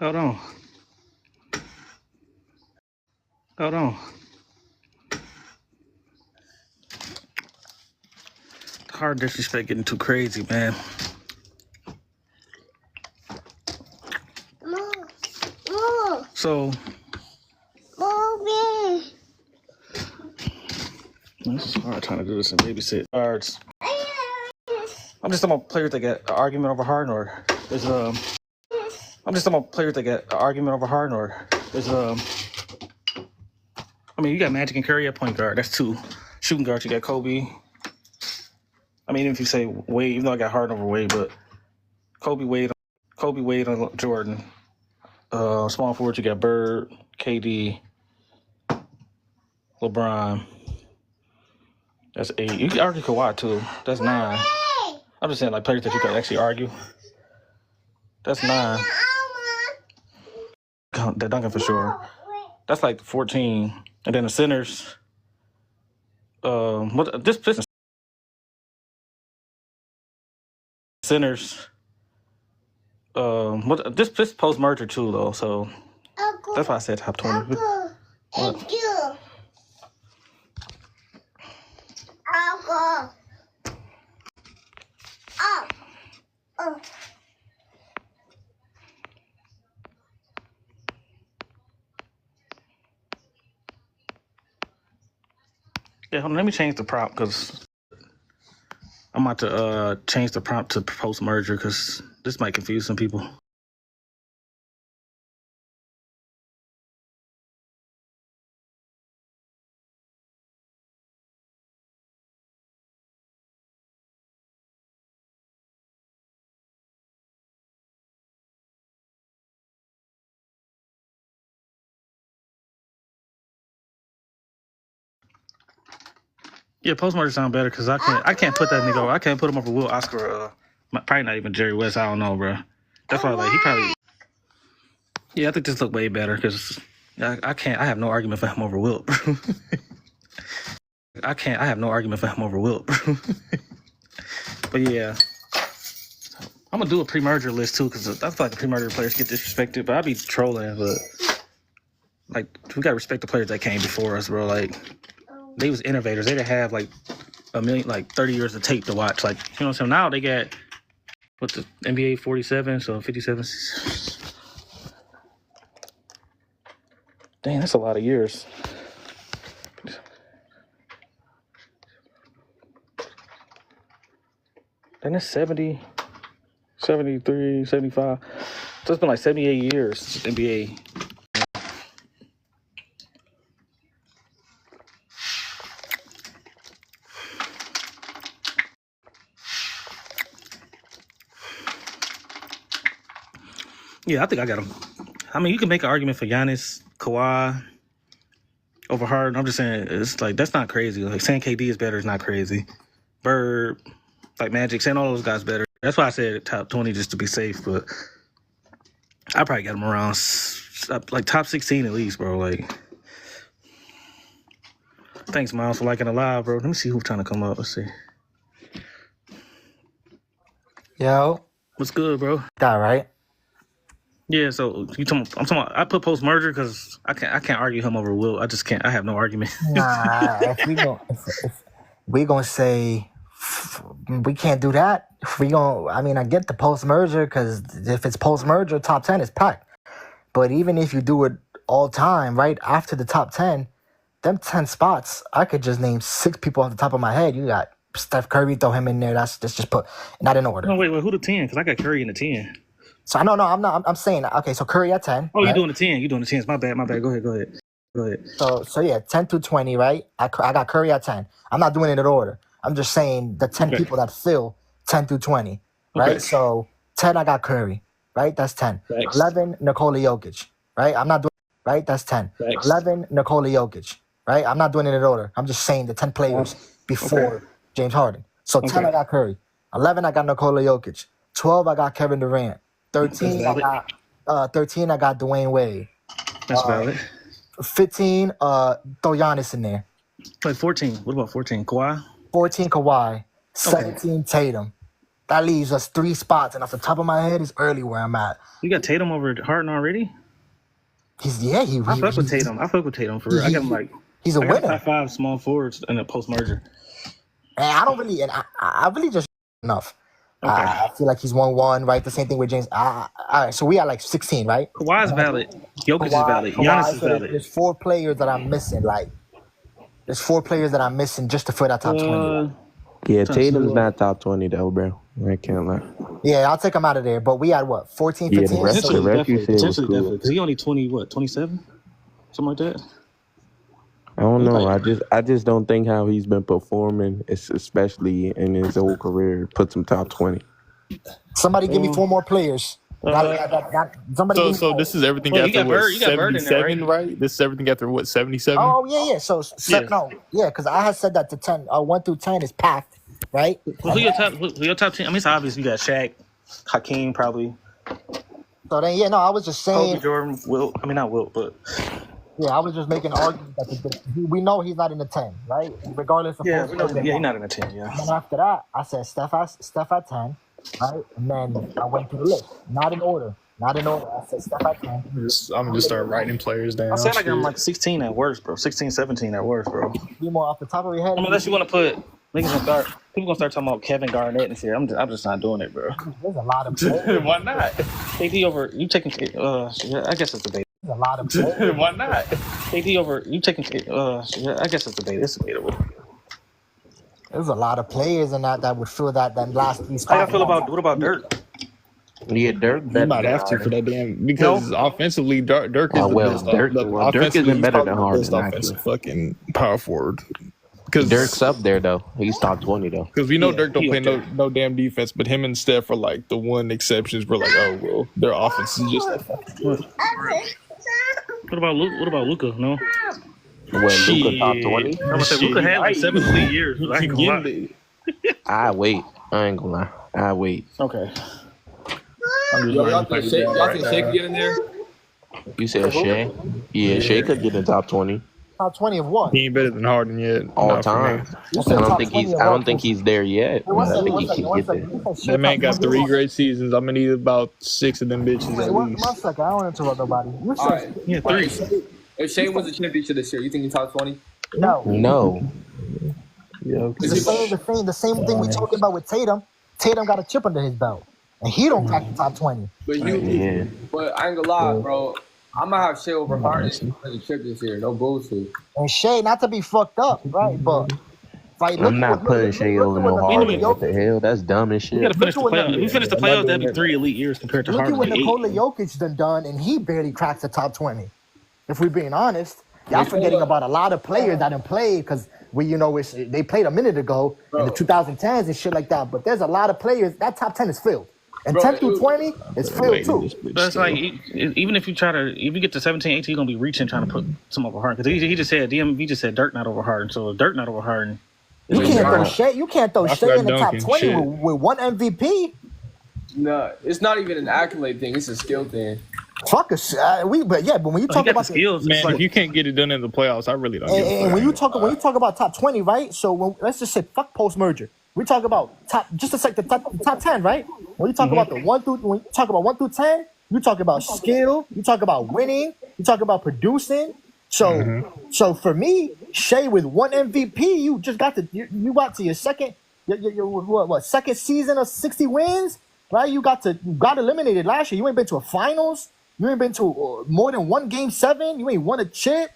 Hold on. Hold on. Hard disrespect getting too crazy, man. So, this is hard trying to do this and babysit cards. I'm just talking about players that get an argument over Harden, or there's I'm just talking about players that get an argument over Harden, or there's I mean, you got Magic and Curry at point guard. That's two shooting guards. You got Kobe. I mean, even if you say Wade, even though I got Harden over Wade, but Kobe, Wade on Jordan. Small forward, you got Bird, KD, LeBron. That's 8. You can argue Kawhi too. That's 9. I'm just saying, like, players that you can actually argue. That's 9. That Duncan for sure. That's like 14. And then the centers. This Pistons centers. This post merger too though, so that's why I said top 20. What? Yeah, hold on, let me change the prompt because I'm about to change the prompt to post merger because this might confuse some people. Yeah, post merger sound better because I can't put that nigga. I can't put him over Will Oscar. Probably not even Jerry West. I don't know, bro. That's why he probably. Yeah, I think this look way better because I can't. I have no argument for him over Wilt. I have no argument for him over Wilt. But yeah, I'm gonna do a pre-merger list too because I feel like the pre-merger players get disrespected. But I be trolling, but like we gotta respect the players that came before us, bro. Like they was innovators. They didn't have like a million, like 30 years of tape to watch. Like, you know what I'm saying? Now they got what's the NBA 47, so 57. Dang, that's a lot of years. And it's 70, 73, 75. So it's been like 78 years since NBA. Yeah, I think I got him. I mean, you can make an argument for Giannis, Kawhi over Harden. I'm just saying, it's like, that's not crazy. Like, saying KD is better is not crazy. Bird, like Magic, saying all those guys better. That's why I said top 20 just to be safe, but I probably got him around, like, top 16 at least, bro. Like, thanks, Miles, for liking the live, bro. Let me see who's trying to come up. Let's see. Yo. What's good, bro? That right? Yeah, so I'm talking about, I put post merger because I can't argue him over Will. I just can't. I have no argument. Nah, if we gonna say we can't do that, I get the post merger because if it's post merger, top 10 is packed. But even if you do it all time, right after the top 10, them 10 spots, I could just name 6 people off the top of my head. You got Steph Curry, throw him in there. That's just put not in order. No, wait, who the 10? Because I got Curry in the 10. So I know, no, I'm not. I'm saying okay. So Curry at 10. Oh, right? You doing the 10? You doing the 10s? My bad. Go ahead. So yeah, 10 through 20, right? I got Curry at 10. I'm not doing it in order. I'm just saying the 10 people that fill 10 through 20, right? Okay. So 10, I got Curry, right? That's 10. Thanks. 11, Nikola Jokic, right? I'm not doing right. That's 10. Thanks. 11, Nikola Jokic, right? I'm not doing it in order. I'm just saying the 10 players before James Harden. So 10, I got Curry. 11, I got Nikola Jokic. 12, I got Kevin Durant. 13, I got Dwayne Wade. That's valid. 15, throw Giannis in there. Like 14. What about 14? Kawhi? 14, Kawhi. 17, Tatum. that leaves us 3 spots, and off the top of my head, it's early where I'm at. You got Tatum over Harden already? He I fuck with Tatum. I fuck with Tatum for real. I got him like he's a I got winner. top 5 small forwards in a post merger. And I don't really, and I really just enough. Okay. I feel like he's 1-1, right? The same thing with James. All right, so we are like 16, right? Kawhi is valid. Jokic is valid. Giannis is so valid. there's 4 players that I'm missing. Like, there's 4 players that I'm missing just to fill that top 20. Yeah, Tatum's not top 20 though, bro. I can't lie. Yeah, I'll take him out of there. But we had what, 14, Yeah, 15? the rest So- of the you said was Potentially, cool. definitely. Because he only 27? Something like that. I don't know. I just don't think how he's been performing, especially in his whole career, puts him top 20. Somebody give me 4 more players. Somebody give me So 4. this is everything Well, you after got what, Bird- you got Bird in there, 77, right? This is everything after what, 77? Oh, yeah. So, Yeah. no. Yeah, because I had said that the 10, 1 through 10 is packed, right? Well, who your top 10? I mean, it's obvious. You got Shaq, Hakeem, probably. So then, yeah, no, I was just saying. Kobe, Jordan, Wilt. I mean, not Wilt, but Yeah, I was just making an argument that we know he's not in the 10, right? Regardless of yeah, who's we know, playing. yeah, he's not in the 10. Yeah. And then after that, I said Steph at 10, right? And then I went through the list, not in order. I said Steph at 10. I'm gonna just start writing players down. I said like I'm like 16 at worst, bro. 16, 17 at worst, bro. Be more off the top of your head. I mean, unless you want to put niggas gonna start, people gonna start talking about Kevin Garnett and shit. I'm just not doing it, bro. There's a lot of players. Why not? KD over you taking? Yeah, I guess it's debate. There's a lot of players. Why not? KD over you taking? Yeah, I guess it's debate. It's debatable. There's a lot of players in that would fill that last 3 spots. How y'all feel about what about Dirk? Yeah, Dirk. You might have to for that damn because offensively, Dirk is the best. Dirk Offensively, isn't better he's than probably the best Harden. offensive Actually. fucking power forward. Because Dirk's up there though. He's top 20 though. Because we know Yeah, Dirk don't he play up there. no damn defense, but him and Steph are like the one exceptions. We're like, oh well, their offense is just that fucking good. What about Luke? What about Luka? No. When Luka top 20, I'm gonna say Luka had like 7 league years. But I ain't gonna lie. I wait. I ain't gonna lie. I wait. Okay. I'm just Y'all writing think players Shea, down y'all right think now. Shea could get in there? You said Shea? Yeah, Shea could get in top 20 Top 20 of what? He ain't better than Harden yet. all Not for time. me. You I said don't top think 20 he's. of I don't what? think he's there yet. One I second, think one he second, can one get there. second. You said Shea That man top got 20 3 of great seasons. I'm gonna need about 6 of them bitches what? at One least. second, I don't want to interrupt nobody. You All said right. Yeah, All right, 3. if Shea wins the championship this year, you think he's top 20? no. No. Yeah. The same thing we talking about with Tatum. Tatum got a chip under his belt, and he don't crack the top 20. But Yeah. but I ain't gonna lie, bro. I'm gonna have Shea over Harden for the chip this year. No bullshit. And Shea, not to be fucked up, right? But fight. I'm not putting Shea over no Harden. What the hell? That's dumb as We gotta shit. finish the Look at what playoffs. If we finish the I'm not playoffs, that'd doing be that. 3 elite years compared to Look at Harden. what Like Nikola 8. Jokic done, and he barely cracks the top 20. If we're being honest, y'all forgetting about a lot of players that didn't play because they played a minute ago in the 2010s and shit like that. But there's a lot of players that top 10 is filled, and Bro, 10 through 20 is filled too. But it's like even if you if you get to 17, 18, you're gonna be reaching trying to put some over Harden because he just said DMV just said Dirk not over Harden. So if Dirk not over Harden. You can't throw I Shea in the top forgot 20 Duncan, with one MVP. No, it's not even an accolade thing. It's a skill thing. Fuck us, but when you He talk got the about skills. Man, It's like, if you can't get it done in the playoffs, I really don't give a And fuck. when you talk about top 20, right? So let's just say fuck post merger. We talk about just the top 10, right? When you talk about when you talk about 1 through 10, you talk about skill, you talk about winning, you talk about producing. So for me, Shea with 1 MVP, you just got you got to your second second season of 60 wins, right? You got eliminated last year. You ain't been to a finals. You ain't been to more than 1 game 7. You ain't won a chip.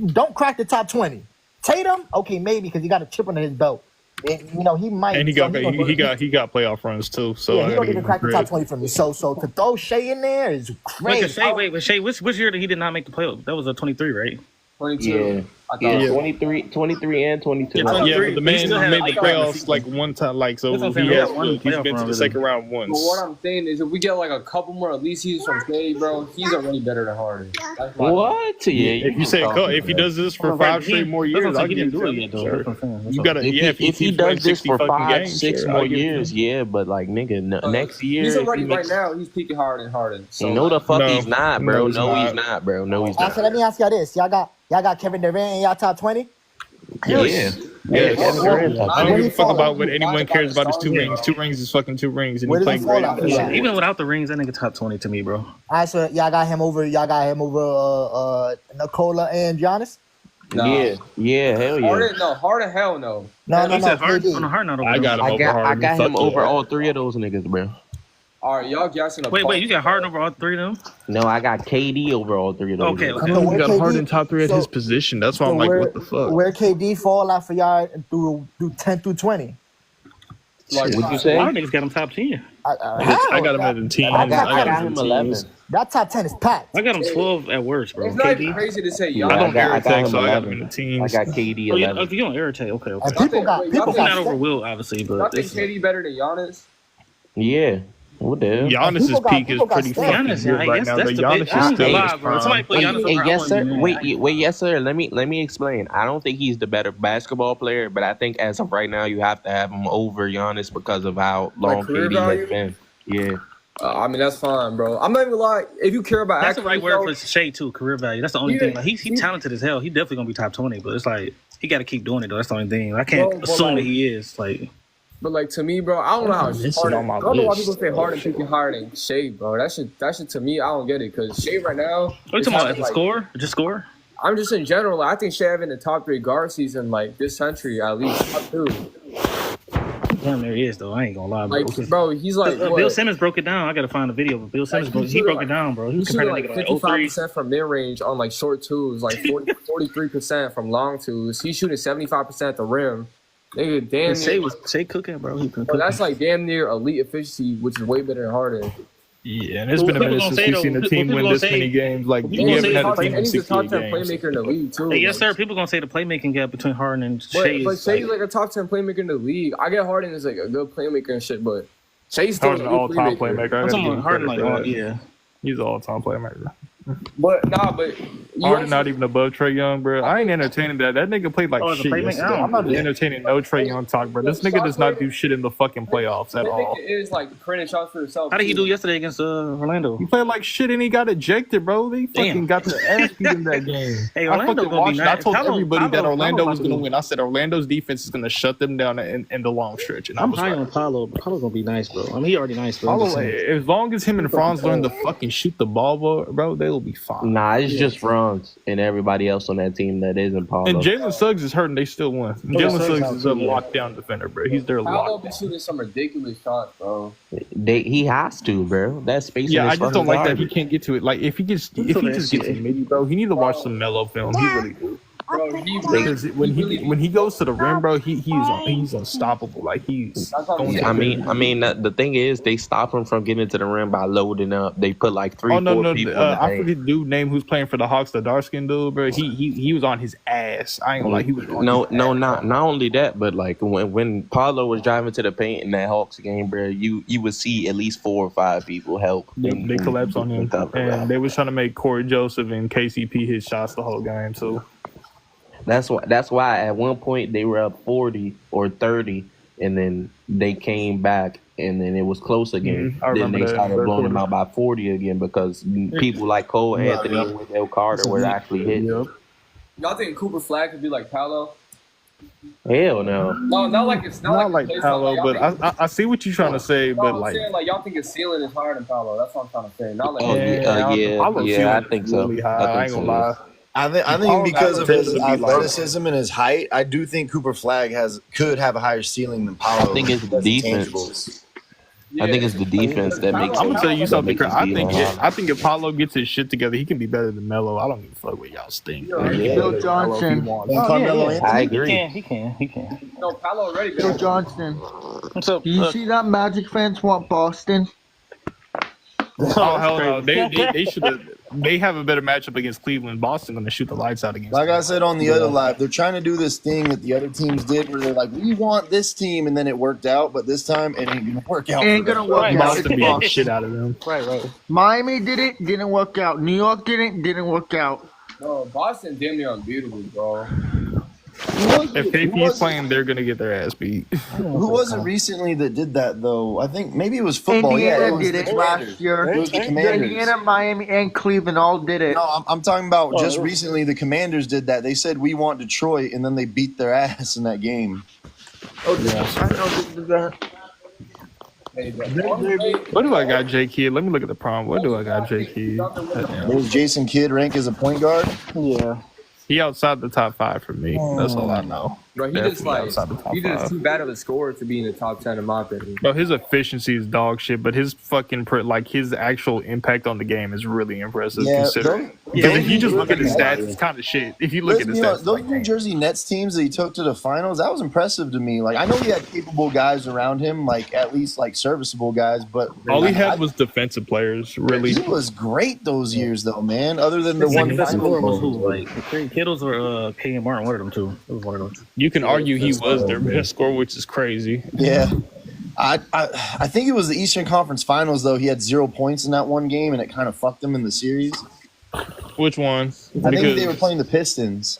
Don't crack the top 20. Tatum, okay, maybe because he got a chip under his belt. And, he might. And he got playoff runs too. So Yeah, I he gotta don't give even him crack the top credit. 20 for me. So to throw Shea in there is crazy. But Shea, which year did he did not make the playoffs? That was a 23, right? 22. Yeah. I thought. Yeah, Yeah. 23 and 22. Yeah, 23. Yeah, but the He man still had made like the playoffs like one time, so That's what I'm saying. he He has had one he's playoff been to run the with second him. round once. But what I'm saying is, if we get like a couple more elite seasons from Shea, bro, he's already better than Harden. That's my What? Yeah. If you say if he does this for 5 straight more years, I'll he give didn't do it him yet, though. sure. That's what I'm saying. You gotta, If he's he playing does this 60 for fucking 5, games, 6 sure, more I'll give him years, yeah, but like nigga, next year He's if already he right makes- now. He's peaking Harden. So You know the fuck No. he's not, bro. No, he's No, he's not. not, bro. No, he's Also, let not. me ask y'all this: y'all got Kevin Durant in y'all top 20? Yeah. Hey, Yes. Kevin Durant top I don't Where give he a fuck fall about at? what anyone cares about. Is 2 Yeah. rings. 2 rings is fucking 2 rings, and Where he does he played fall great. at? Yeah, even without the rings, that nigga top 20 to me, bro. All right, so y'all got him over. Nikola and Giannis. Yeah, yeah, hell yeah. Harden, no. Harden, hell no. No, You said Harden? KD. Oh, no, Harden not over I them. got him I over got Harden. him Fuck over yeah. all 3 of those niggas, bro. All right, y'all guessing a Wait, you got Harden over all 3 of them? No, I got KD over all 3 of those. Okay, niggas. okay. So You where got KD Harden top 3 at so- his position. That's why So I'm like, where, what the fuck? Where KD fall out for y'all through 10 through 20? Like, What'd you A say? lot of niggas got him top 10. I got him at the teams. I got him him at the 11. teams. That top 10 is packed. I got him 12 at worst, bro. it's not even KD. crazy to say Yeah, y'all. I don't I got irritate, him so I got him in 11. the teams. I got KD Oh, yeah, 11. you don't irritate. Okay, okay. And people got wait, people y'all Not got over Wilt, obviously, Y'all but think it's KD better than Giannis? Yeah. What the hell? Giannis's People got- peak is people got pretty Steph. fucking Giannis, good I right guess now. that's But the Giannis big. is I ain't still gonna in lie, his bro. Somebody prime. put Giannis Hey, over. yes, I sir. wouldn't be mad. Wait, yes, sir. Let me explain. I don't think he's the better basketball player, but I think as of right now, you have to have him over Giannis because of how long career KD value? has been. Yeah. I mean, that's fine, bro. I'm not even gonna lie. If you care about That's the right accolades, word though, for Shea too. Career value. That's the only Yeah, thing. Like he's talented as hell. He definitely gonna be top 20. But it's like he got to keep doing it though. That's the only thing. I can't Bro, but assume that like- he is like. But like to me, bro, I don't know how This is Harden. on my I don't know why list. people say Harden picking higher than Shea, bro. That shit to me, I don't get it because Shea right now. What you is talking about? having, As a like- score? Just score? I'm just in general. Like, I think Shea having the top 3 guard season like this century at least top 2. Damn, there he is though. I ain't gonna lie, bro. Like, bro, he's like Bill what? Simmons broke it down. I gotta find a video, but Bill Simmons he he shooting broke like- it down, bro. He He's was comparing shooting that like nigga to like 03. 55% from mid range on like short twos, like 43% from long twos. He's shooting 75% at the rim. Nigga, damn Shea near. was Shea cooking, bro. He been Bro, cooking. that's like damn near elite efficiency, which is way better than Harden. Yeah, and it's Well, been a people minute gonna since say, we've though, seen a people team win gonna this say- many games. Like, people we gonna haven't say had a top- team And in he's a top 68 10 games. playmaker in the league too. Hey, yes, sir. Like, People gonna say the playmaking gap between Harden and Shea But is Shea's like a top 10 playmaker in the league. I get Harden is like a good playmaker and shit, but Shea's still Harden's a an good all-time playmaker. playmaker. I I'm gotta talking give about him Harden, credit like, for that. yeah. He's an all-time playmaker. But you Harden also- not even above Trey Young, bro. I ain't entertaining that. That nigga played like Oh, as a shit playmaker? yesterday. I don't I'm not know. entertaining no Trey Young talk, bro. This nigga does not do shit in the fucking playoffs at all. playmaker is like creating shots for yourself. How did he too. do yesterday against Orlando? He played like shit and he got ejected, bro. They fucking Damn. got their ass beat in that game. Hey, I Orlando fucking gonna be watched it. I nice. told Paolo- everybody that Paolo Orlando about was to going to do- win. I said Orlando's defense is going to shut them down in the long stretch. And I'm was high right. on Paolo. Paolo's gonna be nice, bro. I mean, he already nice, bro. I'm Paolo, just saying. as long as him and Franz learn to fucking shoot the ball, bro, they will be fine. Nah, it's just Franz and everybody else on that team that isn't Paulo. And Jalen Suggs is hurting. They still won. Jalen Suggs Suggs out is a too, yeah. lockdown defender, bro. He's their Paolo lockdown. be shooting some ridiculous shots, bro. He has to, bro. That space. Yeah, in I his just don't fucking like that guard. he can't get to it. Like if he just gets to midi, bro, he need to watch some mellow film. He really do. Bro, he Because when really- he goes to the rim, bro, he's unstoppable. Like he's That's what I'm going saying. to I mean, the thing is, they stop him from getting to the rim by loading up. They put like 3, Oh no, 4 no! people. I forget the dude name who's playing for the Hawks, the dark skinned dude, bro. He was on his ass. I ain't gonna lie, he was on No, his no, ass, not bro. only that, but like when Paulo was driving to the paint in that Hawks game, bro, you would see at least 4 or 5 people help. They collapsed on him, and they was trying to make Corey Joseph and KCP hit shots the whole game too. That's why at one point they were up 40 or 30, and then they came back, and then it was close again. I Then remember they that. started Third blowing them quarter. out by 40 again because people like Cole Anthony and Wendell Carter were actually hitting. Yep. Y'all think Cooper Flag could be like Paolo? Hell no. No, not like it's Not like based Paolo, on, y'all but think- I see what you're trying to say, No, but I'm like. saying like y'all think his ceiling is higher than Paolo. That's what I'm trying to say. Not like Oh, yeah, Paulo's yeah, ceiling I is think so. really high. I think I ain't gonna so, lie. I think Paul because of tends his to be like- athleticism and his height, I do think Cooper Flag could have a higher ceiling than Paolo. I think it's the because of defense. intangibles. I think it's the defense that makes. I'm gonna tell you something, that makes Chris. us beat him. I think if Paulo gets his shit together, he can be better than Melo. I don't give a fuck what y'all think. Like, he Yeah. can Bill be Melo if he Johnson. wants. And Carmelo Anthony. I He agree. can. He can. no Paolo already Bill been. Johnston. What's up? Do you see that Magic fans want Boston? Oh hell no! They should have. They have a better matchup against Cleveland. Boston gonna shoot the lights out against. Like them. I said on the other live, they're trying to do this thing that the other teams did where they're like, we want this team, and then it worked out, but this time it ain't going to work out. Ain't for gonna them. work out. Boston beat the shit out of them. Right. Miami did it, didn't work out. New York didn't work out. No, Boston damn near unbeatable, bro. If KP's playing, they're gonna get their ass beat. Who was it recently that did that though? I think maybe it was football. Indiana was did the it Commanders. last year. It was the Commanders. Indiana, Miami, and Cleveland all did it. No, I'm talking about just recently. The Commanders did that. They said we want Detroit, and then they beat their ass in that game. Oh, I know they did that. What do I got, J Kidd? Let me look at the prom. What do I got, J Kidd? There's Jason Kidd rank as a point guard. Yeah. He outside the top 5 for me. That's all I know. Bro, he Definitely just like outside the top he just 5. too bad of a scorer to be in the top 10 in my opinion. Bro, his efficiency is dog shit, but his fucking his actual impact on the game is really impressive. Considering, because if you just look at his stats, it's kind of shit. If you look at his stats, those New Jersey Nets teams that he took to the finals, that was impressive to me. Like I know he had capable guys around him, like at least like serviceable guys, but all he had was defensive players. Really, he was great those years, though, man. Other than the The one second best scorer was final. who? Like Kittles or K and Martin, one of them two. It was one of them. you can argue he was their best scorer, which is crazy. Yeah. I think it was the Eastern Conference Finals, though. He had 0 points in that one game, and it kind of fucked him in the series. Which one? I think they were playing the Pistons.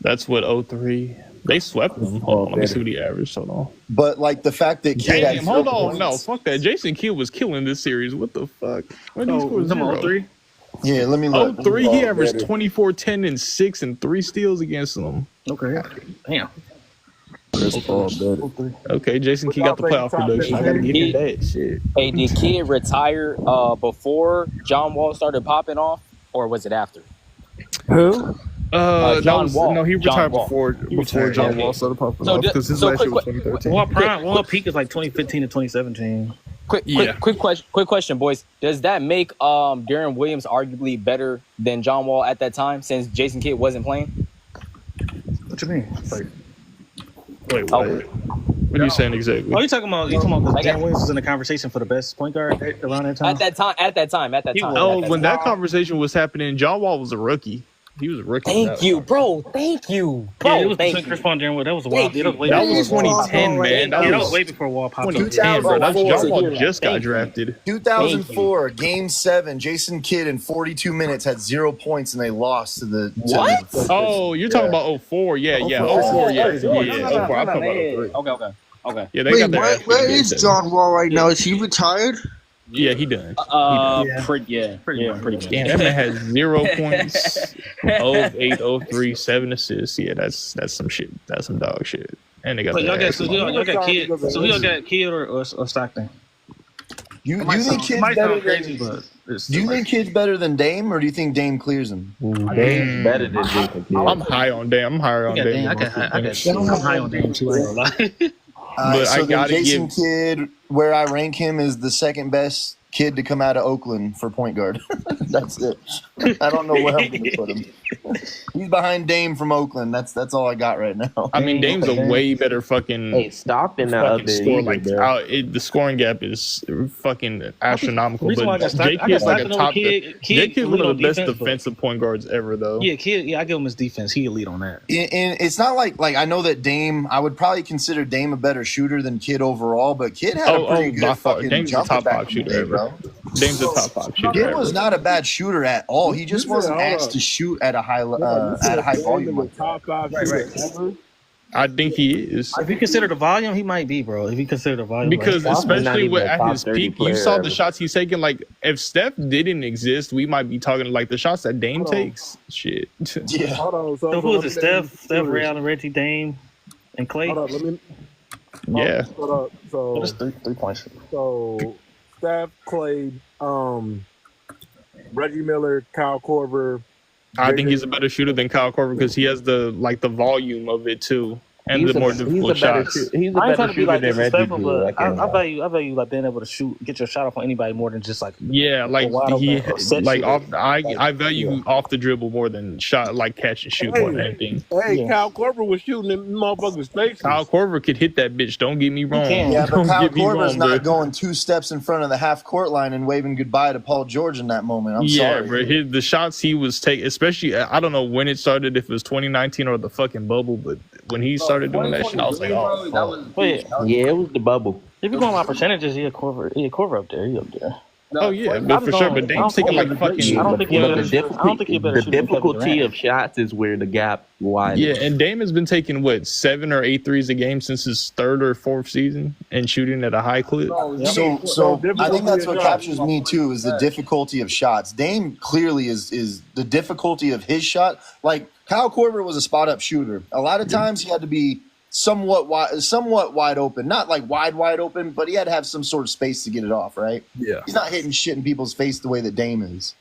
That's what 03. They swept them. Hold on, let me see what he averaged. Hold on. But, like, the fact that Kidd had Damn, 0 hold on. points. No, fuck that. Jason Kidd was killing this series. What the fuck? When did he score zero? 03? Yeah, let me look. 03, he averaged 24, 10, and 6 and 3 steals against them. Okay. Damn. Okay, Jason Kidd got the playoff production. I gotta give him that shit. Hey, did Kidd retire before John Wall started popping off, or was it after? Who? John Wall. No, he John retired Wall. before John Wall started popping So off ju- because his so last year was quick- 2013. Wall peak is like 2015 to 2017. Quick question, boys. Does that make Darren Williams arguably better than John Wall at that time, since Jason Kidd wasn't playing? What you mean? Wait, what? What are you saying exactly? Oh, you talking about Darren Williams was in the conversation for the best point guard around that time? At that time. Oh, when that conversation was happening, John Wall was a rookie. He was a rookie. Thank you, bro. Thank you, Yeah, bro. it was Thank between you. Chris Paul and Darren Williams. That was a while. Thank you. That was 2010, man. That was way before Wall popped up. 2010, bro. That's John Wall just got Thank you. drafted. 2004, Game 7, Jason Kidd in 42 minutes had 0 points, and they lost to the... What? Oh, you're talking about 04. Yeah. 04, yeah. 04. I'm talking about 03. Okay. Yeah, they Wait, got their where is John Wall right now? Is he retired? Yeah, he done. Pretty much. Damn, that man has 0 points, 08, 03, 7 assists. Yeah, that's some shit. That's some dog shit. And they got So y'all their got ass so y'all got Kidd. So who y'all got Kidd or Stockton? You think Kidd's Might better sound crazy, than... but it's Do you think Kidd's better than Dame, or do you think Dame clears him? Dame's better than Jason Kidd. I'm high on Dame. I'm higher on Dame. I'm high on Dame too. I ain't gonna lie. But I so then gotta Jason give- Kidd, where I rank him, is the second best kid to come out of Oakland for point guard. That's it. I don't know where I'm going to put him. He's behind Dame from Oakland. That's all I got right now. I mean, Dame's a way better fucking. Hey, Stockton out there. Score, like, the scoring gap is fucking astronomical. Reason why I But got Stockton- J I got Kidd's like a Stockton top. over Kidd. J Kidd's one of the best defense, but- defensive point guards ever, though. Yeah, Kidd. Yeah, I give him his defense. He elite on that. And it's not like I know that Dame. I would probably consider Dame a better shooter than Kidd overall, but Kidd had a pretty by good far. fucking Dame's a jumper top back 5 in the shooter day, ever. bro. Dame's a top 5 shooter. Kidd ever. was not a bad shooter at all. He just wasn't asked to shoot at a high volume. Like that. Top 5 shooter ever. I think he is. If you consider the volume, he might be, bro. If you consider the volume, Because Stockton's not especially even a at top his 30 peak, you player saw ever. the shots he's taking. Like, if Steph didn't exist, we might be talking like the shots that Dame takes. Shit. Yeah. Hold on. so who is it? Steph, Ray Allen, Reggie, Dame, and Clay. Hold on. Let me. Yeah. Hold up. So, That's 3 points. so Steph, Clay, Reggie Miller, Kyle Korver. I think he's a better shooter than Kyle Korver because he has the volume of it too, and He's the a- more he's a difficult better shots. shoo- He's a I ain't trying better to be shooter like than Reggie disrespectful, Miller. but I value like being able to get your shot off on anybody more than just like Yeah, like wide he open, set like shooter. off. I value off the dribble more than shot like catch and shoot more than anything. Hey, Yeah. Kyle Korver was shooting in motherfuckers' faces. Kyle Korver could hit that bitch. Don't get me wrong. can. Yeah, but Don't Kyle get me Korver's wrong, not bro. going 2 steps in front of the half court line and waving goodbye to Paul George in that moment. I'm Yeah, sorry. bro. The shots he was taking, especially I don't know when it started, if it was 2019 or the fucking bubble, but when he started doing that shit, I was like, oh, fuck. Wait, Yeah, it was the bubble. if you're going by percentages, Korver up there. He up there. Oh yeah, but for sure. But Dame's taking like fucking. I don't think he But better. I don't think he better the shoot than Kevin difficulty Durant. of shots is where the gap widens. Yeah, and Dame has been taking what 7 or 8 threes a game since his 3rd or 4th season and shooting at a high clip. So I think that's what captures me too is the difficulty of shots. Dame clearly is the difficulty of his shot. Like Kyle Korver was a spot up shooter. A lot of times he had to be somewhat wide open, not like wide open, but he had to have some sort of space to get it off. Right? Yeah. He's not hitting shit in people's face the way that Dame is.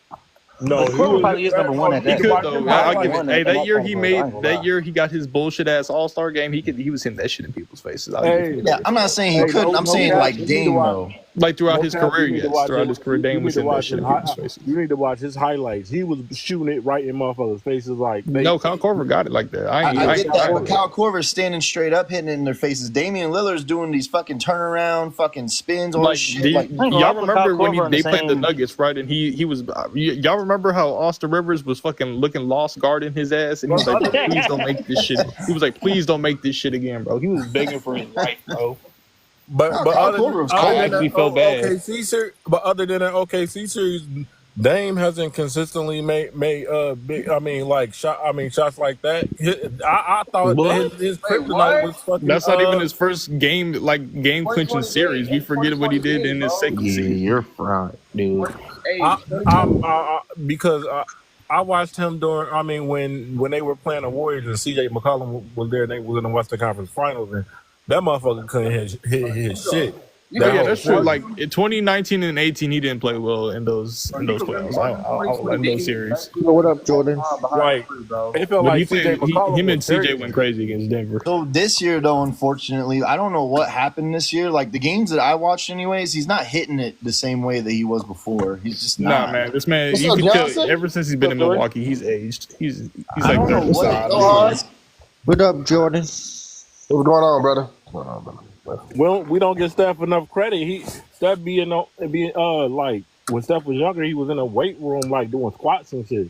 No, Korver probably is number one at He that. could though. I'll give it. Hey, that year he I made ain't gonna lie. that year he got his bullshit ass All-Star game. He was hitting that shit in people's faces. I'll Hey. give it. Yeah, I'm not saying he Hey, couldn't. no- I'm no saying cap, like you need to Dame watch- though. Like throughout his Sometimes career, you need to yes. watch Throughout it. his career, You Dame need was to hitting that watch shit in his people's hi- faces. You need to watch his highlights. He was shooting it right in motherfuckers' faces. Like No, Kyle Korver got it like that. I get that, but Kyle Korver's standing straight up, hitting it in their faces. Damian Lillard's doing these fucking turnaround, fucking spins, all Like, this shit. do Like, y'all remember when Korver in they the played the same- Nuggets, right? And he was. Y'all remember how Austin Rivers was fucking looking lost guarding his ass, and he was like, "Please don't make this shit." He was like, "Please don't make this shit again, bro." He was begging for his life, bro. But Kyle other, Korver was other cold. than Actually that felt bad. OKC series, but other than that OKC series, Dame hasn't consistently made shots like that. I thought that his kryptonite was fucking. That's not even his first game, like game clinching series. We forget what he did in his second Yeah, season. you're fried, dude. Because I watched him during. I mean, when they were playing the Warriors and CJ McCollum was there, and they was in the Western Conference Finals, and that motherfucker couldn't hit his shit. Yeah, that's true. Like in 2019 and 18, he didn't play well in those playoffs. In those series. What up, Jordan? Like it felt But like CJ McCollum him and was very- CJ went crazy against Denver. so this year, though, unfortunately, I don't know what happened this year. Like the games that I watched, anyways, he's not hitting it the same way that he was before. He's just not. Nah, man, this man. What's You up, can tell Johnson? ever since he's been in Milwaukee, he's aged. He's I like don't know 30 what side. it is. What up, Jordan? What's going on, brother? We don't get Steph enough credit. Steph being like when Steph was younger, he was in a weight room like doing squats and shit.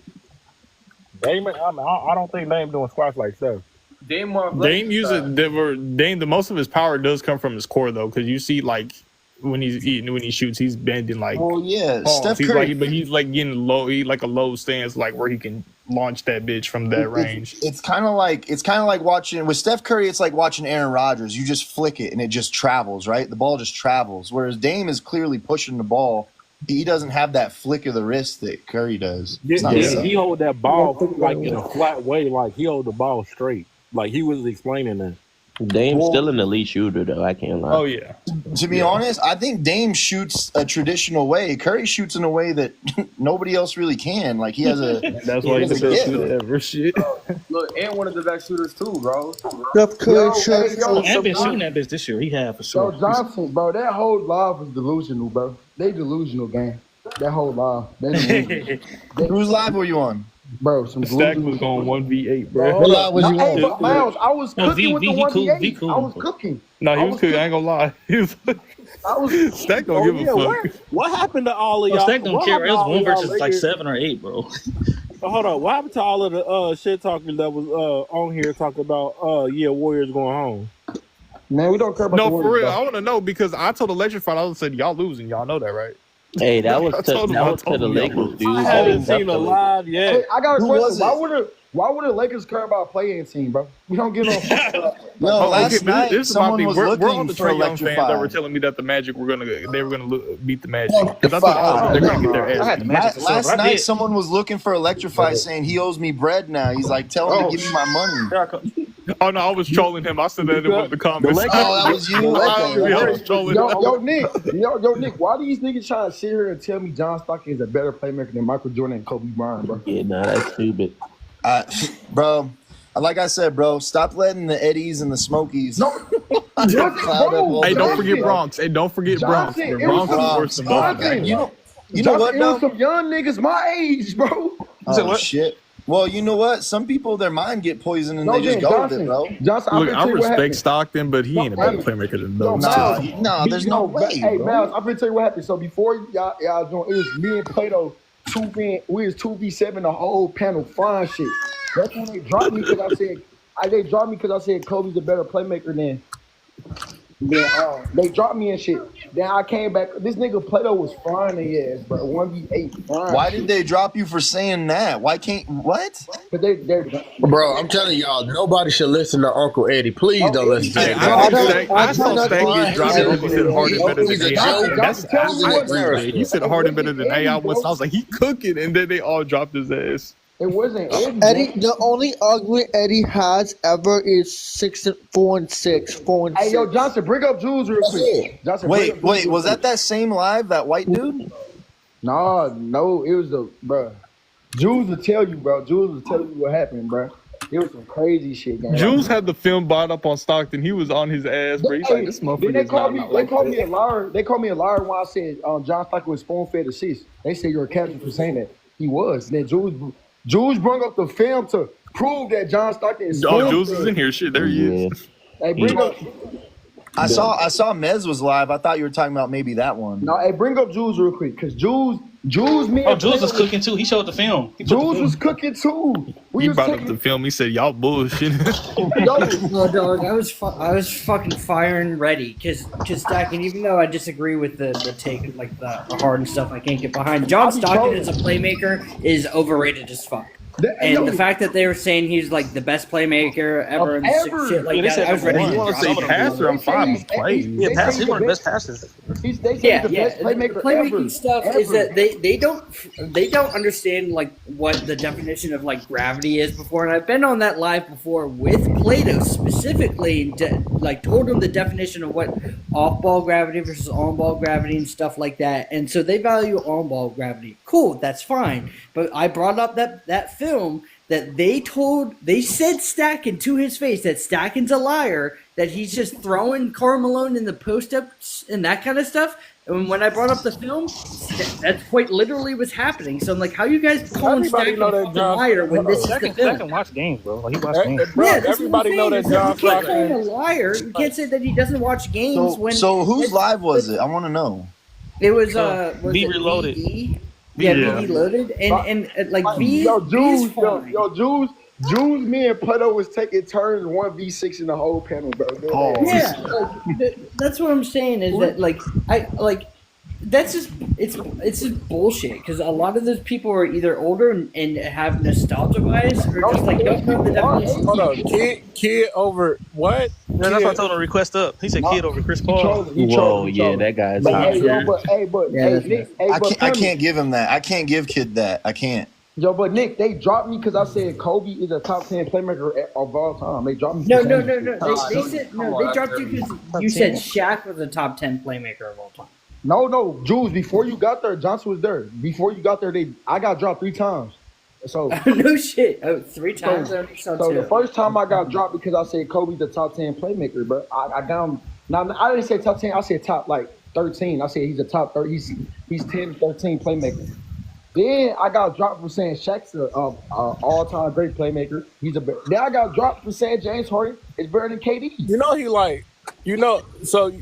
Dame, I don't think Dame doing squats like Steph. Dame more Dame uses Dame. The most of his power does come from his core though, because you see like when he's eating, when he shoots, he's bending like. Well, yeah, palms. Steph He's Curry. like, but he's like getting low. He like a low stance, like where he can launch that bitch from that range. It's kind of like watching with Steph Curry. It's like watching Aaron Rodgers. You just flick it and it just travels, right? The ball just travels. Whereas Dame is clearly pushing the ball. He doesn't have that flick of the wrist that Curry does. It's not the same. He hold that ball like in a flat way, like he hold the ball straight. Like he was explaining that. Dame's still an elite shooter, though. I can't lie. Oh yeah. To be honest, I think Dame shoots a traditional way. Curry shoots in a way that nobody else really can. Like he has a. That's why he's the Yeah. best shooter ever. Shit. Look, and one of the best shooters too, bro. Steph Curry shot. And been shooting that bitch this year. He had for Joe sure. Johnson, bro, that whole live was delusional, bro. They delusional, gang. That whole live. They delusional. Whose live were you on? Bro, some Stack delusional. was going 1v8, bro. What live was you Hey, on? but Miles, I was No, cooking with the he cool, 1v8. he cool. I was cooking. No, he I was was cooking. I ain't gonna lie. He was like, I was. Stack don't give a fuck. What happened to all of Well, y'all? Stack don't what care. happened It to was all one of y'all versus like Lakers- 7 or 8, bro. Hold on. What happened to all of the shit talking that was on here talking about Warriors going home? Man, we don't care about No, the for Warriors, real. bro. I want to know because I told Electrified, I said y'all losing. Y'all know that, right? Hey, that was I told him- I to told the him Lakers, dude. I haven't That's seen the a Lakers. live yet. Hey, I got a Who was question. it? Why would the Lakers care about a play-in team, bro? We don't get no. No, Oh, last okay, night this is my someone thing. was We're looking on the for Trae Young fans that were Electrified. telling me that the Magic were gonna beat the Magic because I thought they're gonna get their I ass had the beat. Magic for sure, Last but I night, did. someone was looking for Electrified, saying he owes me bread now. He's like, tell him to give me my money. Oh no, I was trolling him. I said that in one of the comments. Oh, that was you. I Okay. was trolling him. Yo, Nick, why these niggas trying to sit here and tell me John Stockton is a better playmaker than Michael Jordan and Kobe Bryant, bro? Yeah, nah, that's stupid. Bro, like I said, bro, stop letting the Eddies and the Smokies. No, cloud up all Hey, the don't way. forget Bronx. Hey, don't forget Bronx. Johnson, The it was Bronx is worse than both of them. Johnson. You know what, Johnson, it was though? some young niggas my age, bro. Oh, shit. Well, you know what? Some people, their mind get poisoned and No, they just then go with it, Johnson, bro. Johnson, I'm Look, gonna I tell you what respect happened. Stockton, but he ain't a better No, playmaker than No, those Miles, two. No, there's no way, Hey, bro. Miles, I'm gonna tell you what happened. So before y'all doing, it was me and Plato, we was 2v7 the whole panel, fine shit. That's when they dropped me because I said Kobe's a better playmaker than they dropped me and shit. Then I came back. This nigga Plato was frying their ass, bro. 1v8 frying. Why did they drop you for saying that? Why can't what? But they're Bro, I'm telling y'all, nobody should listen to Uncle Eddie. Please don't listen to Hey, him. I saw Stack get dropped because he said Harden better than AI. I agree with that. He said Harden better than AI once. I was like, he cooking, and then they all dropped his ass. It wasn't Eddie, the only argument Eddie has ever is 4-6, 4-6. Hey, yo, Johnson, bring up Jules real quick. Johnson, Wait, was that same live, that white dude? Nah, no, it was the bro. Jules will tell you, bro. Jules will tell you what happened, bro. It was some crazy shit going on. Jules had the film bought up on Stockton. He was on his ass, bro. He's like, this Then motherfucker. they called me a liar. They called me a liar when I said John Stockton was spoon-fed assists. They said you're a captain for saying that. He was. And then Jules brought up the film to prove that John Stockton is spoon-fed. Oh, Jules is in here. Shit, there he is. Hey, bring up. I saw Mez was live. I thought you were talking about maybe that one. No, hey, bring up Jules real quick, cause Jules, me. Oh, Jules was cooking too. He showed the film. Jules was cooking too. He brought up the film. He said, y'all bullshit. No, dog, I was fucking firing ready because Stacking, even though I disagree with the take, like the hard and stuff, I can't get behind. John Stockton as a playmaker is overrated as fuck. And the fact that they were saying he's like the best playmaker ever and shit like that, I was ready. You want to say passer? I'm fine with play. Yeah, pass. He's one of the best passers. They say the best playmaker The playmaking ever. stuff is that they don't understand like what the definition of like gravity is before, and I've been on that live before with Plato specifically, like told him the definition of what off-ball gravity versus on-ball gravity and stuff like that, and so they value on-ball gravity. Cool, that's fine, but I brought up that film that they said Stackin to his face that Stackin's a liar, that he's just throwing Karl Malone in the post-ups and that kind of stuff. And when I brought up the film, that's quite literally what's happening. So I'm like, how you guys calling Stackin a liar when this is the film? Stackin watch games, bro. Like, he watch games. Yeah, everybody know that John You can't call him Stockton. a liar. You can't say that he doesn't watch games when. So whose live was it? I want to know. It was B it Reloaded. BD? Yeah, BD loaded, and like V. Yo, Jules, Jules, me and Plato was taking turns 1v6 in the whole panel, bro. Yeah, that's what I'm saying is that that's just it's just bullshit because a lot of those people are either older and have nostalgia bias or just like don't know the definition. Hold on, kid over what? No, that's why I told him to request up. He said kid over Chris Paul. Whoa, yeah, that guy's hot. Nick, I can't give him that. I can't give Kid that. I can't. Yo, but Nick, they dropped me because I said Kobe is a top 10 playmaker of all time. They dropped me. No. They said no. They dropped you because you said Shaq was a top 10 playmaker of all time. No, Jules. Before you got there, Johnson was there. Before you got there, I got dropped 3 times. So no shit. 3 times. So the first time I got dropped because I said Kobe's the top 10 playmaker, but I got him. Now I didn't say top 10. I said top like 13. I said he's a top 30. He's 10, 13 playmaker. Then I got dropped for saying Shaq's a all-time great playmaker. Then I got dropped for saying James Harden is better than KD. So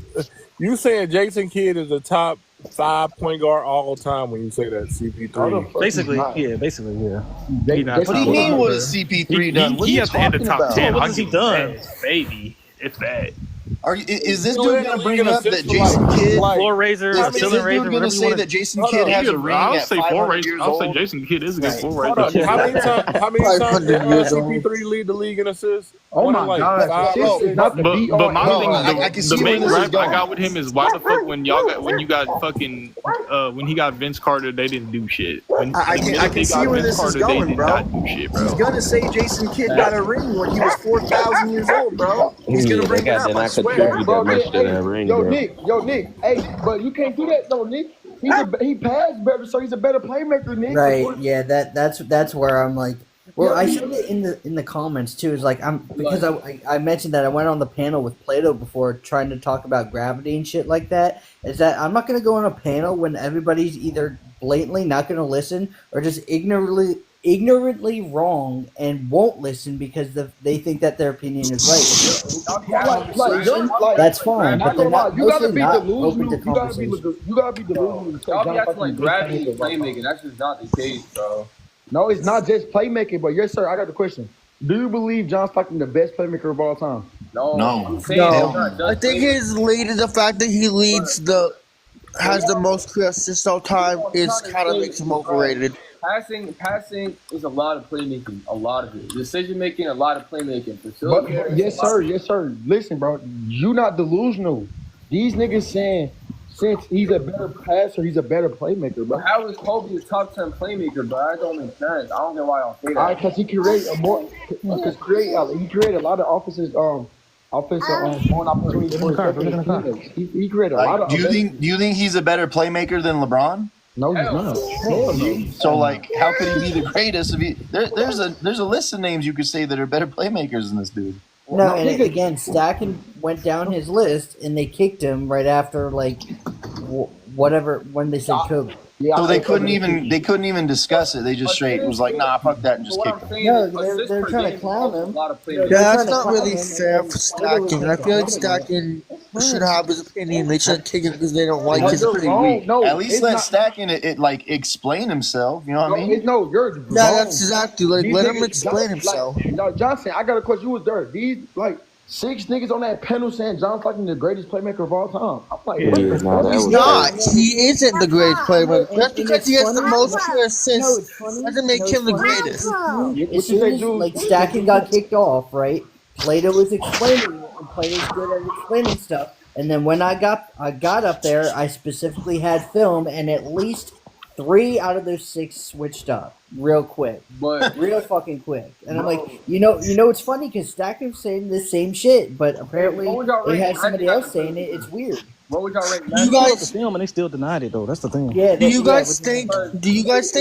you saying Jason Kidd is the top 5 point guard all time when you say that CP3? Basically, yeah. What do you mean? What has CP3 done? What are He you has to end the talking top about? 10. What I'll has he give him done? that. Baby, if that. Is this You dude ain't gonna gonna bring league up in that assists for, Jason Kidd? Floor raiser, Is this ceiling raiser, dude gonna whatever you say want. that Jason Kidd has a ring I'll at say 500 floor raiser. years I'll say old? Jason Kidd is a good floor Hold on, raiser. how many times did years old. CP3 lead the league in assists? Oh my God! Bro, This is not the be all But my No, thing, I can the see where main this is gripe I going. got with him is why the fuck when you got fucking when he got Vince Carter, they didn't do shit. When I can they see got where Vince this is Carter, they going, did bro. not do shit, bro. He's gonna say Jason Kidd got a ring when he was 4,000 years old, bro. He's gonna bring it up. I swear. That much to that ring, Yo, bro. Nick, hey, but you can't do that though, Nick. He passed better, so he's a better playmaker, Nick. Right? Yeah. That's where I'm like. Well, I said it in the comments too. Is like because I mentioned that I went on the panel with Plato before trying to talk about gravity and shit like that. Is that I'm not going to go on a panel when everybody's either blatantly not going to listen or just ignorantly wrong and won't listen because they think that their opinion is right. That's fine, but they're not. You gotta be not delusional. open to You gotta be conversation. delusional. Y'all be acting like gravity is playmaking. That's just not the case, bro. No, it's not just playmaking, but yes, sir. I got the question. Do you believe John Stockton the best playmaker of all time? No. No. I'm saying No. it's not just I think his lead is the fact that he leads the has the most career assists all time, it's kind of makes him overrated. Passing is a lot of playmaking, a lot of it. Decision making, a lot of playmaking. But yes, sir. Listen, bro, you not delusional. These niggas saying since he's a better passer, he's a better playmaker, bro. How is Kobe a top 10 playmaker, bro? I don't make sense. I don't know why y'all say that. All right, because he created he created a lot of offensive going opportunities for his teammates. He created a lot of. Do you think he's a better playmaker than LeBron? No, he's not. So like, how could he be the greatest? If he there's a list of names you could say that are better playmakers than this dude. No, and again, Stacken went down his list, and they kicked him right after like whatever when they said Kobe. Yeah, so they couldn't even discuss it. They just straight was like, nah, fuck that, and just kicked him. No, they're trying to clown him. Yeah, that's not really fair for Stacken. I feel like Stacken should have his opinion. They shouldn't kick him because they don't like his opinion. No, at least let Stacken it like explain himself. You know what I mean? No, you're wrong. Yeah, that's exactly like let him explain himself. No, Johnson, I got a question. You was there. These like 6 niggas on that panel saying John Stockton the greatest playmaker of all time. I'm like, he's not. He isn't the greatest playmaker. Just because he has the most career assists doesn't make him the greatest. As soon as like Stacken got kicked off, right? Plato was explaining it, and Plato's good at explaining stuff. And then when I got up there, I specifically had film, and at least 3 out of those 6 switched up real quick, real fucking quick. And I'm like, you know, it's funny because Stacken's saying the same shit, but apparently they had somebody else saying it. It's weird. What would y'all rate? You guys the film and they still denied it though. That's the thing. Yeah. Do you guys think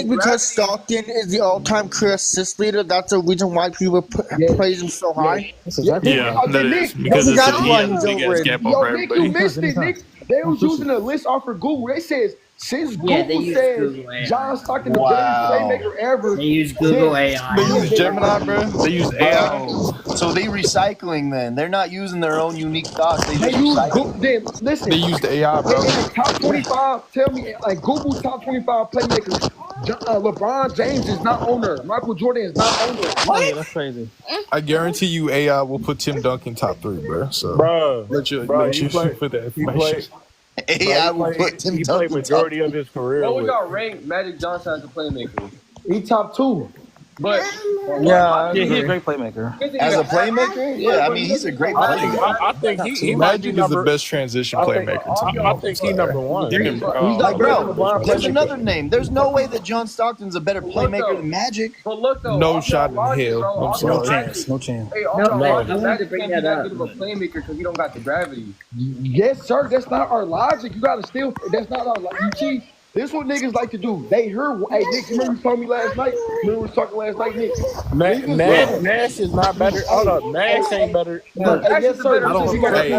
because Stockton is the all-time career assist leader, that's the reason why people praise him so high? Yeah, that is because it's a big ass gap over Nick, everybody. you missed it, Nick. They was using a list off of Google. They says since Google says John Stockton the greatest playmaker ever. They use Google AI. They use Gemini, bro. They use AI. So they recycling then. They're not using their own unique thoughts. They They just use recycle. listen. They use the AI, bro. In the top 25, tell me, like Google's top 25 playmakers, LeBron James is not on there. Michael Jordan is not on there. Oh, yeah, that's crazy. I guarantee you AI will put Tim Duncan top 3, bro. So Bro, let you put that he information. AI will put Tim he played Duncan majority of his career. What would with- y'all rank Magic Johnson as a playmaker? He top 2. But Yeah, he's a great playmaker. As a playmaker, yeah, I mean he's a great playmaker. I think he might be Magic is the number. best transition playmaker. I think he number one. He's Like, bro, LeBron there's playmaker. another name. There's no way that John Stockton's a better playmaker than Magic. But look though, No all shot in y'all logic, hell. bro, I'm all sorry. y'all No logic- chance. No chance. Hey, all No, y'all no, logic, I wanted Magic to bring can't be that that up. good of a playmaker because he don't got the gravity. Yes, sir. That's not our logic. You gotta still. That's not our logic. You see, this what niggas like to do. They heard. Hey, Nick, remember you told me last night? Remember we was talking last night, Nick? Nash is not better. Hold up, Nash ain't better. Yes, sir. Hey,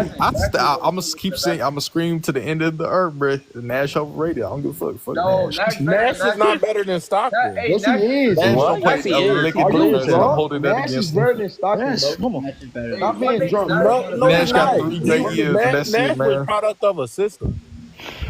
I'm gonna keep saying, I'm gonna scream to the end of the earth, bro. Nash overrated. I don't give a fuck. Fuck No, Nash. Nash is not better than Stockton. Hey, Yes, he is. Nash What? don't play Yes, he a is. lick Are of you defense, and I'm drunk? holding that Nash is against better him. than Stockton, Yes, bro. come on. Not being drunk. No, Nash he's got not. 3 great years, and that's Nash it, was man. product of a system.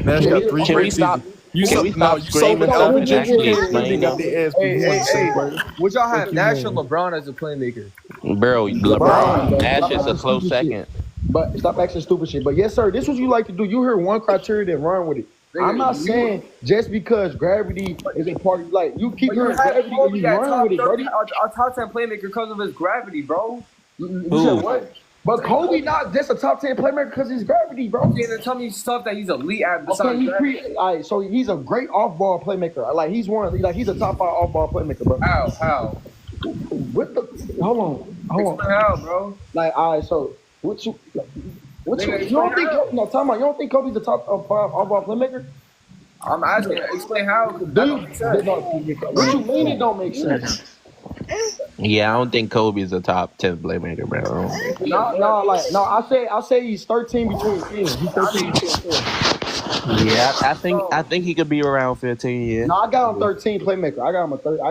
Nash got 3 Can we great stop? seasons. Can we stop You screaming sold stuff out and actually explain got it? the ass Hey, beat hey, one. hey. Would y'all have Nash or LeBron as a playmaker? Bro, LeBron. Nash is a close second. But stop asking stupid shit. But yes, sir, this is what you like to do. You hear one criteria, then run with it. I'm not saying just because gravity is a part of like you keep But you hearing have gravity and Kobe you at run top with it, 30, buddy. a top 10 playmaker because of his gravity, bro. You Who? said what? But Kobe not just a top 10 playmaker because he's gravity, bro. Okay, then tell me stuff that he's elite at Okay, besides gravity. all right, so he's a great off-ball playmaker. Like he's he's a top 5 off-ball playmaker, bro. How? What the? Hold on. Explain how, bro. Like, all right, so what you Nigga, don't think? explain No, time out. You don't think Kobe's the top 5 off-ball playmaker? I'm asking, explain how. 'Cause that don't make sense. What you mean it don't make sense? Yeah, I don't think Kobe is a top 10 playmaker, bro. No. I say he's 13 between 10. He's 13 between 10. Yeah, I think he could be around 15 years. No, I got him 13 playmaker. I got him at 13.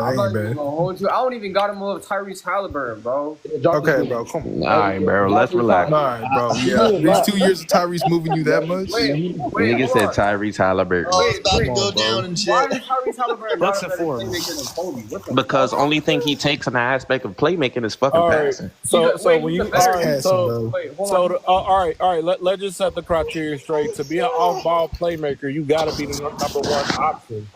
I'm not even gonna hold you. I don't even got him with Tyrese Halliburton, bro. Okay, bro, come on. All right, bro, let's relax. All right, bro. Yeah, these 2 years of Tyrese moving you that much? Nigga said Tyrese Halliburton. It's about to go down and Why shit. does Tyrese Halliburton Bucks not and a better four. playmaker than Kobe? What the Because only thing he takes in the aspect of playmaking is fucking All right. passing. So Wait, when you he's the better all right, passing, so bro. Wait, hold so on. all right. Let's just set the criteria straight. way. To be an off-ball playmaker, you got to be the number one option,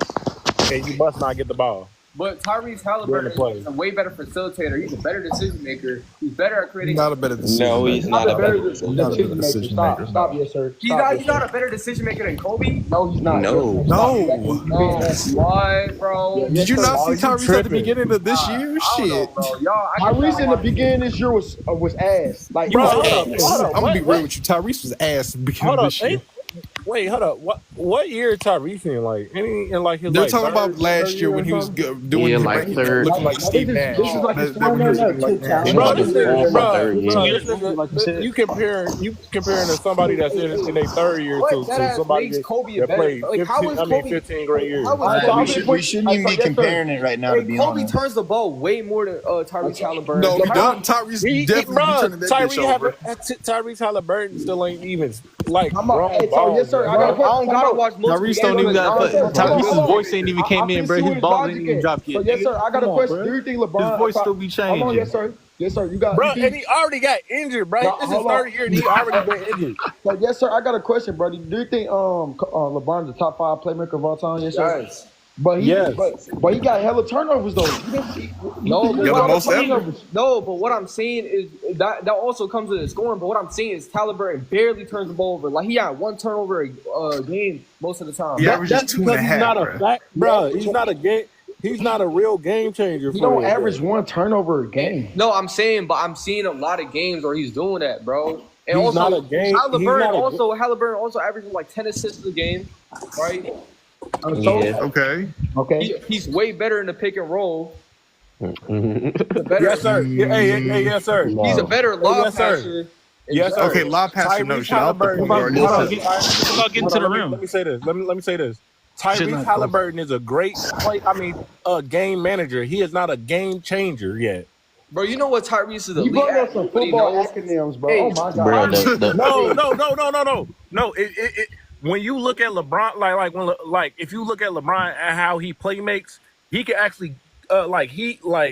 and you must not get the ball. But Tyrese During Halliburton the play. is a way better facilitator. He's a better decision maker. He's better at creating. Not a better decision. No, he's not a better decision decision. maker. Stop, stop, yes sir. He's Stop, not. yes, He's sir. not a better decision maker than Kobe. No, he's not. No. No. What, bro? Did you not see you Tyrese at the tripping. beginning of this year? I don't know, Shit. bro. Y'all, I can Tyrese in the watch- beginning of this year was ass. Like He Bro, was hold up, ass. hold up. I'm gonna be What- real with you. Tyrese was ass at the beginning Hold of up, this year. wait, hold up. What year is Tyrese in? Like any in like his They're like talking third- about last third year when or he was something? doing Yeah, like third. looking like Steve Nash. this is like his That when he was looking like Nash. Bro, Like this his former third year. you comparing to somebody that's in their third year What? to That ass somebody makes Kobe a that better- played like, how 15, is I mean Kobe- 15 great years. How is We shouldn't even be comparing it right now, to be Kobe honest. turns the ball way more than Tyrese Halliburton. No, he How- done. Tyrese definitely be turning that bitch over. Tyrese Halliburton still ain't even like I'm a- grown hey, ball. yes, sir. I yet. got a question. I don't gotta watch most Tyrese don't even got. Tyrese's voice ain't even came in, bro. His balls ain't even dropped yet. So yes, sir. I got a Come on, question. bro. Do you think LeBron? His voice still be Hold on, changing. yes, sir. Yes, sir. You got. Bro, you think- and he already got injured, bro. No, This is his hold on. third year and he already been injured. So yes, sir. I got a question, brother. Do you think LeBron's the top 5 playmaker of all time? Yes, sir. Yes. But he, Yes. but he got hella turnovers though. No, but Yeah, what the I'm most saying- ever. no, but what I'm saying is that also comes with the scoring. But what I'm saying is Halliburton barely turns the ball over. Like he had one turnover a game most of the time. Yeah, average That's just 2.5. because he's not a bro. fact, bro. He's not a game. He's not a real game changer. He for don't you, average bro. one turnover a game. No, I'm saying, but I'm seeing a lot of games where he's doing that, bro. And He's also, not a game- Halliburton also averages like 10 assists a game, right? Yeah. Okay. Okay. He's way better in the pick and roll. Mhm. Better, Yes, sir. Hey, yes, sir. He's a better lob Yes, sir. passer. Yes, sir. Okay, lob passer, no shit. I'll put him guard. Hold on, It's about getting to the rim. Let me say this. Let me say this. Shit Tyrese not Halliburton is a great a game manager. He is not a game changer yet. Bro, you know what Tyrese is the You lead brought up some athlete, football knows? acronyms, bro. Hey, Oh my god. Bro, the No. When you look at LeBron, if you look at LeBron and how he play makes, he can actually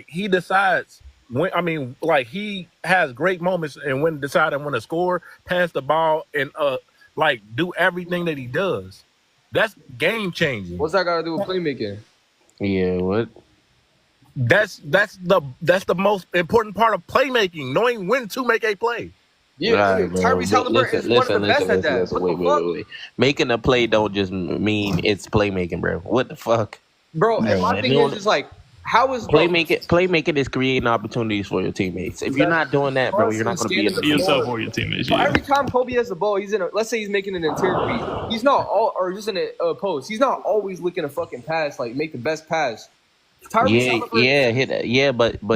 he decides when. I mean, like he has great moments and when deciding when to score, pass the ball, and do everything that he does. That's game changing. What's that got to do with playmaking? Yeah, what? That's the most important part of playmaking, knowing when to make a play. Yeah, Right, bro. Tyrese Halliburton is one of the best at that. What the fuck? Wait. Making a play don't just mean it's playmaking, bro. What the fuck? Bro, and my thing is just like, how is Playmaking is creating opportunities for your teammates. If you're not doing that, bro, you're not going to be in the Be yourself or your teammates. So Yeah. every time Kobe has the ball, he's in a, let's say he's making an interior read. He's not or just in a post. He's not always looking to fucking pass, like make the best pass. But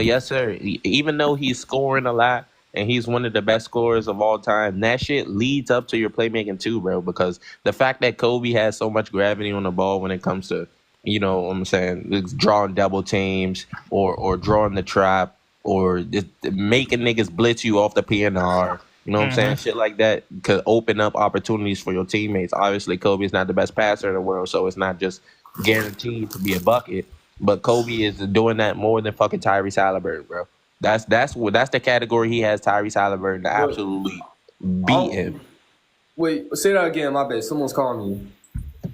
yes, sir. Even though he's scoring a lot and he's one of the best scorers of all time, that shit leads up to your playmaking too, bro. Because the fact that Kobe has so much gravity on the ball when it comes to, you know what I'm saying, it's drawing double teams or drawing the trap or just making niggas blitz you off the PNR. You know what I'm saying? Shit like that could open up opportunities for your teammates. Obviously, Kobe's not the best passer in the world, so it's not just guaranteed to be a bucket. But Kobe is doing that more than fucking Tyrese Halliburton, bro. That's the category he has Tyrese Halliburton to absolutely beat him. Wait, say that again. My bad. Someone's calling me.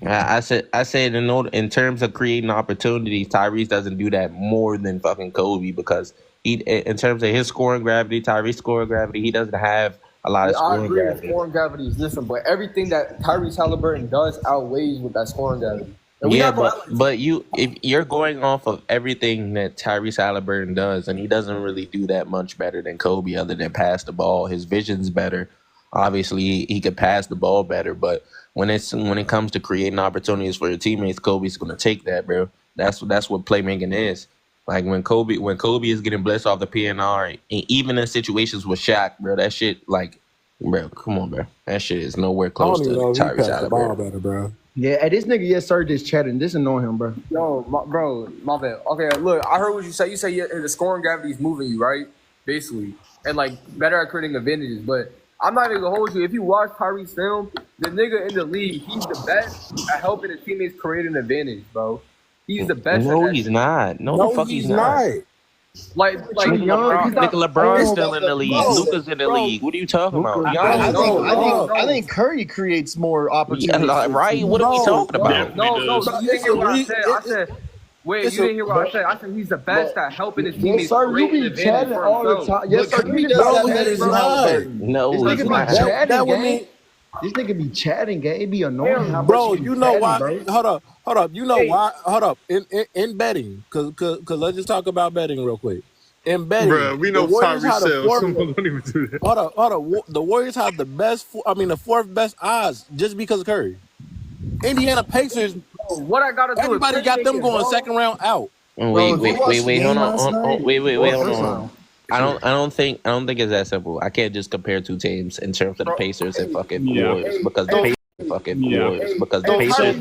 I said in terms of creating opportunities, Tyrese doesn't do that more than fucking Kobe because in terms of his scoring gravity, Tyrese's scoring gravity, he doesn't have a lot of I scoring agree gravity. scoring gravity is different, but everything that Tyrese Halliburton does outweighs with that scoring gravity. And we Yeah, not gonna- but if you're going off of everything that Tyrese Halliburton does, and he doesn't really do that much better than Kobe, other than pass the ball. His vision's better. Obviously, he could pass the ball better, but when it comes to creating opportunities for your teammates, Kobe's gonna take that, bro. That's what playmaking is. Like when Kobe is getting blitzed off the PNR, and even in situations with Shaq, bro, that shit, like, bro, come on, bro, that shit is nowhere I close don't to even know if he Tyrese passed the ball Halliburton. better, bro. Yeah, and this nigga yes sir just chatting. This annoying him, bro. Yo, my bad. Okay, look, I heard what you said. You say the scoring gravity is moving you, right? Basically, and like better at creating advantages. But I'm not even gonna hold you. If you watch Tyrese film, the nigga in the league, he's the best at helping his teammates create an advantage, bro. He's the best. No, at that he's shit. not. No, the fuck he's not. Like Nigga, LeBron, LeBron's still in the league. Bro, Luka's in the league. What are you talking about? I think Curry creates more opportunities. Right? What are we talking about? No, you didn't hear what I said. I said, wait, you didn't hear what I said. I said he's the best at helping his teammates. Yes, sir. You create be an advantage chatting for all the himself. time. Yes, sir. Curry You does know that that better is than not. Halliburton. No, This it's nigga not. be chatting, That would gang. mean, This nigga be chatting, gang. It be annoying how much bro. he be You know chatting, why? bro. Hold up. You know why? Hold up. In betting, cause let's just talk about betting real quick. In betting, Bro, we know the Warriors Tyrese have the sells. fourth. Someone don't even do that. Hold up. The Warriors have the best. The fourth best odds just because of Curry. Indiana Pacers. What I gotta do? Everybody got them going second round out. Wait, if you watched the hold game on. last night- Wait, hold First on. round. I don't think it's that simple. I can't just compare two teams in terms of the Pacers and fucking Warriors because the Pacers fucking Warriors because the Pacers.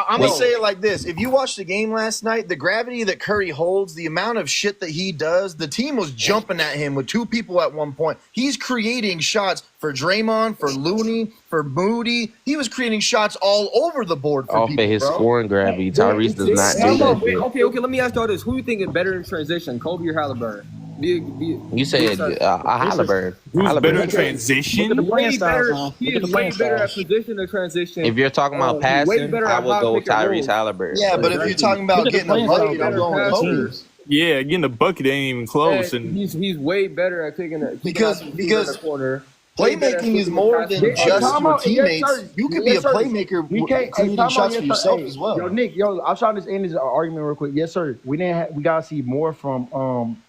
I'm gonna say it like this: if you watched the game last night, the gravity that Curry holds, the amount of shit that he does, the team was jumping at him with two people at one point. He's creating shots for Draymond, for Looney, for Moody. He was creating shots all over the board for Off people, of his bro. scoring gravity, Tyrese does not do that shit. Okay. Let me ask y'all this: who you think is better in transition, Kobe or Halliburton? You said Halliburton. Who's better in Look transition? at the playing Way better. styles, he is way better at position and transition. If you're talking about He's way passing, better I at would high go with pick and roll. Tyrese Halliburton. Yeah, but if you're talking about Look at the getting a playing bucket, style. I'm going with Kobe. Yeah, getting the bucket ain't even close. And And he's way better at kicking it Because in the corner. playmaking is more than just your teammates. You could be a playmaker, We can't creating time shots out, for yes, sir. yourself Hey, as well. Yo, Nick, I'm trying to end this argument real quick. Yes, sir. We gotta see more from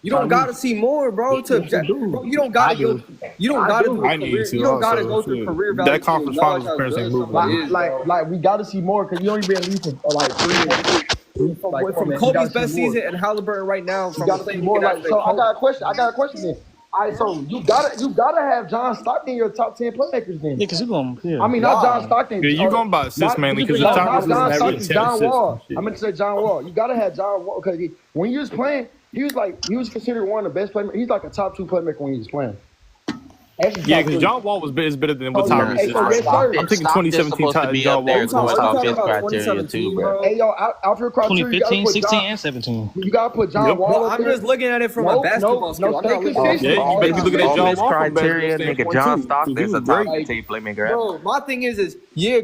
You don't Tyrese. gotta see more, bro. Bro, you don't gotta go. You don't gotta do. I need to You don't gotta also, go through shit. career That value. conference finals appearance ain't moving. Like we gotta see more because you only been in the league for like 3 years. Like, From man, you Kobe's gotta best see more. season and Halliburton right now, You from gotta see more. Like, so I got a question then. All right, so you gotta have John Stockton in your top 10 playmakers then. Yeah, because you're going. Yeah. I mean, not John Stockton. Yeah, you going by assist mainly because the not top is John never Stockton, 10 John assists. Wall. I meant to say John Wall. You gotta have John Wall because when he was playing, he was considered one of the best playmakers. He's like a top 2 playmaker when he was playing. Yeah, because John Wall is better than what Oh, yeah. Tyrese Hey, is. so yes, sir. I'm thinking 2017 John Wall was going top off 10. his criteria too, bro. Hey, yo, out your criteria, you gotta 2015, put 16, John, and 17. you gotta put John Yep. Wall Bro, up I'm there. just looking at it from a basketball skill. I'm stay not looking at consistent. Yeah, you better be looking at Off John his Wall from a criteria, basketball nigga, standpoint, John too. Stockton is a He was top great. 15 playmaker. Bro, my thing is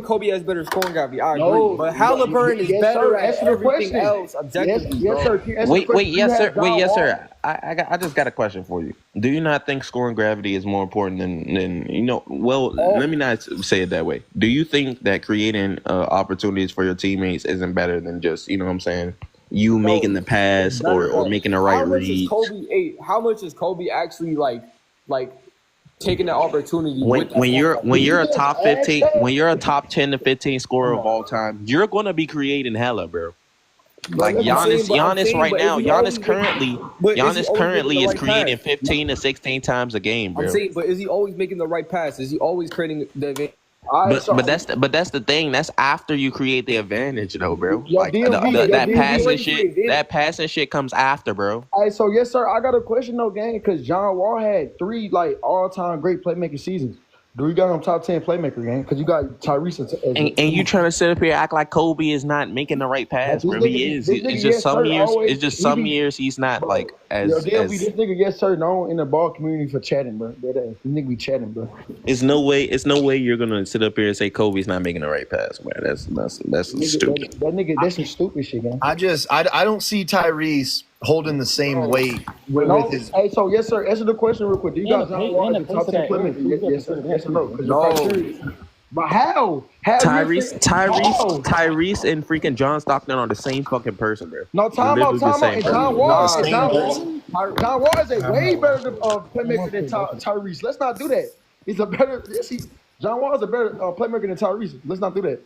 Kobe has better scoring gravity. I agree, No, but Halliburton is yes, better sir. at Answer the everything question. else objectively. Yes, bro. sir. Answer the Wait, question. You yes, sir. have John Wait, yes, Wall. sir. I just got a question for you. Do you not think scoring gravity is more important than you know? Well, let me not say it that way. Do you think that creating opportunities for your teammates isn't better than just you know what I'm saying? You making the pass or making the right How much is read. How much is Kobe actually like taking the opportunity? When you're a top 15, when you're a top 10 to 15 scorer of all time, you're gonna be creating hella, bro. Like Giannis right now, Giannis currently is creating 15 to 16 times a game, bro. I'm saying, but is he always making the right pass? Is he always creating the advantage? But that's the thing. That's after you create the advantage, though, bro. Like DMV, that DMV, passing shit. That passing shit comes after, bro. All right, so yes, sir. I got a question though, gang, because John Wall had 3 like all-time great playmaking seasons. Do you got him top 10 playmaker, gang? Because you got Tyrese And you trying to sit up here act like Kobe is not making the right pass, bro. He is. It's just some years. It's just some years he's not like as. This nigga, yes, sir, known in the ball community for chatting, bro. This nigga be chatting, bro. It's no way you're gonna sit up here and say Kobe's not making the right pass, man. That's stupid. That nigga, that's some stupid shit, gang. I don't see Tyrese holding the same weight with his. Hey, so yes, sir. Answer the question real quick. Do you got John Wall as the top 10 playmaker? Yes, sir. Yes or no? No. But how? Tyrese and freaking John Stockton are the same fucking person, bro. No, time out. And John Wall is a way better playmaker than Tyrese. Let's not do that. John Wall is a better playmaker than Tyrese. Let's not do that.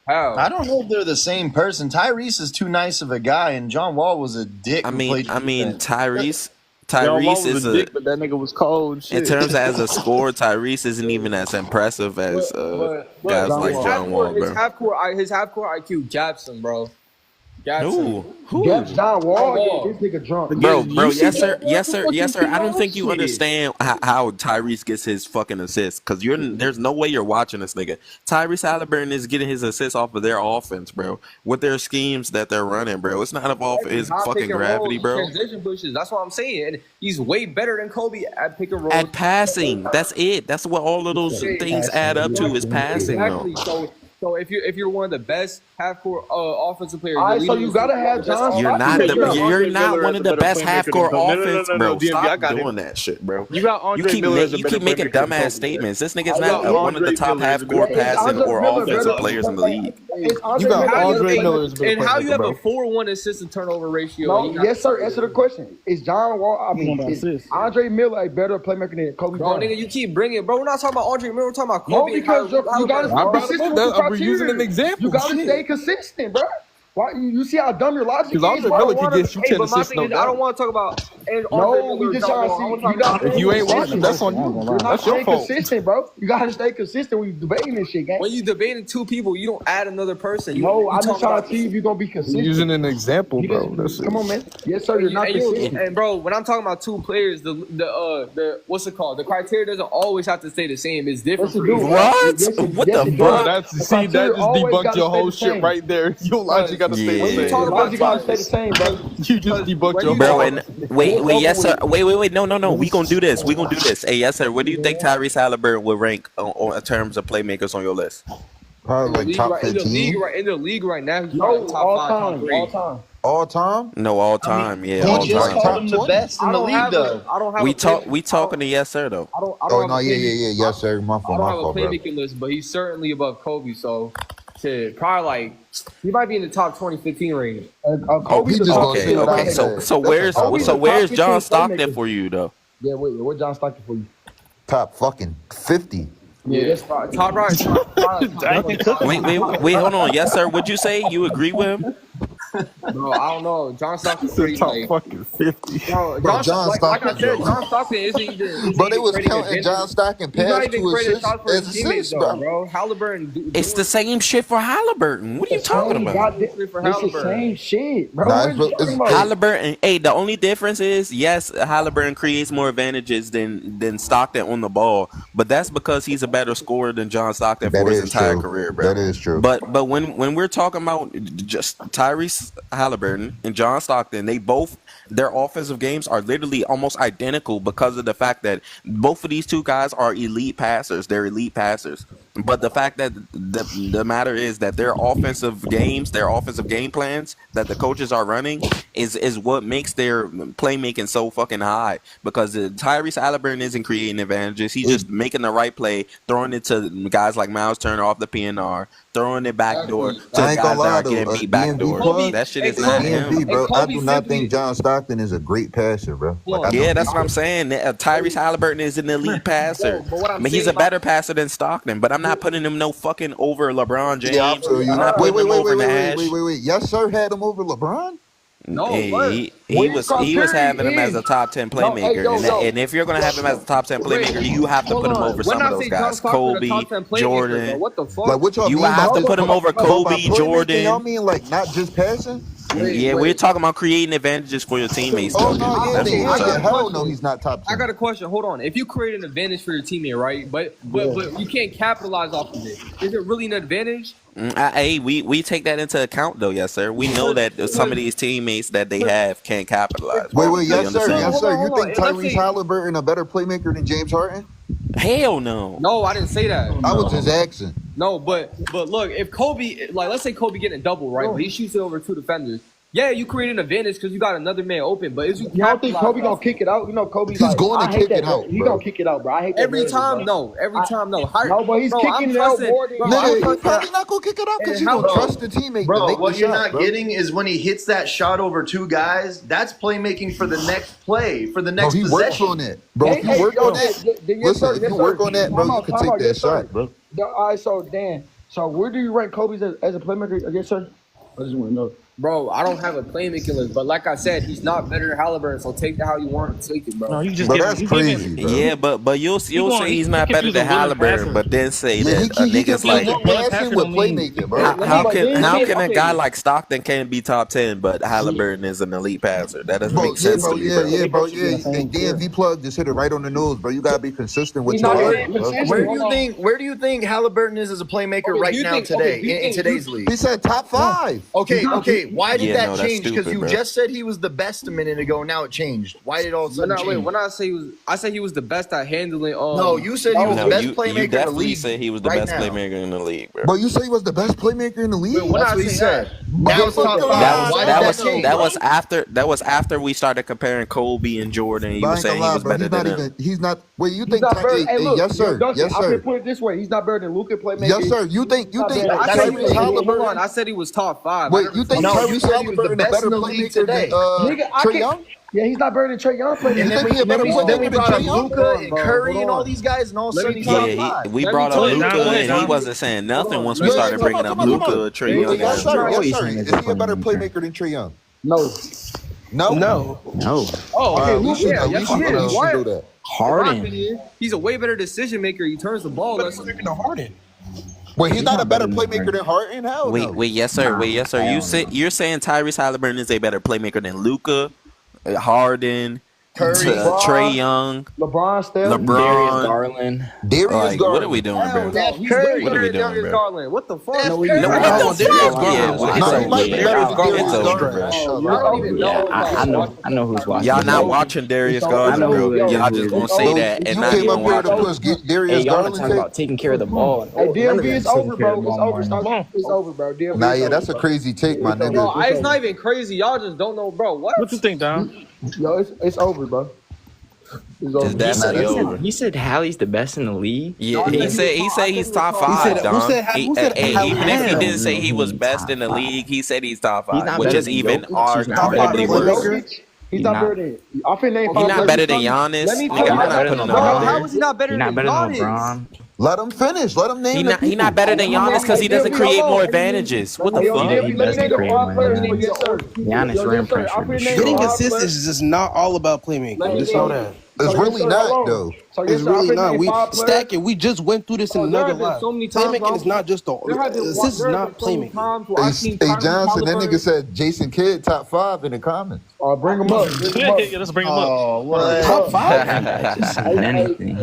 How? I don't know if they're the same person. Tyrese is too nice of a guy, and John Wall was a dick. Tyrese is a dick, but that nigga was cold. Shit. In terms of as a scorer, Tyrese isn't even as impressive as guys like John Wall, bro. His half court IQ, Jackson, bro. Who? Yes, John Wall. Yeah, this nigga drunk. Bro, You see yes sir, John Wall yes sir, fucking yes sir. I don't think you shit. understand how Tyrese gets his fucking assists, because there's no way you're watching this nigga. Tyrese Halliburton is getting his assists off of their offense, bro, with their schemes that they're running, bro. It's not off his Hot fucking pick and gravity, rolls, bro. Transition pushes. That's what I'm saying. And he's way better than Kobe at pick and roll. At passing, that's it. That's what all of those things add up to is passing, though. Exactly. So if you're one of the best half-court offensive players, All right, so you gotta have John. You're not Andre Miller one as of a the better best playmaker half-court than Kobe. offense, No, bro. DMV, I Stop got doing him. that shit, bro. You got Andre Miller as a You better keep making playmaker than Kobe. dumbass statements. This nigga's You not got one of the Andre top Miller as a half-court better passing playmaker. or offensive players in the league. You got Andre Miller as a better and how you have playmaker, a 4-1 assist and turnover ratio? No, yes, sir. Answer the question. Is John Wall? I mean, is Andre Miller a better playmaker than Kobe Bro, Bryant? nigga, you keep bringing it, bro. We're not talking about Andre Miller. We're talking about No, Kobe. because you gotta stay consistent with the We're using an criteria. example. You gotta Shit. stay consistent, bro. Why you see how dumb your logic is? Because Andre bro? Miller can get you 10 But my assists, thing no is, I don't doubt. want to talk about. No, we just trying to see. You got If you ain't watching, that's on you. You're not That's your staying fault. consistent, bro. You gotta stay consistent when you debating this shit, gang. When you debating two people, you don't add another person. No, I'm just talking trying about- to see if you're gonna be consistent. Using an example, You bro. just- That's it. Come on, man. Yes, sir. You're not consistent. And bro, when I'm talking about two players, the what's it called? The criteria doesn't always have to stay the same. It's different. Yes, it for do. each- What? Yes, What yes, the it Bro, does. that's The see, that criteria just always debunked gotta your stay whole the shit same. right there. Your logic gotta stay Yeah. the same. Talk about Logic gotta stay the same, bro. You just debunked your Bro, whole. and wait, yes sir. Wait. No. We gonna do this. We gonna do this. Hey, yes sir. What do you think Tyrese Halliburton would rank in terms of playmakers on your list? Probably like top in the 15 league right now. He's No, probably top all 5, top time, 3. all time. all time. No, all time. Yeah, He all just time. called him the best in I the don't league, have though. I don't have We talking to yes sir though. I don't Oh have no, a yeah, playmaking- yes sir. My I fault, don't my have a fault, bro. playmaking list, but he's certainly above Kobe. So, shit, probably like he might be in the top 20-15 range. Oh, Kobe's he the just top gonna Okay, say what I okay. So said. where's Kobe's the top where's 15 John Stockton playmaker. for you though? Yeah, wait, what John Stockton for you? Top fucking 50. Yeah, that's fine. Top right. Wait, hold on. Yes sir. Would you say you agree with him? Bro, I don't know. John Stockton's pretty Top like. fucking 50. Bro, Bro, John like I Stockton, said, bro. John Stockton isn't even. But they was creating counting advantage. John Stockton He's not pass even to creating assists shots for as his teammates, assists, though, bro. bro. Halliburton. It's the same shit for Halliburton. What are you talking about? It's the same shit, bro. Nah, What are you it's- talking about? Halliburton. Hey, the only difference is yes, Halliburton creates more advantages than Stockton on the ball, but that's because he's a better scorer than John Stockton That for his is entire true. career, bro. That is true. But when we're talking about just Tyrese Halliburton and John Stockton, their offensive games are literally almost identical because of the fact that both of these two guys are elite passers. They're elite passers. But the fact that the matter is that their offensive games, their offensive game plans that the coaches are running is what makes their playmaking so fucking high. Because Tyrese Halliburton isn't creating advantages. He's just making the right play, throwing it to guys like Miles Turner off the PNR, throwing it backdoor to I ain't guys gonna lie that are though. getting beat backdoor. DMV That shit is not him. DMV, bro. I Kobe do not simply- think John Stockton is a great passer, bro. Like, I Yeah, don't- that's what I'm saying. Tyrese Halliburton is an elite passer. But what I'm I mean, he's saying a better passer than Stockton, but I'm not putting him no fucking over LeBron James. Yeah, I feel you. I'm not Wait, putting him over Nash. wait. Yes, sir. Had him over LeBron. No, Hey, what? he What was his having him criteria as a top 10 playmaker, yo, and, yo. and if you're gonna have him as a top 10 playmaker, you have to Hold put him on. over When some I of those say John guys, Stockton, Kobe, a top 10 playmaker, bro, Jordan. what the fuck? Like what y'all You mean? have by- to put him over by Kobe, playmaking, Jordan. Y'all mean like not just passing? Yeah, we're talking about creating advantages for your teammates. Oh though. no, yeah, That's what we're talking about. hell no, he's not top 10. I got a question. Hold on. If you create an advantage for your teammate, right? But you can't capitalize off of it. Is it really an advantage? Hey, we take that into account though, yes sir. We know that some of these teammates that they have can't capitalize. Wait, You yes sir, understand? yes sir. You Hold on. think Let's Tyrese say- Halliburton a better playmaker than James Harden? Hell no. No, I didn't say that. I was just asking. No, but look, if Kobe, like, let's say Kobe getting a double, right? But he shoots it over 2 defenders. Yeah, you create an advantage because you got another man open. But is you Y'all think capitalize Kobe off gonna it? kick it out? You know, Kobe's He's like, going to I hate kick that, it out, He bro. gonna kick it out, bro. I hate that. Every narrative, time, bro. no. Every time, no. No, but he's Bro, kicking I'm it out trusting- more than bro, Nigga, I'm he's trusting- probably not gonna kick it out because And he how- don't trust the teammate to Bro, make what the you're shot, not bro. getting is when he hits that shot over 2 guys, that's playmaking for the next play, for the No, next he possession. works on it, bro. If you work on that, listen. If you work on that, bro, you can take that shot, bro. All right, so Dan, so where do you rank Kobe as a playmaker? Yes, sir. I just want to know. Bro, I don't have a playmaking list, but like I said, he's not better than Halliburton, so take it how you want to take it, bro. No, you just Bro, give that's you crazy, bro. Yeah, but you'll say he's not better than Halliburton, but then say Man, that a nigga's like, passing with playmaking, bro. how can a guy like Stockton can't be top 10, but Halliburton is an elite passer? That doesn't make sense to me, bro. And DMV plug just hit it right on the nose, bro. You gotta be consistent with He's your not work, really bro. consistent. Where do you think Halliburton is as a playmaker right now today in today's league? He said top 5. Okay. Why did that that's change? Because stupid, you bro. just said he was the best a minute ago. Now it changed. Why did all of a sudden change? Wait, when I say he was the best at handling. No, you said he was the best playmaker you in the definitely league. said he was the right best now. playmaker in the league, bro. But you say he was the best playmaker in the league? That's what he said. Now it's top 5. Why did that change? That was after we started comparing Kobe and Jordan. You were saying he was better than them. He's not. Wait, you He's think? not better. Hey, look, yes, sir. Dustin, Yes, I sir. can put it this way: he's not better than Luka playmaking. Yes, sir. You think I said Tyrese Halliburton? I said he was top 5. Wait, you think No, you Tyrese said he was the Halliburton is a best better in the league playmaker today. than Nigga, I Trae can't- Young? Yeah, he's not better than Trae Young. And then we brought up Luka and Curry and all these guys, and all of a sudden he's top 5. We brought up Luka, and he wasn't saying nothing once we started bringing up Luka, Trae Young. Yes, sir. and Yes, sir. Is he a better playmaker than Trae Young? No. No. Oh, okay. We should know. Yes, We should he know is. Why? that. Harden. He's a way better decision maker. He turns the ball less. Harden. Wait, he's not a better playmaker than Harden? Hell no. Wait, yes, sir. You're saying Tyrese Halliburton is a better playmaker than Luka, Harden, Curry, Trae Young, LeBron, Steph, Darius LeBron. Garland. Darius Like, Garland. what are we doing, bro? He's way Curry. What are we better than doing, Darius bro? Garland. What the fuck? No, what the fuck? Yeah, No, he might be better than Darius it's over, Garland. bro. Y'all don't even know. I know who's watching. Y'all not watching Darius Garland, I know bro. who it is. Y'all just gonna say that and You not came even up here watch to it. push Hey, Darius y'all Garland. talking about taking care of the ball. Hey, None of DMV them is taking over, care of bro. the It's ball over. more. It's over, bro. DMV Nah, is yeah, over, that's a bro. crazy take, my No, nigga. it's not even crazy. Y'all just don't know, bro. What? What you think, Dom? Yo, it's over, bro. It's over. It's definitely over. He said Hallie's the best in the league. Yeah, he said he's top 5, said- Dom. who said- He- who said hey, even if he Hal? didn't say he was best in the league, he said he's top He's 5, not which better is than even Jokic. He's not better arguably than worse. Jokic. He's not better than. I finna name He's five not players. better than Giannis. Let me Nigga, tell you, I'm not better putting than him bro, out how there. is he not better He's not than better than Giannis? LeBron. Let him finish. Let him name the He not better than Giannis because he doesn't create more advantages. What the Hey, yo, fuck? DMV, let me name the Create five more players. advantages. Yes, sir. Giannis Yo, rim yes, sir. pressure. I finna name Getting five assists players. is just not all about playmaking. Just know that. It's So, really yes, sir, not, hold on. though. So, yes, It's sir, I really finna not. name We five players. stack it. We just went through this in There another have been live. so many times Playmaking is not just the There have been assist is there have not been so many playmaking. times where I've seen Hey, Tyrese Johnson, that Halliburton- nigga said Jason Kidd top 5 in the comments. Bring him up. Bring him up. Yeah, let's bring him up. Oh, what? Top 5? Just anything.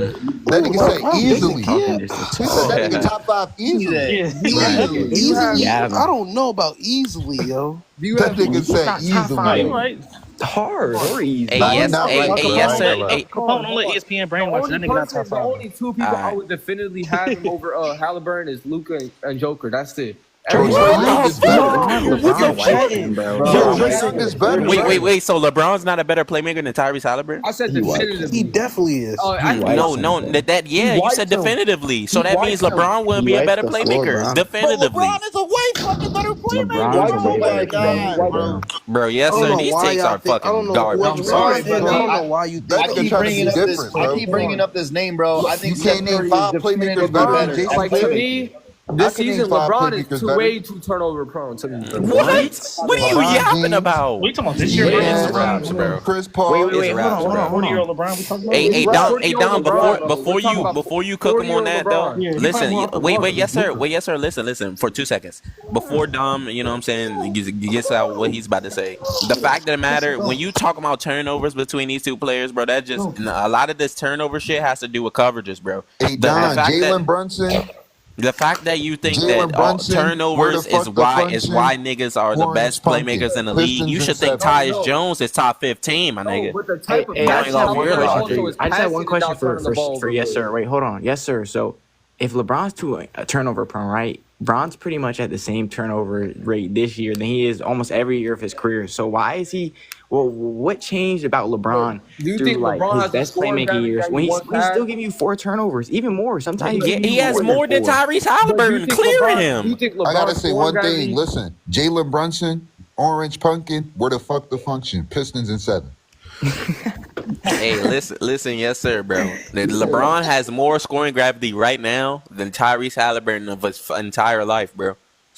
That nigga said easily. Talking just He said that nigga top 5 easily. Yeah. Easily? Yeah. I don't know about easily, yo. That nigga said Top easily. five. You right. Hard or easy. Hey, Nah, yes, not hey, right, hey, bro. yes, sir. Right. Hey, Capone, don't let ESPN brainwash that nigga not top The 5. only two people I Alright. would definitively have him over Halliburton is Luka and Joker. That's it. Trae Young is better. LeBron white, bro. Trae Young is better. wait. So LeBron's not a better playmaker than Tyrese Halliburton? I said He white. definitively. He definitely is. No, that yeah, you said definitively. So that means LeBron will be a better playmaker, definitively. is a way fucking better LeBron's a better player. Bro, yes, I don't sir. know These why takes y'all are think- I don't fucking know garbage. what I'm you sorry, said. bro. I don't know why you think I That keep nigga trying to bringing be up this. different, I bro. keep bringing up this name, bro. I think You can't Steph name Curry 5 is playmakers definitively better better. than Jason Like to Kidd. me, I this can name season 5 LeBron is playmakers too better. way too turnover prone to me. What? What are you LeBron yapping James. about? We talking about this year, It's bro? raps, bro. Chris Paul. Wait, It's hold raps, on, hold bro. on, hold on. 40-year-old LeBron. We talking about? Hey, Dom, LeBron. before you cook him on that though, Yeah, you listen, probably wait, yes sir, listen, for 2 seconds. Before Dom, you know what I'm saying, gets out what he's about to say. The fact of the matter, when you talk about turnovers between these two players, bro, that just, a lot of this turnover shit has to do with coverages, bro. Hey, The Don, fact Jalen that, Brunson. the fact that you think Jalen that Brunson, where turnovers the fuck is the why function? niggas are the Orange best Pumpkin. playmakers in the league, you Pistons should and think seven. Tyus Jones is top 15, my nigga. But the type of Hey, I Going just off have one your question logic. for you. I just have one question passing without turning the ball for over. yes, sir. Wait, hold on. Yes, sir. So if LeBron's too turnover prone, right? Bron's pretty much at the same turnover rate this year than he is almost every year of his career. So why is he? Well, what changed about LeBron Do you through think like LeBron his has the best scoring playmaking advantage years that when he he's once still had? giving you 4 turnovers, even more? Sometimes He has more than Tyrese Halliburton. Clearing him. I gotta say one thing. Listen, Jalen Brunson, Orange Pumpkin, where the fuck the function? Pistons and 7. Hey, listen, yes, sir, bro. LeBron has more scoring gravity right now than Tyrese Halliburton of his entire life, bro.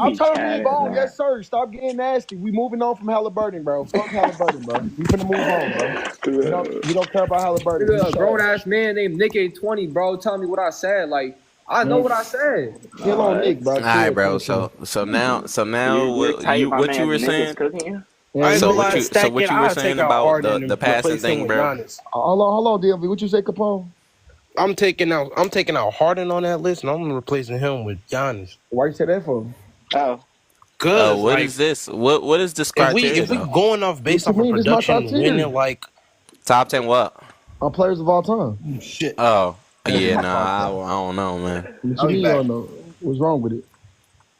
I'm trying to move on. Yes, sir. Stop getting nasty. We moving on from Halliburton, bro. Fuck Halliburton, bro. We finna move on, bro. We don't care about Halliburton. Nigga, a grown ass man named Nick 820, bro. Tell me what I said. Like, I know what I said. Chill on Nick, bro. All right, bro. So now what you were saying? So what you were saying about the passing thing, bro? Hold on, DMV. What you say, Capone? I'm taking out Harden on that list, and I'm replacing him with Giannis. Why you say that for? Oh, Cause what like is this? What is this criteria if we though? going off based What off you of mean? This my top production, 10. winning like Top 10 what? On players of all time. Shit. Oh, This is yeah, my nah, top 10. I don't know, man. What I'll you be mean you back. don't know? What's wrong with it?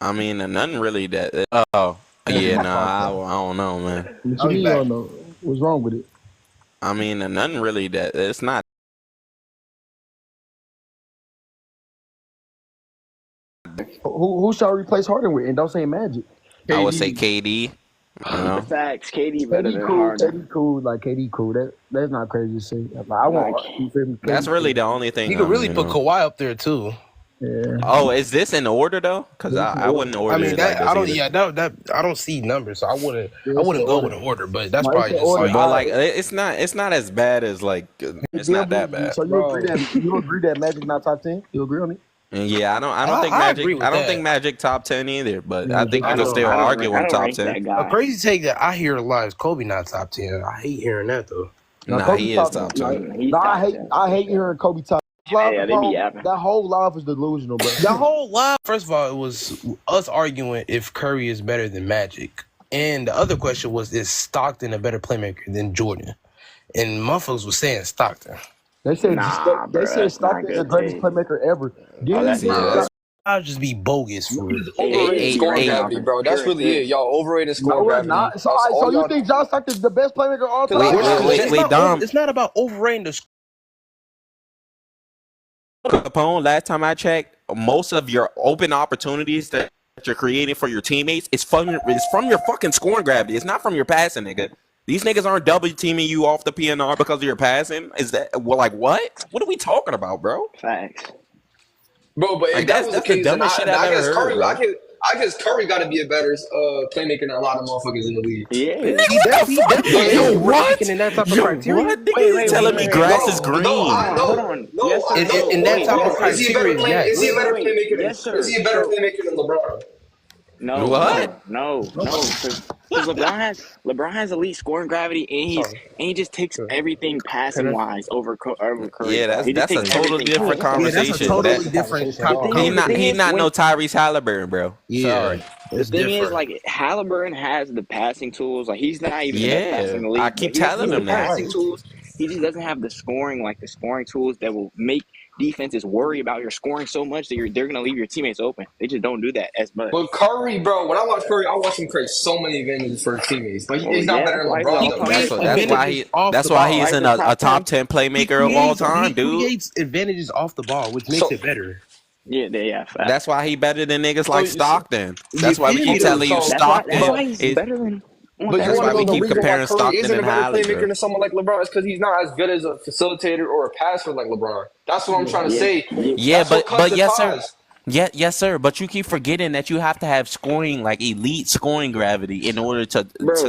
I mean, nothing really that. Oh, This is yeah, my nah, top 10. I don't know, man. What I'll you be mean you back. don't know? What's wrong with it? I mean, nothing really that. It's not. Who shall replace Harden with? And don't say Magic. I would say KD. You know? Facts. KD better KD than cool. Harden. KD cool. Like KD cool. That's not crazy to say. Like, I want. You feel me? That's KD really cool. the only thing. you could really you put know. Kawhi up there too. Yeah. Oh, is this in order though? Because I wouldn't order I mean it that like this I don't either. yeah that I don't see numbers, so I wouldn't Yeah, it's go order. with an order, but that's No, probably it's just order. like But like, it's not as bad as like. It's not that bad. So you agree that Magic not top 10? You agree on it? And yeah, I don't think I Magic. agree with I don't that. think Magic top 10 either. But Yeah, I think I you can don't- still I don't argue I on don't top rank 10. that guy. a crazy take that I hear a lot is Kobe not top 10. I hate hearing that though. No, Nah, Kobe he is top top 10. 10. He's No, top 10. I hate hearing Kobe top. Yeah, they be yapping. That whole life is delusional, bro. The whole live, first of all, it was us arguing if Curry is better than Magic. And the other question was, is Stockton a better playmaker than Jordan? And motherfuckers was saying Stockton. They said Nah, they bro, said that's not Stockton the good greatest take. playmaker ever. Oh, that's Yeah, not that's- I'd just be bogus for it. Overrated scoring eight. gravity, bro. That's really it. Y'all overrated No, scoring we're gravity. not. So, That's all right, so all you y'all. think John Stockton's the best playmaker of all time? Wait, Dom. It's not about overrating the Capone, last time I checked, most of your open opportunities that you're creating for your teammates is from your fucking scoring gravity. It's not from your passing, nigga. These niggas aren't double teaming you off the PNR because of your passing. Is that like what? What are we talking about, bro? Facts. Bro, but if Like, that was the that's the case, then dumbest shit I've I ever guess heard, Curry, bro. I guess Curry got to be a better playmaker than a lot of motherfuckers in the league. Yeah. He definitely Yo, what? taking in that type of criteria. What? Nigga, you telling me grass is green? Hold on. Yes, sir. In that type of Is he a better criteria, yes. Is he a better Wait, playmaker than? yes, sir. Is he a better So- playmaker than LeBron? No. What? No. Because LeBron has elite scoring gravity, and he just takes everything passing wise over Curry. Yeah, He just that's a takes totally everything. different Yeah, that's conversation. a totally That- different The topic. thing He is, not when- no Tyrese Halliburton, bro. Yeah, Sorry. The it's thing different. is, like, Halliburton has the passing tools. Like, he's not even the best passer in the league. I keep but he has telling the him that. passing tools. He just doesn't have the scoring tools that will make defenses worry about your scoring so much that they're going to leave your teammates open. They just don't do that as much. But Curry, bro, when I watch Curry, I watch him create so many advantages for his teammames. But he's not yeah, better than that's LeBron. why though. That's why he is in a top 10 playmaker of all time, He dude. creates advantages off the ball, which makes it better. Yeah. Facts. That's why he better than niggas like Stockton. That's why we Yeah, keep telling you so- Stockton. That's why he's is- better than. But That's you why want we to know the keep reason why comparing Curry Stockton isn't a and better Halley, playmaker bro. than someone like LeBron? It's because he's not as good as a facilitator or a passer like LeBron. That's what I'm trying to say. Yeah, That's what cuts but the yes, sir. ties. Yeah, yes, sir. But you keep forgetting that you have to have scoring, like elite scoring gravity, in order to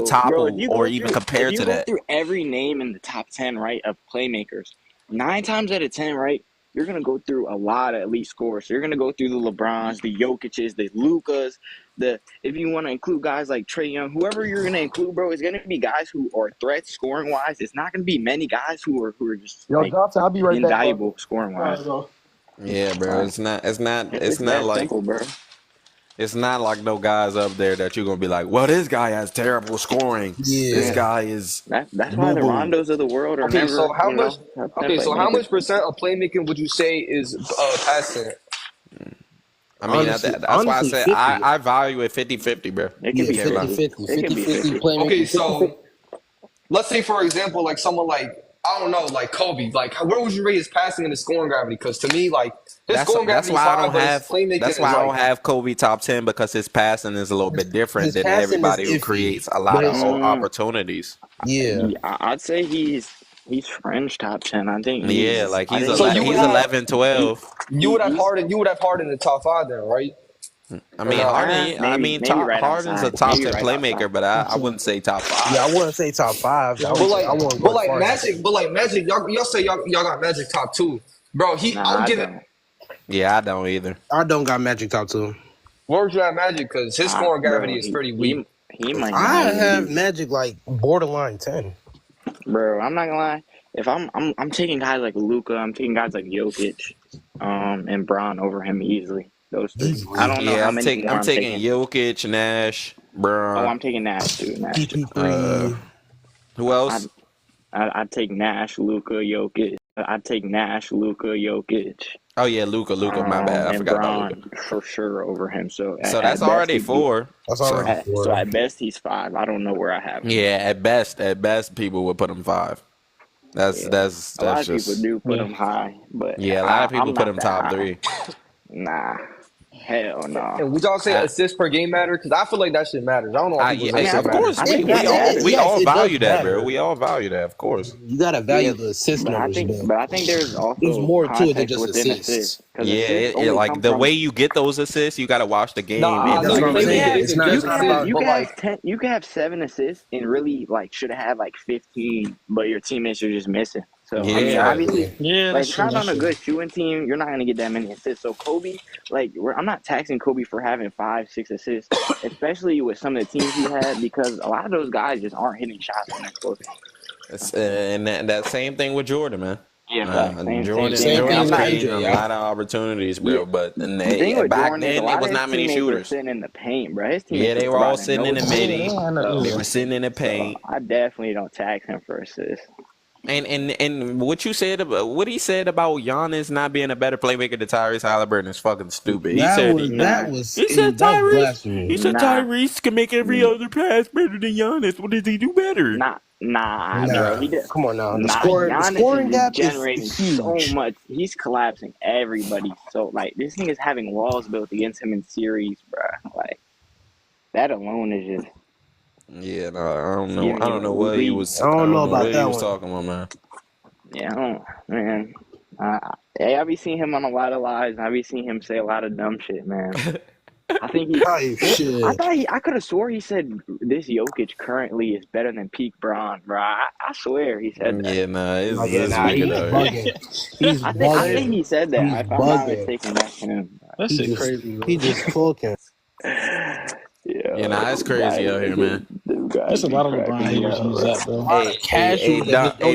topple if you or go even through- compare if you to go that. through every name in the top 10, right, of playmakers, 9 times out of 10, right, you're going to go through a lot of elite scores. So you're going to go through the LeBrons, the Jokic's, the Lukas, if you want to include guys like Trae Young, whoever you're going to include, bro, is going to be guys who are threats scoring wise. It's not going to be many guys who are just Yo, like, Johnson, I'll be right back. invaluable scoring wise. Yeah, bro. It's not that like simple, bro. it's not like no guys up there that you're gonna be like, well, this guy has terrible scoring. Yeah. This guy is. That's why the boo-boo. Rondos of the world are Okay, never. so how you know, much? top 10 Okay, so how playmakers. much percent of playmaking would you say is passing? I mean, Honestly- that's why I honestly, said 50. I value it 50-50, bro. It can be Yeah, 50. 50-50 playmaker. Okay, so let's say for example, like someone like I don't know, like Kobe. Like, where would you rate his passing and his scoring gravity? Because to me, like his scoring That's gravity why is I fine, don't but his have. playmaking That's is why I don't like. have Kobe top 10 because his passing is a little bit different his than passing is everybody who iffy, creates a lot but of his- opportunities. Yeah. I'd say he's fringe top 10. I think. Yeah, like he's So you would have- 11, 12. You would have Harden. You would have Harden in the top 5 then, right? I mean, Harden. maybe right Harden's a outside. top Maybe 10 right playmaker, outside. but I wouldn't say top 5. Yeah, I wouldn't say top 5. I But would- like, I wouldn't but go like far. Magic, y'all say y'all got Magic top 2, bro. Nah, I'm I giving. don't. Yeah, I don't either. I don't got Magic top 2. Where would you have Magic? Because his scoring Bro, gravity is pretty weak. He might. I not have be- Magic like borderline 10. Bro, I'm not gonna lie. If I'm taking guys like Luka, I'm taking guys like Jokic, and Bron over him easily. Those three. I don't know Yeah, how I'm many taking more I'm taking Jokic, Nash, Oh, Bron. I'm taking Nash too. Nash too. Who else? I'd take Nash, Luka, Jokic. I'd take Nash, Luka, Jokic. Oh yeah, Luka. My bad. I And forgot about Luka. Bron for sure over him. So So at that's best already he'd be, 4. so at best he's 5. I don't know where I have him. Yeah, at best, people would put him 5. That's Yeah. that's A lot that's of people just do put him high, but yeah. A lot of people I'm put not him that top high. 3. Nah, hell no. And would y'all say assists per game matter? Because I feel like that shit matters. I don't know why people say Yeah, it of matters. course. I think We all it does value that, matter. bro. We all value that, of course. You gotta value Yeah, the assist but numbers, I think there's also there's more to it than context just within assists. assists. 'Cause Yeah, assists only like come the from way you get those assists, you got to watch the game. Nah, That's no, what I'm maybe saying. it It's isn't not. just It's not assists, about. you but can like have 10, you can have 7 assists and really like should have had like 15, but your teammates are just missing. So I mean, Yeah, obviously, Yeah, like that's if true. you're not That's on a true. good shooting team, you're not gonna get that many assists. So Kobe, like I'm not taxing Kobe for having 5, 6 assists, especially with some of the teams he had, because a lot of those guys just aren't hitting shots when they're supposed to. and that same thing with Jordan, man. Yeah, facts. Same Jordan thing. I'm was not. creating MJ, a yeah. lot of opportunities, bro. Yeah, But the thing with back Jordan is a then, it lot was of his not many teammates were shooters. sitting in the paint, bro. His Yeah, teammates they were were all providing sitting no in the assists. midi. So, They were sitting in the paint. I definitely don't tax him for assists. And what you said about what he said about Giannis not being a better playmaker than Tyrese Halliburton is fucking stupid. He said blasphemy. he said Tyrese can make every other pass better than Giannis. What does he do better? Nah, bro. He did. Come on now. The Nah, scoring Giannis gap is generating is huge. so much. He's collapsing everybody. So like this thing is having walls built against him in series, bro. Like that alone is just. Yeah, no, I don't know. giving I you don't a know what he lead. was. I don't know about what he that was one. talking about, man. Yeah, I don't, man. I be seeing him on a lot of lies. And I be seeing him say a lot of dumb shit, man. I think I could have swore he said this Jokic currently is better than peak Bron, bro. I swear he said that. Yeah, nah, it's He's wicked out here. bugging. He's I bugging. think he said that. He's If I'm not bugging. mistaken, that's him. That shit crazy, bro. He just talking. Yeah, nah, it's crazy out here, man. There's a lot of LeBron haters on this app, bro.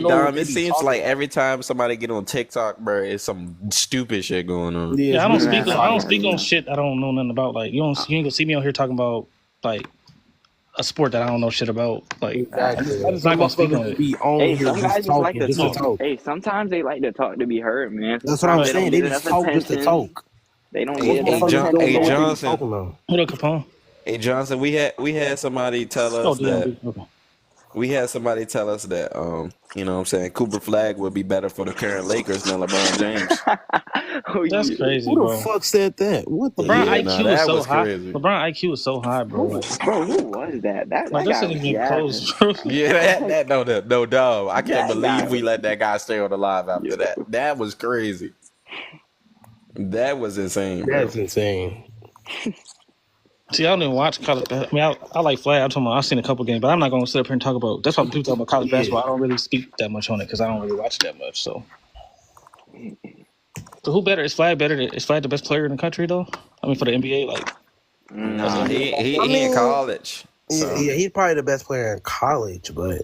Dom, it seems like every time somebody get on TikTok, bro, it's some stupid shit going on. Yeah, I don't speak on shit I don't know nothing about. Like you ain't gonna see me out here talking about like a sport that I don't know shit about. Like I'm just not gonna speak on it. Hey, some guys just like to talk. Hey, sometimes they like to talk to be heard, man. That's what I'm saying. They just talk just to talk. They don't Hey, get Johnson. What up, Capone? Hey Johnson, we had somebody tell us that we had somebody tell us that you know what I'm saying, Cooper Flag would be better for the current Lakers than LeBron James. That's crazy, Who bro. the fuck said that? What the LeBron Yeah, IQ nah, is that so was high. crazy. LeBron IQ is so high, bro. Like, Bro, who was that? That like guy this was isn't even yapping. close, bro. Yeah, no dog. I can't That guy believe we let that guy stay on the live after that. That was crazy. That was insane, bro. That's insane. See, I don't even watch college. I mean, I like Flag. I'm talking about, I've seen a couple games, but I'm not going to sit up here and talk about. That's why people talk about college basketball. I don't really speak that much on it because I don't really watch it that much. So who better? Is Flag better? Is Flag the best player in the country though? I mean, for the NBA, like. Nah, he in college. So. Yeah, he's probably the best player in college, but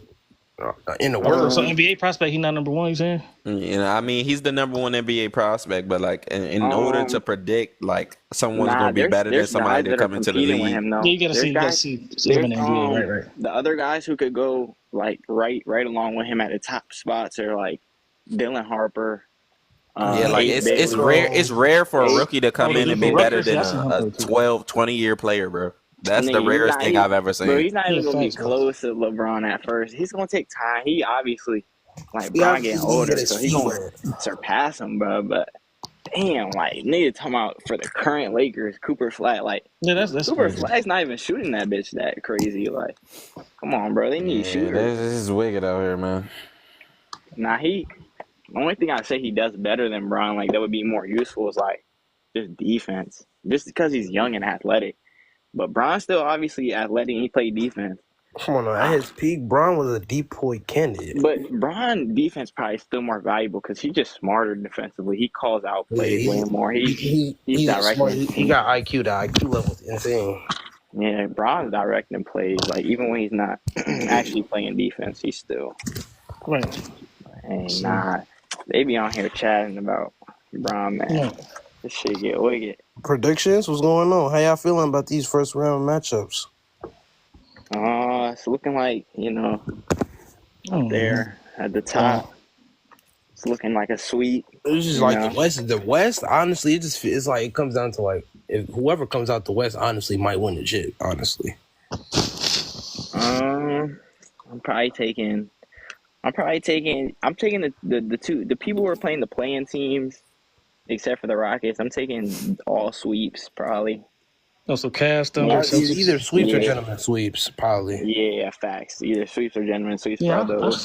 in the world. So NBA prospect, he's not number one. You saying? You know, I mean, he's the number one NBA prospect, but like in order to predict like someone's gonna be better than somebody to come into the league. Yeah, you gotta see him in the NBA, right. The other guys who could go like right along with him at the top spots are like Dylan Harper. Yeah, like it's rare. It's rare for a rookie to come in and be better than a 12, 20-year player, bro. That's the rarest thing I've ever seen. Bro, he's not even gonna be close to LeBron at first. He's gonna take time. He obviously like Bron getting older, so he's gonna surpass him, bro. But damn, like nigga talking about for the current Lakers, Cooper Flag, like that's Cooper crazy. Flag's not even shooting that bitch that crazy. Like, come on, bro, they need shooters. This is wicked out here, man. Nah, the only thing I say he does better than Bron, like that would be more useful, is like just defense, just because he's young and athletic. But Bron's still obviously athletic and he played defense. Come on, at his peak, Bron was a decoy candidate. But Bron defense probably still more valuable because he's just smarter defensively. He calls out plays way more. He's directing. He got IQ. The IQ level is insane. Yeah, Bron's directing plays. Like even when he's not actually playing defense, he's still. Right. Hey, nah, they be on here chatting about Bron, man. Yeah. This shit get wicked. Predictions? What's going on? How y'all feeling about these first round matchups? It's looking like, up there at the top. It's looking like a sweep. It's just like the West. The West, honestly, it's like it comes down to like if whoever comes out the West, honestly, might win the shit. Honestly, I'm taking the people who are playing the playing teams, except for the Rockets. I'm taking all sweeps probably. No, so Cavs, either sweeps or gentlemen sweeps, probably. Yeah, facts. Either sweeps or gentlemen sweeps. Yeah, probably.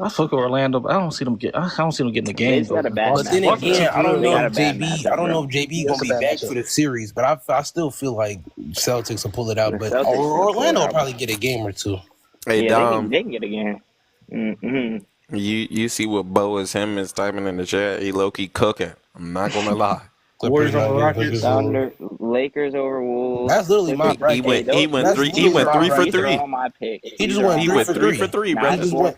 I fuck with Orlando, but I don't see them getting the game. Got a bad But then again, I don't know if matchup, JB gonna be back for the series, but I still feel like Celtics will pull it out. But Celtics Orlando will probably get a game or two. Hey, yeah, Dom, they can get a game. Mm-hmm. you see what Bo is typing in the chat? He low key cooking. I'm not gonna lie. Warriors over Rockets. Thunder, Lakers over Wolves. That's literally my bracket. He went 3 for 3. All my picks. He just went 3 for 3, Nah, bro.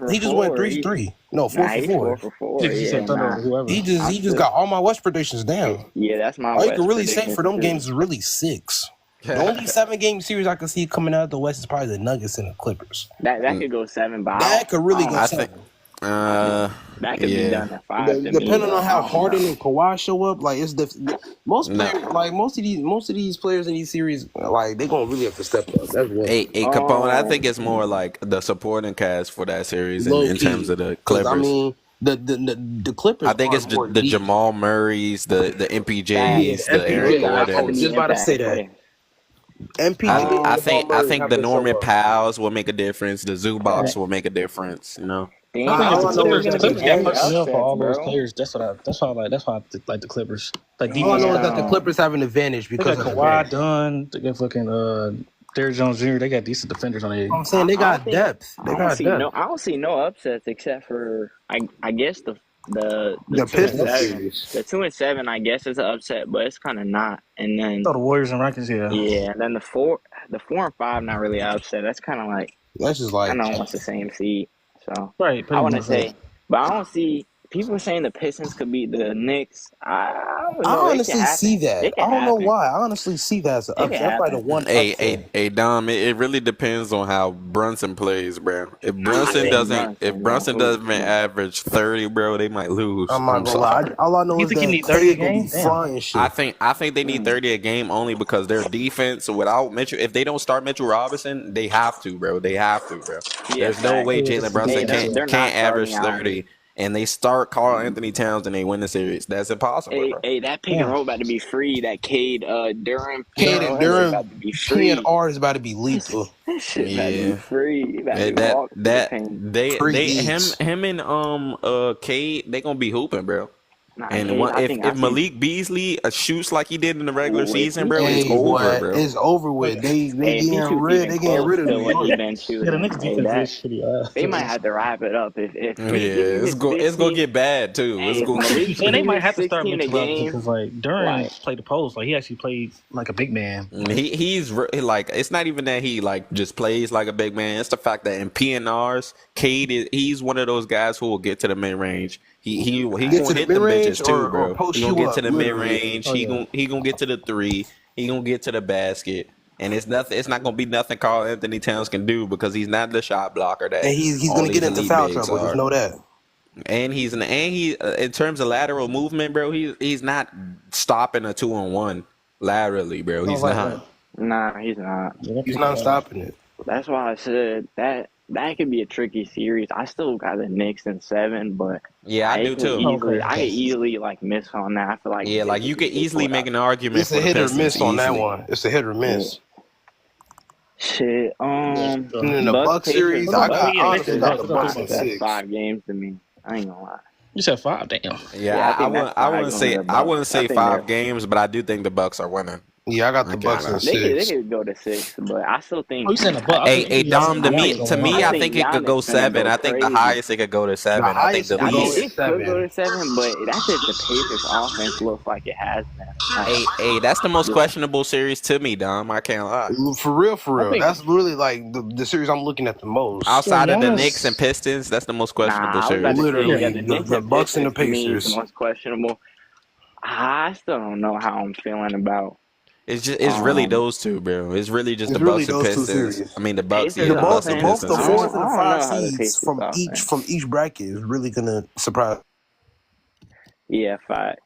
He just went 3 for 3. No, 4 for 4. He just got all my West predictions down. Yeah, that's my. All you West can really say prediction for them too. games is really 6. The only 7-game series I can see coming out of the West is probably the Nuggets and the Clippers. That could go 7, but that could really go 7. That could be done at 5. Depending on how Harden and Kawhi show up, like it's most players, like most of these players in these series, like they gonna really have to step up. That's what. Hey, Capone, I think it's more like the supporting cast for that series in terms of the Clippers. I mean, the Clippers. I think it's the Jamal Murrays, the MPJs, the Eric Gordon. I was just about to say that. MPJ. I think the Norman Powells will make a difference. The Zubats will make a difference. I think the Clippers got personnel for all those players. That's why I like the Clippers. Like all I know is that the Clippers have an advantage because they got Kawhi Dunn, they got fucking Derrick Jones Jr. They got decent defenders on their. I'm saying they got depth. I don't see no upsets except for I guess the Pistons. The 2-7 I guess is an upset, but it's kind of not. And then the Warriors and Rockets, yeah. And then the 4 and 5 not really an upset. That's kind of like that's just like kind of almost the same seed. So right, I want to say, but I don't see people saying the Pistons could beat the Knicks. I honestly see that. I don't know why. I honestly see that as an upset. That's like the one. Hey, Dom. It really depends on how Brunson plays, bro. If Brunson doesn't average 30, bro, they might lose. I'm not gonna lie. All I know is that he need 30 a game. I think they need 30 a game only because their defense without Mitchell. If they don't start Mitchell Robinson, they have to, bro. There's no way Jalen Brunson can't average 30. And they start Karl Anthony Towns and they win the series. That's impossible. Hey, that pick and roll about to be free. That Cade Durham. Cade and Durham. P&R is about to be lethal. That shit about to be free. Him and Cade, they gonna be hooping, bro. And if Malik Beasley shoots like he did in the regular season, bro, it's over, bro. It's over with. They getting rid of New York. The Knicks defense is shitty. They might have to wrap it up if it's gonna get bad too. And they might have to start mixing up because like Durham played the post. Like he actually played like a big man. He's like it's not even that he like just plays like a big man. It's the fact that in PNRs, Cade he's one of those guys who will get to the mid range. He gonna hit the bitches too, bro. He gonna get to the mid range. He gonna get to the 3. He gonna get to the basket. And it's not gonna be nothing Karl Anthony Towns can do because he's not the shot blocker that. And he's gonna get into foul trouble. Just know that. And he in terms of lateral movement, bro, he's not stopping a 2-on-1 laterally, bro. He's not. Nah, he's not. He's not stopping it. That's why I said that could be a tricky series. I still got the Knicks in 7, but yeah, I do too. I could easily like miss on that. I feel like like you could easily make an argument. It's a hit or miss on that one. It's a hit or miss. Shit. In the Bucks series, I honestly got the Bucks in 6. 5 games to me. I ain't gonna lie. You said 5, damn. Yeah, I wouldn't say 5 games, but I do think the Bucks are winning. Yeah, I got the Bucks in 6. They could go to 6, but I still think. Oh, you saying the Bucks? Hey, Dom. To me, I think it could go 7. I think the highest it could go to 7. I think the least it could go to 7, but that's if the Pacers offense looks like it has been. Hey, that's the most questionable series to me, Dom. I can't lie. For real. That's really like the series I'm looking at the most. Outside of the Knicks and Pistons, that's the most questionable series. Literally, the Bucks and the Pacers. The most questionable. I still don't know how I'm feeling about. It's really those two, bro. It's really just It's the really Bucks and those two Pistons. series. I mean the Bucks, Pacers yeah, the Bucks and Both Pistons. the I fourth don't and the know five how the seeds Pacers from offense. each bracket is really gonna surprise. Yeah, facts.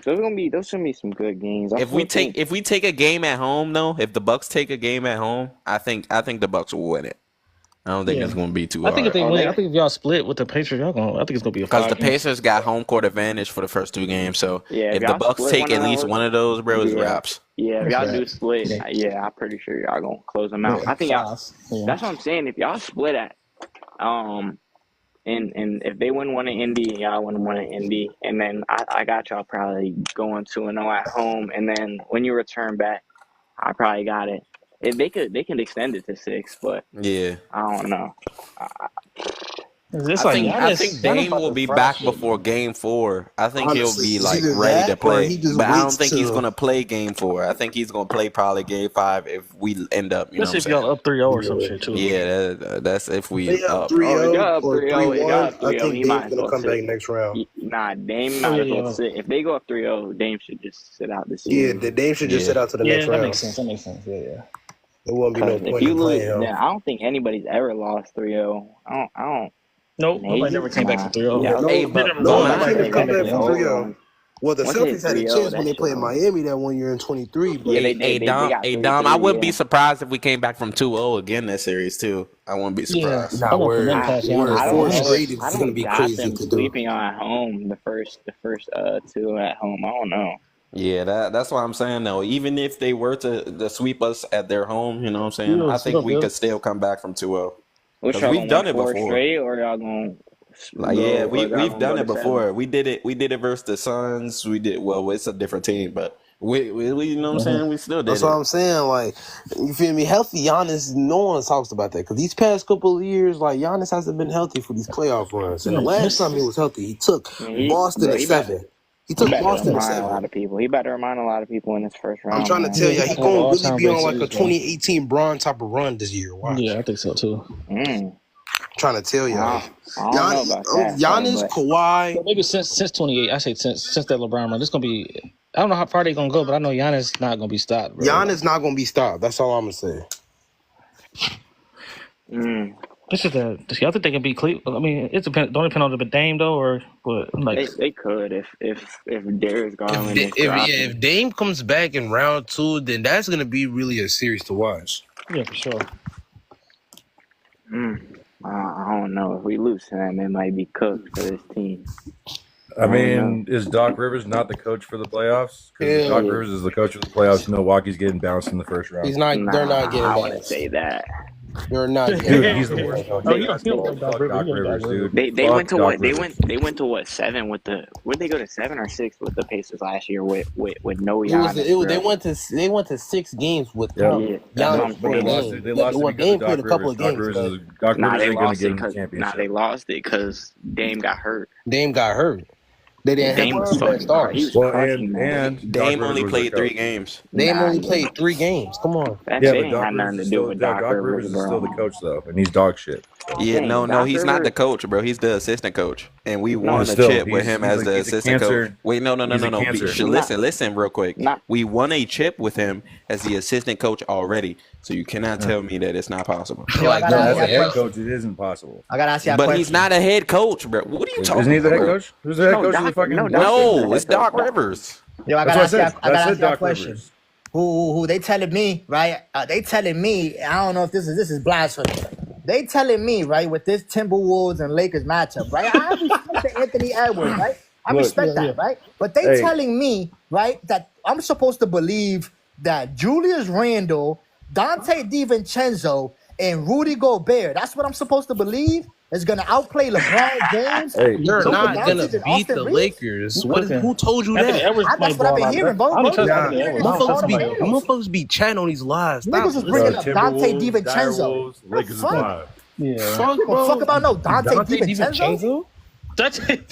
Those gonna be some good games. If we take a game at home though, if the Bucks take a game at home, I think the Bucks will win it. I don't think it's gonna be too I think if hard. they win, I think if y'all split with the Pacers, I think it's gonna be a Because 5 the game. Pacers got home court advantage for the first 2 games, so Yeah, if the y'all Bucks split take one at of least those, one of those, bro, it's yeah. wraps. Yeah, if y'all do split, yeah, I'm pretty sure y'all gonna close them out. I think y'all. That's what I'm saying. If y'all split at, and if they win one in Indy and y'all win one in Indy, and then I got y'all probably going 2-0 at home, and then when you return back, I probably got it. If they can extend it to 6, but Yeah. I don't know. It's I like think Giannis Dame about will to be fry back shit. before Game 4. I think Honestly, he'll be it's like either ready to that or play, he just but I don't waits think he's till- gonna play Game 4. I think he's gonna play probably Game 5 if we end up. You know what Especially I'm if saying? y'all up 3-0 or some shit too. Yeah, that's if we They up up. 3-0 if y'all up or 3-0, if y'all 3-1. up I 3-0, think he might Dame's as gonna well come back sit. next round. Nah, Dame might as well sit. If they go up 3-0, Dame should just sit out the Yeah, series. the Dame should just sit out to the next that round. makes sense. That makes sense. Yeah. There won't be no Because if point you in lose, playing him. then I don't think anybody's ever lost 3-0. I don't. Nope, Maybe? nobody never came back Nah. from 3-0. Yeah, Hey, They but never No won. one when came I to come back from old 3-0. ones. Well, the Once they hit Celtics had a 3-0, chance that when they shit played over. Miami that one year in 23, but Yeah, Hey they Dom, got 3-3, I wouldn't yeah. be surprised if we came back from 2-0 again that series too. I wouldn't be Yeah, surprised. nah, I want word, them past Giannis. I four don't know. straight I is gonna don't be got crazy them to do. sleeping on at home. The first 2 at home. I don't know. Yeah, that's what I'm saying though. Even if they were to sweep us at their home, you know what I'm saying? Yeah, I still think we good. could still come back from 2-0. Which Because y'all we've gonna done win it 4 before. straight, or y'all gonna Like yeah, or y'all we've gonna done go it to 7? before. We did it versus the Suns. We did well. It's a different team, but we you know what I'm saying? We still did That's it. what I'm saying. Like, you feel me? Healthy Giannis, no one talks about that because these past couple of years, like Giannis hasn't been healthy for these playoff runs. And the last time he was healthy, he took Boston to 7. He took Boston to remind a 7. lot of people. He better remind a lot of people in his first round. I'm trying to man. tell you, he gonna really be on like a series, bro. 2018 Bron type of run this year. Watch. Yeah, I think so too. Trying to tell y'all. I don't know about that. Giannis, but Kawhi. So maybe since 28, I say since that LeBron run, this gonna be. I don't know how far they gonna go, but I know Giannis not gonna be stopped. Bro. Giannis not gonna be stopped. That's all I'm gonna say. This is the. Y'all think they can beat Cleveland? I mean, it depends. Don't depend on the Dame though, or what? Like they could if Darius Garland is dropping. If Dame comes back in round 2, then that's gonna be really a series to watch. yeah, for sure. I don't know. If we lose to them, it might be cooked for this team. I mean, is Doc Rivers not the coach for the playoffs? Because Doc Rivers is the coach of the playoffs. Milwaukee's getting bounced in the first round. He's not. They're not getting. I wouldn't say that. They're not. Dude, he's the worst coach. Oh, you don't feel Fuck Doc Rivers, dude. They Fuck went to Doc what? Rivers. They went to what? 7 with the. Where'd they go to 7 or 6 with the Pacers last year with no Giannis? They went to 6 games with Yeah. Giannis. But they lost it because Dame of Doc played a couple Rivers. of games. Doc Nah, Rivers they ain't going to lost get it him the because championship. they lost it because Dame got hurt. Dame got hurt. They didn't Dame have was two fucking hard. He stars. was crushing them. and Dame Doc only Rivers was played the 3 coach. games. Dame Nah, only played 3 games. Come on. That Yeah, shit but ain't Doc had nothing Rivers to is do still with Doc Doc Rivers is bro. still the coach though, and he's dog shit. Yeah, Dang, no, Doc he's not Rivers- the coach, bro. He's the assistant coach, and we No, won a still, chip with he's- him he's as a- the he's a assistant cancer. coach. Wait, no. He's a cancer. Listen, real quick. Nah. We won a chip with him as the assistant coach already, so you cannot tell me that it's not possible. Yo, I No, gotta as ask a you a head question. coach, it isn't possible. I gotta ask you a But question. he's not a head coach, bro. What are you talking Isn't he the head about? coach? Who's the head coach of the fucking? No, it's Doc Rivers. Yo, I That's gotta what I ask you. said. I gotta That's ask it, you a Doc question. Rivers. Who they telling me, right? They telling me. I don't know if this is blasphemy. They telling me, right, with this Timberwolves and Lakers matchup, right? I respect the Anthony Edwards, right? I Look, respect that, right? But they Hey. telling me, right, that I'm supposed to believe that Julius Randle, Dante DiVincenzo, and Rudy Gobert, that's what I'm supposed to believe, is gonna outplay LeBron James. Hey, They're Luka not Doncic, gonna and beat Austin the Reeves? Lakers. Who told you Anthony that? Edwards That's played what I've ball been out hearing, there. bro. I don't trust Bro, Anthony Edwards. Motherfuckers be chatting on these lies. Stop Niggas was it. bringing Listen. up Dante Timberwolves, DiVincenzo. Direwolves, Lakers is Fuck. live. Yeah. Fuck, Give a bro. fuck about no Dante DiVincenzo? That's it.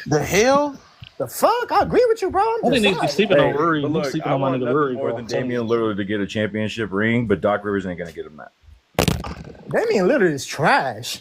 The hell? The fuck? I agree with you, bro. I'm I think just niggas be saying. sleeping on Hey, Rory. but He's look, sleeping I on my want nigga nothing Rory, more bro. than Damian Lillard to get a championship ring, but Doc Rivers ain't gonna get him that. Damian Lillard is trash.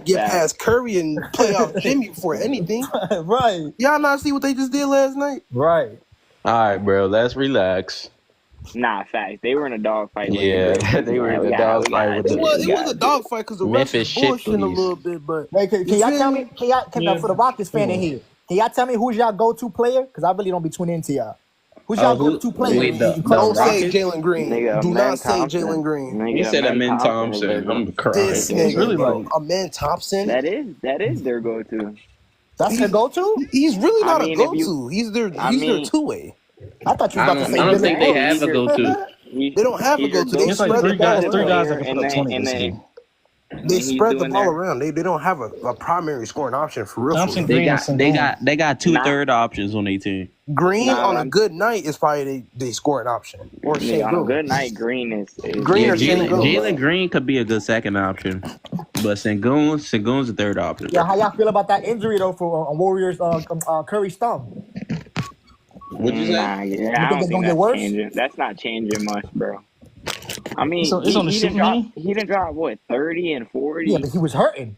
get past Curry and playoff Jimmy before anything. Right. Y'all not see what they just did last night? Right. All right, bro. Let's relax. Nah, facts. They were in a dogfight. Yeah, they were in the dog fight with It was the a dog fight because the refs Memphis was bullshitting a Shit little bit, but Wait, can you y'all feel tell me? me? For the Rockets fan in here, can y'all tell me who's y'all go-to player? Because I really don't be tuning into y'all. Who's y'all go-to player? wait, the Don't say Rockets? Jalen Green. Nigga, Do Amen not say Thompson. Jalen Green. Nigga, You said Amen Thompson. Thompson. I'm crying. This It's nigga, really bro. like Amen Thompson. That is their go-to. That's their go-to? He's really not I a mean, if go-to. you- He's their I mean- two-way. I thought you was about to say I don't think they Dylan have a Brooks. go-to. They don't have a He's your go-to. They it's like spread three the ball guys around. that can put up 20 this game. They he's spread the doing ball that. around. They don't have a primary scoring option for real. Thompson, They Green, got and they Sengun. got they got two Nah. third options on their team. Green Nah, on a I'm- good night is probably they scoring option. Or Nigga, on a Sengun. good night, Green is Green Yeah, or Sengun. Jalen Green could be a good second option, but Sengun's a third option. Yeah, how y'all feel about that injury though for Warriors Curry's thumb? What'd you say? Nah, yeah, You I think don't it's think gonna get that's worse? changing. That's not changing much, bro. I mean, It's on the he shooting didn't drop. game? He didn't drop what 30 and 40. Yeah, but he was hurting.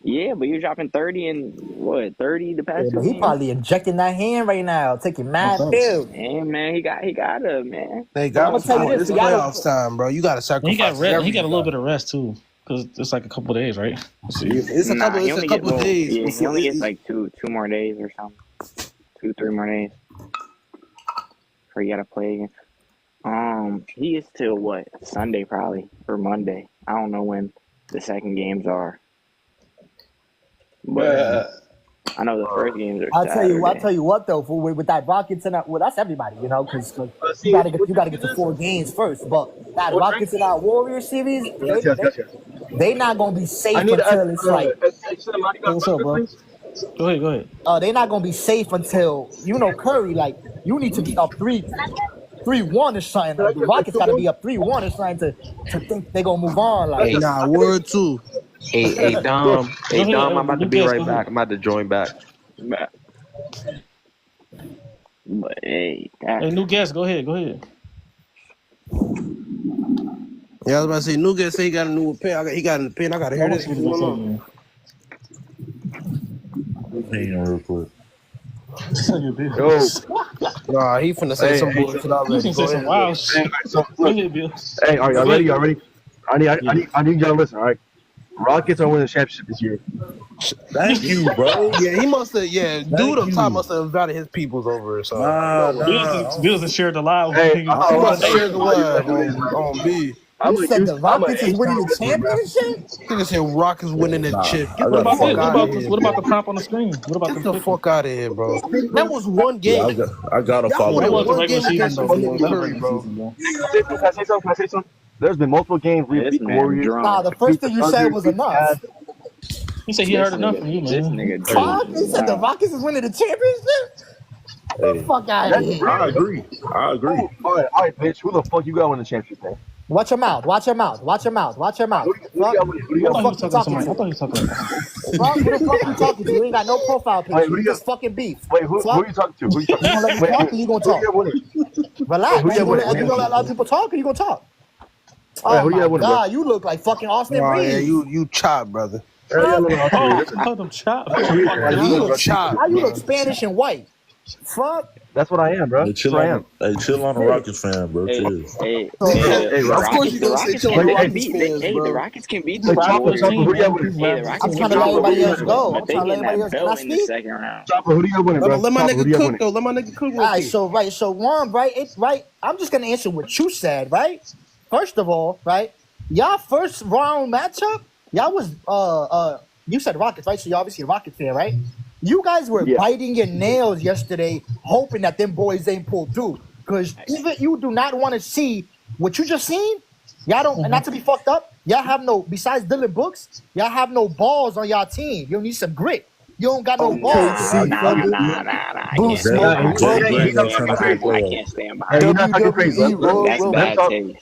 Yeah, but he was dropping 30 and what 30 the past Yeah, two but he games. probably injecting that hand right now, taking mad pills. Hey man, he got it, man. They I'm got gonna tell you this, it's so y'all playoffs time, bro. You got to sacrifice. He got rest. He everything. got a little bit of rest too, because it's like a couple of days, right? Let's see. It's a couple. he It's a only couple gets, days. Yeah, he before only it- gets like two more days or something. 2-3 more days. Before you gotta play again. He is till what? Sunday probably or Monday. I don't know when the second games are. But I know the first games are I'll Saturday. tell you what though, with that Rockets and that, well, that's everybody, you know, because you gotta get to 4 games first. But that Rockets and that Warriors series, they not gonna be safe until it's like. Hey, what's up, bro? Go ahead. They're not gonna be safe until Curry. Like you need to be up 3-1 or something. Like, the Rockets gotta be up 3-1 or something to think they gonna move on. Like Nah, word two. Hey, Dom. Hey, ahead, Dom. I'm about to be Lucas, right go back. I'm about to join back. But hey, Hey, new guest, go ahead. Yeah, I was about to say, Nuga say he got a new pen. He got a pen. I gotta hear this. What's going on? Real quick. Nah, he finna say some bullshit already. You say some wild shit. Go ahead, Bill. Hey, are y'all ready? Y'all ready? I need y'all to listen. All right, Rockets are winning the championship this year. Thank you, bro. Yeah, he must have. Yeah, dude up top must have invited his peoples over. So Bills have shared the live. Hey, he must have shared the live on B. you said the Rockets is winning the championship. Nigga said Rockets winning the chip. Get What the about fuck this? out of here. What about the prop on the screen? What about Get the fuck out of here, bro. That was one Yeah, game. I gotta Y'all follow. won That was the one regular game against season, though. fucking Curry, bro. Can I say something? There's been multiple games we This beat the man Warriors. drunk. Nah, the first thing you said was enough. He said he heard enough from you, This man. nigga Fuck, drunk. he said the Rockets is winning the championship. Get the fuck out of here. I agree. All right, bitch. Who the fuck you got winning the championship, man? Watch your mouth. Watch your mouth. Watch your mouth. Watch your mouth. Who you got winning? Who you Who got the winning? fuck you talking I to? thought he was talking about Fuck, who the fuck you talking to? You ain't got no profile Wait, picture. who You you just fucking beef. Wait, who you talking to? Who you talking You gonna let me Wait, talk or you gonna who talk? you got winning? Relax. Who you You got winning? gonna let other people talk or you gonna talk? Hey, Oh who you my got winning, bro? god, you look like fucking Austin Oh yeah, Reeves. you chop, brother. Hey, yeah, look, I'll tell you, I listen. called him chop. You look chop. How you look Spanish and white? Fuck. That's what I am, bro. Hey, That's what I am. chill on the Rockets fan, bro. Hey, Chill. hey, Hey, the Rob. Of course you gonna say Rockets chill can on they Rockets beat. fans, The bro. Rockets can beat Hey, the Chopper, Warriors. who do you got winning? Hey, the Rockets I'm can trying beat to let the everybody Warriors, else go. but I'm they trying to let getting everybody that else. Can I belt in the speak? second round. Chopper, who do you got winning, bro? Let my Chopper, who nigga do you got cook winning? though. Let my nigga cook real All right, quick. so Juan, right. I'm just gonna answer what you said, right? First of all, right, y'all first round matchup, y'all was you said Rockets, right? So you're obviously a Rockets fan, right? You guys were biting your nails yesterday, hoping that them boys ain't pulled through. Because even you do not want to see what you just seen. Y'all don't, and not to be fucked up, y'all have no, besides Dylan Brooks, y'all have no balls on y'all team. You need some grit. You don't got no balls. Nah. Blue smoke. I can't stand by Hey, it. you're not talking crazy, bro. That's bad taste.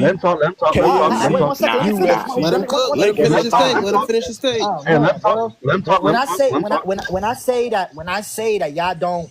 Let him talk. Wait, 1 second. Let me Nah. finish. Let him cook. Let him finish his take. Let him finish his take. Hey, let him talk. Let him talk. When I say that y'all don't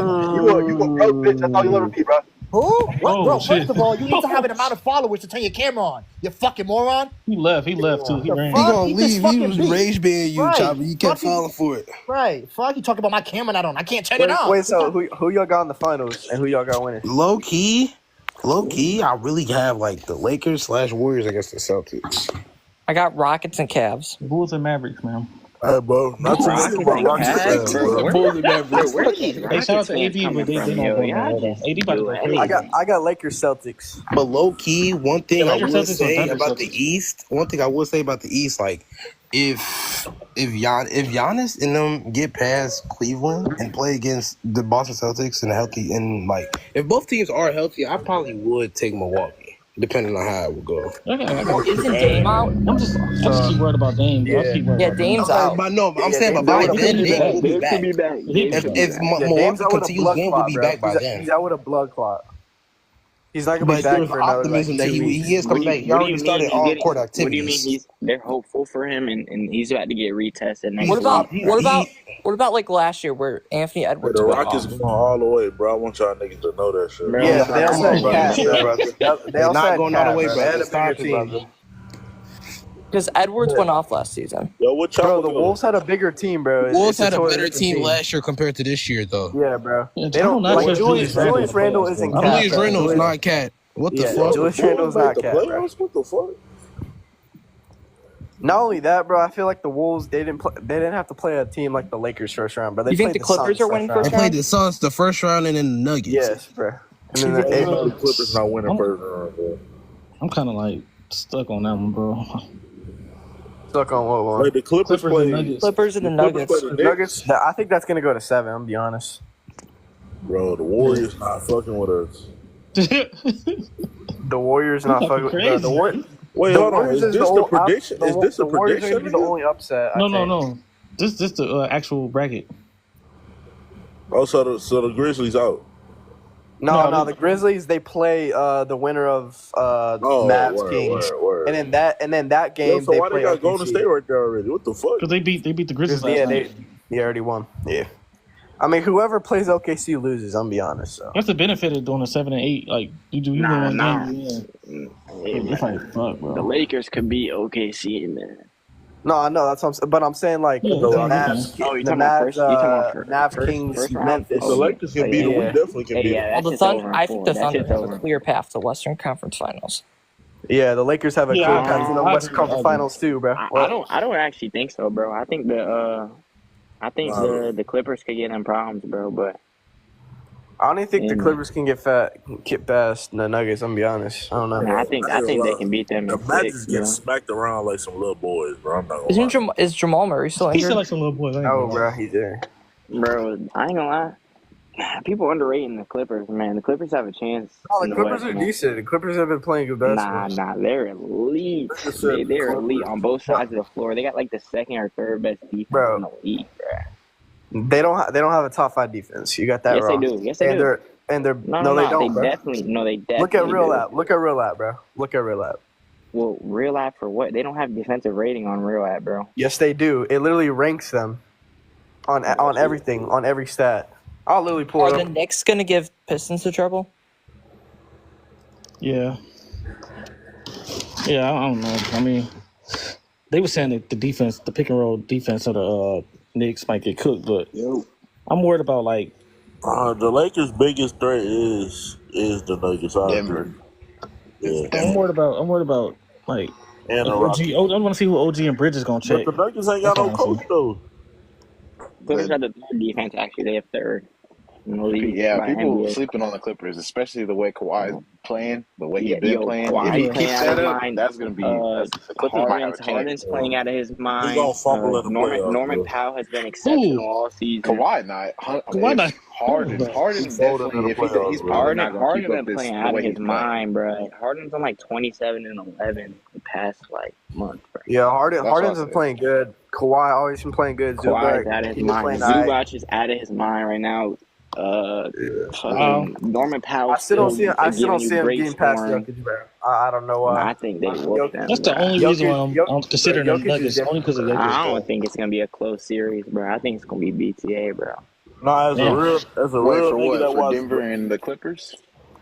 camera. You a broke bitch. That's all you'll ever be, bro. Who? What, Oh, bro? shit. First of all, you need to have an amount of followers to turn your camera on. You fucking moron. He left too. He ran. He gonna Eat this leave. He fucking was beat. rage baiting you, Right. Chopper. You kept Fucking- falling for it. Right. Fuck, you talking about my camera not on. I can't turn it on. Wait, so who y'all got in the finals and who y'all got winning? Low key, I really have like the Lakers / Warriors against the Celtics. I got Rockets and Cavs. Bulls and Mavericks, man. Hey, bro, not too much about Rockets fans, bro. Bulls and Mavericks. Where are these Hey, shout out Rockets to fans AD, coming but they from, not yo? going Y'all nowhere. just AD about to do go anything. crazy. I got Lakers Celtics. But low key, one thing Yeah, I Lakers, would Celtics, say and Thunder about Celtics. the East, like if Giannis and them get past Cleveland and play against the Boston Celtics and healthy and like if both teams are healthy, I probably would take Milwaukee, depending on how it would go. Isn't Dame out? I just keep worried about Dame. Bro. I just keep worried Yeah, about Dame. Dame's out. But no, I'm Yeah, saying, Dame's but by out with a then, He Dame could will be Dame back. could be back. Dame If could be if back. Yeah, Milwaukee Dame's out with a continues blood winning, clot, will be bro. back by He's then. out with a blood clot. He's not gonna be But back there's for another optimism like that 2 weeks. he is coming back. He What do already you mean started he's all getting? court What do you mean activities. they're hopeful for him and he's about to get retested next What about week? what about like last year where Anthony Hey, Edwards the went Rockets off? going all the way, bro. I want y'all niggas to know that shit. Bro, Yeah, but they I'm also a had Bucks Cat. fan. They They're also not had going all the Cat, way, bro. They had brother. a bigger Stop it, team. brother. Because Edwards went off last season. Yo, what y'all Bro, the doing? Wolves had a bigger team, bro. Wolves It's a had a totally better different team last year compared to this year, though. Yeah, bro. Yeah, They I don't don't like trust Julius Randle in the isn't playoffs, Cat. Julius bro. Randle is not Cat. What the Yeah, fuck? Julius Randle's not the Cat, bro. playoffs? What the fuck? Not only that, bro. I feel like the Wolves they didn't have to play a team like the Lakers first round, bro. They You think played the Clippers Suns are winning They first played round? the Suns the first round and then the Nuggets. Yes, bro. And then I know the, the Clippers not winning first round, bro. I'm kind of like stuck on that one, bro. stuck on what one? Like the Clippers Clippers and play. Nuggets. Clippers and the Nuggets. play the Nuggets. I think that's gonna go to 7. I'm gonna be honest. Bro, the Warriors not fucking with us. The Warriors not You fucking. fucking Bro, crazy. Wait, the hold on. Warriors Is this the the only prediction? Is this the a Warriors are prediction? gonna be the only upset. I No, no, think. no. This the actual bracket. Oh, so the Grizzlies out. No, the Grizzlies they play the winner of Mavs word, Kings, word. and then that game Yo, so they why play they got OKC. Golden State right there already? What the fuck? Because they beat the Grizzlies last Yeah, night. they already won. Yeah, I mean whoever plays OKC loses. I'm gonna be honest. So That's the benefit of doing a 7 and 8. Like you win one game. It's like fuck, bro. The Lakers could beat OKC, man. no, I know that's what I'm saying, but I'm saying like Yeah, the that's Mavs, Oh, you the talking about Mavs, first? You talking about Mavs Kings, first round? Memphis. The Lakers can beat them. We Yeah. definitely can beat them. Yeah, Well, the that's Thunder. over. I think the That's Thunder it's have a over. clear path to the Western Conference Finals. Yeah, the Lakers have a Yeah, clear I path to the agree. Western I Conference agree. Finals too, bro. I don't actually think so, bro. I think the Clippers could get in problems, bro. But I don't even think the Yeah. Clippers can get past the Nuggets. I'm gonna be honest. I don't know. I think they can beat them The in Magic 6. get smacked around like some little boys, bro. I'm not gonna Isn't lie. is Jamal Murray still He injured? still like some little boy. Oh, bro, he's there. Bro, I ain't gonna lie. People underrating the Clippers, man. The Clippers have a chance. Oh, in the the Clippers West, are man. decent. The Clippers have been playing good basketball. Nah, they're elite. They're elite on both sides of the floor. They got like the second or third best defense Bro. in the league, bro. They don't have a top 5 defense. You got that Yes, they wrong. do. Yes, they and do. They're No, they don't. They bro. definitely Look at Real do. Lab. Look at Real Lab, bro. Look at Real Lab. Well, Real Lab for what? They don't have defensive rating on Real Lab, bro. Yes, they do. It literally ranks them on everything, on every stat. I'll literally pull Are it the up. Knicks gonna give Pistons the trouble? Yeah. Yeah, I don't know. I mean, they were saying that the defense, the pick and roll defense of the Knicks might get cooked, but I'm worried about like The Lakers' biggest threat is the Nuggets. I agree. Yeah. I'm worried about like And the OG. Rockets. I want to see who OG and Bridges gonna check. But the Nuggets ain't got no coach though. Clippers have the third defense. Actually, they have third in the league. Yeah, by people NBA. sleeping on the Clippers, especially the way Kawhi's playing, the way he's Yeah, been yo, playing. Kawhi If he playing keeps out of that his up, mind. that's gonna be the Clippers might have a chance. Harden's playing out of his mind. gonna fumble in the playoffs, Norman bro. Powell has been exceptional all season. Kawhi not. Kawhi not. Harden He's folding in definitely. the If playoffs, he's bro. probably not gonna Harden keep been up this playing the out of way his he's playing. mind, bro. Harden's on like 27 and 11 the past like month, bro. Yeah, That's what Harden's I been said. playing good. Kawhi always been playing good. Kawhi is Zubac, out of his he's been mind. playing alright. Zubac is out of his mind right now. Wow. Norman Powell I still don't see him giving you great getting past scoring. Jokic, bro. I don't know why. I think they whoop them. That's the bro. only reason why Jokic- I'm considering the Jokic is Nuggets, different, only because of Jokic. I don't think it's gonna be a close series, bro. I think it's gonna be BTA, bro. No, as a Yeah. real Wait, nigga for what? that For watches Denver and the Clippers?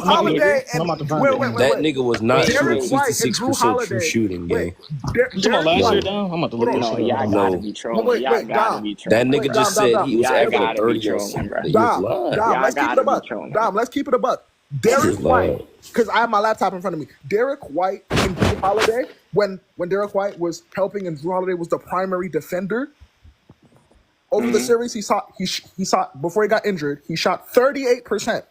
Drew Holiday and I'm about to wait, find wait, it. wait, That wait. nigga was not Derek shooting White and Drew 66% true Holiday. shooting, gang. Wait, You talking about last year, White. Dom? I'm about to look Hold this on. shit No, up. y'all No. gotta be trolling. Wait, Y'all wait, gotta Dom. be That trolling. nigga Wait, just Dom, said Dom, he was Y'all averaging gotta be 30 or trolling, something. bro. He was Dom, lying. Dom, Y'all let's keep it a gotta be buck. trolling. Dom, let's keep it a buck. He Derek just White, lied. because I have my laptop in front of me. Derek White and Drew Holiday, when Derek White was helping and Drew Holiday was the primary defender over the series, he shot before he got injured. He shot 38%.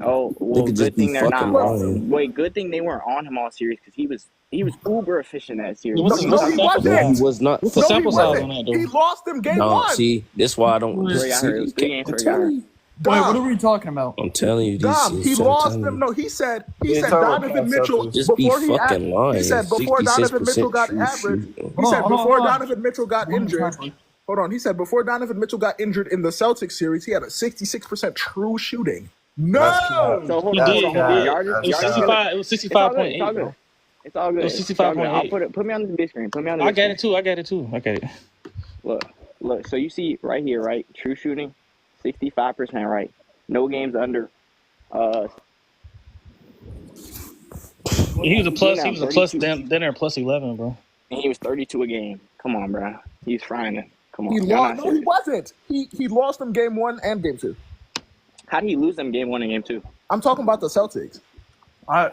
Oh well, Nigga just good be thing they're fucking not. lying. Wait, good thing they weren't on him all series because he was uber efficient that series. What's No, the no, sample he size? No, he wasn't. was not. What's the No, he sample size wasn't. on that, He though? lost him game No, one. see, this why I don't That's what y'all heard. It was 3 games I'm for y'all heard. telling you. Wait, what are we talking about? I'm telling you, Dom, he lost them. No, he said Donovan Mitchell Just be before he fucking lying. he said before Donovan Mitchell 66% got true average. shooting. He said Hold on, before hold on. Donovan Mitchell got injured. Hold on. He said before Donovan Mitchell got injured in the Celtics series, he had a 66% true shooting. No. So hold He on, did. hold on, hold on. Y'all It was just 65. It was 65.8. It's all good. bro. It's all good. It was It's all good. 65.8. Put me on the big screen. Put me on the I big got screen. it too. I got it. Look. So you see right here, right? True shooting, 65%, right? No games under. He was a plus. Now, He was a plus. 32. Down there, plus 11, bro. And he was 32 a game. Come on, bro. He's frying it. Come on. He Y'all lost. not No, he serious. wasn't. He lost them game 1 and game 2. How did he lose them game 1 and game 2? I'm talking about the Celtics. I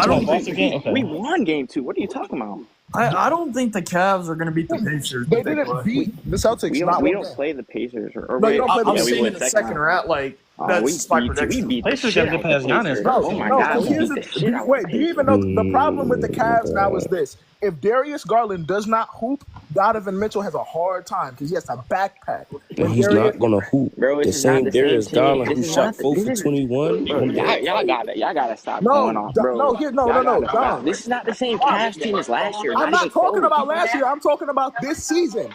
don't Boston think game? Okay. We won game 2. What are you talking about? I don't think the Cavs are gonna beat the Pacers. They didn't beat the Celtics. We not don't, one don't game. play the Pacers. Or No, you don't play the I'm Pacers. saying in the second round, like that's my prediction. We beat the Pacers shit gotta get out past the Giannis, Pacers. bro. Oh my No, God, because we here's beat the the shit out wait. the Do you even know the problem with the Cavs now is this? If Darius Garland does not hoop, Donovan Mitchell has a hard time because he has to backpack. But he's not gonna hoop. Bro, The this is not same the same Darius team. Garland This who is shot not the- 4 this for is- 21. Bro, y'all gotta stop No, going off, bro. no, Y'all gotta stop. Dom. This is not the same Cavs team as last year. I'm Not not even talking close. about last year. I'm talking about this season.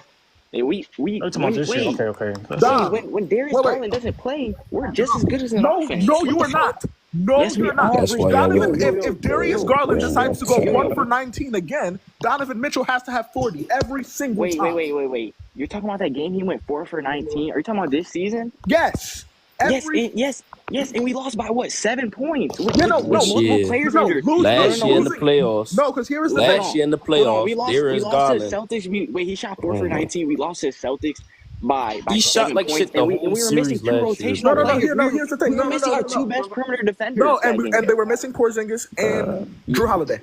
Hey, Oh, you talking about this shit? Okay. Dom, when Darius wait. Garland doesn't play, we're just as good as an No, offense. no, you are not. No, Yes, we you're not. are. That's why y'all Donovan, win. if Darius Garland decides to go 1 for 19 again, Donovan Mitchell has to have 40 every single time. Wait. You're talking about that game he went 4 for 19? Are you talking about this season? Yes. Yes, and we lost by what, 7 points? With Which year? players No, injured. Last year in the losing- playoffs. No, because here is the Last thing. year in the Hold on, playoffs, we lost Darius to Garland. Celtics. He shot 4 for 19. We lost to Celtics by He 7 shot like points, shit the and we whole were missing series 2 last year. rotational players. Here's the thing. We were missing our 2 best perimeter defenders. No, that and game. they were missing Porzingis and Drew Holiday.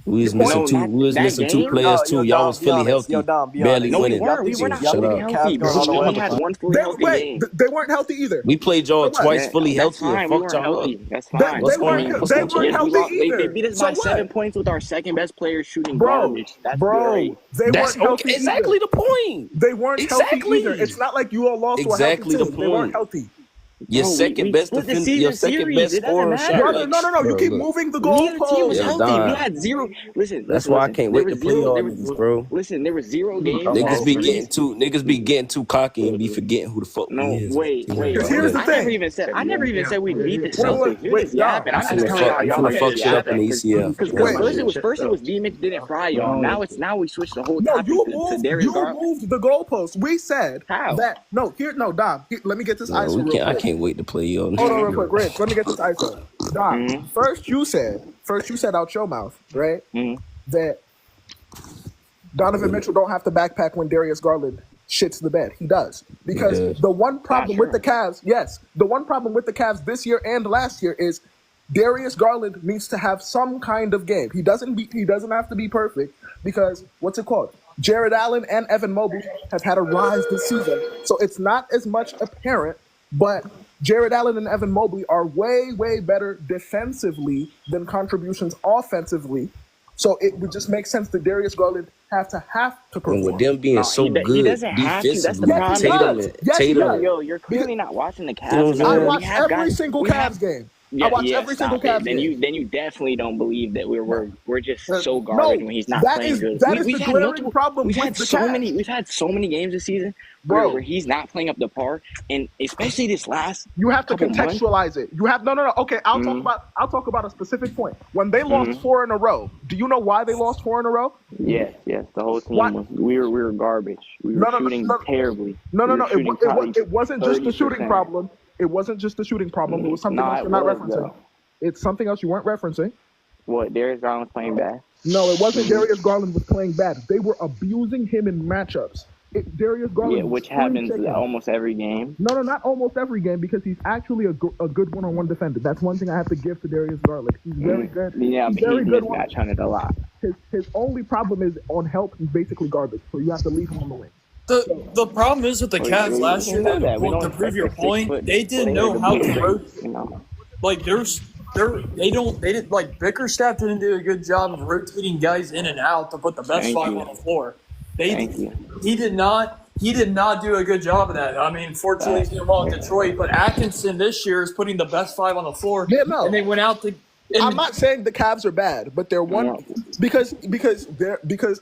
We was missing two. We was missing 2 players too. Y'all was fully healthy, barely No, we winning. weren't. We were not Shut fully up. healthy, bro. We only had 1 fully healthy game. They weren't healthy either. We played y'all twice fully That's healthy. fine. And We fucked weren't y'all up. healthy. That's fine. What's going on? They weren't healthy either. They beat us by 7 points with our second best player shooting garbage. That's great. They That's weren't healthy exactly either. the point. They weren't healthy Exactly. either. It's not like you all lost Exactly to a the healthy team. They weren't point. healthy. Your second best split the defender, season your second series. best It doesn't scorer matter. shot. Brother, Like, no. You bro, keep look. moving the Neither team was Yeah, goalposts. healthy. Don. We had 0. Listen, That's why I listen, can't there wait to was play 0 all there these, was- bro. Listen, there was 0 games. Niggas be getting too cocky and be forgetting who the fuck No, we is. wait. Here's the I thing. never even said we beat the Wait, Celtics. You're just yapping. I'm I'm just telling finna y'all. fuck shit up in the ECF. Because Wait. first it was D-Mitch didn't fry y'all. Now we switched the whole No, topic to Darius you Garland. moved the goalposts. We said How? that. Dom. Let me get this No, ISO real quick. I can't wait to play y'all. Hold on real quick, Rich. Let me get this ISO. Dom, Mm-hmm. first you said out your mouth, right, that Donovan Mitchell don't have to backpack when Darius Garland shits the bed. He does. Because He does. the one problem with the Cavs, the one problem with the Cavs this year and last year is Darius Garland needs to have some kind of game. He doesn't have to be perfect because what's it called? Jared Allen and Evan Mobley have had a rise this season. So it's not as much apparent, but Jared Allen and Evan Mobley are way, way better defensively than contributions offensively. So it would just make sense that Darius Garland have to perform. And with them being so He good doesn't have to. That's the defensively, problem. Tatum, Yo, you're clearly not watching the You know what Cavs. I'm I saying? watch every single Cavs game. I watch every single Cavs Then game. you definitely don't believe that we're just so garbage when he's not playing good. That is We've the had glaring problem We've with had the so Cavs. many games this season where he's not playing up to par, and especially this last. You have to couple months. contextualize it. You have no. Okay, I'll talk about a specific point. When they lost 4 in a row, do you know why they lost 4 in a row? Yes, the whole team What? was. We were garbage. We were shooting terribly. No. We were shooting probably It wasn't just the shooting 30%. problem. It wasn't just the shooting problem. It was something else Nah, you're not it was, referencing. though. It's something else you weren't referencing. What, Darius Garland was playing bad? No, it wasn't Darius Garland was playing bad. They were abusing him in matchups. Darius Garland, Yeah, which happens almost every game. No, not almost every game because he's actually a good one-on-one defender. That's one thing I have to give to Darius Garland. He's very good. Yeah, he's but very he's good. mismatch hunted a lot. His only problem is on help. He's basically garbage. So you have to leave him on the wing. The problem is with the Cavs last year, to prove your point, they didn't know how to rotate. Like they didn't like Bickerstaff didn't do a good job of rotating guys in and out to put the best Thank five you. on the floor. Thank you. He did not he did not do a good job of that. I mean, fortunately, he's doing well in Detroit, but Atkinson this year is putting the best 5 on the floor. Yeah, no. And they went out to. I'm not saying the Cavs are bad, but they're one because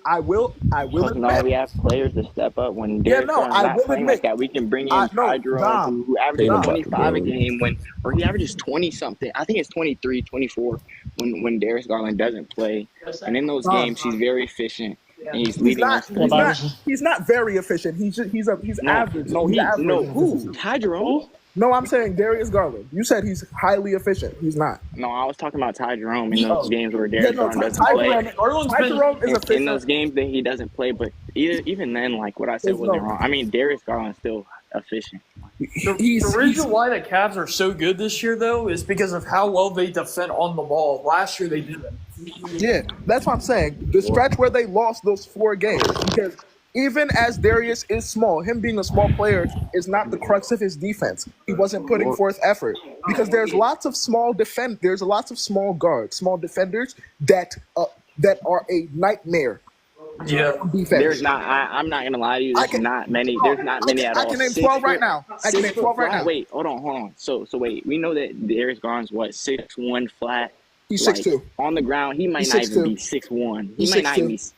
I will admit, we have players to step up when Yeah, Derek no, Garland's I not will playing admit- like that. We can bring in no, Ty Jerome, Dom, who averages Dom. 25 a game or he averages 20 something. I think it's 23, 24 when Darius Garland doesn't play. And in those Dom. games, he's very efficient and he's He's leading not. us. He's not very efficient. He's average. No, He's average. who? Ty Jerome? No, I'm saying Darius Garland. You said he's highly efficient. He's not. No, I was talking about Ty Jerome in those games where Yeah, Darius no, Garland doesn't Ty play. Jerome is In efficient. those games that he doesn't play, but even then, like what I said wasn't wrong. I mean, Darius Garland's still efficient. The reason why the Cavs are so good this year, though, is because of how well they defend on the ball. Last year, they didn't. Yeah, that's what I'm saying. The stretch where they lost those 4 games, because even as Darius is small, him being a small player is not the crux of his defense. He wasn't putting forth effort because there's lots of small guards, small defenders that are a nightmare. Yeah, defense. There's not. I'm not gonna lie to you. There's not many. There's not many at all. I can name 12 right now. I can name 12 right now. Wait, hold on. So wait. We know that Darius Garland's what 6'1" flat. He's like, 6'2". On the ground, he might He's not 6'2". even be 6'1". He He's might not 6'2". be. He's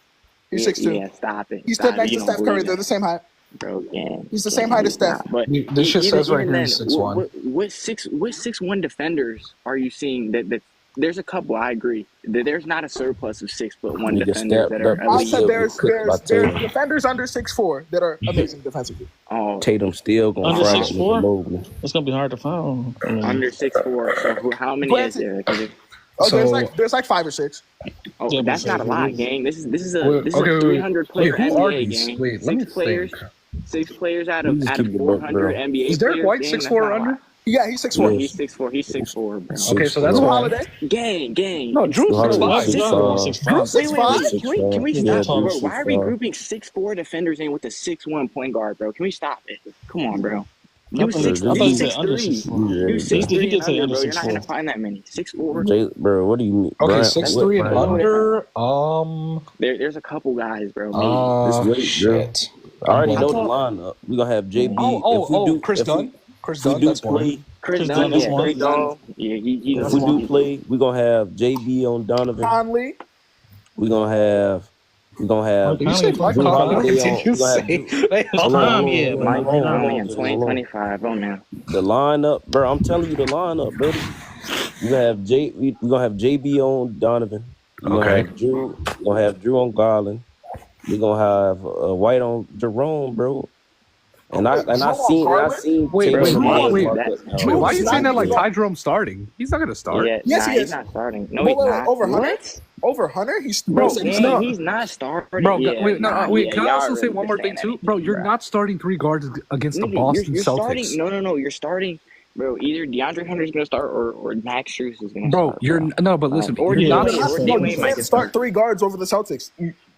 Yeah, 6'2". Yeah, stop it. He stood Stop it. next You to don't Steph Curry. believe They're that. the same height. Bro, He's the same height as Steph. But This shit says right even here then, 6'1". What 6'1" defenders are you seeing that there's a couple, I agree. There's not a surplus of 6'1" Nigga defenders that are stepped up. I elite. said there's Tatum. defenders under 6'4" that are amazing defensively. Oh, Tatum still gonna Under fry 6'4"? Mobley. It's gonna be hard to find. I mean, under 6'4". So how many is there? 'Cause There's like 5 or 6. Oh, Yeah, that's but- not a lot, gang. This is a Wait, okay, wait, 300 player wait, who are NBA these? gang. Wait, let me 6 players. think. 6 players out of Just keep it 400 bro. NBA Is Derek players, White gang, 6'4" that's or not a under? lot. Yeah, he's 6'4". He's 6'4". He's 6'4", bro. Okay, so that's Drew why. Holiday. Gang. No, Drew's Holiday 6'5". 6'5". Drew's 6'5". Can we Yeah, stop, bro? Drew's Why are we 6'5". grouping 6'4" defenders in with a 6'1" point guard, bro? Can we stop it? Come on, bro. You I thought you 6'3". said under 6'4". You He 6'3" did and say under, under bro. You're not gonna 6'4". find that many. 6'4". Bro, what do you mean? Okay, Brian, 6'3" and what- under. There's a couple guys, bro. Maybe. This late, bro. Shit. I already I know the thought- lineup. We gonna have JB. Chris if Dunn. Chris if we Dunn. do That's play, one. Chris Dunn, Dunn, that's yeah, one. Chris Dunn. Yeah, he if we do play, we gonna have JB on Donovan. Conley. We gonna have You said Mike Drew Conley. Holiday on. Continue We gonna have saying. Hold on, Time, yeah, but Mike hold on, Conley in hold on. 2025. Oh man. The lineup, bro. I'm telling you the lineup, brother. We gonna have we gonna have JB on Donovan. We gonna Okay. have Drew. We gonna have Drew on Garland. We gonna have White on Jerome, bro. And I seen Wait, Tatum wait, and wait, Brown wait. like that. Wait, why are you saying that like Drew- Ty Jerome starting? He's not gonna start. Yeah, Yes, he he's is. not starting. No, Wait, he's wait, not. over Hunter? What? Over Hunter? He's Bro, Yeah, no. he's not starting. Bro, Yeah, wait, nah, wait. yeah, Can I y'all also say really one more thing just too, saying bro? anything, You're not starting 3 guards against the Nigga, Boston you're Celtics. starting. No. You're starting, bro. Either DeAndre Hunter's gonna start or Max Strus is gonna Bro, start. you're no, but listen, Or you're not. D-Wade, or No, D-Wade you might can't just start 3 guards over the Celtics.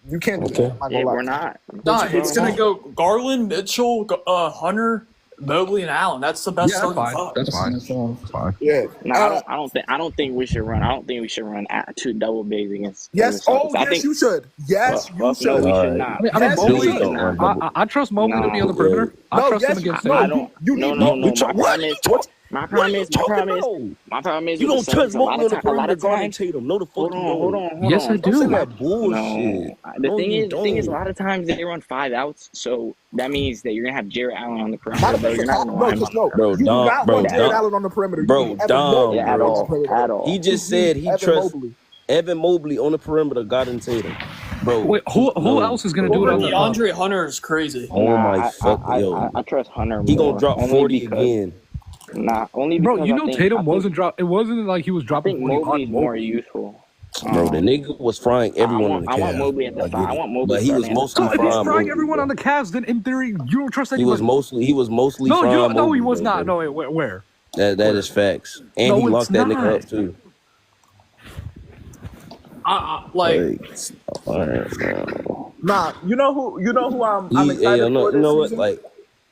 You can't do that. I'm not Yeah, gonna lie. we're not. Nah, it's gonna go Garland, Mitchell, Hunter, Mobley, and Allen. That's the best Yeah, that's starting fine. five. That's fine. That's fine. Yeah. No, I don't think we should run. I don't think we should run 2 double bigs against. Yes. the Celtics. Oh, yes, you should. Yes, you No, should. we should Alright. not. I mean, Yes, Mobley. you should. I trust Mobley to be on the perimeter. I No, trust yes, him against no, Tatum. don't. you No, need no, no. no. My problem is You with don't the trust Celtics, a Mobley lot on of the a lot perimeter of guarding times. Tatum. No, the fuck Hold you on, don't. Yes, I Don't say do. that bullshit. No, the No, thing you is, a don't. lot of times they run 5 outs, so that means that you're gonna have Jarrett Allen on the perimeter. Not Bro, a you're not gonna no, line him just up. no. Bro, You do Dom, not bro, want Jared Dom. Allen on the perimeter. You Bro, need Evan Dom, Mobley Yeah, on at the all, perimeter. at all. He just said he Evan trusts Mobley. Evan Mobley on the perimeter, guarding Tatum. Bro, Wait, who no. else is gonna do it on the DeAndre Hunter is crazy. Oh my fuck, I yo. trust Hunter He more. gonna drop only 40 because- again. Nah, only Bro, because you I know think- Tatum I think- wasn't drop. It wasn't like he was I dropping think 40 on Mobley's more Mobley. useful. Bro, the nigga was frying everyone on the I want Cavs. Mobley at the I get 5. I it. want Mobley But he was starting at the mostly So if he's frying frying Mobley, everyone bro. on the Cavs, then in theory you don't trust He anyone. was mostly No, frying no, he Mobley, was bro. not. No, wait, where? That is facts. And No, he it's locked that not. nigga up too. Like, Alright, bro. Nah, you know who I'm Hey, excited you know for this what? season? Like,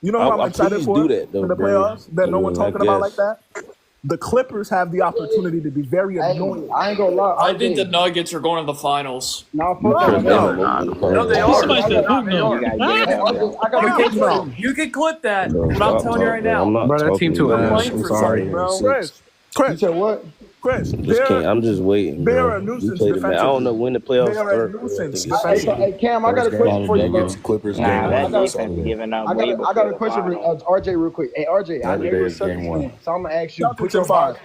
You know who I'm excited please for do that though, in the bro. playoffs that no one's I talking about like guess. that? the Clippers have the opportunity to be very annoying. I ain't gonna lie. I think the Nuggets are going to the finals. No, they are. Somebody said, You can clip that. But I'm telling you right now. Bro, that team too ass. I'm sorry, bro. Chris, you said what? Chris, I'm just waiting. They're Bro. a nuisance I don't know when the playoffs They are a start. nuisance Hey, Cam, I got a question for you, bro. Clippers Nah, game that one. defense giving up. I got a question for RJ real quick. Hey, RJ, I know you're a Celtics fan, so I'm gonna ask you. Put your bias.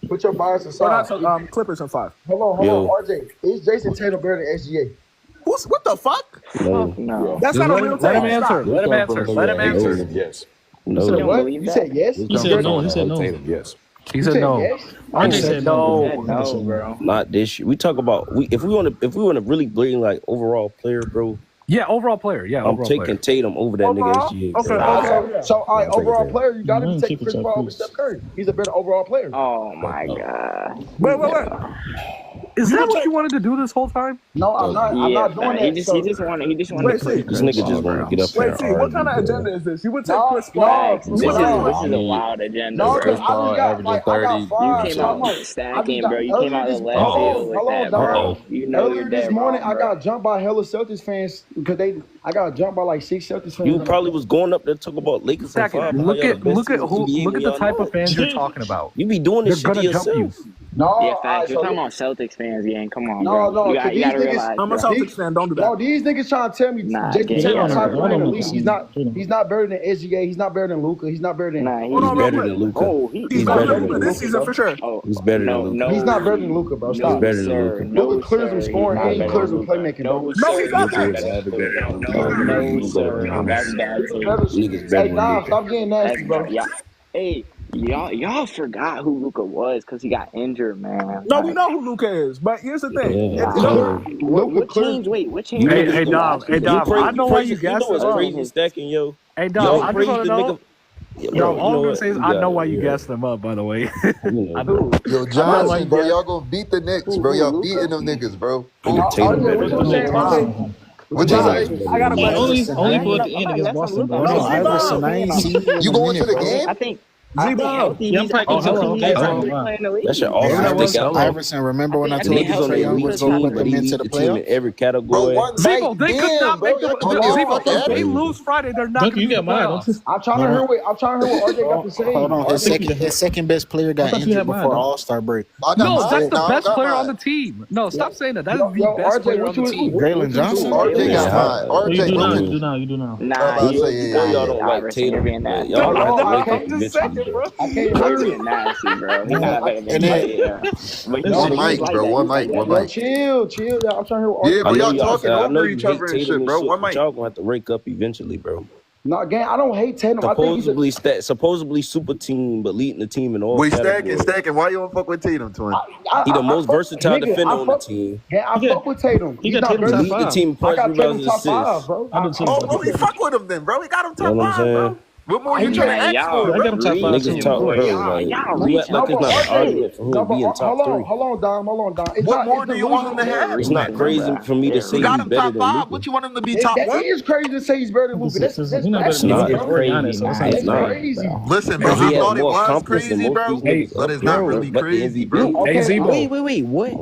Put your bias aside. Clippers in 5. Hold on, RJ. Is Jason Tatum better than SGA? What the fuck? No. That's not a real Let him take. answer. Let him answer. Let him answer. Yes. You said what? You said yes? He said no. He said no. Tatum, yes. He said no. Yes? RJ said no. No, bro. Not this year. We talk about if we want to really bring like overall player, bro. Yeah, overall player. Yeah, I'm overall taking player. Tatum over that nigga SGA. Okay. So, all right, overall player, you got to be taking Chris Paul over Steph Curry. He's a better overall player. Oh my god. Wait. Is that what you wanted to do this whole time? No, I'm not. I'm not doing that. He just wanted. He just wanted. Wait, to see. This nigga just want to get up Wait, there. see, what kind of agenda is this? You would take Chris Paul. This is a wild agenda, No, bro. because I just got, like, I got five. You came so I'm out like, stacking, bro. You came out the left field with that, bro. You know Earlier you're this dead morning, wrong, I bro. got jumped by hella Celtics fans because I got jumped by like 6 Celtics fans. You probably was going up there to talk about Lakers and five. Look at the type of fans you're talking about. You be doing this shit to yourself. No, Yeah, facts. You're talking about Celtics fans, gang. Come on, No, bro. no, You gotta realize. I'm a bro. Celtics fan. Don't do that. No, these niggas trying to tell me Jason Tatum's top player in the league. He's not better than SGA. He's not better than Luka. He's not better than. Nah, He's better than Luka. Oh, He's better than Luka this season for sure. Oh, He's better than Luka. He's not better than Luka, bro. He's Stop. better than Luka. Luka clears him scoring and he clears him playmaking, bro. No, he's not. No, sir. That's bad too. Niggas better Hey, than nah, Luka. stop getting nasty, bro. Yeah. Hey, y'all forgot who Luka was because he got injured, man. No, we know who Luka is, but here's the thing. Yeah. What change? Wait, what change? Hey, Dom. Hey, Dom. I know why you guessed it. it. It's crazy stacking, yo. Hey, Dom. I just want to know. Yo, all I'm gonna say is I know why you gassed them up. By the way, I do. Yo, Johnson, bro, y'all gonna beat the Knicks, bro. Y'all beating them niggas, bro. What you say? I got a only question. for the end against Boston, bro. No, Iverson, I ain't seen You going to the game? I think. Z-Bo. Yeah, I'm probably That shit awesome. Stick out. Iverson, remember when I told you Trae Young was going to put them into the team in playoffs? every category. Z-Bo, they could not make the. Z-Bo, if they lose Friday, they're not. You got mine. I'm trying to hear what RJ got to say. Hold on, his second best player got injured before All-Star break. No, that's the best player on the team. No, stop saying that. That's the best player on the team. Jalen Johnson. RJ got mine. You do now. Nah, y'all don't like Tatum. Y'all don't like Tatum. I can't hear you. Nasty, bro. He not better than One mic, bro. One mic. Chill. Yeah, I'm trying to hear what Yeah, but y'all talking I know over you each hate other and Tatum shit, bro. and One but mic. y'all gonna have to wake up eventually, bro. No, again, I don't hate Tatum. I think he's Supposedly super team, but leading the team in all We categories. stacking. Why you don't fuck with Tatum, twin? He the most versatile defender on the team. Yeah, I fuck with Tatum. He got Tatum top Lead the 5. team in I points, got Tatum rebounds, and top 5, assists. bro. Oh, bro, he fuck with him then, bro. He got him You know top what I'm 5, bro. saying? What more you trying to ask for, I got him bro? top 5 Niggas too. talk, bro. Like, you act like it's not an argument for him being top 3. Hold on, Dom. What more do you want him to have? It's not crazy for me to say You he's got him better top than 5. Luka. What you want him to be top That 1? is crazy to say he's better than Luka. That's He's not better It's not. than It's Giannis. It's not. crazy. Listen, bro, He I had thought it more was confidence than crazy, most bro. of these niggas But up it's not there, really but the crazy, MVP. bro. Hey, Z-Bo. Wait.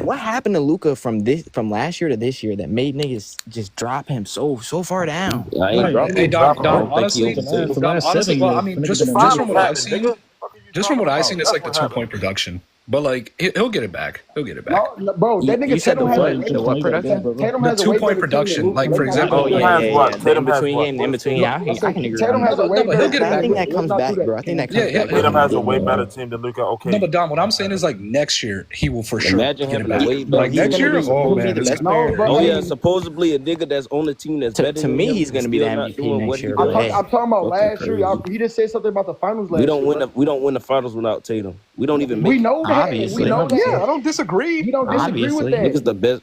What happened to Luka from last year to this year that made niggas just drop him so far down? I ain't dropping Hey, him. Dom, I don't think honestly, he overtakes him. honestly, well, I mean, just from what I've seen, it's like the That's 2-point production. But like, he'll get it back. He'll get it back. No, bro, that nigga You said the Tatum has what? The what production? Tatum The has a way 2-point better production. team than Like, for Luka. example, Oh yeah. The in between. Yeah, I can agree. Tatum has a way but he'll better get it I back. think that comes back, bro. I think that comes Yeah, back. Tatum has a way better team than Luka. Okay. No, but Dom, what I'm saying is like next year he will for sure Imagine get it having a back. way better Like next team. year, He's oh gonna man, be the it's best No, bro. Oh yeah, supposedly a nigga that's on the team that's better To than me, him he's gonna is be the still not MVP doing what next he year. does. But hey, I'm talking about Fucking last year. crazy. He just said something about the finals last We year. don't win bro. the we don't win the finals without Tatum. We don't even make We it. know that. Obviously. We know that. Yeah, I don't disagree. We don't disagree with Obviously. that. Niggas the best.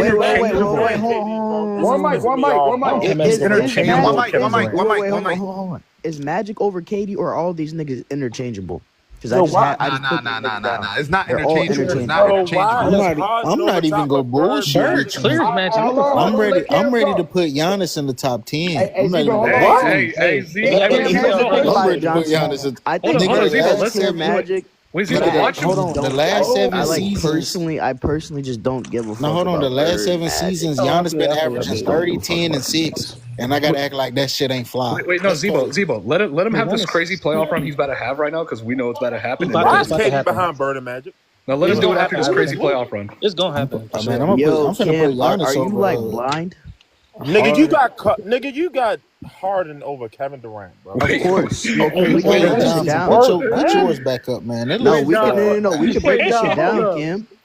Wait, Hold on. One mic. Hold on. Is Magic over KD or are all these niggas interchangeable? Because Nah. It's not interchangeable. It's not interchangeable. I'm not even gonna bullshit. Clear Magic. I'm ready to put Giannis in the top 10. I'm ready to put Giannis in. I think let's hear Magic. Wait, hold on. The last 7 seasons. I personally just don't give a fuck. No, hold on. about The last Bird, 7 Magic. seasons, Giannis been averaging 30, 10, and 6, and I gotta act like that shit ain't fly. Wait, no, Zebo, let him have this crazy playoff run he's about to have right now because we know it's about to happen. Why is KD behind Bird and Magic? Now let him do it after this crazy playoff run. It's gonna happen. Oh, man, I'm finna put Giannis are you over. like blind? Nigga, you got Harden over Kevin Durant, bro. Of course. Okay, Put put yours back up, man. No, we can break this shit down, Kim.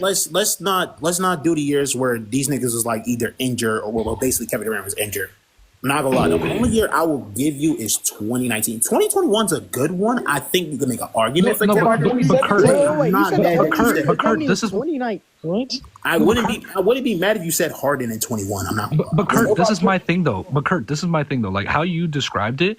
let's not do the years where these niggas was like either injured or well basically Kevin Durant was injured. I'm not gonna lie, the only year I will give you is 2019. 2021's a good one. I think you can make an argument for Kevin Durant. But Kurt, this is 29. What? I wouldn't be mad if you said Harden in 21. I'm not. But Kurt, this is my thing though. Like how you described it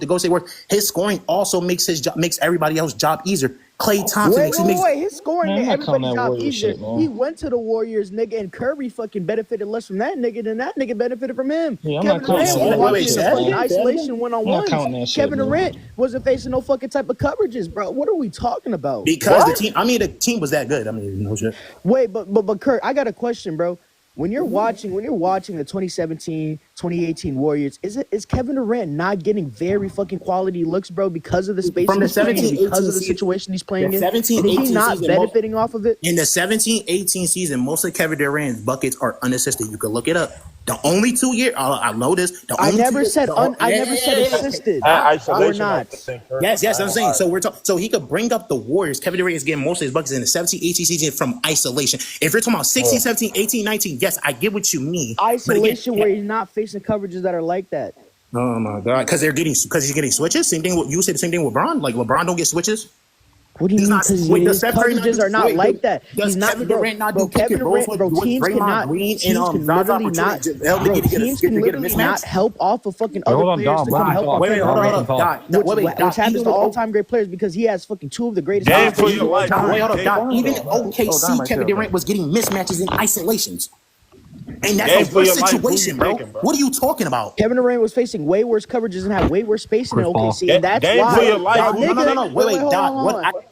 with the Golden State Warriors, his scoring also makes his job, makes everybody else's job easier. Klay Thompson makes His scoring Man, made I'm not counting everybody's that job Warriors easier. shit, man. He went to the Warriors, nigga, and Curry fucking benefited less from that nigga than that nigga benefited from him. Yeah, I'm Kevin not counting Durant that was Warriors watching shit, fucking man. isolation one on I'm not ones. counting that shit, Kevin man. Durant wasn't facing no fucking type of coverages, bro. What are we talking about? because the team was that good. I mean, no shit. Wait, but Kurt, I got a question, bro. When you're watching the 2017, 2018 Warriors, is Kevin Durant not getting very fucking quality looks, bro, because of the space From the he's playing, 17, because 18 of the situation he's playing the in? 17, And is he 18 not season, benefiting off of it? In the 17-18 season, most of Kevin Durant's buckets are unassisted. You can look it up. The only 2 years, I know this. I never said assisted or not. Yes, I'm saying. So we're talking. So he could bring up the Warriors. Kevin Durant is getting most of his buckets in the 17-18 season from isolation. If you're talking about 16, 17, 18, 19, yes, I get what you mean. Isolation where he's not facing coverages that are like that. Oh my god! Because he's getting switches. Same thing. You said the same thing with LeBron. Like LeBron don't get switches. What do you mean? Because his coverages are not like that. Does Kevin Durant not do pick Kevin and rolls Durant, with teams Draymond cannot, Green teams and can Zaza literally not, teams can literally not help off of fucking other players to come help off Kevin Durant. Which happens to all-time great players because he has fucking 2 of the greatest. Wait, hold up, even in OKC, Kevin Durant was getting mismatches in isolations. And that's a worse situation, bro. What are you talking about? Kevin Durant was facing way worse coverages and had way worse spacing in OKC, and that's why that nigga. Wait,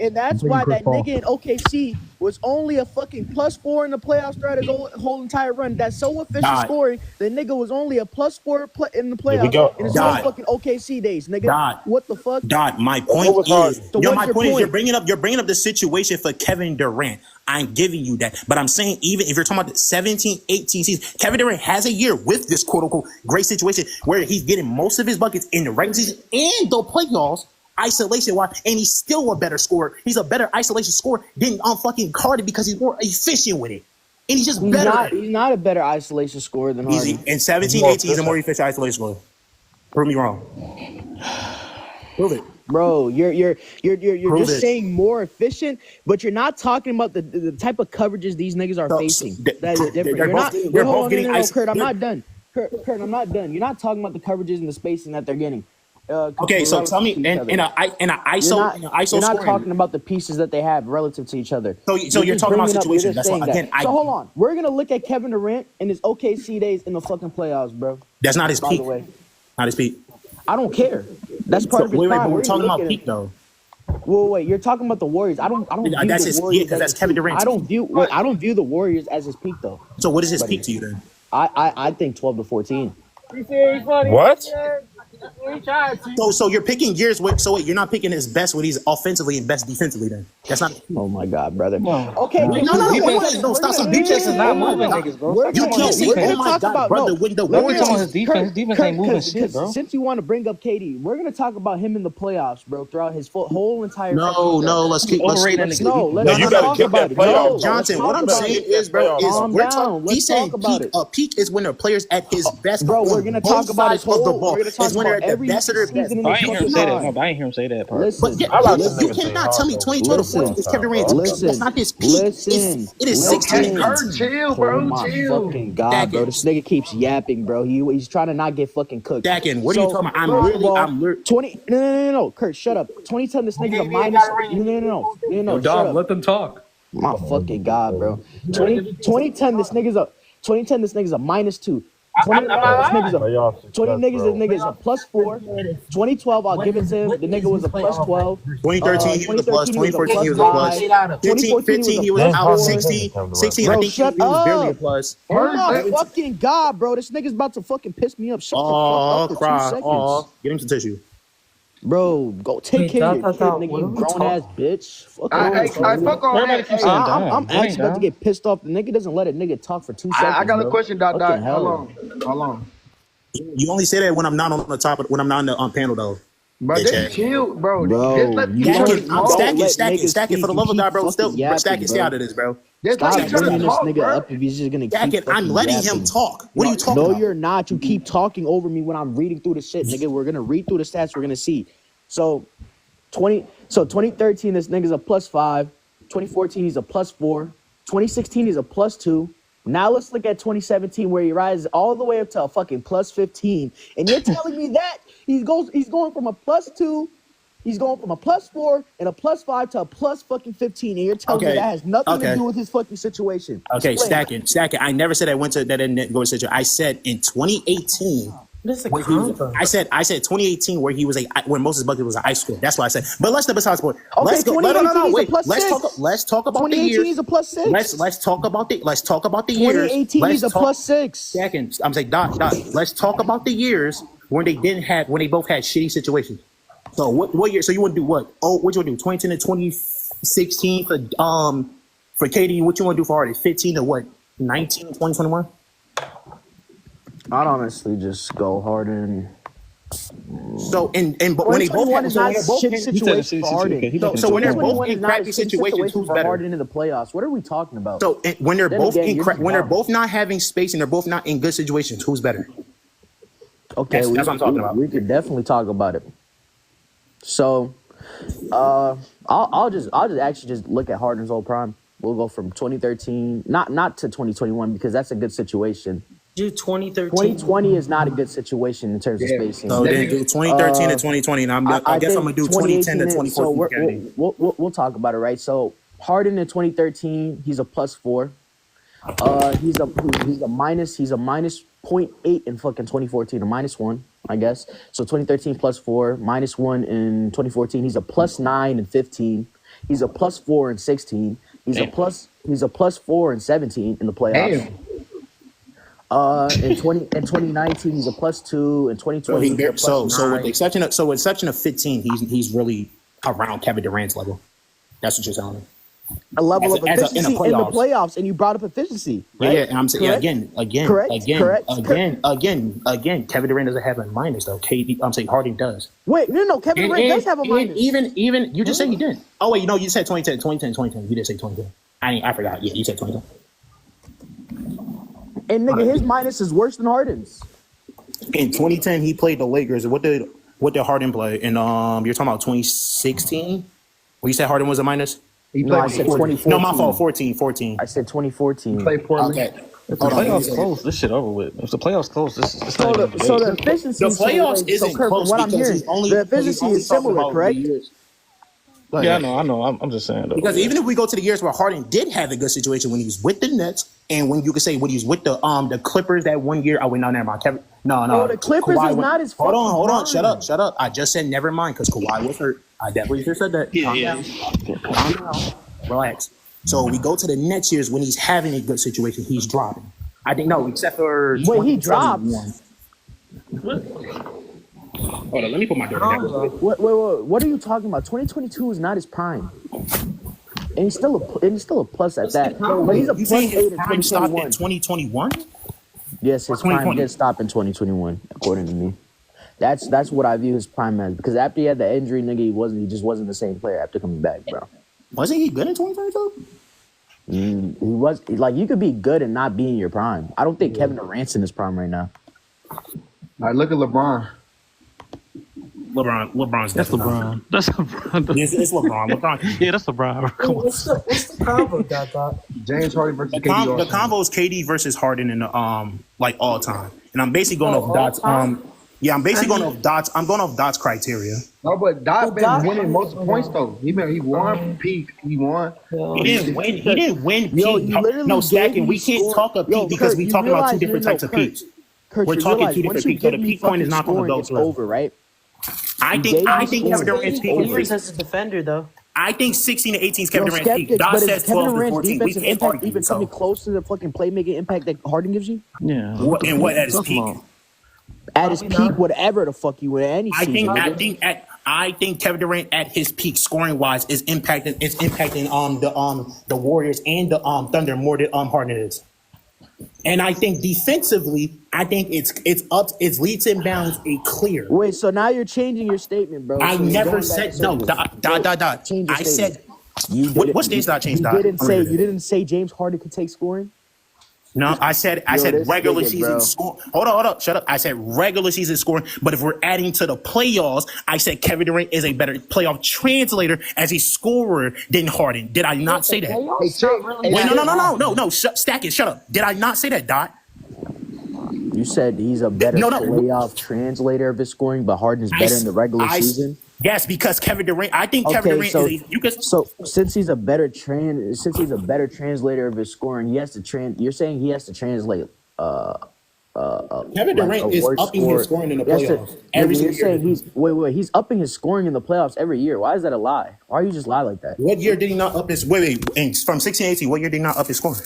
and that's why that nigga in OKC was only a fucking +4 in the playoffs throughout his whole entire run. That's so efficient scoring. The nigga was only a +4 in the playoffs in his whole fucking OKC days, nigga. What the fuck? My point is, you're bringing up the situation for Kevin Durant. I'm giving you that. But I'm saying, even if you're talking about the 17, 18 season, Kevin Durant has a year with this quote-unquote great situation where he's getting most of his buckets in the regular season and the playoffs, isolation-wise, and he's still a better scorer. He's a better isolation scorer than fucking Harden because he's more efficient with it. And he's just better. He's not a better isolation scorer than Harden. In 17, 18, he's a more efficient isolation scorer. Prove me wrong. Prove it. Bro, you're just saying more efficient, but you're not talking about the type of coverages these niggas are facing. That is different. You're not. Kurt, I'm not done. Kurt, I'm not done. You're not talking about the coverages and the spacing that they're getting. Okay, so tell me, in a ISO, you're not talking about the pieces that they have relative to each other. So you're talking about situations. That's why, again, so hold on. We're gonna look at Kevin Durant in his OKC days in the fucking playoffs, bro. That's not his peak. By the way, not his peak. I don't care. That's part of his prime. But we're talking about peak though. Well, wait, you're talking about the Warriors. I don't view that's the his, Warriors because that's Kevin Durant. I don't view the Warriors as his peak though. So what is his peak to you then? I think 12 to 14. What? So you're picking years with. So wait, you're not picking his best when he's offensively and best defensively. Then that's not. Oh my God, brother. Okay, no, stop. Some defense is not moving niggas, bro. You can't say, oh my God, brother. When the Warriors, his defense ain't moving shit, bro. Since you want to bring up KD, we're gonna talk about him in the playoffs, bro. Throughout his whole entire. No, let's talk about it. No, Johnson. What I'm saying is, bro, he said a peak is when a player's at his best. Bro, we're gonna talk about his whole. Is when they're at the best of their best. I ain't hear him say that. No, I ain't hear him say that part. Listen, you cannot tell me 2012 is Kevin Durant's peak. That's not his peak. It is 16. Chill, bro. Oh my fucking God, bro. This nigga keeps yapping, bro. He's trying to not get fucking cooked. Dakin, what are you talking about? I'm 20. No. Kurt, shut up. 2010, this nigga's a minus. No. Dom, let them talk. My fucking God, bro. 2010, this nigga's a. 2010, this nigga's a -2. 20 niggas is a +4. 2012, I'll give it to him. The nigga was a +12. 2013, he was a plus. 2014, he was a plus. 15, he was out. 16, I think he was barely a plus. Oh my fucking God, bro. This nigga's about to fucking piss me up. Shut the fuck up for 2 seconds. Get him some tissue. Bro, go take care of your kid, nigga, you grown ass bitch. Fuck on that. I'm actually about to get pissed off. The nigga doesn't let a nigga talk for 2 seconds. I got a question, Dot. Hold on. You only say that when I'm not on the top when I'm not on the panel though. Bro, just chill, bro. Stack it for the love of God, bro. Still, stack it. Stay out of this, bro. Stop bringing this nigga up if he's just gonna keep I'm letting him talk. What are you talking about? No, you're not. You keep talking over me when I'm reading through the shit, nigga. We're gonna read through the stats. We're gonna see. So 2013, this nigga's a +5. 2014, he's a +4. 2016, he's a +2. Now let's look at 2017, where he rises all the way up to a fucking +15. And you're telling me that he's going from a +2. He's going from a +4 and a +5 to a +15, and you're telling me that has nothing to do with his fucking situation. Okay, Explain. stacking. I never said that didn't go to situation. I said in 2018. I said 2018 where he was when Moses Bucket was an ice scorer. That's what I said. But let's besides sport. Let's go. No, wait. Let's talk about the years. 2018 is a +6. Let's talk about the years. 2018 is a +6. Second, I'm saying dot. Let's talk about the years when they both had shitty situations. So what year? So you want to do what? Oh, what you want to do? 2010 to 2016 for KD. What you want to do for Harden? 15 to what? 19, 2021. I'd honestly just go Harden. So but when they both is not a shitty situation for Harden. So when they're both in crappy situations, who's better? Harden in the playoffs. What are we talking about? So when they're both not having space and they're both not in good situations, who's better? Okay, that's what I'm talking about. We could definitely talk about it. So, I'll just actually just look at Harden's whole prime. We'll go from 2013, not to 2021 because that's a good situation. Do 2013. 2020 is not a good situation in terms of spacing. So then do 2013 to 2020, and I guess I'm gonna do 2010 to 2014. So we'll talk about it, right? So Harden in 2013, he's a +4. He's a -0.8 in fucking 2014, a -1, I guess. So 2013 +4, -1 in 2014. He's a +9 in 15. He's a +4 in 16. He's a +4 in 17 in the playoffs. Damn. In 2019 he's a +2. In 2020 so with the exception of 15, he's really around Kevin Durant's level. That's what you're telling me. A level of efficiency in the playoffs, and you brought up efficiency. Right? Yeah, and I'm saying again. Kevin Durant doesn't have a minus though. I'm saying Harden does. Wait, no, Kevin Durant does have a minus. Even you just said you didn't. Oh wait, no, you said 2010. You did say 2010. I forgot. Yeah, you said 2010. And nigga, his minus is worse than Harden's. In 2010, he played the Lakers. What did Harden play? And you're talking about 2016? Well, you said Harden was a minus? No, I said 2014. No, my fault. 14. I said 2014. He played poorly. Okay. If the playoffs close, this shit over with. If the playoffs close, it's not even a so debate. the efficiency. The playoffs isn't close what I'm hearing, the efficiency is similar, correct? Yeah, I know. I'm just saying though. Because even if we go to the years where Harden did have a good situation when he was with the Nets, and when you could say when he was with the Clippers that one year. Oh wait, no, never mind. Kevin, no. Oh, the Clippers is not his fault. Hold on. Shut up. I just said never mind because Kawhi was hurt. I definitely just said that. Calm down. Relax. So we go to the next years when he's having a good situation, he's dropping. I think no, except for he dropped. Hold on, let me put my door down. Wait, what are you talking about? 2022 is not his prime, and he's still a plus at that. But he's a you +8 his in prime stopped 2021. at 2021? Yes, his prime did stop in 2021, according to me. That's what I view his prime as, because after he had the injury, nigga, he just wasn't the same player after coming back, bro. Wasn't he good in 2022? He was like, you could be good and not be in your prime. I don't think Kevin Durant's in his prime right now. All right, look at LeBron. LeBron's That's LeBron. That's LeBron. It's LeBron. Yeah, that's LeBron. Come on. What's the combo, Dot? James Harden versus The KD. combo is KD versus Harden in the like all time, and I'm basically going off Dot's. I'm basically going off Dot's. I'm going off Dot's criteria. No, but Dot been winning most points though. He won peak. He won. He didn't win peak. No, stacking. We can't talk of peak because we talking about two different types of peaks. We're talking two different peaks. So the peak point is not going to go through. Over, right? I think Kevin Durant's peak is as a defender though. I think 16 to 18 is Kevin Durant's peak. Dot says 12 to 14. We can't argue. Even coming close to the fucking playmaking impact that Harden gives you? Yeah. And what at his peak? At his peak, whatever the fuck you win, any season. I think Kevin Durant at his peak scoring wise is impacting the Warriors and the Thunder more than Harden is. And I think defensively, I think it's leaps and bounds a clear. Wait, so now you're changing your statement, bro. I never said no. Dot. I said what stage did I change? You didn't say James Harden could take scoring. No, I said regular season score. Hold up, shut up. I said regular season scoring, but if we're adding to the playoffs, I said Kevin Durant is a better playoff translator as a scorer than Harden. Did I not say that? No. Stack it. Shut up. Did I not say that, Dot? You said he's a better playoff translator of his scoring, but Harden's better in the regular season. Yes, because Kevin Durant. I think Kevin Okay, Durant so is. You could. so since he's a better translator of his scoring, he has to You're saying he has to translate Kevin like a Durant is worse upping score. his scoring in the He has to- playoffs every You're single year. saying he's upping his scoring in the playoffs every year. Why is that a lie? Why you just lie like that? What year did he not up his? Wait. And from 16-18, what year did he not up his scoring?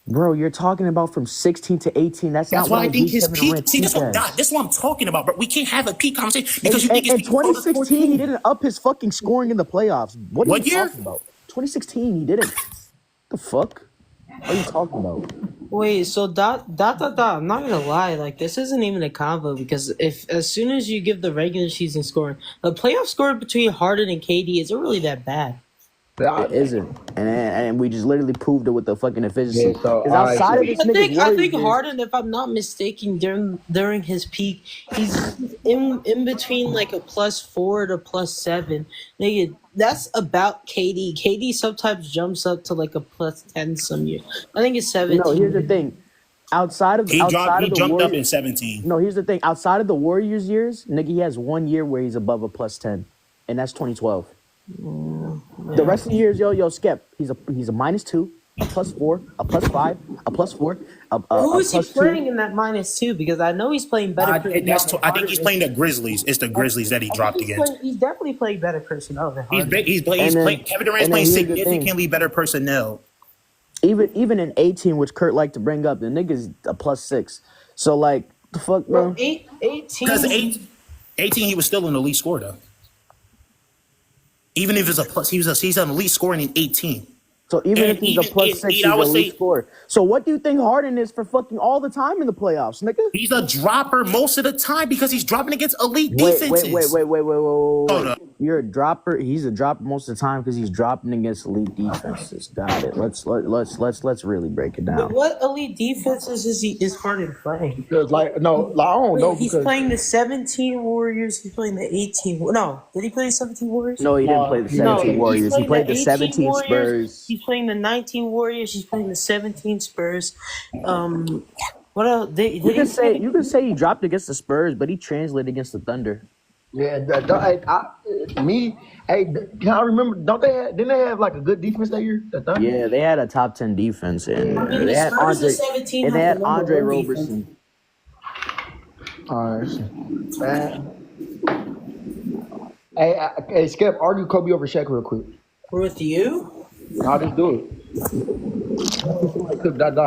Bro, you're talking about from 16 to 18. That's That's not why what I think his Kevin peak. Durant See, peak has. this is what I'm talking about, bro. We can't have a peak conversation because you think in it's peak 2016 he didn't up his fucking scoring in the playoffs. What are you year? talking about? 2016 he didn't. The fuck? What are you talking about? Wait, so dot. I'm not gonna lie, like this isn't even a convo because if as soon as you give the regular season scoring, the playoff score between Harden and KD isn't really that bad. It isn't, and we just literally proved it with the fucking efficiency. Yeah, so, Because outside of this I nigga's think Warriors, Harden, if I'm not mistaken, during his peak, he's in between like a +4 to +7. Nigga, that's about KD. KD sometimes jumps up to like a +10 some year. I think it's 17. no, here's the thing. Outside of He the jumped up Warriors, in 17. no, here's the thing. Outside of the Warriors years, nigga, he has 1 year where he's above a +10, and that's 2012. The rest of the years, yo, Skep, he's a -2, a +4, a +5, a +4, Who is he +2. playing in that -2? Because I know he's playing better. I think he's playing the Grizzlies. It's the Grizzlies that he dropped against. He's definitely playing better personnel than Harden. He's playing. Kevin Durant's playing significantly better personnel. Even in 18, which Kurt liked to bring up, the nigga's a +6. So like the fuck, bro. 18. Because 18, he was still an elite scorer though. Even if it's a plus, he's an elite scoring in 18. So even if he's a +6, he's an elite scorer. So what do you think Harden is for fucking all the time in the playoffs, nigga? He's a dropper most of the time because he's dropping against elite defenses. Wait. You're a dropper. He's a dropper most of the time because he's dropping against elite defenses. Got it. Let's really break it down. But what elite defenses is Harden playing? Because I don't know. He's playing the 17 Warriors. He's playing the 18. No, did he play the 17 Warriors? No, he didn't play the 17 Warriors. He played the 17 Warriors. Spurs. He's playing the 19 Warriors. He's playing the 17 Spurs. What else? You can say he dropped against the Spurs, but he translated against the Thunder. Yeah, can I remember? Didn't they have like a good defense that year? Yeah, they had a top 10 defense, and they had Andre Roberson. All right. Hey, Skip, argue Kobe over Shaq real quick. With you? I'll just do it.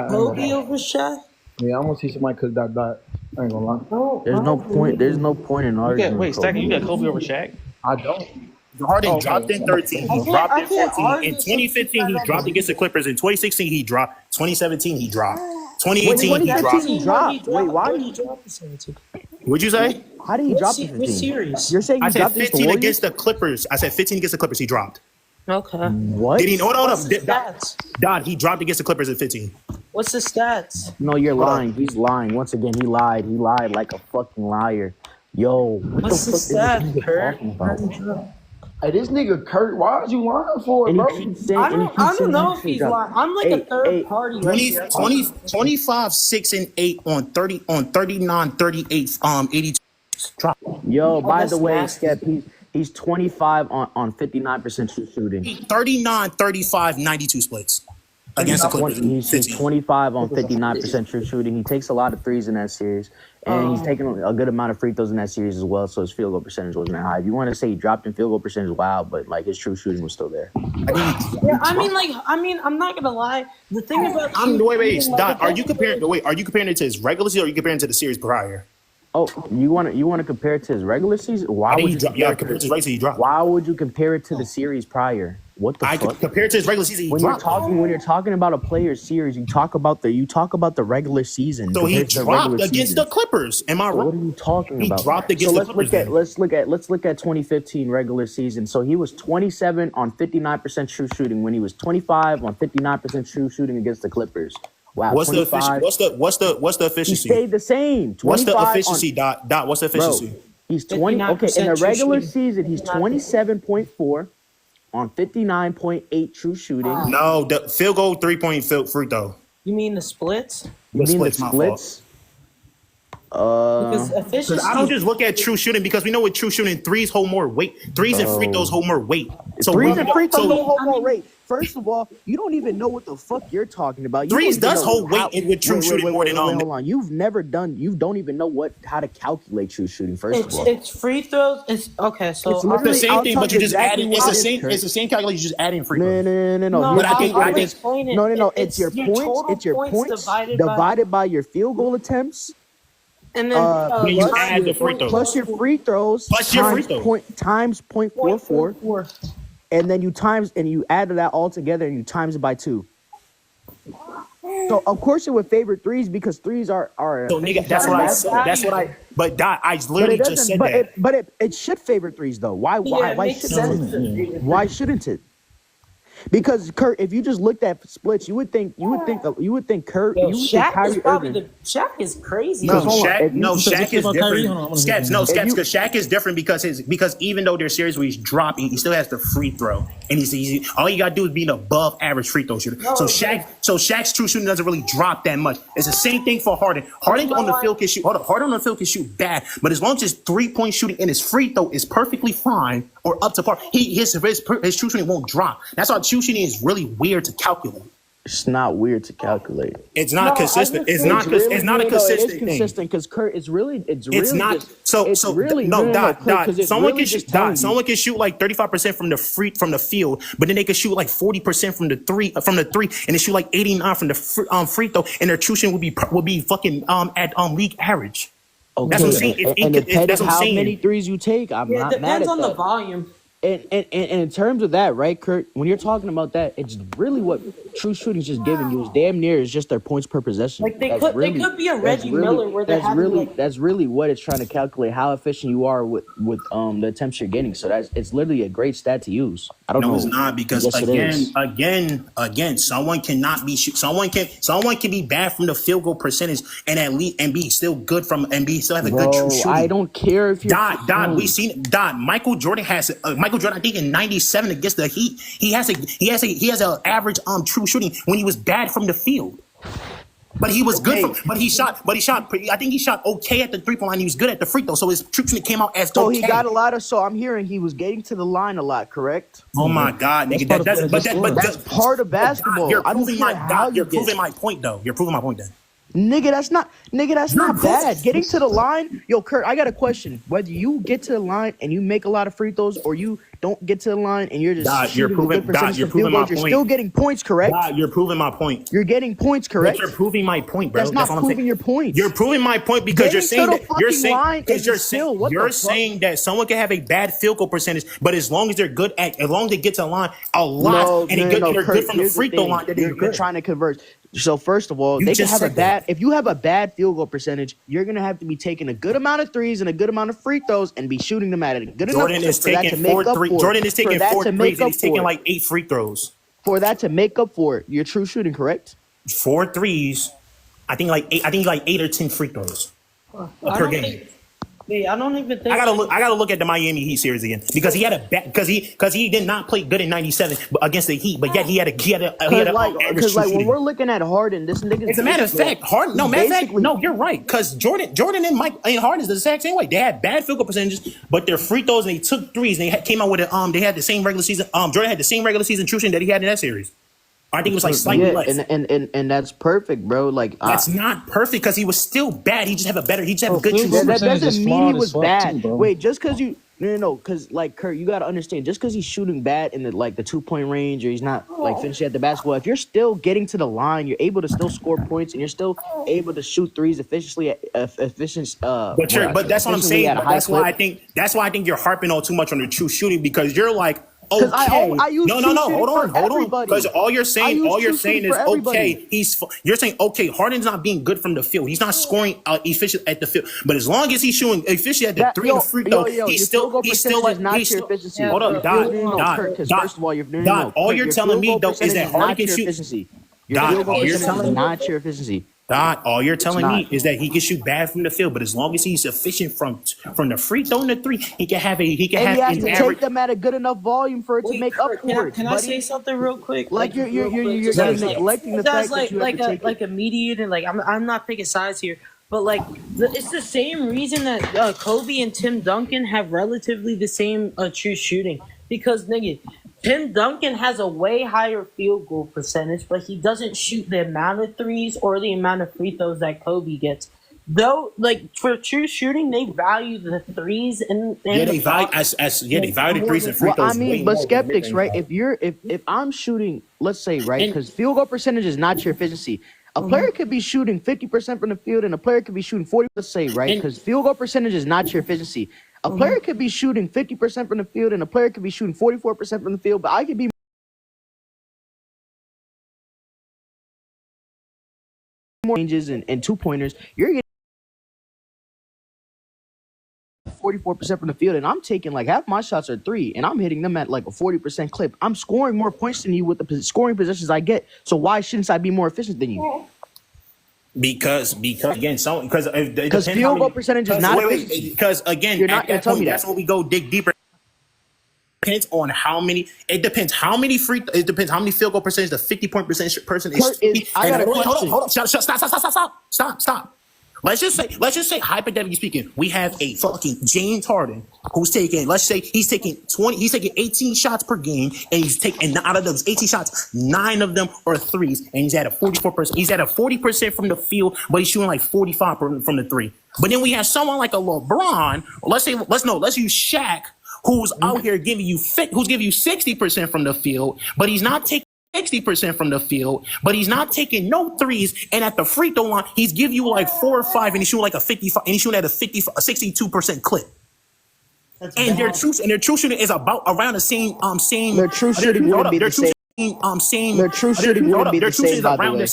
Kobe over Shaq? Yeah, I'm gonna see somebody cook that dot. I ain't gonna lie. There's no point. There's no point in arguing. Wait, Stack, you got Kobe over Shaq? I don't. Harden dropped in 13. He dropped in 14. In 2015, he dropped against the Clippers. In 2016, he dropped. 2017, he dropped. 2018, he dropped. Wait, why? What'd you say? How did he drop in 15? You're saying he I said dropped 15 against the Clippers. I said 15 against the Clippers. He dropped. Okay. What? Did he? Hold on. Stats? Dot. He dropped against the Clippers at 15. What's the stats? No, you're lying. He's lying. Once again, he lied. He lied like a fucking liar. Yo, what's the stats, Kurt? Hey, this nigga Kurt, why is you lying for it, bro? I don't know if he's lying. I'm like a third party. 25, 6, and 8 on 39, 38, 82. Drop. Yo, by the way, Skep, he's 25 on 59% true shooting. 39, 35, 92 splits against the Clippers. He's 25 on 59% true shooting. He takes a lot of threes in that series, and he's taking a good amount of free throws in that series as well. So his field goal percentage wasn't that high. If you want to say he dropped in field goal percentage, wow, but like his true shooting was still there. Yeah, I'm not gonna lie. The thing about wait, Dot, are you comparing it to his regular season or are you comparing it to the series prior? Oh, you want to compare it to his regular season? Why would you compare it to his regular season? Why would you compare it to the series prior? What the fuck? Compare it to his regular season. When you're talking about a player's series, you talk about the regular season. So he dropped against the Clippers. Am I right? What are you talking about? He dropped against the Clippers. Let's look at 2015 regular season. So he was 27 on 59% true shooting when he was 25 on 59% true shooting against the Clippers. Wow. What's the efficiency? He stayed the same. What's the efficiency, Dot? What's the efficiency? Bro, he's 20. Okay, in the regular season, he's 27.4 on 59.8 true shooting. No, the field goal 3-point free throw. You mean the splits? You mean the splits? Because Because efficiency. I don't just look at true shooting because we know with true shooting, threes hold more weight. Threes and free throws hold more weight. So Threes we- and free throws so- don't hold more weight. First of all, you don't even know what the fuck you're talking about. You Threes don't even does know hold weight how- with true shooting more than hold on. You've never done. You don't even know how to calculate true shooting. First of all, It's free throws. It's okay. So It's literally- the same I'll thing, tell but you you just exactly adding. what It's the it is, same. Kurt. It's the same calculation. You just adding free throws. No. But I think I'll explain it. No. It's your your points. total It's your points divided divided by your field goal attempts. And then When you add the free throws. plus your free throws Plus your free times throws. times 0.44, and then you add that all together and you times it by 2. So of course it would favor threes because threes are So nigga, that's what I said. That's what I. But Dot, I but literally it just doesn't. said But that. it should favor threes though. Why it makes shouldn't sense. it? Why shouldn't it? Because Kurt, if you just looked at splits, you would think Kurt, Yo, you would think Shaq Kyrie is probably Irving. Shaq is crazy. No, hold on. If you- Shaq is different. Scaps, no, If Scaps, you- because Shaq is different because even though there's series where he's dropping, he still has the free throw, and he's all you gotta do is be an above average free throw shooter. So Shaq's true shooting doesn't really drop that much. It's the same thing for Harden. Harden on the field can shoot. Harden on the field can shoot bad, but as long as his 3-point shooting and his free throw is perfectly fine or up to par, his true shooting won't drop. That's why true shooting is really weird to calculate. It's not weird to calculate. It's not consistent. It's not. It's not a consistent It is thing. consistent because Kurt, it's really Not just, so. it's So really no, Dot. Kurt, 'cause it's Someone really can shoot. just telling you. Someone can shoot like 35% from the field, but then they can shoot like 40% from the three, and they shoot like 89 from the free throw, and their true shooting would be fucking at league average. Okay. That's what I'm saying. And depending That's what I'm how saying. many threes you take, I'm Yeah, it not mad depends at on that. the volume. And in terms of that, right, Kurt, when you're talking about that, it's really what true shooting's just giving you is damn near is just their points per possession. Like they That's could really- be a that's Reggie really- Miller where they're that's having really like that's really what it's trying to calculate how efficient you are with the attempts you're getting. So it's literally a great stat to use. I don't know. No, it's not because Yes, it is. again, someone cannot be someone can be bad from the field goal percentage and at least and be still good from and be still have a good true shooting. I don't care if you're Dot. We seen Dot. Michael Jordan has Michael Jordan. I think in '97 against the Heat, he has a average true shooting when he was bad from the field. But he was good from. But he shot. I think he shot okay at the 3-point line. He was good at the free throw. So his true shooting came out as So okay. he got a lot of. So I'm hearing he was getting to the line a lot, correct? Oh my God, nigga! That's part of basketball. You're I don't proving care my how You're you get. proving my point, though. You're proving my point, then. Nigga, that's not bad. Getting to the line, yo, Kurt, I got a question. Whether you get to the line and you make a lot of free throws, or you don't get to the line and you're just You're shooting a proving. good percentage You're from field proving my goals, you're point. still getting points, correct? You're proving my point. You're getting points, correct? But you're proving my point, bro. That's not all I'm proving saying. your points. You're proving my point because Getting you're saying to the that you're fucking saying line because is you're still, saying what the you're fuck? saying that someone can have a bad field goal percentage, but as long as they're good at, as long as they get to the line a lot and they're Kurt, good from the here's free throw thing. line, that You're they're good. trying to convert. So first of all, You they can just have a said that. bad. If you have a bad field goal percentage, you're gonna have to be taking a good amount of threes and a good amount of free throws and be shooting them at a good Jordan enough is for that taking to make 4 up threes. for it. Jordan is taking For that 4 to threes make and up he's taking for it. like 8 free throws. For that to make up for it, you're true shooting, correct? 4 threes. I think like 8 or 10 free throws per game. I don't even think I gotta look at the Miami Heat series again because he had a because he did not play good in '97 against the Heat, but yet he had a Because when we're looking at Harden, this nigga. As a matter of fact, Harden. No, matter of fact, no, you're right. Because Jordan and Harden is the exact same way. They had bad field goal percentages, but their free throws and they took threes. And they came out with it. They had the same regular season. Jordan had the same regular season true shooting that he had in that series. I think it was like slightly less. And that's perfect, bro. Like that's not perfect because he was still bad. He just have a better. He just have a good true That shooting. doesn't mean he was bad. Wait, just because you no, because like Kurt, you gotta understand. Just because he's shooting bad in the 2-point range, or he's not like finishing at the basketball. If you're still getting to the line, you're able to still score points, and you're still able to shoot threes efficiently. But that's what I'm saying. That's why I think you're harping on too much on the true shooting because you're like. Okay. I use no. Hold on. Because all you're saying is okay. You're saying okay. Harden's not being good from the field. He's not scoring efficient at the field. But as long as he's shooting efficient at the 3 and the free throw, he's still like hold up, Dot. First of all, Dot. All you're telling me though is that Harden can shoot. Dot. All you're telling me not your efficiency. Dot, all you're telling me is that he can shoot bad from the field, but as long as he's efficient from the free throw and the 3, he can have he has to take them at a good enough volume for it to make up for it. Can I say something real quick? Like you're neglecting the fact that you have to take like a median and I'm not picking sides here, but like it's the same reason that Kobe and Tim Duncan have relatively the same true shooting, because nigga, Tim Duncan has a way higher field goal percentage, but he doesn't shoot the amount of threes or the amount of free throws that Kobe gets. Though, like for true shooting, they value the threes and they value they value the threes and free throws. I mean, but skeptics, right? If I'm shooting, let's say, right, because field goal percentage is not your efficiency. A player could be shooting 50% from the field, and a player could be shooting 40%. Let's say, right, because field goal percentage is not your efficiency. A player could be shooting 50% from the field, and a player could be shooting 44% from the field. But I could be more ranges and 2-pointers. You're getting 44% from the field, and I'm taking like half my shots are 3, and I'm hitting them at like a 40% clip. I'm scoring more points than you with the scoring possessions I get. So why shouldn't I be more efficient than you? Because again, because field goal percentage is not efficient. Because again, you're not at that tell point, me that's when we go dig deeper. Depends on how many. It depends how many field goal percentage the 50-point percentage person is. I got a question. Hold on. Stop. Let's just say, hypothetically speaking, we have a fucking James Harden who's taking, let's say he's taking 18 shots per game, and and out of those 18 shots, 9 of them are threes, and he's at a 44%. He's at a 40% from the field, but he's shooting like 45 from the 3. But then we have someone like a LeBron. Let's use Shaq, who's out here giving you 60% from the field, but he's not taking 60% from the field, but he's not taking no threes, and at the free throw line, he's giving you like 4 or 5, and he's shooting like a 55, and he's shooting at a 62% clip. And their true shooting is around the same. Their true shooting wouldn't be the same. Their true shooting wouldn't be the same. By the way,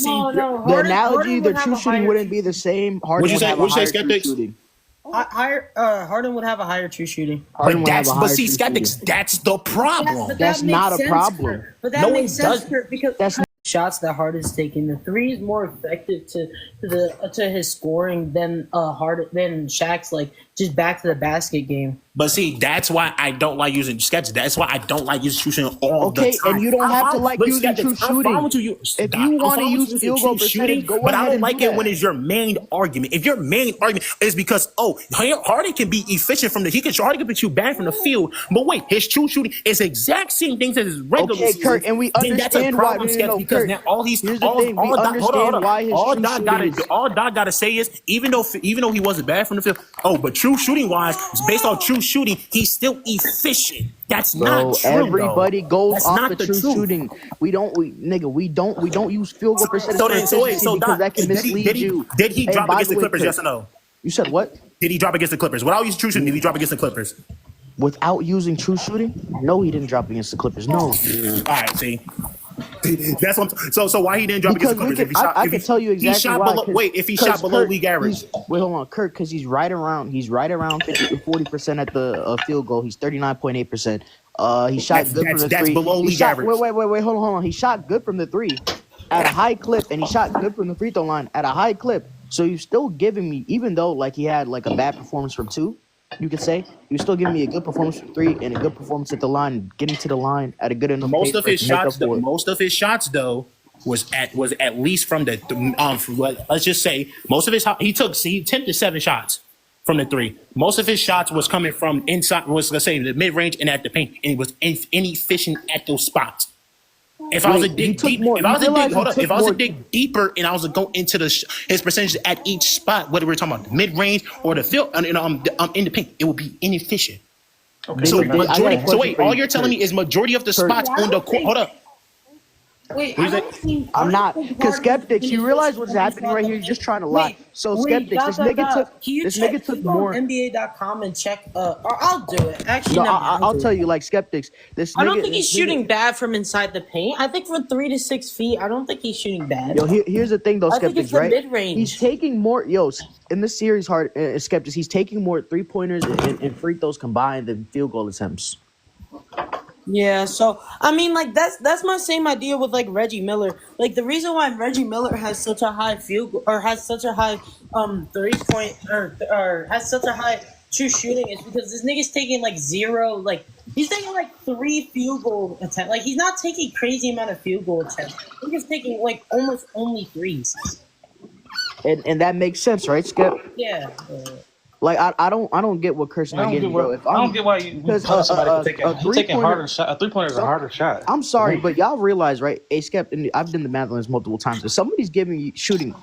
the analogy, their true shooting wouldn't be the same. Harden would have a higher true shooting. Harden would have a higher true shooting. But see, skeptics, that's the problem. That's not a problem. But that makes sense because that's shots that Harden's taking. The 3 is more effective to his scoring than Shaq's like just back to the basket game. But see, that's why I don't like using sketches. That's why I don't like using true shooting all the time. Okay, and you don't have to like using true shooting. If you want to use field goal percentage, go ahead. But I don't like it when it's your main argument. If your main argument is because Harden can be efficient Harden can shoot bad from the field, but wait, his true shooting is the exact same things as his regular. Okay, Kurt, and we understand why. Because now all Doc gotta say is even though he wasn't bad from the field, but true shooting wise, based on true shooting, he's still efficient. That's not true. Everybody goes off the true shooting. We don't use field goal percentage because that can mislead you. Did he drop against the Clippers? Yes or no? You said what? Did he drop against the Clippers? Without using true shooting, did he drop against the Clippers? Without using true shooting? No, he didn't drop against the Clippers. No. All right, see. That's what. So why he didn't drop against the Clippers? I can tell you exactly why. If he shot below league average. Wait, hold on, Kurt, because he's right around 50 to 40% at the field goal. He's 39.8%. He shot good from the 3. That's below league average. Wait, hold on. He shot good from the 3 at a high clip, and he shot good from the free throw line at a high clip. So you're still giving me, even though like he had like a bad performance from 2, you could say, you're still giving me a good performance from 3 and a good performance at the line, getting to the line at a good enough pace. Most of his shots though was at least from the let's just say most of his he attempted 7 shots from the 3. Most of his shots was coming from inside, let's say the mid range and at the paint, and he was inefficient at those spots. If I was to dig deeper, and I was to go into his percentage at each spot, whether we're talking about mid range or the field, in the paint, it would be inefficient. Okay. So wait, all you're telling me is majority of the spots on the court. Hold up. Wait, I'm not, because skeptics, you realize what's happening right here? You're just trying to lie. Skeptics, this nigga took more. NBA.com and check. Or I'll do it. Actually, no, I'll tell you, like skeptics. I don't think he's shooting bad from inside the paint. I think from 3 to 6 feet, I don't think he's shooting bad. Yo, here's the thing though, skeptics, I think it's the right? mid-range. He's taking more. In this series, skeptics, he's taking more 3-pointers and free throws combined than field goal attempts. Yeah, so I mean, like that's my same idea with like Reggie Miller. Like the reason why Reggie Miller has such a high field goal, or has such a high 3-point or has such a high true shooting is because this nigga's taking like 0, like he's taking like 3 field goal attempts. Like he's not taking crazy amount of field goal attempts. He's taking like almost only 3s. And that makes sense, right, Skip? Yeah. Like I don't get what Kirsten I not don't getting, get bro. why. If I don't get why you punish somebody for taking harder shot. A 3-pointer is a harder shot. I'm sorry, but y'all realize, right? A Skep, and I've done the math on this multiple times. If somebody's giving you shooting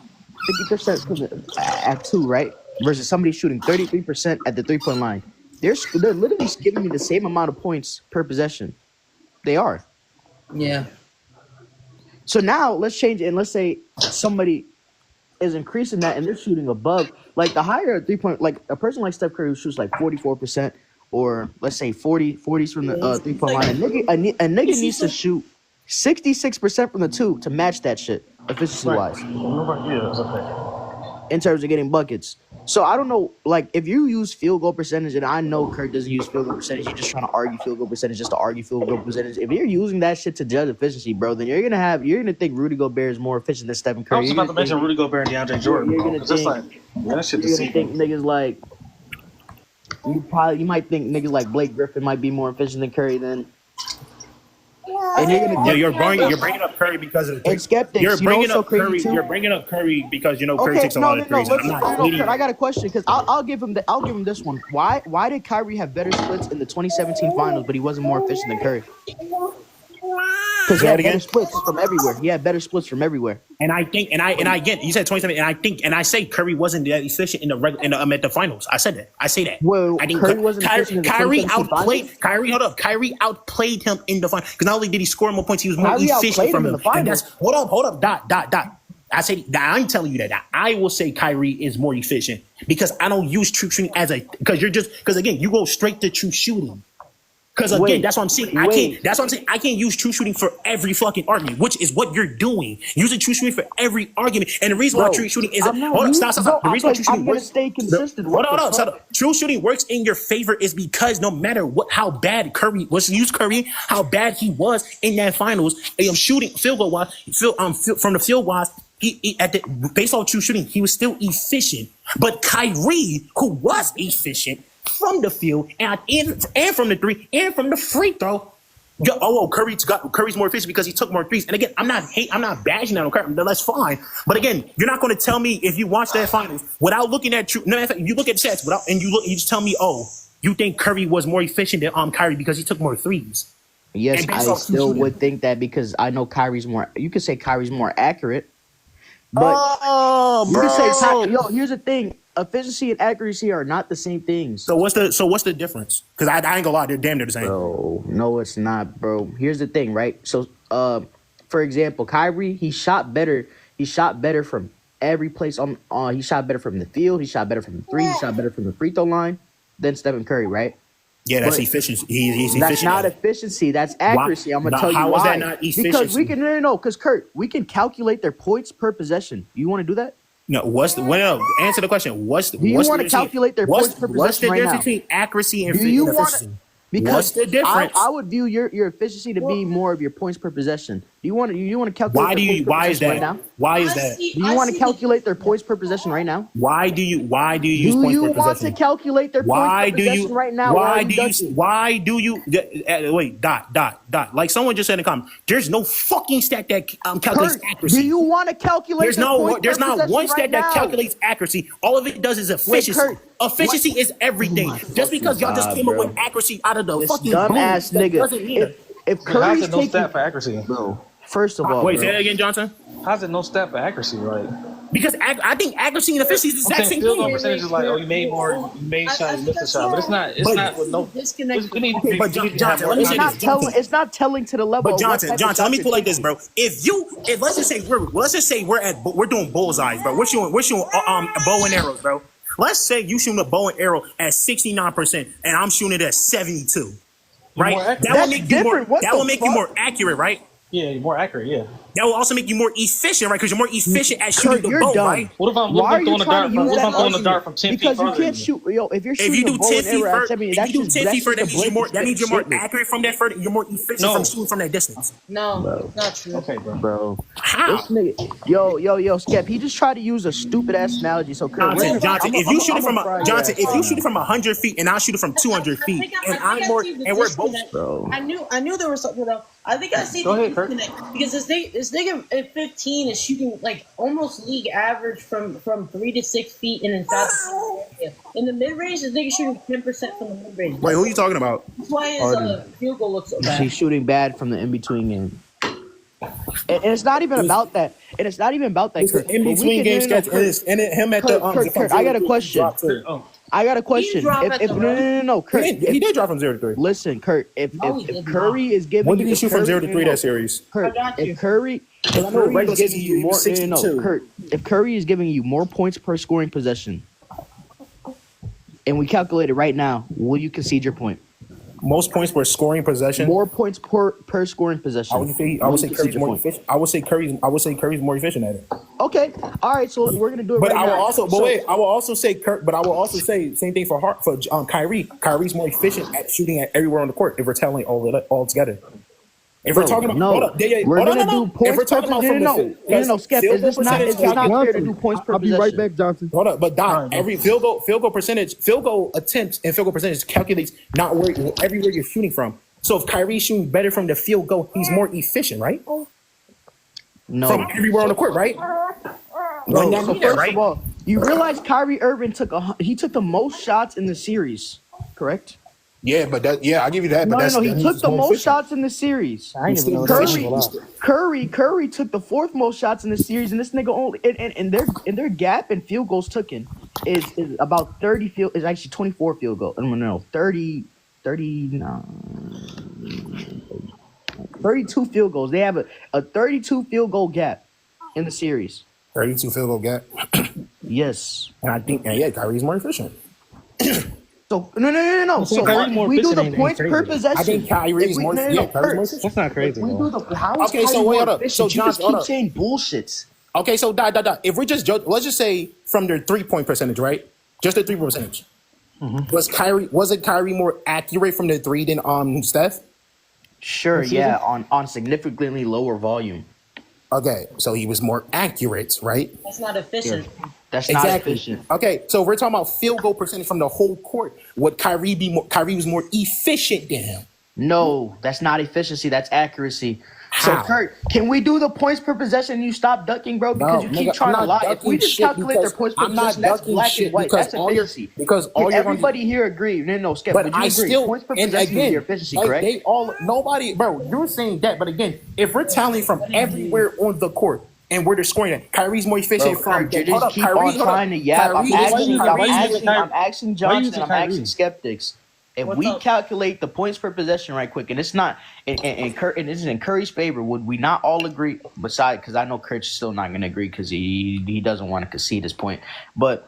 50% at 2, right, versus somebody shooting 33% at the 3-point line, they're literally giving me the same amount of points per possession. They are. Yeah. So now let's change it, and let's say somebody is increasing that and they're shooting above, like the higher a 3-point, like a person like Steph Curry who shoots like 44%, or let's say 40s from the 3-point line. A nigga needs to shoot 66% from the 2 to match that shit efficiency wise. In terms of getting buckets. So I don't know, like if you use field goal percentage, and I know Kurt doesn't use field goal percentage, you're just trying to argue field goal percentage just to argue field goal percentage. If you're using that shit to judge efficiency, bro, then you're gonna think Rudy Gobert is more efficient than Stephen Curry. I was about to mention Rudy Gobert and DeAndre Jordan. You're gonna think niggas like you might think niggas like Blake Griffin might be more efficient than Curry then. And you're bringing up Curry because of the and skeptics. You're bringing up Curry. You're bringing up Curry because Curry takes a lot of threes. I got a question because I'll give him this one. Why did Kyrie have better splits in the 2017 finals, but he wasn't more efficient than Curry? Because he had better splits from everywhere. He had better splits from everywhere. And I think, and I get, you said 27, and I say Curry wasn't that efficient at the finals. I said that. I say that. Well, I think Curry wasn't efficient in the Kyrie 2017 outplayed. Kyrie, hold up. Kyrie outplayed him in the finals because not only did he score more points, he was more efficient from him. And that's hold up. Dot. I say that I'm telling you that I will say Kyrie is more efficient because I don't use true shooting because again you go straight to true shooting. Because again, that's what I'm saying. I can't use true shooting for every fucking argument, which is what you're doing. Using true shooting for every argument. And the reason why true shooting is stop. The reason why true shooting works. Stay consistent. Hold on. True shooting works in your favor is because no matter how bad Curry was, how bad he was in that finals, shooting field goal wise, from the field wise, based on true shooting, he was still efficient. But Kyrie, who was efficient from the field and from the 3 and from the free throw. Curry's more efficient because he took more threes. And again, I'm not bashing that on Curry. That's fine. But again, you're not going to tell me if you watch that finals without looking at true. No, you look at stats you just tell me, you think Curry was more efficient than Kyrie because he took more threes. Yes, I still would think that because I know Kyrie's more. You could say Kyrie's more accurate, but you could say here's the thing. Efficiency and accuracy are not the same things. So what's the difference? Because I ain't gonna lie, they're damn near the same. Bro, no, it's not, bro. Here's the thing, right? So, for example, Kyrie, he shot better. He shot better from every place on. He shot better from the field. He shot better from the 3. He shot better from the free throw line than Stephen Curry, right? Yeah, that's efficiency. He's efficient. That's not efficiency. That's accuracy. I'm gonna tell you why. How is that not efficiency? Because we can because Kurt, we can calculate their points per possession. You want to do that? No, answer the question. Do you want to calculate their points per possession What's the right difference now? between accuracy and efficiency? Because what's the difference? I would view your efficiency to be more of your points per possession. Do you want to calculate? Why is that? Right now? Why is that? Do you want to calculate their points per possession right now? Why do you use points per possession? Do you want to calculate their points per possession right now? Why do you wait, dot. Like someone just said in the comment, there's no fucking stat that calculates accuracy. Do you want to calculate there's not one stat that calculates accuracy. All of it does is efficiency. Efficiency is everything. Just because y'all just came up with accuracy out of the fucking dumbass nigga. If Curry's taking no stat for accuracy, bro. First of all, wait, say that again, Johnson. How's it no stat for accuracy, right? Because I think accuracy and efficiency is the exact same thing. Field goal percentage is like, you made more, you made shot, you missed a shot, but it's not with no disconnect. But Johnson, let me say this. It's not telling to the level. But Johnson, let me put it like this, bro. If let's just say we're doing bullseyes, bro. We're shooting bow and arrows, bro. Let's say you shooting a bow and arrow at 69% and I'm shooting it at 72. Right? That will make you more accurate, right? Yeah, you're more accurate, yeah. That will also make you more efficient, right? Because you're more efficient at shooting the bow, right? What if I'm throwing a dart from 10 feet because you can't shoot. If you're shooting if you do 10 feet further, that means you're more accurate from that further. You're more efficient from shooting from that distance. No, not true. Okay, bro. How? This nigga, yo, Skep. He just tried to use a stupid ass analogy. So Johnson, if you shoot it from 100 feet and I shoot it from 200 feet, and we're both. Bro. I knew there was something else. I think I see Go the ahead, Kurt. disconnect because this nigga at 15 is shooting like almost league average from 3 to 6 feet and inside the area. In the mid range, this nigga shooting 10% from the mid range. Wait, who are you talking about? That's why his field goal looks so bad. He's shooting bad from the in between game. And it's not even about that. And it's not even about that. It's the in between game sketch, and him at the Kurt, I got a question. I got a question. No, Kurt. He did drop from 0 to 3. Listen, Kurt. If Curry is giving, when did he shoot from 0 to 3 that series? Kurt, if Curry is giving you more, Kurt, if Curry is giving you more points per scoring possession, and we calculate it right now, will you concede your point? Most points per scoring possession. More points per scoring possession. I would say Curry's more efficient. I would say Curry's more efficient at it. Okay, all right. So we're gonna do it. But right I will now. also, I will also say same thing for Kyrie. Kyrie's more efficient at shooting at everywhere on the court. If we're telling all together. If we're talking about we're gonna do points. If we're talking about Skip. It's not fair to do points per possession. I'll be right back, Johnson. Hold up, but Doc, every field goal percentage, field goal attempts, and field goal percentage calculates not everywhere you're shooting from. So if Kyrie's shooting better from the field goal, he's more efficient, right? No, from everywhere on the court, right? No. So first of all, you realize Kyrie Irving took the most shots in the series, correct? Yeah, but I give you that. No, he took the most shots in the series. Curry took the 4th most shots in the series, and this nigga only and their gap in field goals taken is about 30 field is actually 24 field goal. No, 39, 32 field goals. They have a 32 field goal gap in the series. 32 field goal gap. Yes, and I think Kyrie's more efficient. So no. So we do the points per possession. I think Kyrie's more efficient. That's not crazy. Okay, so wait up. So John, just keep saying bullshit. Okay, so if we're just let's just say from their 3-point percentage, right? Just the 3-point percentage. Mm-hmm. Wasn't Kyrie more accurate from the 3 than Steph? Sure, yeah, on significantly lower volume. Okay, so he was more accurate, right? That's not efficient. Yeah. That's not efficient. Okay, so we're talking about field goal percentage from the whole court. Would Kyrie be more? Kyrie was more efficient than him. No, that's not efficiency. That's accuracy. How? So Kurt, can we do the points per possession and you stop ducking, bro? Because you keep trying to lie. If we just calculate their points per possession, that's black and white. That's efficiency. Everybody here agree. No, Skip. But I still points per possession is your efficiency, correct? You're saying that, but again, if we're tallying from everywhere on the court. And where they're scoring at. Kyrie's more efficient from. You just keep on trying to yap. I'm asking Johnson. I'm asking skeptics. If we calculate the points per possession right quick, and it's not, and this is in Curry's favor, would we not all agree? Besides, because I know Kurt's still not going to agree because he doesn't want to concede his point. But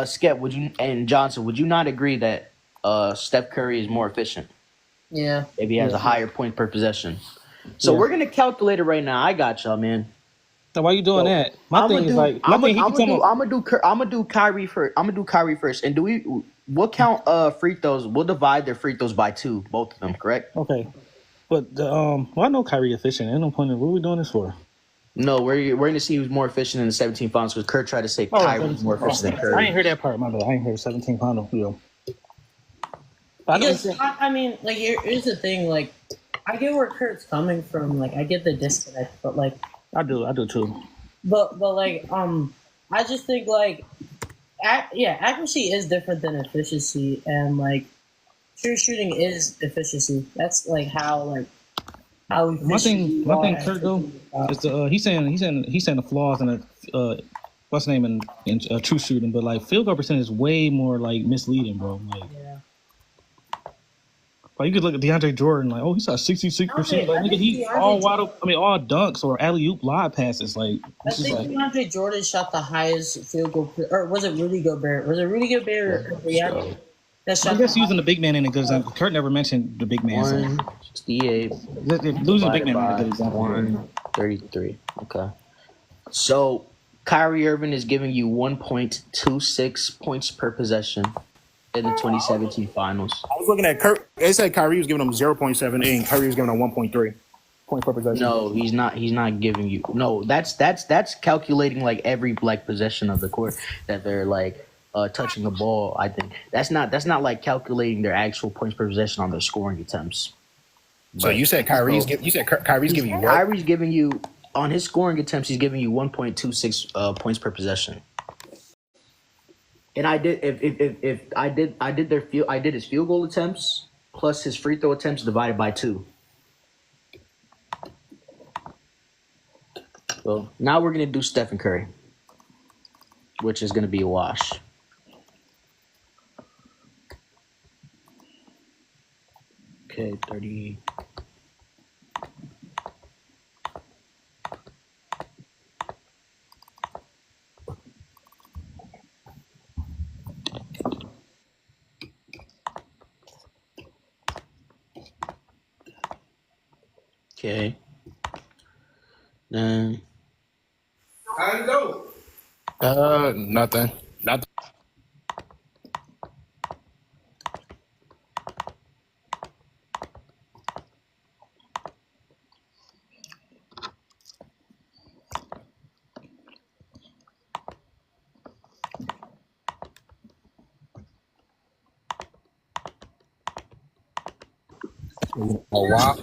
Skep, would you and Johnson, would you not agree that Steph Curry is more efficient? Yeah. Maybe he has a higher point per possession. So we're gonna calculate it right now. I got y'all, man. So why you doing that? I'm gonna do Kyrie first. I'm gonna do Kyrie first. And we'll count free throws. We'll divide their free throws by 2, both of them, correct? Okay. But I know Kyrie efficient. Ain't no point in what are we doing this for? No, we're gonna see who's more efficient in the 17 finals because Kurt tried to say Kyrie was more efficient than Curry. I ain't heard that part, my bad. I ain't heard 17 finals. I mean, like here's the thing, like I get where Kurt's coming from, like I get the disconnect, but like I do too. But like I just think like accuracy is different than efficiency, and like true shooting is efficiency. That's like how my thing Kurt though is he's saying the flaws in the what's the name in true shooting, but like field goal percentage is way more like misleading, bro. Like you could look at DeAndre Jordan, like, he shot 66%. Like, nigga, he all wide open. I mean, all dunks or alley-oop live passes. Like, I think DeAndre Jordan shot the highest field goal, or was it Rudy Gobert? Was it Rudy Gobert? I guess using the big man in a good example. Kurt never mentioned the big man. 168. Losing the big man in a good example. 133. Okay. So Kyrie Irving is giving you 1.26 points per possession in the 2017 finals. I was looking at Kurt. It said Kyrie was giving him 0.7 and Kyrie was giving him 1.3 points per possession. No, he's not giving you. No, that's calculating like every like possession of the court that they're like touching the ball. I think that's not like calculating their actual points per possession on their scoring attempts. So you said Kyrie's giving you what? Kyrie's giving you on his scoring attempts, he's giving you 1.26 points per possession. And I did if I did his field goal attempts plus his free throw attempts divided by 2. So now we're gonna do Stephen Curry, which is gonna be a wash. Okay, 30. Okay. Then. How'd it go? Nothing. Nothing.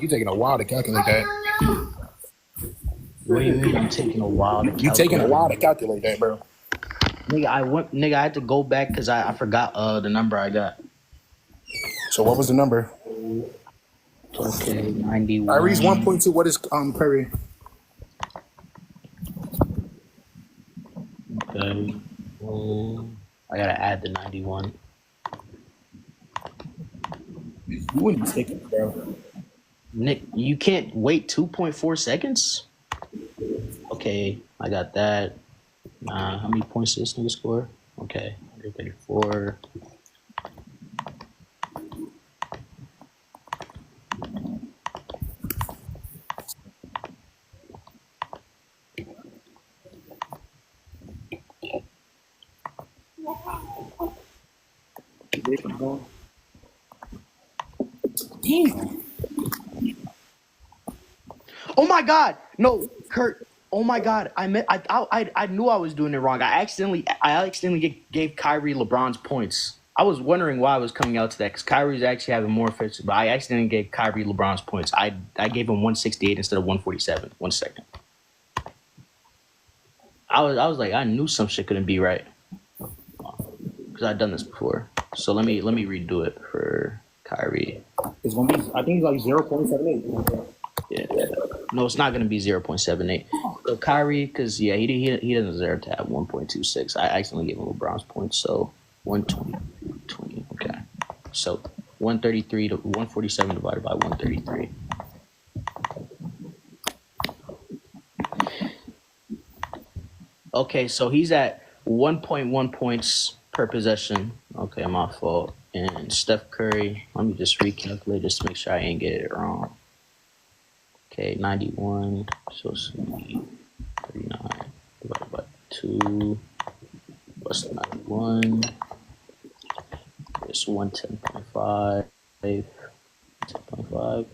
You taking a while to calculate that. What do you mean I'm taking a while to calculate? You taking a while to calculate that, bro. Nigga, I had to go back because I forgot the number I got. So what was the number? Okay, 91. Kyrie's 1.2. What is Curry? Okay. I gotta add the 91. You wouldn't be taking it, bro. Nick, you can't wait 2.4 seconds? Okay, I got that. How many points did this nigga score? Okay, 134. Damn. Oh my God! No, Kurt. Oh my God! I knew I was doing it wrong. I accidentally gave Kyrie LeBron's points. I was wondering why I was coming out to that because Kyrie's actually having more efficiency, but I accidentally gave Kyrie LeBron's points. I gave him 168 instead of 147. 1 second. I was like, I knew some shit couldn't be right because I'd done this before. So let me redo it for Kyrie. It's gonna be. I think it's like 0.78. Yeah. No, it's not going to be 0.78. So Kyrie, because, yeah, he doesn't deserve to have 1.26. I accidentally gave him LeBron's points, so 120. Okay. So 133 to 147 divided by 133. Okay, so he's at 1.1 points per possession. Okay, my fault. And Steph Curry, let me just recalculate just to make sure I ain't get it wrong. Okay, 91, so it's 39 divided by 2 plus 91. It's 110.5. 10.5.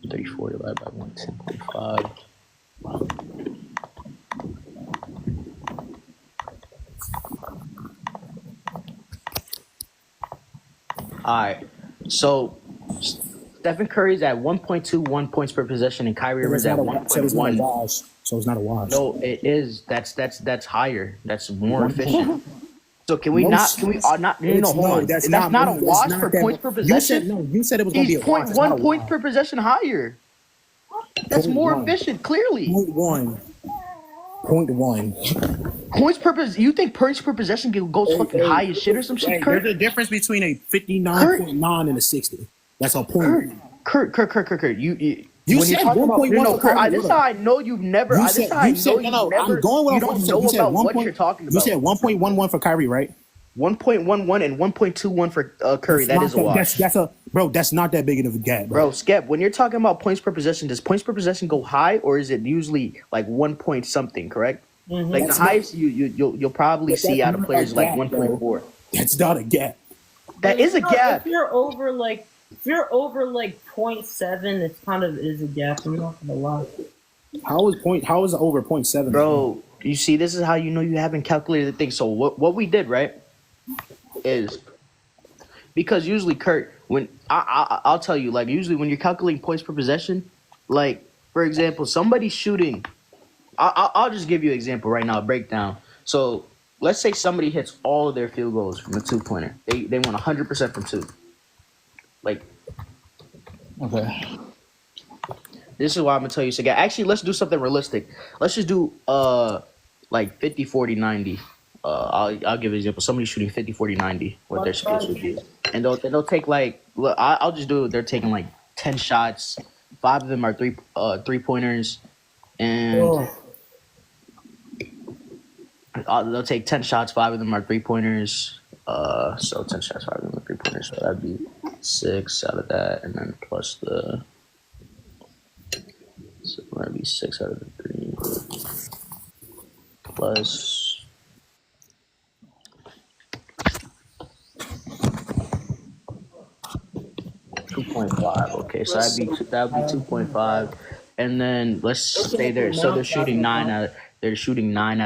34 divided by 110.5. All right, so Stephen Curry's at 1.21 points per possession, and Kyrie Irving's at 1.1. So it's not a wash. No, it is. That's higher. That's more efficient. So can we not? Hold on. That's not a wash for points per possession. You said it was going to be a wash. He's 0.1 points per possession higher. That's more efficient, clearly. 0.1. Points per possession. You think points per possession goes fucking high as shit or some shit? There's a difference between a 59.9 and a 60. That's a point. Kurt. You said 1.1. Kurt, this is how I know you've never. I'm going with you don't know about what you're talking about. You said 1.11 for Kyrie, right? 1.11 and 1.21 for Curry. That is a wash. That's not that big of a gap, bro. Skep, when you're talking about points per possession, does points per possession go high or is it usually like 1 point something? Correct. Mm-hmm. Like that's the highest you'll probably see out of players like 1.4. That's not a gap. That is a gap. If you're over like 0.7, it kind of is a gap. I'm not gonna lie. How is it over 0.7? Bro, you see, this is how you know you haven't calculated the thing. So what we did, right, is because usually, Kurt, when I'll tell you, like usually when you're calculating points per possession, like for example, somebody shooting. I'll just give you an example right now. A breakdown. So let's say somebody hits all of their field goals from a 2-pointer. They want 100% from 2. Like, Okay. this is why I'm gonna tell you. So, actually, let's do something realistic. Let's just do like 50, 40, 90. I'll give an example. Somebody shooting 50, 40, 90. What their splits would be, and they'll take like. Look, I'll just do it. They're taking like 10 shots. 5 of them are 3-pointers, and they'll take 10 shots. 5 of them are 3-pointers. So 10 shots, 5 of them are 3-pointers. So that'd be 6 out of that, and then plus the. So that'd be 6 out of the 3 plus. 2.5. Okay, so that'd be 2.5, and then let's stay there. So they're shooting 9 out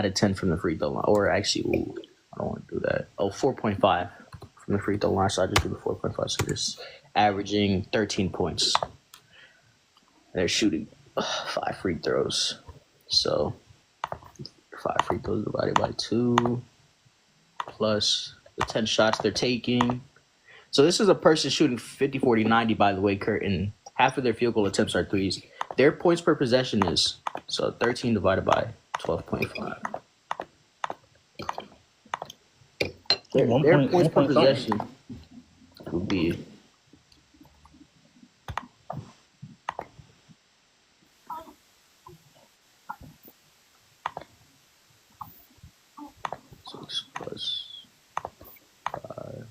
of 10 from the free throw line, or actually, I don't want to do that. 4.5 from the free throw line. So I just do the 4.5. So just averaging 13 points. They're shooting 5 free throws. So 5 free throws divided by 2 plus the 10 shots they're taking. So this is a person shooting 50, 40, 90, by the way, Kurt, and half of their field goal attempts are threes. Their points per possession is, so 13 divided by 12.5. Their points per possession would be plus 5.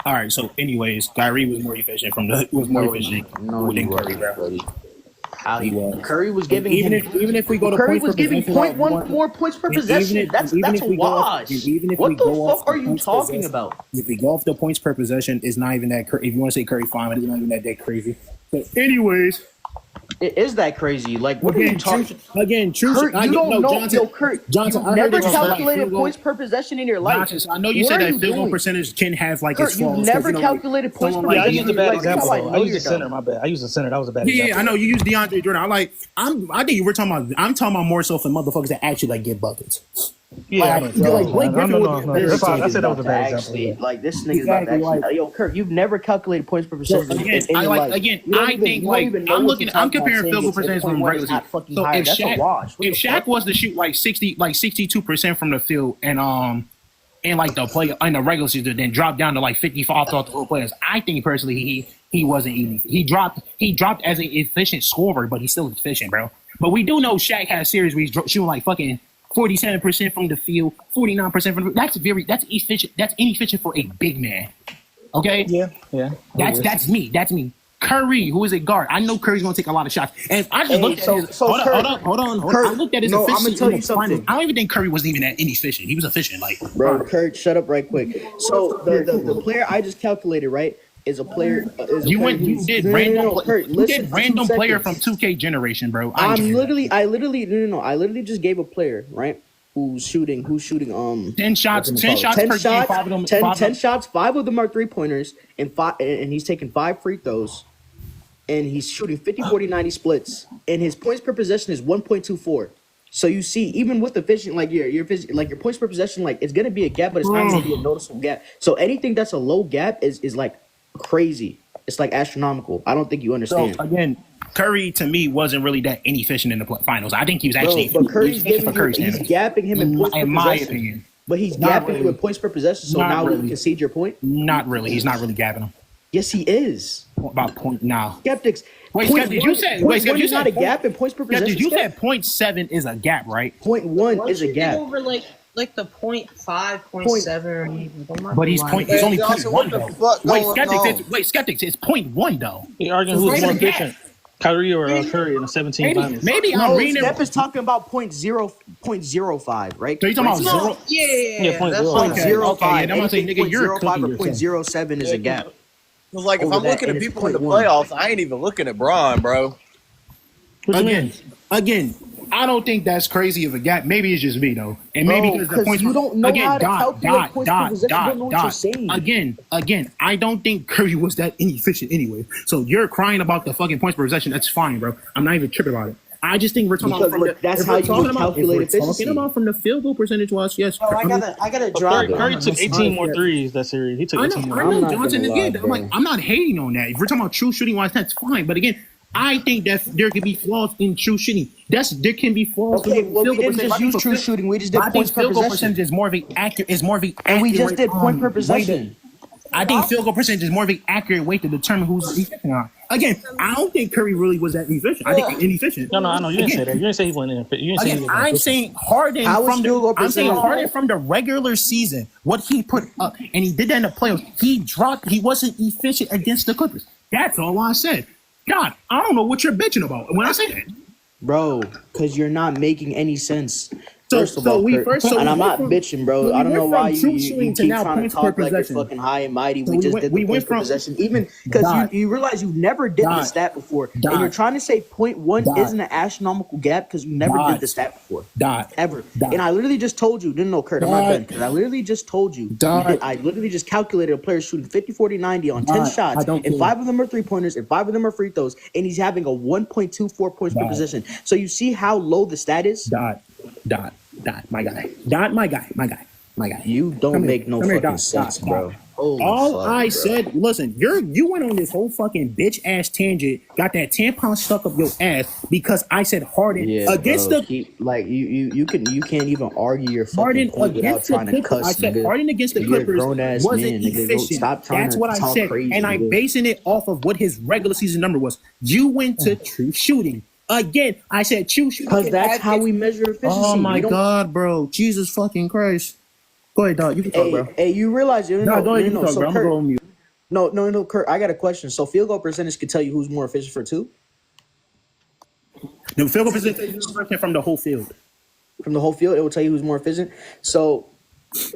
All right. So, anyways, Kyrie was more efficient than Curry, bro. Curry was giving even if we go to Curry points was giving 0.14 points per possession. That's a wash. What the fuck are you talking about? If we go off the points per possession, it's not even that. If you want to say Curry, fine, but it's not even that crazy. But anyways. It is that crazy. Like, what are you talking? Again, true. Kurt, you don't know. Kurt, Johnson, you've never calculated points per possession in your life. Johnson, I know you said that field goal percentage can have like its flaws. You've never calculated points per possession. I used a bad example. I used the center. My bad. I used the center. That was a bad example. Yeah, I know you used DeAndre Jordan. I think you were talking about. I'm talking about more so for motherfuckers that actually like get buckets. Yeah, Blake Griffin. I said that was a bad example. Like, this nigga's about to actually. Yo, Kurt, you've never calculated points per percentage. I'm comparing field goal percentage from regular season. So if Shaq was to shoot like 62% from the field and like the play in the regular season, then drop down to like 55 throughout the whole playoffs, I think personally he wasn't even. He dropped as an efficient scorer, but he's still efficient, bro. But we do know Shaq had a series where he's shooting like fucking 47% from the field, 49% from the field. That's efficient. That's inefficient for a big man. Okay? Yeah. That's me. Curry, who is a guard. I know Curry's gonna take a lot of shots. And if I just looked at his hold on. I looked at his efficiency. I'm gonna tell you something. I don't even think Curry wasn't even that inefficient. He was efficient, like bro. Kurt, shut up right quick. So the player I just calculated, right, is a player. You did random player from 2K generation, bro. I literally just gave a player, right, who's shooting 10 shots per game, 10 shots, 5 of them are 3-pointers, and he's taking 5 free throws, and he's shooting 50, 40, 90 splits, and his points per possession is 1.24. So you see, even with efficient, like your points per possession, like, it's gonna be a gap, but it's not gonna be a noticeable gap. So anything that's a low gap is like crazy. It's like astronomical. I don't think you understand. So again, Curry to me wasn't really that inefficient in the finals. I think he was actually. But he's gapping him in points per possession. My opinion. But he's gapping him with points per possession. So now we concede your point. Not really. He's not really gapping him. Yes, he is. About point now. Skeptics. Wait, Skeptic, you said not a gap in points per possession. You said 0.7 is a gap, right? 0.1 is a gap. Over like the 0.5, 0.7 or even. But he's only 0.1 though. Skeptics, it's 0.1 though. He arguing who's more efficient, Kyrie or Curry in the 17 finals. Maybe I'm reading. Steph is talking about 0.05, right? So you're talking about 0? Yeah, that's 0.05. I'm gonna say, nigga, you're 0.05 or 0.07 is a gap. It's like if I'm looking at people in the playoffs, I ain't even looking at Bron, bro. Again, I don't think that's crazy of a gap. Maybe it's just me though, and maybe because the points you don't know how to calculate points per possession. You don't know what you're saying. Again, I don't think Curry was that inefficient anyway. So you're crying about the fucking points per possession. That's fine, bro. I'm not even tripping about it. I just think we're talking about from that's how you would calculate efficiency. Talking about from the field goal percentage wise, yes. I gotta drop. Curry took 18 more threes that series. He took 18 more. I know Johnson again. I'm not hating on that. If we're talking about true shooting wise, that's fine. But again, I think that there can be flaws in true shooting. There can be flaws. Okay, well, we didn't just use true shooting. We just did points per possession. Percentage is more of an accurate. And we just did point per possession. I think field goal percentage is more of an accurate way to determine who's efficient or not. Again, I don't think Curry really was that efficient. I think inefficient. No, I know you didn't say that. You didn't say he wasn't inefficient. I'm saying Harden from the regular season, what he put up, and he did that in the playoffs. He wasn't efficient against the Clippers. That's all I said. God, I don't know what you're bitching about when I say that. Bro, because you're not making any sense. I'm not bitching, bro. I don't know why you keep trying to talk like you're fucking high and mighty. We just did the points per possession. Even because you realize you never did the stat before. And you're trying to say 0.1 isn't an astronomical gap because you never did the stat before. Ever. And I literally just told you, no, Kurt, I'm not done. Because I literally just told you, I literally just calculated a player shooting 50, 40, 90 on 10 shots, and 5 of them are 3-pointers, and 5 of them are free throws, and he's having a 1.24 points per possession. So you see how low the stat is? My guy. You don't make no fucking sense, bro. All I said, listen, you went on this whole fucking bitch ass tangent, got that tampon stuck up your ass because I said Harden against you can't even argue your fucking point without trying to cuss. I said Harden against the Clippers wasn't efficient. That's what I said, and I'm basing it off of what his regular season number was. You went to true shooting. Again, I said true shooting. Because that's how we measure efficiency. Oh my God, bro. Jesus fucking Christ. Go ahead, dog. You can talk, bro. Hey, you realize go ahead, you can talk, bro. I'm gonna go on mute. No, Kurt, I got a question. So field goal percentage can tell you who's more efficient for 2? The field goal percentage is from the whole field. From the whole field, it will tell you who's more efficient. So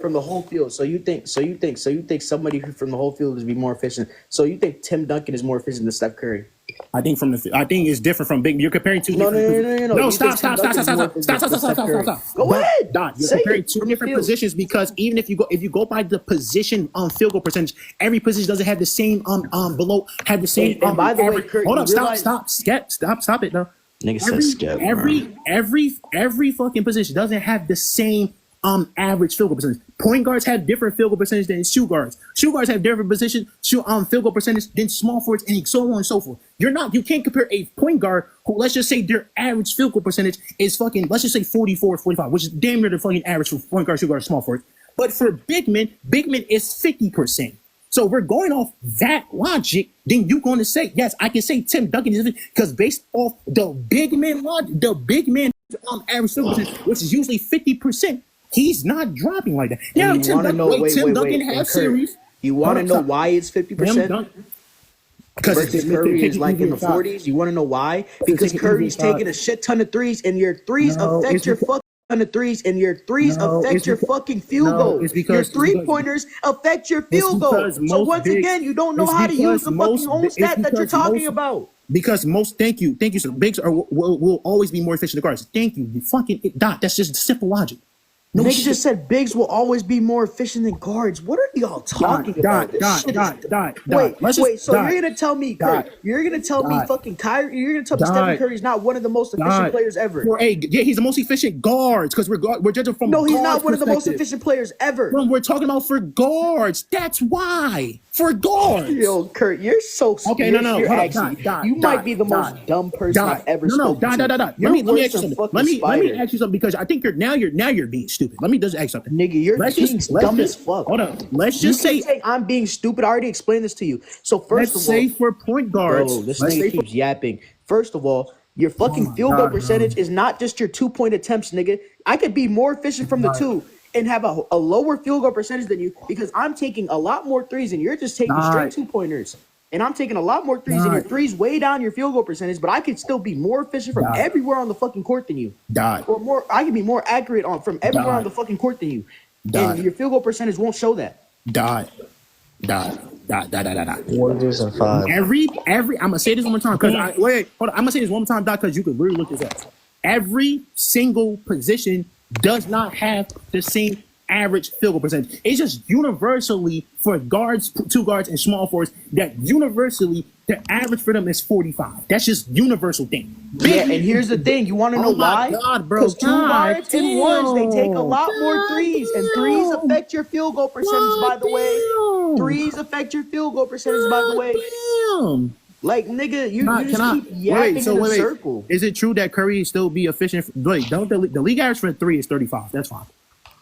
from the whole field. So you think somebody from the whole field is be more efficient. So you think Tim Duncan is more efficient than Steph Curry? I think it's different from big. You're comparing two. No. Stop. Go ahead. You're comparing two different positions because even if you go by the position on field goal percentage, every position doesn't have the same have the same. And by the way, Kurt, hold up, stop it though. Nigga said skip. Every fucking position doesn't have the same average field goal percentage. Point guards have different field goal percentage than shoot guards. Shoot guards have different field goal percentage than small forwards, and so on and so forth. You can't compare a point guard who, let's just say their average field goal percentage is fucking, let's just say 44 or 45, which is damn near the fucking average for point guard, shoot guard, small forwards. But for big men is 50%. So we're going off that logic. Then you're going to say, yes, I can say Tim Duncan is because based off the big man logic, the big man average field goal percentage, which is usually 50%. He's not dropping like that. Yeah, Tim Duncan has series. You want to know why it's 50%? Because Curry is like in the 40s. You want to know why? Because Curry's taking a shit ton of threes, and your threes affect your fucking ton of threes, and your threes affect your fucking field goals. Your 3-pointers affect your field goals. So once again, you don't know how to use the fucking own stat that you're talking about. Because thank you. So bigs will always be more efficient than guards. Thank you. You fucking that's just simple logic. Nigga just said bigs will always be more efficient than guards. What are y'all talking about? Wait. So you're gonna tell me, Kurt? You're gonna tell me fucking Kyrie? You're gonna tell me Stephen Curry is not one of the most efficient players ever? He's the most efficient guards because we're judging from. No, he's not one of the most efficient players ever. We're talking about for guards. That's why for guards. Yo, Kurt, you're so okay. No. You might be the most dumb person I've ever spoken to. Let me ask you something. Let me ask you something because I think you're being stupid. Let me just ask something. Nigga, you're dumb as fuck. Hold on. Let's just say I'm being stupid. I already explained this to you. So first of all, say for point guards. Bro, this nigga keeps yapping. First of all, your fucking field goal percentage is not just your 2-point attempts, nigga. I could be more efficient from the 2 and have a lower field goal percentage than you because I'm taking a lot more threes and you're just taking straight 2-pointers. And I'm taking a lot more threes, and your threes way down your field goal percentage, but I could still be more efficient from everywhere on the fucking court than you. Or I can be more accurate from everywhere on the fucking court than you. And your field goal percentage won't show that. Warriors and 5. Every I'm gonna say this one more time because I'm gonna say this one more time, Doc, because you could really look this up. Every single position does not have the same average field goal percentage. It's just universally for guards, two guards, and small forwards that universally the average for them is 45. That's just universal thing. Yeah, and here's the thing. You want to know why? God, bro. Because two guards and ones, they take a lot more threes. And threes affect your field goal percentage, by the way. Threes affect your field goal percentage, by the way. Like, nigga, you just keep yapping in a circle. Is it true that Curry still be efficient? Wait, don't the league average for 3 is 35. That's fine.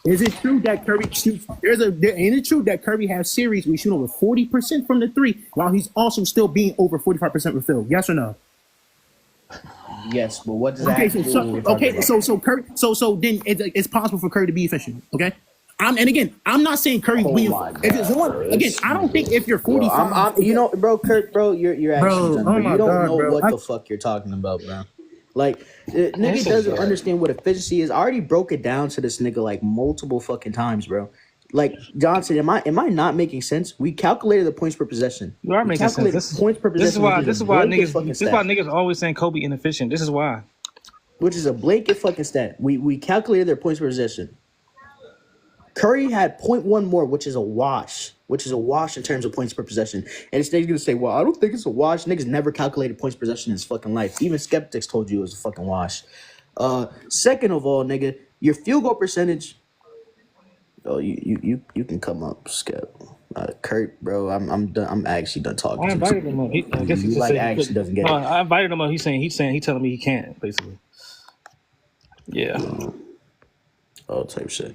Is it true that Curry shoots? Ain't it true that Curry has series we shoot over 40% from the 3 while he's also still being over 45% from the field? Yes or no? Yes, but what does that mean? So Curry, so then it's possible for Curry to be efficient. Okay. I'm not saying Curry's being. If it's one, again, I don't think if you're 45, Kurt, you're actually done, bro. You don't know bro. what the fuck you're talking about, bro. Like, nigga doesn't understand what efficiency is. I already broke it down to this nigga like multiple fucking times, bro. Like, Johnson, am I not making sense? We calculated the points per possession. You are making sense. This is why niggas always saying Kobe inefficient. This is why. Which is a blanket fucking stat. We calculated their points per possession. Curry had 0.1 more, which is a wash. In terms of points per possession. And it's gonna say, well, I don't think it's a wash. Niggas never calculated points per possession in his fucking life. Even skeptics told you it was a fucking wash. Second of all, nigga, your field goal percentage. Oh, you can come up, Skep. Kurt, bro, I'm done. I'm actually done talking. I invited him up. I guess he actually doesn't get it. I invited him up. He's telling me he can't, basically. Yeah. Type shit.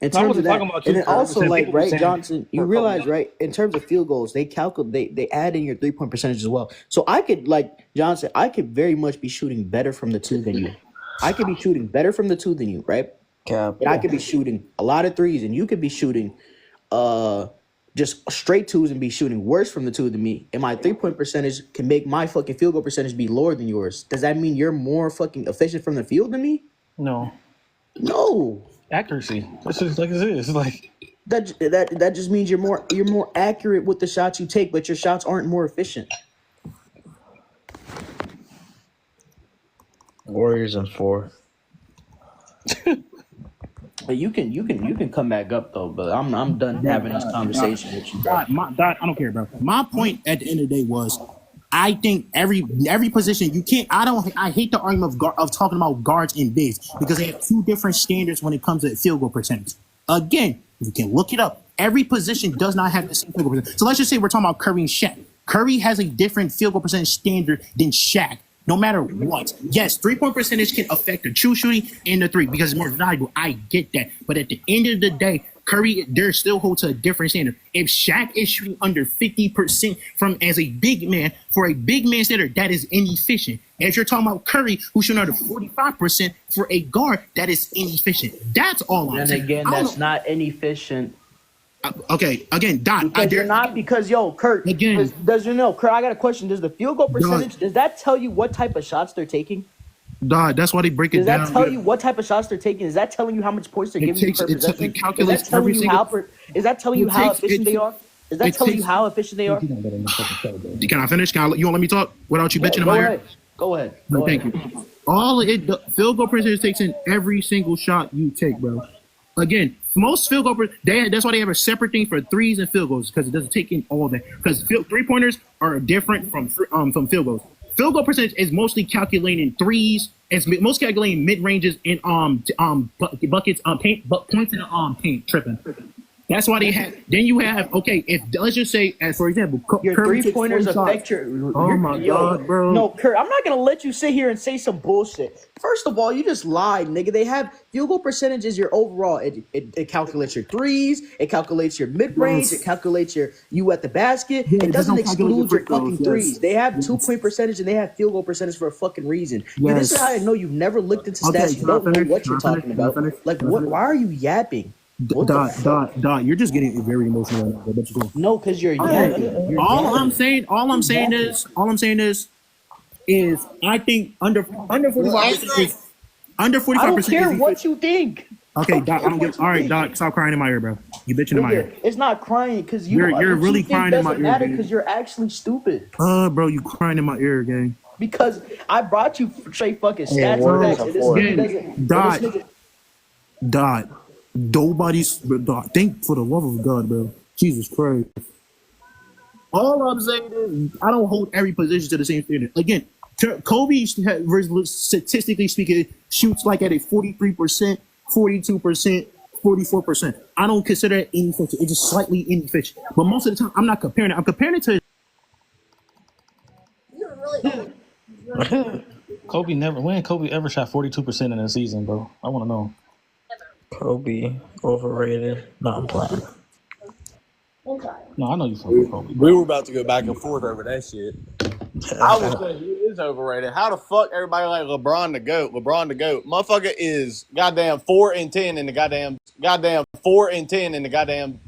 In terms of that, and then also like right, Johnson, you realize right in terms of field goals, they calculate they add in your 3-point percentage as well. So I could Johnson, I could very much be shooting better from the 2 than you. I could be shooting better from the 2 than you, right? And I could be shooting a lot of threes, and you could be shooting just straight 2s and be shooting worse from the 2 than me. And my 3-point percentage can make my fucking field goal percentage be lower than yours. Does that mean you're more fucking efficient from the field than me? No. Accuracy. That's just like it is. Like that just means you're more accurate with the shots you take, but your shots aren't more efficient. Warriors in 4. But you can come back up though. But I'm done having this conversation with you, bro. I don't care, bro. My point at the end of the day was, I think every position you can't. I hate the argument of talking about guards and bigs because they have 2 different standards when it comes to field goal percentage. Again, you can look it up. Every position does not have the same field goal percentage. So let's just say we're talking about Curry and Shaq. Curry has a different field goal percentage standard than Shaq. No matter what. Yes, 3-point percentage can affect the true shooting and the 3 because it's more valuable. I get that. But at the end of the day, Curry, there still holds to a different standard. If Shaq is shooting under 50% from as a big man, for a big man standard, that is inefficient. If you're talking about Curry, who's shooting under 45% for a guard, that is inefficient. That's all I'm saying. And again, that's not inefficient. Okay, again, Don. Because you're not, because, Kurt, again, does you know, Kurt, I got a question. Does the field goal percentage, does that tell you what type of shots they're taking? Dog, that's why they break it down. Does that tell you what type of shots they're taking? Is that telling you how much points they're giving you per possession? Is that telling you how efficient they are? Is that telling you how efficient they are? Can I finish? You want to let me talk without you bitching in my ear? Go ahead. Thank you. The field goal percentage takes in every single shot you take, bro. Again, most field goal that's why they have a separate thing for 3s and field goals because it doesn't take in all that. Because 3-pointers are different from field goals. Field goal percentage is mostly calculating 3s. It's most calculating mid ranges and buckets, points in the paint tripping. That's why they have. Then you have if let's just say, as for example, your Curry 3-pointers affect your. Oh my God, bro! No, Kurt, I'm not gonna let you sit here and say some bullshit. First of all, you just lied, nigga. They have field goal percentage is your overall. It calculates your 3s. It calculates your mid range. It calculates you at the basket. Yeah, it doesn't exclude your fucking 3s. They have 2-point percentage and they have field goal percentage for a fucking reason. Yes. This is how I know you've never looked into stats. You don't know what you're talking about. Like what? Why are you yapping? Dot, you're just getting very emotional right now. But you go. No, because you're yapping. All I'm saying is I think under 45%. Under 45%. I don't care what you think. Okay, Doc, I don't get. All right, Doc, stop crying in my ear, bro. You bitching in my ear. It's not crying because you're really crying in my ear. Because you're actually stupid. Bro, you crying in my ear, gang. because I brought you straight fucking Yeah, stats. Warriors and are this four. nigga doesn't. Dot. And this nigga, Dot. Nobody's. Dot. Think for the love of God, bro. Jesus Christ. All I'm saying is, I don't hold every position to the same standard. Again, Kobe, statistically speaking, shoots like at a 43%, 42%, 44%. I don't consider it inefficient. It's just slightly inefficient. But most of the time, I'm not comparing it. I'm comparing it to. When Kobe ever shot 42% in a season, bro? I want to know. Kobe overrated. No, I'm playing. No, I know you fucking Kobe. We were about to go back and forth over that shit. I would say he is overrated. How the fuck everybody like LeBron the GOAT? LeBron the GOAT. Motherfucker is goddamn 4-10 in the goddamn 4-10 in the goddamn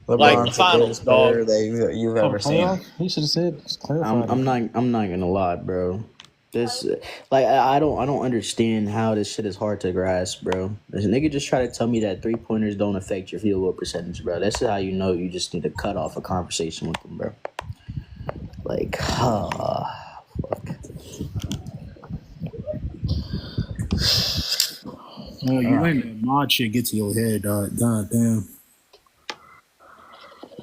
LeBron's finals, the dog. player that you've ever seen. He should have said. I'm not gonna lie, bro. This I don't understand how this shit is hard to grasp, bro. This nigga just try to tell me that 3-pointers don't affect your field goal percentage, bro. That's how you know you just need to cut off a conversation with them, bro. Like, fuck. Oh, you ain't that mod shit get to your head, dog. God damn.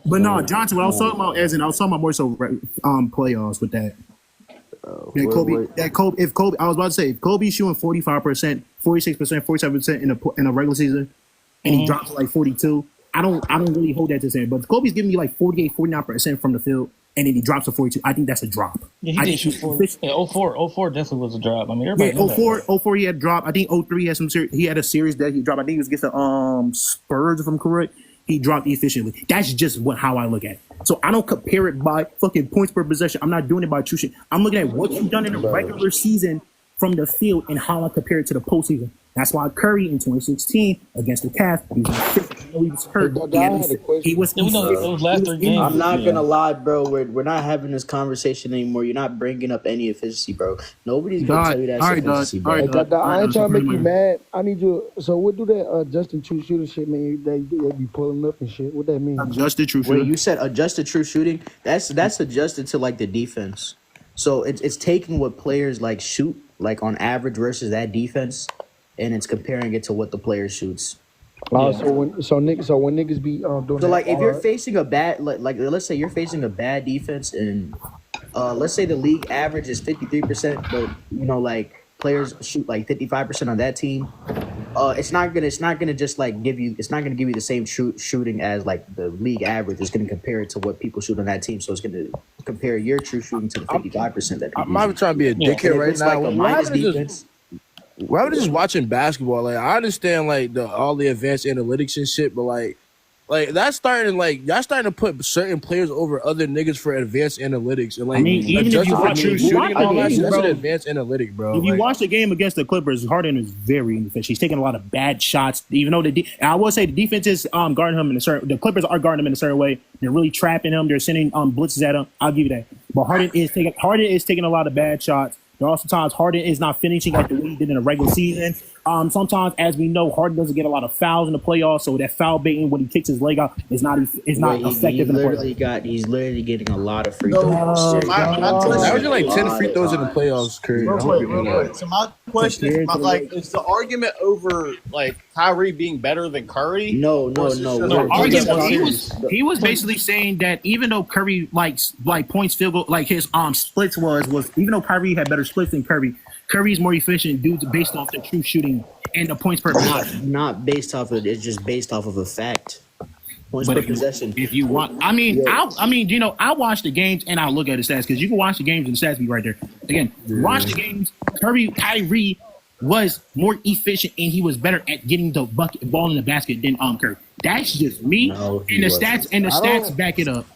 But no, Johnson, what I was talking about, as in, I was talking about more so playoffs with that. If Kobe, I was about to say, if Kobe's shooting 45%, 46%, 47% in a regular season, and he drops like 42, I don't really hold that to say. But if Kobe's giving me like 48, 49% from the field, and then he drops to 42, I think that's a drop. Yeah, he did shoot 04 definitely was a drop. I mean, everybody. Yeah, 04 he had a drop. I think 03 had he had a series that he dropped. I think it was against the Spurs, if I'm correct. He dropped efficiently. That's just how I look at it. So I don't compare it by fucking points per possession. I'm not doing it by true shit. I'm looking at what you've done in the regular season from the field and how I compare it to the postseason. That's why Curry in 2016 against the Cavs, he was hurt. He was I'm not gonna lie, bro. We're not having this conversation anymore. You're not bringing up any efficiency, bro. Nobody's gonna tell you that shit efficiency, bro. I ain't trying to make you mad. I need you. So what do that Justin True Shooter shit mean? They be pulling up and shit. What that mean? Adjusted true shooting. Wait, you said adjusted true shooting? That's adjusted to like the defense. So it's taking what players like shoot like on average versus that defense, and it's comparing it to what the player shoots. So when niggas be doing so like if you're facing a bad like let's say you're facing a bad defense and let's say the league average is 53%, but you know like players shoot like 55% on that team, it's not gonna just like give you the same shooting as like the league average. It's gonna compare it to what people shoot on that team, so it's gonna compare your true shooting to the 55% that I'm not trying to be a dickhead right now. Like a minus defense. Why would just watching basketball? Like I understand like all the advanced analytics and shit, but like that's starting y'all starting to put certain players over other niggas for advanced analytics and like I mean, even if you watch shooting and all that shit, that's bro, an advanced analytic, bro. If you watch the game against the Clippers, Harden is very inefficient. He's taking a lot of bad shots. Even though I will say the defense is guarding him the Clippers are guarding him in a certain way. They're really trapping him. They're sending blitzes at him. I'll give you that. But Harden is taking a lot of bad shots. There are sometimes Harden is not finishing like the way he did in the regular season. Sometimes, as we know, Harden doesn't get a lot of fouls in the playoffs, so that foul baiting when he kicks his leg out is not effective in the playoffs. He's literally getting a lot of free throws. Averaging like 10 free throws in the playoffs, Curry. Real quick. So my question is, is the argument over like Kyrie being better than Curry? No. He was basically saying that even though Curry like points field goal, like his splits was even though Kyrie had better splits than Curry's more efficient based off the true shooting and the points per possession. Not based off of it. It's just based off of a fact. Points per possession. If you want, I watch the games and I'll look at the stats because you can watch the games and the stats be right there. Again, watch the games. Kyrie was more efficient and he was better at getting the ball in the basket than Curry. That's just me. And the stats back it up.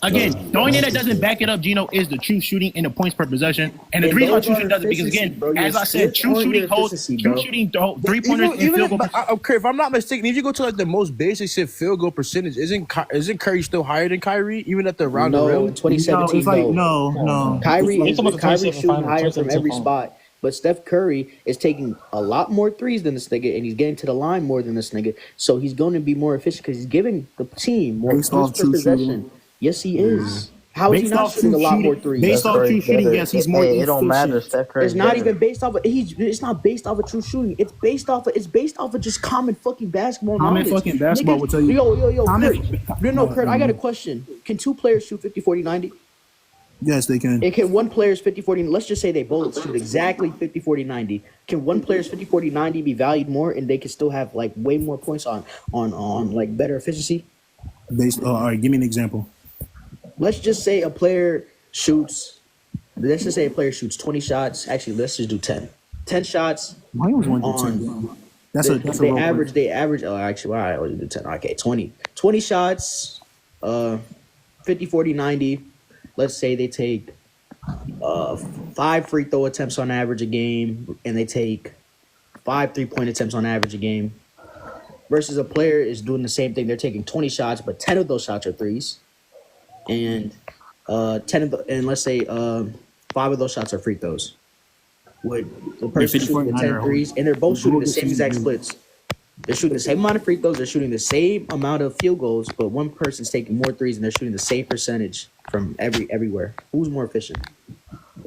Again, the only thing that doesn't back it up, Gino, is the true shooting and the points per possession. And the reason why true shooting does it because, again, as I said, true shooting 3-pointers and field goal percentage. Okay, if I'm not mistaken, if you go to like the most basic shit field goal percentage, isn't Curry still higher than Kyrie, even at the round of rim? In 2017, no. Kyrie shooting higher from every spot. But Steph Curry is taking a lot more threes than this nigga, and he's getting to the line more than this nigga. So he's going to be more efficient because he's giving the team more points per possession. Yes, he is. How is he Based not off shooting a true lot more shooting, threes? based off true shooting, yes, he's more It don't matter. efficient. Steph Curry It's not better. even based off of it's not based off of true shooting. It's based off of just common fucking basketball Common knowledge. fucking basketball will tell you. Yo, Common- Kurt, I got a question. Can two players shoot 50, 40, 90? Yes, they can. And can one player's 50, 40, let's just say they both shoot exactly 50, 40, 90. Can one player's 50, 40, 90 be valued more and they can still have like way more points on like better efficiency? All right, give me an example. Let's just say a player shoots 20 shots. Actually, let's just do 10. 10 shots. Why was one to 10? That's a They low average. Oh, actually, I already do 10. Okay, 20 shots. 50, 40, 90. Let's say they take 5 free throw attempts on average a game, and they take 5 3-point attempts on average a game. Versus a player is doing the same thing. They're taking 20 shots, but 10 of those shots are threes, and let's say 5 of those shots are free throws. Would the person shooting the 10 threes, and they're both shooting the same exact splits. They're shooting the same amount of free throws. They're shooting the same amount of field goals, but one person's taking more threes, and they're shooting the same percentage from everywhere. Who's more efficient?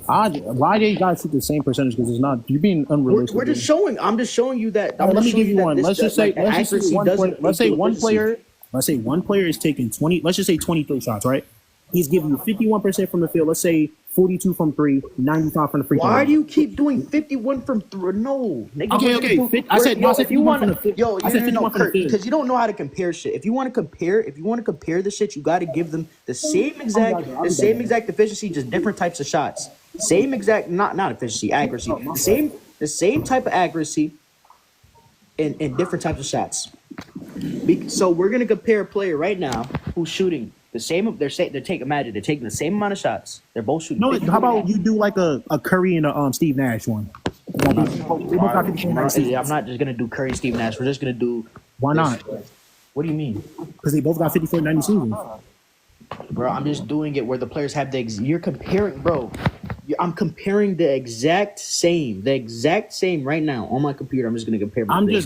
Why do you guys shoot the same percentage? Because it's not. You're being unrealistic. We're just showing. I'm just showing you that. Let me give you one. Let's just say one player. Let's say one player is taking 20. Let's just say 23 shots, right? He's giving you 51% from the field. Let's say 42 from 3, 95 from the free throw. Why do you keep doing 51 from 3? No, nigga. Okay. I said if you want to, because you don't know how to compare shit. If you want to compare the shit, you got to give them the same exact efficiency, just different types of shots. Same exact, not efficiency, accuracy. The same type of accuracy, in different types of shots. So we're gonna compare a player right now who's shooting the same. They're taking the same amount of shots. They're both shooting. No, how about you do like a Curry and a Steve Nash one? I'm not just gonna do Curry and Steve Nash. We're just gonna do. Why not? What do you mean? Because they both got 54, 90 seasons. Bro, I'm just doing it where the players have you're comparing, bro. I'm comparing the exact same right now on my computer. I'm just gonna compare. I get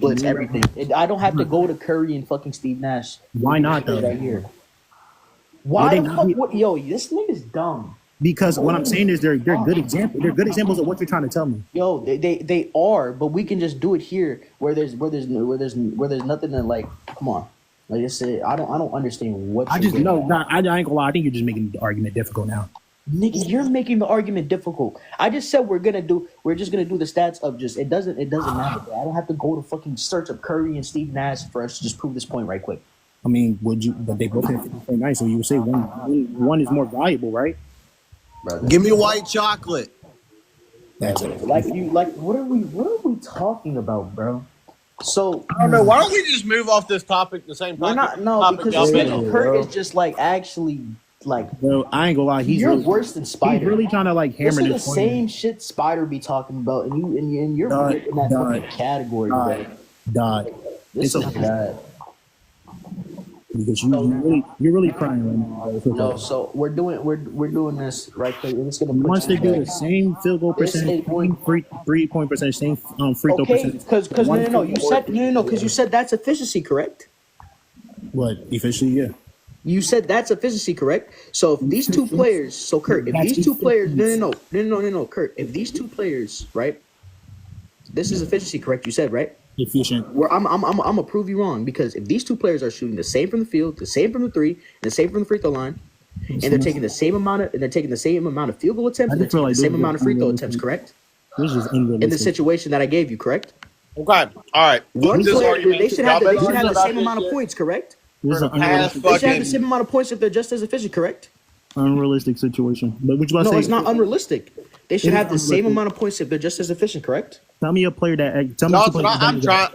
what you mean. Everything. I don't have to go to Curry and fucking Steve Nash. Why not though? Right here. Why the fuck? Yo, this nigga's dumb. Because what I'm saying is they're good examples. They're good examples of what you're trying to tell me. Yo, they are, but we can just do it here where there's nothing to like. Come on. Like I said, I don't understand what. I ain't gonna lie. I think you're just making the argument difficult now. Nigga, you're making the argument difficult. I just said we're just gonna do the stats of just it doesn't matter. Bro. I don't have to go to fucking search up Curry and Steve Nash for us to just prove this point right quick. I mean, but they both have 50.9, so you would say one is more valuable, right? Brother. Give me white chocolate. That's it. What are we talking about, bro? So I don't know. Why don't we just move off this topic? The same topic. Because Kurt is just like actually like. Bro, I ain't gonna lie. You're worse than Spider. He's really trying to like hammer this. This is the same shit Spider be talking about, and you're in that fucking category, bro. This is bad. Because you're really crying right now. No, so we're doing this right there. It's gonna once they do the same field goal percentage, same 3-point percentage, same free throw percentage. Because you said that's efficiency, correct? What efficiency? Yeah. You said that's efficiency, correct? So if these two players, so Kurt, if these two players, no, Kurt, if these two players, right? This is efficiency, correct? You said, right? Efficient. Where I'm gonna prove you wrong, because if these two players are shooting the same from the field, the same from the 3, and the same from the free throw line, and they're taking the same amount of field goal attempts, and they're taking the same amount of free throw attempts, correct? This is unrealistic. In the situation that I gave you, correct? Okay. All right. One player, they should have the same amount of points, correct? They should have the same amount of points if they're just as efficient, correct? Unrealistic situation. But would you No, it's not unrealistic. They should have the same amount of points if they're just as efficient, correct? Tell me a player that.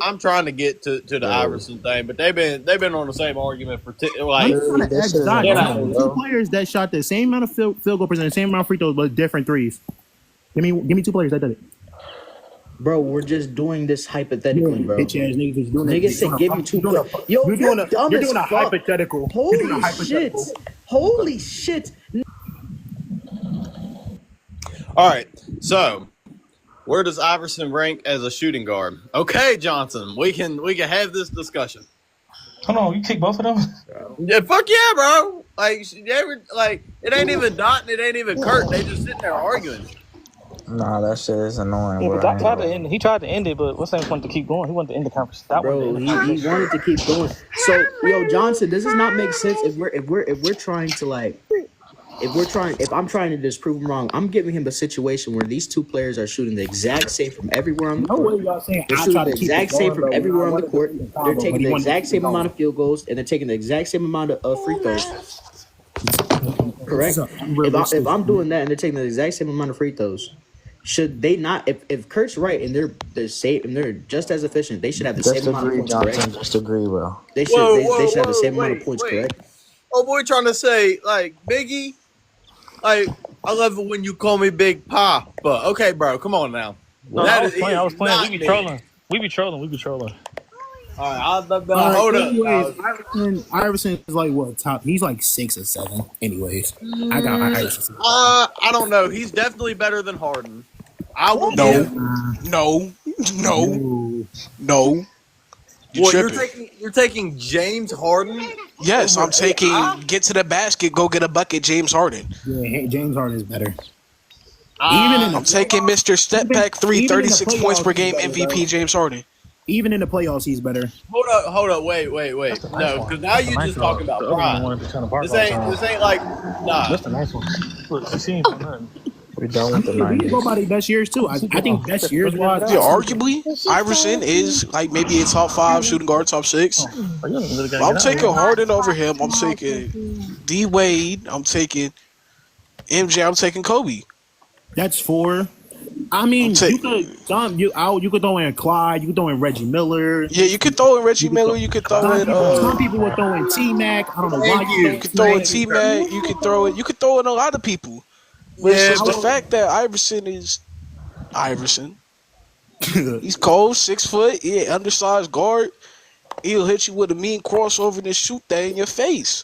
I'm trying to get to the Iverson thing, but they've been on the same argument for two players that shot the same amount of field goal percentage, same amount of free throws, but different threes. Give me 2 players that did it. Bro, we're just doing this hypothetically, bro. Niggas said give me 2 players. Yo, you're doing a hypothetical. Holy shit. All right, so where does Iverson rank as a shooting guard? Okay, Johnson, we can have this discussion. Hold on, you kick both of them? Yeah, fuck yeah, bro. Like, it ain't even Dot and it ain't even Kurt. They just sitting there arguing. Nah, that shit is annoying. Yeah, Bro. but Doc tried to end. He tried to end it, but what's that wanted to keep going? He wanted to end the conversation. Bro, he wanted to keep going. So, yo, Johnson, does this not make sense if we're trying to like if I'm trying to disprove him wrong, I'm giving him a situation where these two players are shooting the exact same from everywhere on the court. They're shooting the exact same from everywhere on the court. They're taking the exact same amount of field goals and they're taking the exact same amount of free throws. Correct? If I'm doing that and they're taking the exact same amount of free throws, should they not? If Kurt's right and they're safe and they're just as efficient, they should have the same amount of points. Johnson, correct? just agree, bro. They should. They should have the same amount of points. Correct? Oh boy, trying to say like Biggie. Like, I love it when you call me Big Pa, but okay, bro, come on now. No, I was playing. We be trolling. We be trolling. All right, hold up. Iverson is like what top? He's like 6 or 7. Anyways, I got Iverson. I don't know. He's definitely better than Harden. I will No. You're taking James Harden? Yes, I'm taking get to the basket, go get a bucket, James Harden. Yeah, James Harden is better. I'm taking Mr. Step Back 3, 36 points per game, MVP James Harden. Even in the playoffs, he's better. Hold up, wait. No, because now you just talking about prime. This ain't like nah. That's the nice one. Look, you see him for nothing. We're done with the 90s. Go by the best years too. I think best years wise. Yeah, arguably, Iverson is like maybe a top 5 shooting guard, top 6. I'm taking Harden over him. I'm taking D Wade. I'm taking MJ. I'm taking Kobe. That's 4. I mean, you could throw in Clyde. You could throw in Reggie Miller. Yeah, you could throw in Reggie Miller. You could throw in. Some people would throw in T-Mac. I don't know why you could throw in T-Mac. You could throw in a lot of people. It's just the fact that Iverson is Iverson. He's cold, 6 foot, undersized guard. He'll hit you with a mean crossover and shoot that in your face.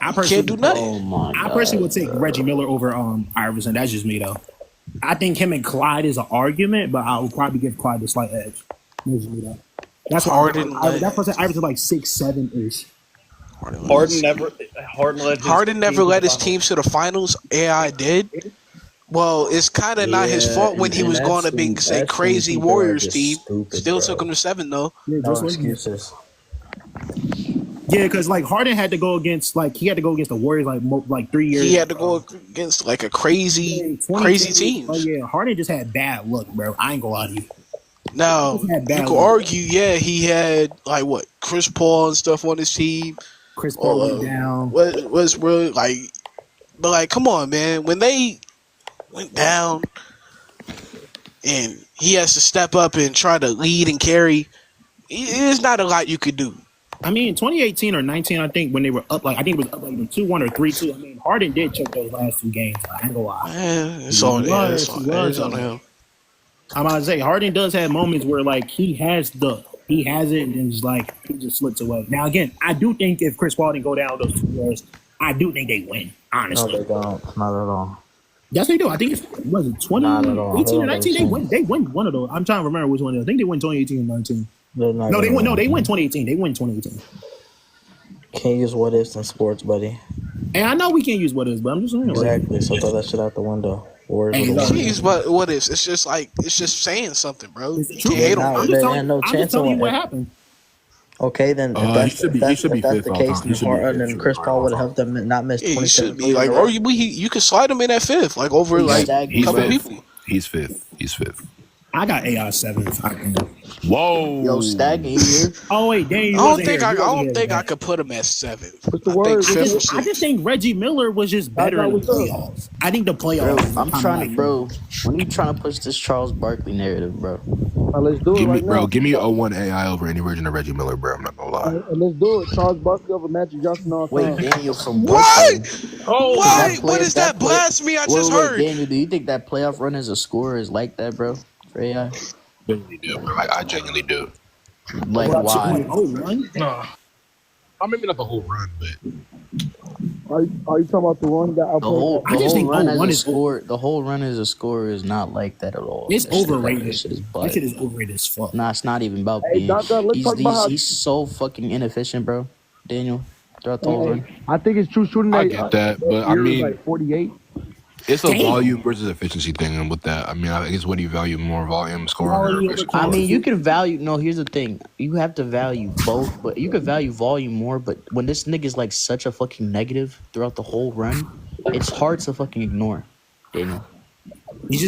Can't do nothing. I personally would take Reggie Miller over Iverson. That's just me though. I think him and Clyde is an argument, but I would probably give Clyde the slight edge. That's me though. That's Harden. That person Iverson like 6'7" ish. Harden never led his teams to the finals. AI did. Well, it's kind of not his fault when he was going to be say crazy Warriors team. Still took him to 7 though. No excuses. Yeah, because like Harden had to go against the Warriors like 3 years. He had to go against like a crazy team. Oh yeah, Harden just had bad luck, bro. I ain't gonna lie to you. Now you could argue, he had like what Chris Paul and stuff on his team. Chris Paul went down. Was really like, but like, come on, man. When they went down, and he has to step up and try to lead and carry, there's not a lot you could do. I mean, 2018 or 19, I think when they were up, like I think it was up like 2-1 or 3-2. I mean, Harden did choke those last 2 games. I ain't gonna lie. It's on him. I'm about to say Harden does have moments where like he has it and just like he just slips away. Now again, I do think if Chris Paul didn't go down those 2 years, I do think they win. Honestly, no, they don't. Not at all. Yes, they do. I think it's 2018 or 19. They win one of those. I'm trying to remember which one. I think they win 2018 and 19. No, they win 2018. They win 2018. Can't use what ifs in sports, buddy. And I know we can't use what ifs, but I'm just saying. Exactly. So throw that shit out the window. What ifs? It's just saying something, bro. You can't hate on I'm just telling you what happened. Okay, then if that's the case, then Chris Paul would have helped them not miss 27. He should be like, or you could slide him in at 5th, like over like a couple people. He's fifth. I got AI 7th. Whoa. Yo, Staggy here. Oh wait, Daniel. I don't think I could put him at 7th. What's the word? I just think Reggie Miller was just better in the playoffs. I think the playoffs. Bro, when you trying to push this Charles Barkley narrative, bro? Let's do it right now. Give me 01 AI over any version of Reggie Miller, bro. I'm not gonna lie. Let's do it. Charles Barkley over Magic Johnson. Wait, Daniel from what? Oh, what is that blasphemy I just heard? Daniel, do you think that playoff run as a scorer is like that, bro? For AI? Genuinely do, bro. Like, I genuinely do. Like, why? No. I maybe not the whole run, but are you talking about the one that the whole run as a scorer is not like that at all. It's overrated. That shit is overrated as fuck. Nah, it's not even about being. He's so fucking inefficient, bro. Daniel. throughout the whole run. I think his true shooting I rate. get that, but I mean, like 48. it's a volume versus efficiency thing, and with that, I mean, I guess what do you value more, volume, scoring? I mean, you can value. No, here's the thing. You have to value both, but you can value volume more. But when this nigga's like such a fucking negative throughout the whole run, it's hard to fucking ignore. Daniel. It's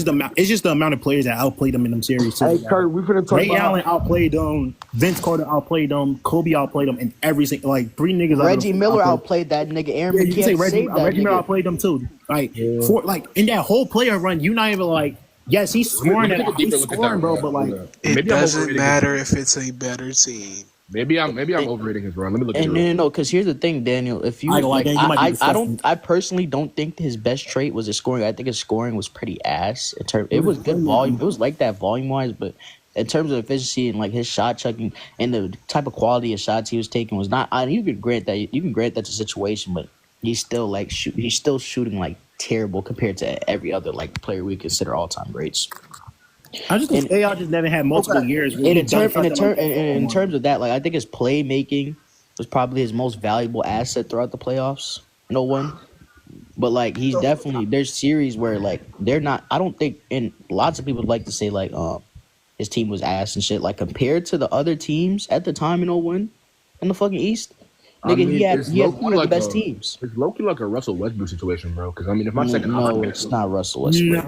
just the amount of players that outplayed them in them series. Hey, Kurt, we finna talk Ray about Allen outplayed them. Vince Carter outplayed them. Kobe outplayed them in every single, like 3 niggas. Reggie Miller outplayed that nigga. Aaron You can say McKee saved that Reggie Miller nigga. outplayed them too. Like in that whole player run, you're not even like, yes, he's scoring Let me at take a deeper he's look at scoring, that bro, run. but like It Maybe I'm doesn't overrating matter if it's a better team. Maybe I'm overrating his run. Let me look at And it. no, because here's the thing, Daniel. If you I ain't gonna lie, like, Dan, you might be I personally don't think his best trait was his scoring. I think his scoring was pretty ass. It was good volume. It was like that volume wise, but in terms of efficiency and like his shot checking and the type of quality of shots he was taking was not. You can grant that. You can grant that's a situation, but he's still like he's still shooting like terrible compared to every other like player we consider all time greats. I just think AI just never had multiple years. And in terms of that, like I think his playmaking was probably his most valuable asset throughout the playoffs. No one, but like he's definitely there's series where like they're not. I don't think, and lots of people would like to say like his team was ass and shit. Like compared to the other teams at the time in 01 in the fucking East, nigga, he had one of the best teams. It's low-key like a Russell Westbrook situation, bro. Because I mean, if my second No, it's not Russell Westbrook.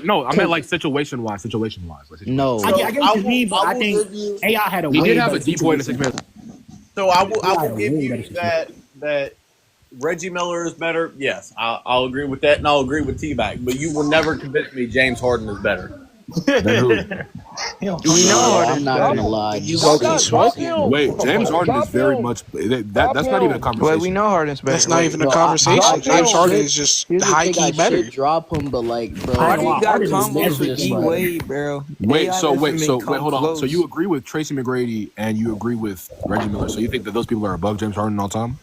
No, I meant like situation-wise. No, I get what you mean, but I think AI had a He way did have a better deep point in the 6 situation. minutes. So I will give you that Reggie Miller is better. Yes, I'll agree with that, and I'll agree with T-Mac. But you will never convince me James Harden is better. We know I'm not gonna lie. Wait, James Harden is very much. That's not even a conversation. Wait, we know Harden's better. That's not even a conversation. James Harden is just high key better. Drop him, but like, bro, Harden got Harden is combos with just D like- Wade, bro. Wait, AI so doesn't wait, come hold on. close. So you agree with Tracy McGrady and you agree with Reggie Miller. So you think that those people are above James Harden all time?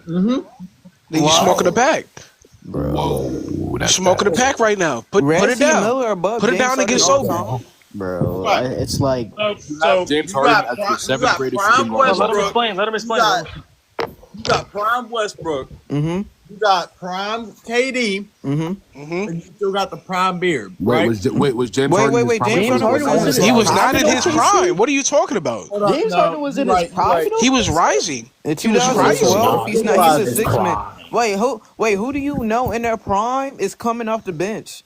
Then you smoking a pack. Whoa, that's Smoking a pack right now. Put it Reggie down. Miller above Put it James down and get Harden sober. all time. bro, it's like So James you Harden got as the Prime- seventh you got greatest Prime shooting guard. Westbrook. Let him explain. You got Prime Westbrook. Mm-hmm. You got Prime KD. Mm-hmm. And you still got the Prime Beard. Wait, right? was James Harden? Wait, in his prime? James Harden was He was not in his prime. What are you talking about? James Harden was in his prime. He was rising. In He was rising. 2012, he's not. He's a 6 man. Who do you know in their prime is coming off the bench?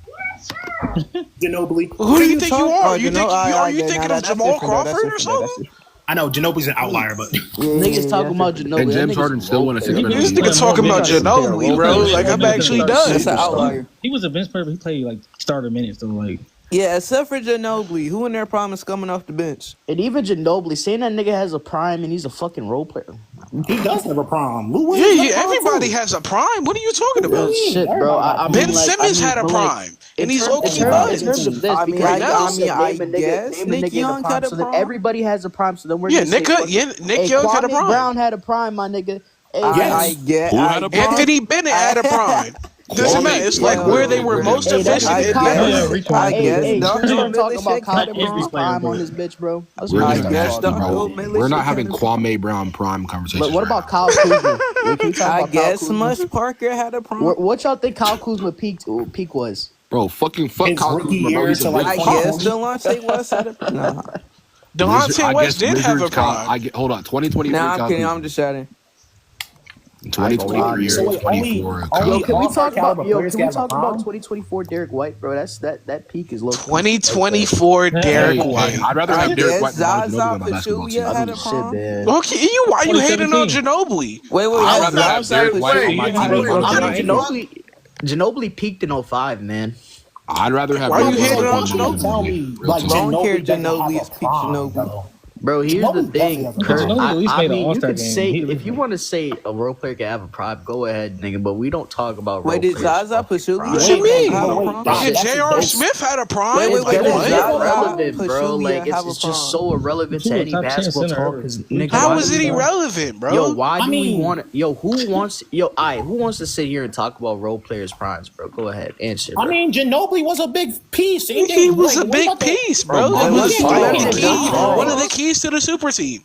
Ginobili. Who do you think you are? Oh, You think are you thinking of Jamal Crawford or something? I know Ginobili's an outlier, but Niggas talking about Ginobili. And That James nigga's Harden still won a role 6 player. This nigga talking about Ginobili, bro. Like I'm actually That's done. an outlier. He was a bench player, but he played like starter minutes. So like, Yeah, except for Ginobili, who in their prime is coming off the bench? And even Ginobili, saying that nigga has a prime and he's a fucking role player. he does have a prime. Lou Williams Yeah, has a prime, everybody too. has a prime. What are you talking about? Shit, bro. I mean, Ben like, Simmons I mean, had a but, like, prime, and he's low key in buzzed. terms of this, I mean, because I name a Nick nigga in Young the had prime, a so then prime. everybody has a prime. So then we're Yeah, gonna say, Nick Young had a Kwame prime. Brown had a prime, my nigga. Hey, I get. Who had a prime? Anthony Bennett had a prime. Doesn't matter. It's like where they were most Hey, that's efficient. Kyle. It matters. I guess Hey, Dr. you're talking about Milicic Kyle had a Brown's prime. prime on this bitch, bro. That's We're what just I'm guess nasty, talking bro. about. We're not having Kwame Brown prime conversations. But what right about now. Kyle Kuzma? Wait, can we talk I about Kyle guess Kuzma? Mush Parker had a prime. What y'all think Kyle Kuzma peak was? Bro, fuck His Kyle rookie Kuzma, bro. year He's to a like big I prime. guess Delonte West had a prime. Nah, Delonte West did have a Wizards, Kyle, prime. hold on, 2023. nah, Kyle I'm kidding. Kuzma. I'm just shouting. 2023 So, like, 24. only Kyle. Yo, can we talk about caliber players can we have a talk prime? about 2024 Derek White, bro? That peak is low. 2024 Derek Hey, White. I'd rather I have Derek White guess than Ginobili Zaza on my basketball team. Pachulia had a Shit, prime. man. Okay, why you hating on Ginobili? Wait, I'd rather have Zaza Derek White on Pachulia my had team a than prime. Ginobili. Ginobili peaked in 05, man. I'd rather have Why you Derek hating White on than Ginobili? Tell Ginobili. me, Real like talk. Don't care Ginobili doesn't have Ginobili a is peak prime, Ginobili. though. Bro, here's the Ginobili thing, definitely Kurt. Ginobili at least I made an mean, you All-Star could game. say He- if you want to say a role player can have a prime, go ahead, nigga. But we don't talk about role Wait, did players. Zaza Pachulia? What you mean? have a prime? Yeah, J.R. Smith had a prime. Wait, Like did what? Zaza irrelevant, bro. Pachulia Like have a it's just prime? so irrelevant to He was any top 10 basketball center talk. ever. 'Cause, nigga, How why is do it you- irrelevant, bro? Yo, why I do we mean- want? Yo, who wants? Yo, who wants to sit here and talk about role players' primes, bro? Go ahead, answer. Bro. I mean, Ginobili was a big piece. He was a big piece, bro. He was Oh, one of the oh, keys. oh. One of the keys to the super team.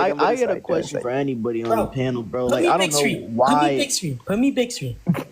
I got a question for anybody on the panel, bro. Like I don't know why. Put me big screen.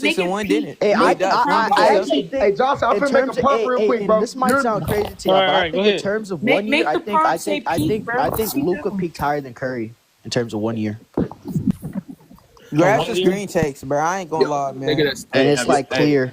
Celtics and one didn't. Hey, I actually think. Hey, Johnson, I'm gonna make a prop real quick, bro. This might sound crazy to you, but I think in terms of 1 year, I think Luka peaked higher than Curry in terms of 1 year. Grass is green takes, bro. I ain't gonna lie, man. And it's like clear.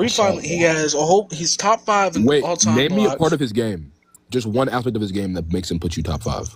So he has a whole. He's top 5 in Wait, all time. name me a part of his game. Just one aspect of his game that makes him put you top 5.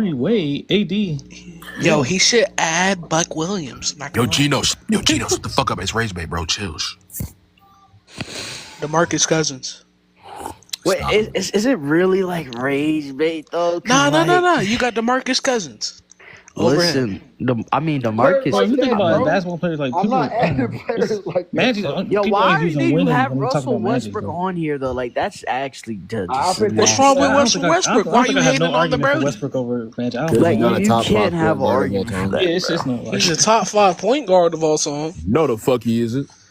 3. Wade, AD. Yo, he should add Buck Williams. Yo, Gino, shut the fuck up. It's Razor Bay, bro. Chill. DeMarcus Cousins. Wait, is it really like rage bait though? No. You got DeMarcus Cousins. Listen, DeMarcus. Well, if you think about basketball players, like I'm people, not adding players like Magic. Yo, people why always use do them you winning have when they talk Russell about Magic, Westbrook though. on here though? Like that's actually What's wrong with Russell Westbrook? Why are you hating on the bro? Westbrook over Magic? I Like, don't you can't have an argument for that. Yeah, it's just not like He's a top 5 point guard of all time. No, the fuck he isn't.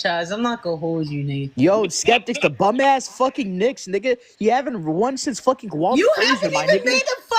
franchise. I'm not gonna hold you, nigga. Yo, skeptics, the bum ass fucking Knicks, nigga. You haven't won since fucking Walt You Frazier, haven't my even nigga. made the finals.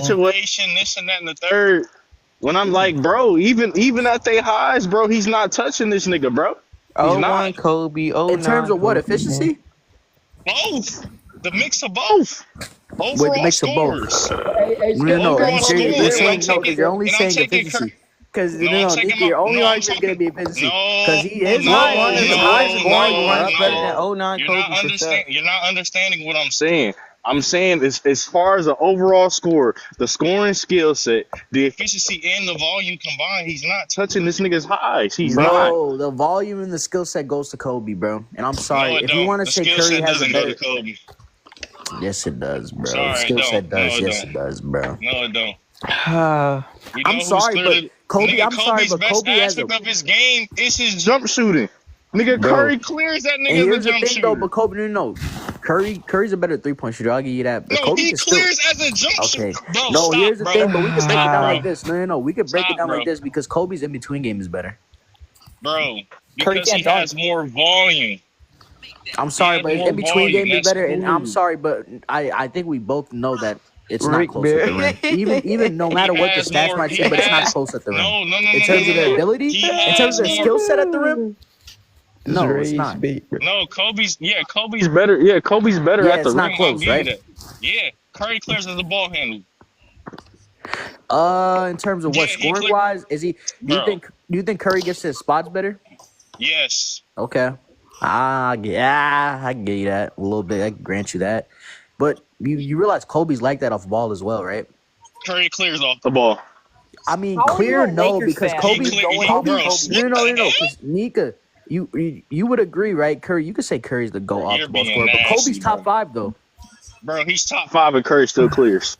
situation, this and that and the third. When I'm like, bro, even at their highs, bro, he's not touching this nigga, bro. He's 01 not. Kobe, 09 In terms of what, Kobe. efficiency? Both. The mix of both. With the Overall mix of scores. both. Hey, No, Overall you're scores. saying And no, I'm because you're only taking saying efficiency. Because No, I'm taking Nikki, your only I'm argument is going to be efficiency. Because his no, highs his his highs highs and scoring scoring were were up better better than 09 You're Kobe not for sure. You're not understanding what I'm saying. I'm saying as far as the overall score, the scoring skill set, the efficiency, and the volume combined, he's not touching this nigga's highs. He's not. Bro, the volume and the skill set goes to Kobe, bro. And I'm sorry. No, it If you don't. want to The say skill Curry set has a doesn't go better. to Kobe. Yes, it does, bro. Sorry, it Skill don't. set does. No, it Yes, don't. it does, bro. No, it don't. You know I'm who's sorry, but clearly Kobe. nigga, I'm sorry, Kobe's but best Kobe has a. aspect of his game is his jump shooting. Nigga, Bro. Curry clears that And nigga here's as a the jump thing, though. shooter. But Kobe, no. Curry's a better 3-point shooter. I'll give you that. But No, Kobe he can still. clears as a jump Okay. shooter. Bro, No, stop, here's the bro. thing, but we can break it Stop, down bro. like this. No. We can break it Stop, down bro. like this because Kobe's in between game is better. Bro, Curry because he can't has more volume. I'm sorry, He but has his in more between volume. game is That's better. And I'm cool. sorry, but I think we both know that It's not close at the rim. Even no matter what the stats might say, but it's not close at the rim. No. In terms of their ability, in terms of their skill set at the rim, no, it's not. No, Kobe's better. Yeah, Kobe's better Yeah, at the it's not rim. close, I'll give you right? that. Yeah, Curry clears as the ball handler. In terms of what Yeah, he scoring clear- wise, do you think Curry gets his spots better? Yes. Okay. I give you that a little bit. I can grant you that. But you realize Kobe's like that off ball as well, right? Curry clears off the ball. I mean, How are clear you a no, Lakers because fan? Kobe. Bro, Because Nika, you would agree, right? Curry, you could say Curry's the go off the ball being scorer, but nasty, Kobe's top 5 though. Bro, he's top 5 and Curry still clears.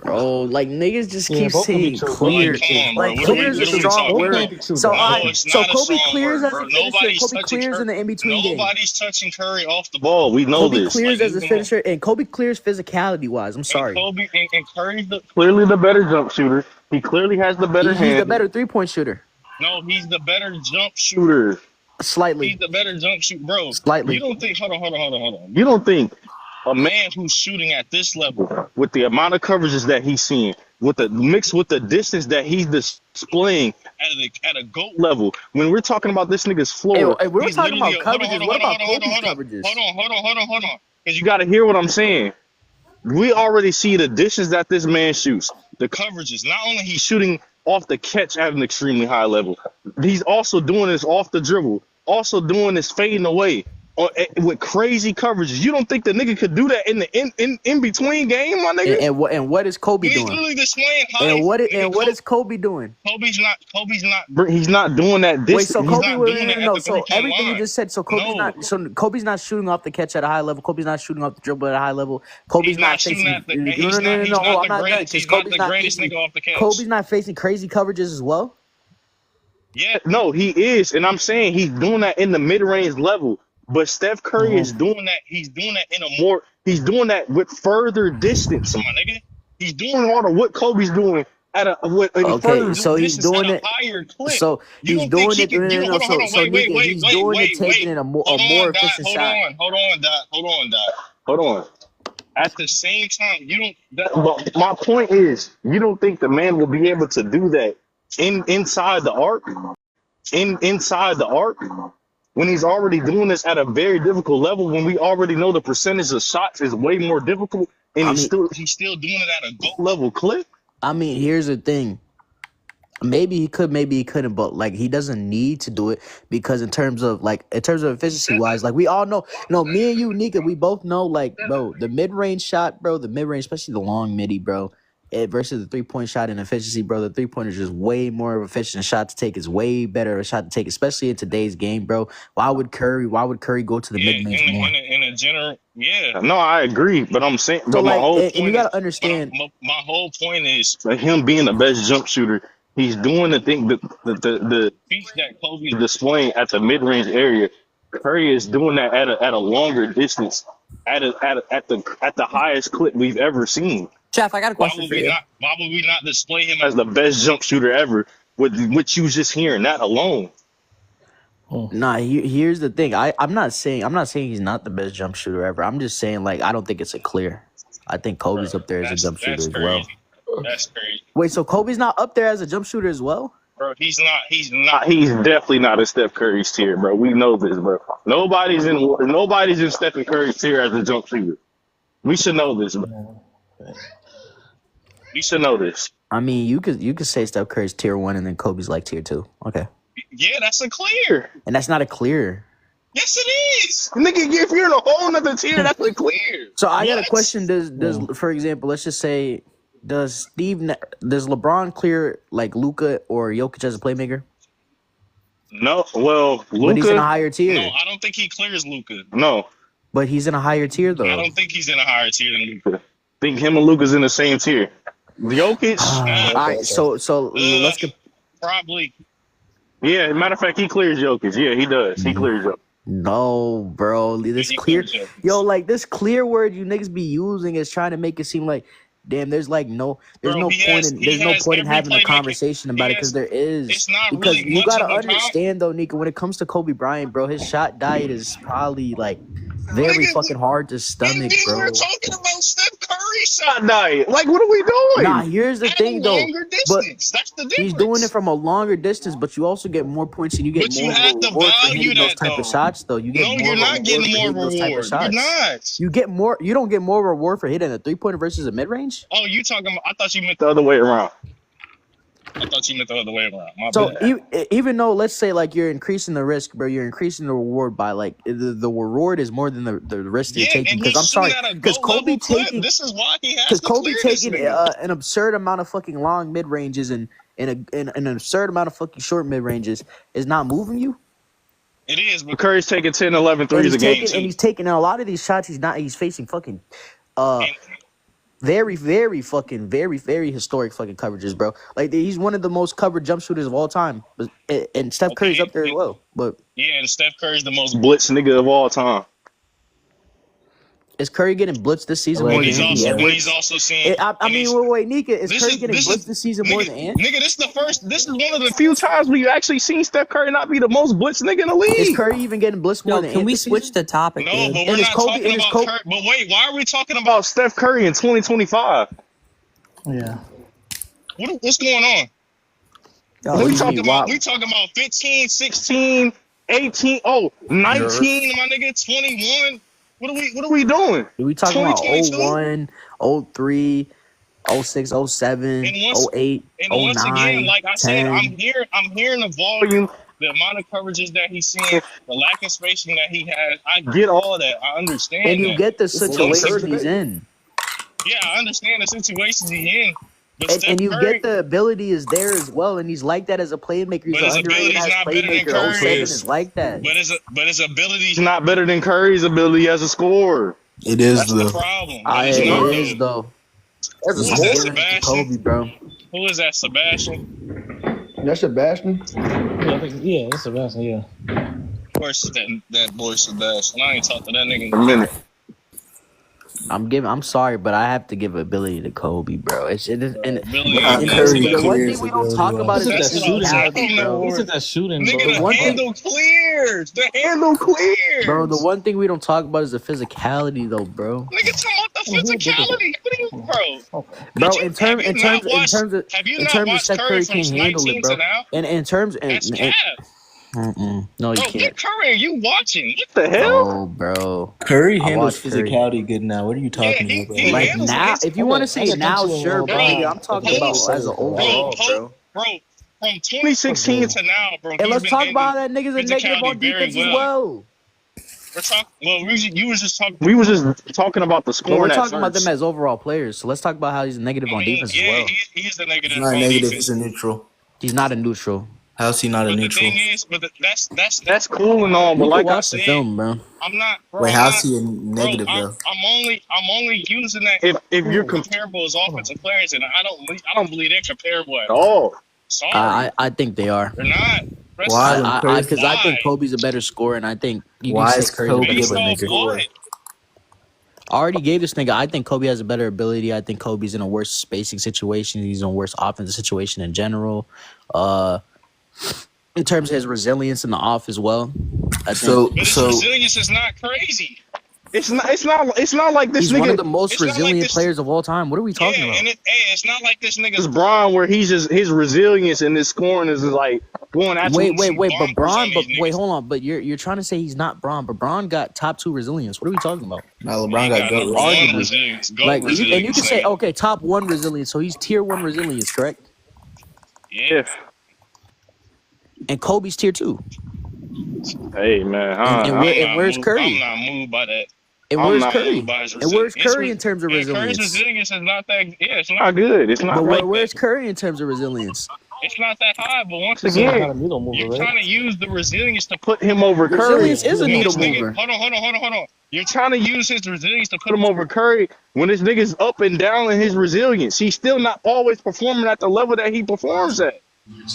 Bro, like niggas just Yeah, keep both of saying them are clear. Come on, bro. Like What are we- clear is a what are we strong talking word. about? So No, it's so not a Kobe strong clears word, as bro. a finisher. Nobody's Kobe touching clears in the in between game. Nobody's touching Curry off the ball. We know Kobe this. clears Like, as a come on. finisher, and Kobe clears physicality wise. I'm sorry. Kobe and Curry's clearly the better jump shooter. He clearly has the better He's hand. the better 3-point shooter. No, he's the better jump shooter. Slightly. He's the better jump shooter, bro. Slightly. You don't think? Hold on. You don't think a man who's shooting at this level with the amount of coverages that he's seeing, with the mixed with the distance that he's displaying at a GOAT level, when we're talking about this nigga's floor, Hey, we're he's talking about literally coverages. What about Kobe's coverages? Hold on. Because you got to hear what I'm saying. We already see the dishes that this man shoots, the coverages. Not only he's shooting off the catch at an extremely high level, he's also doing this off the dribble, also doing this fading away with crazy coverages. You don't think the nigga could do that in the in between game, my nigga? And what is Kobe He's doing? literally displaying height. And what is Kobe doing? He's not doing that distance. Wait, so He's Kobe not was doing it at no. the So 3-point everything you line. just said. So Kobe's not shooting off the catch at a high level. Kobe's not shooting off the dribble at a high level. Kobe's He's not not shooting facing. at the- No, he's not- he's not I'm the not done. greatest- 'Cause he's not Kobe's the not greatest facing- nigga off the catch. Kobe's not facing crazy coverages as well. Yeah, no, he is, and I'm saying he's doing that in the mid-range level. But Steph Curry is doing that. He's doing that he's doing that with further distance, my nigga. He's doing all of what Kobe's doing at a Okay, so he's doing it. higher clip. So You he's don't think doing he it. can- you don't- hold on, So wait, Nika, wait, he's wait, doing wait, it, taking wait. it a more Hold on, efficient Doc, shot. Hold on, Doc. Hold on. At the same time, you don't. But my point is, you don't think the man will be able to do that inside the arc, inside the arc, when he's already doing this at a very difficult level. When we already know the percentage of shots is way more difficult, and he's still doing it at a GOAT level clip. I mean, here's the thing. Maybe he could, maybe he couldn't, but like he doesn't need to do it because in terms of efficiency wise, like we all know, me and you, Nika, we both know, like, bro, the mid range shot, bro, especially the long midi, bro, versus the 3-point shot in efficiency, bro. The 3-pointer is just way more of an efficient shot to take. It's way better a shot to take, especially in today's game, bro. Why would Curry go to the mid range more? In a general, yeah. No, I agree, but I'm saying, So but my like, whole and point you gotta understand. my whole point is him being the best jump shooter. He's doing the thing, the feats that Kobe is displaying at the mid range area. Curry is doing that at a longer distance, at the highest clip we've ever seen. Jeff, I got a question for you. Why would we not display him as the best jump shooter ever with what you was just hearing that alone? Nah, here's the thing. I'm not saying he's not the best jump shooter ever. I'm just saying, like, I don't think it's a clear. I think Kobe's up there as a jump shooter as well. That's crazy. Wait, so Kobe's not up there as a jump shooter as well? Bro, he's definitely not in Steph Curry's tier, bro. We know this, bro. Nobody's in Stephen Curry's tier as a jump shooter. We should know this, bro. We should know this. I mean, you could say Steph Curry's tier 1 and then Kobe's like tier 2. Okay. Yeah, that's a clear. And that's not a clear. Yes, it is. Nigga, if you're in a whole nother tier, that's a clear. So I got a question. Does for example, let's just say, does LeBron clear like Luka or Jokic as a playmaker? No, well, Luka, but he's in a higher tier. No, I don't think he clears Luka. No, but he's in a higher tier though. I don't think he's in a higher tier than Luka. I think him and Luka's in the same tier. Jokic. All right, so let's get probably. Yeah, matter of fact, he clears Jokic. Yeah, he does. He clears Jokic. No, bro, this clear, like this clear word you niggas be using is trying to make it seem like, damn, there's no point in having a conversation about it, because there is. Because really you gotta understand though, Nika, when it comes to Kobe Bryant, bro, his shot diet is probably like very fucking hard to stomach, bro. We're talking about Steph Curry 3-shot diet. Like, what are we doing? Nah, here's the thing though. Longer But distance. That's the difference. he's doing it from a longer distance, but you also get more points and you get But you more have to reward for value hitting those that, type of though. shots though. You get No, more you're not reward getting for more hitting those type of reward. You're shots. not. You get more. You don't get more reward for hitting a 3-pointer versus a mid range. Oh, you talking about? I thought you meant the other way around. I thought you meant the other way around. My So bad. even though let's say like you're increasing the risk, bro, you're increasing the reward by like the reward is more than the risk you're Yeah, taking. and Because he's I'm sorry, shooting at a because goal Kobe level clip. taking This is why he has because to Kobe clear this taking nigga. an absurd amount of fucking long mid ranges and an absurd amount of fucking short mid ranges is not moving you. It is, but Curry's taking 10, 11 And threes he's a game taking too. and he's taking a lot of these shots. He's facing fucking very, very fucking very historic fucking coverages, bro. Like he's one of the most covered jump shooters of all time. But and Steph Curry's up there as well. But Yeah, and Steph Curry's the most blitz nigga of all time. is Curry getting blitzed this season more And than he's Anthony also, and Edwards? he's also seeing. I mean, wait, Nika, is Curry getting blitzed this season more than Ant? Nigga, this is one of the few times where you actually seen Steph Curry not be the most blitz nigga in the league. Is Curry even getting blitzed more than Ant? Can we this switch season? the topic? No, dude? but And we're is not Kobe- talking and is about Kobe- Curry. But wait, why are we talking about Steph Curry in 2025? Yeah. What's going on? What we do you talking mean? about Why- we talking about 15, 16, 18, 19, my nigga, 21. What are we doing? We talking about 2022? 01, 03, 06, 07, And once- 08, And once 09, again, like I said, 10. I'm hearing the volume, the amount of coverages that he's seeing, the lack of spacing that he has. I get all that. I understand. And you that. get the But situation he's in. Yeah, I understand the situations he's in. But Steph And you Curry, get the ability is there as well, and he's like that as a playmaker. He's But his an underrated ability's ass not better than playmaker. Curry's. 07 is like that. but his ability's not better than Curry's ability as a scorer. It is That's the though. problem. It is though. Who is that, Giving it to Sebastian? Kobe, bro. Who is that, Sebastian? That's Sebastian. Yeah, that's Sebastian. Yeah. Of course, that boy Sebastian. I ain't talked to that nigga in a minute. I'm sorry, but I have to give ability to Kobe, bro. It's and Curry the one thing we don't talk about is That's the what I'm physicality, saying, bro. Lord. This is that shooting, Nigga, bro. the One thing- handle clears. The handle clears. Bro, the one thing we don't talk about is the physicality, though, bro. Nigga, talking about the physicality. What are you, bro? Bro, Did you- in terms have of you not watched- have you in not terms of watched Steph Curry Curry from can't handle 19 it, bro. to now? And in terms That's and cap. no, Bro, you get can't. Curry. Are you watching? What the hell? Oh, bro. Curry I handles watch Curry. physicality good now. What are you talking he- about? he Like handles now, it. if you want to say now, sure, but Bro, nigga, I'm talking about as an overall, bro. Bro, from 2016 to now, bro. And let's talk about how that nigga's a negative on physicality very defense as well. We're talking. Well, you was just talking. We was just talking about the But scoring. we're at talking about first. them as overall players, so let's talk about how he's negative on defense as well. He's the negative. He's not on negative. defense. He's a neutral. He's not a neutral. How's he not a But the neutral? thing is, that's cool and all, but You like can I watch the said, film, bro. I'm not. Bro, Wait, I'm how's not- he a negative bro, though? I'm only using that if you're comparable as offensive players, and I don't believe they're comparable at all. Sorry, I think they are. they're not. Why? Because I think Kobe's a better scorer, and I think you Why can is say Curry's Kobe a better Based a off nigga? what? I already gave this nigga. I think Kobe has a better ability. I think Kobe's in a worse spacing situation. He's in a worse offensive situation in general. In terms of his resilience in the off as well. I think But his resilience is not crazy. It's not like this he's nigga. one of the most it's not like resilient this- players of all time. What are we talking about? And it's not like this nigga's Braun, where he's just his resilience and his scoring is like going after. Wait, but Braun, hold on, but you're trying to say he's not Braun, but Braun got top 2 resilience. What are we talking about? No, LeBron got goat Arguably. resilience. Like, and you can say, okay, top 1 resilience, so he's tier 1 resilience, correct? Yeah. And Kobe's tier 2. Hey man, And where's Curry? I'm not moved by that. And I'm where's not Curry? moved by his And where's resilience. Curry in terms of Curry's resilience? resilience is not that. Yeah, it's not good. It's not. But Like where's Curry in terms of resilience? It's not that high. But once It's again, not a needle mover, you're right? trying to use the resilience to put him over Curry. Resilience is a When needle this nigga- mover. Hold on. You're trying to use his resilience to put him over Curry when this nigga's up and down in his resilience. He's still not always performing at the level that he performs at.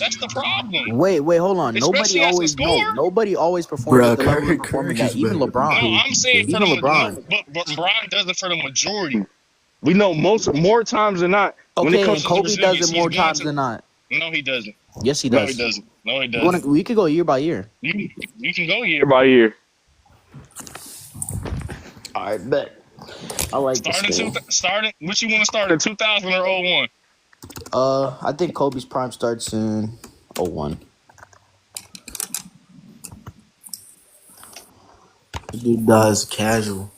That's the problem. Wait, hold on. Especially as a scorer. Nobody always performs Bruh, at the level Curry- of performing Curry's at. Even better. LeBron. No, I'm saying for Even the LeBron. but Brian does it for the majority. We know more times than not. When Okay, it comes and Kobe to does resilience, it more he's going times to- than not. No, he doesn't. Yes, he No, does. he doesn't. No, he You wanna- doesn't. we could go year by year. You can go year by year. All right, bet. I like the scale. Starting. What you want to start in 2000 or 01? I think Kobe's prime starts in 01. Dude dies casual.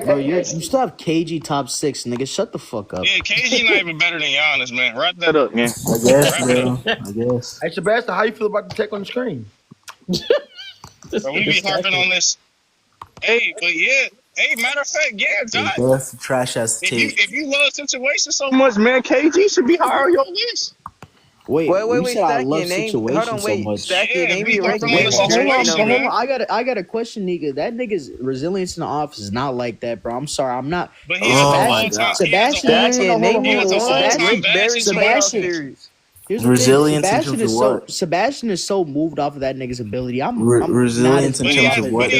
Bro, you still have KG top 6, nigga. Shut the fuck up. Yeah, KG not even better than Giannis, man. Wrap that up, man. I guess, Wrap it up. bro. I guess. Hey, Sebastian, how you feel about the tech on the screen? Bro, we be harping on this. Hey, but yeah. Hey, matter of fact, yeah, Doc. That's the trash ass tape. If you love situations so much, man, KG should be higher on your list. Wait, you said I love Hold situations on, so wait. much. Stacky, name me rank Wait, Hold Hold on. I got a question, nigga. That nigga's in the office is not like that, bro. I'm sorry. I'm not. But he has Sebastian, Resilience in terms of what? Sebastian is so moved off of that nigga's ability. I'm resilience in terms of what?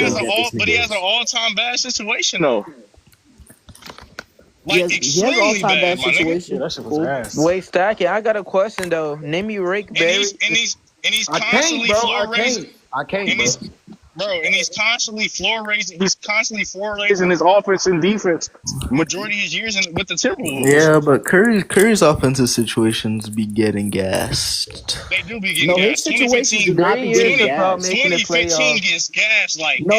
But he has an all-time bad situation though. Like he has all-time bad situation. That shit was ass. Wait, Stacky, I got a question though. Name me Rick Barry. And he's constantly floor raising. I can't, bro. And he's constantly floor raising. He's constantly floor raising his offense and defense. Majority of his years with the Timberwolves. Yeah, but Curry's offensive situations be getting gassed. They do be getting gassed. His situations do not be getting gassed. 2015 gets gassed like but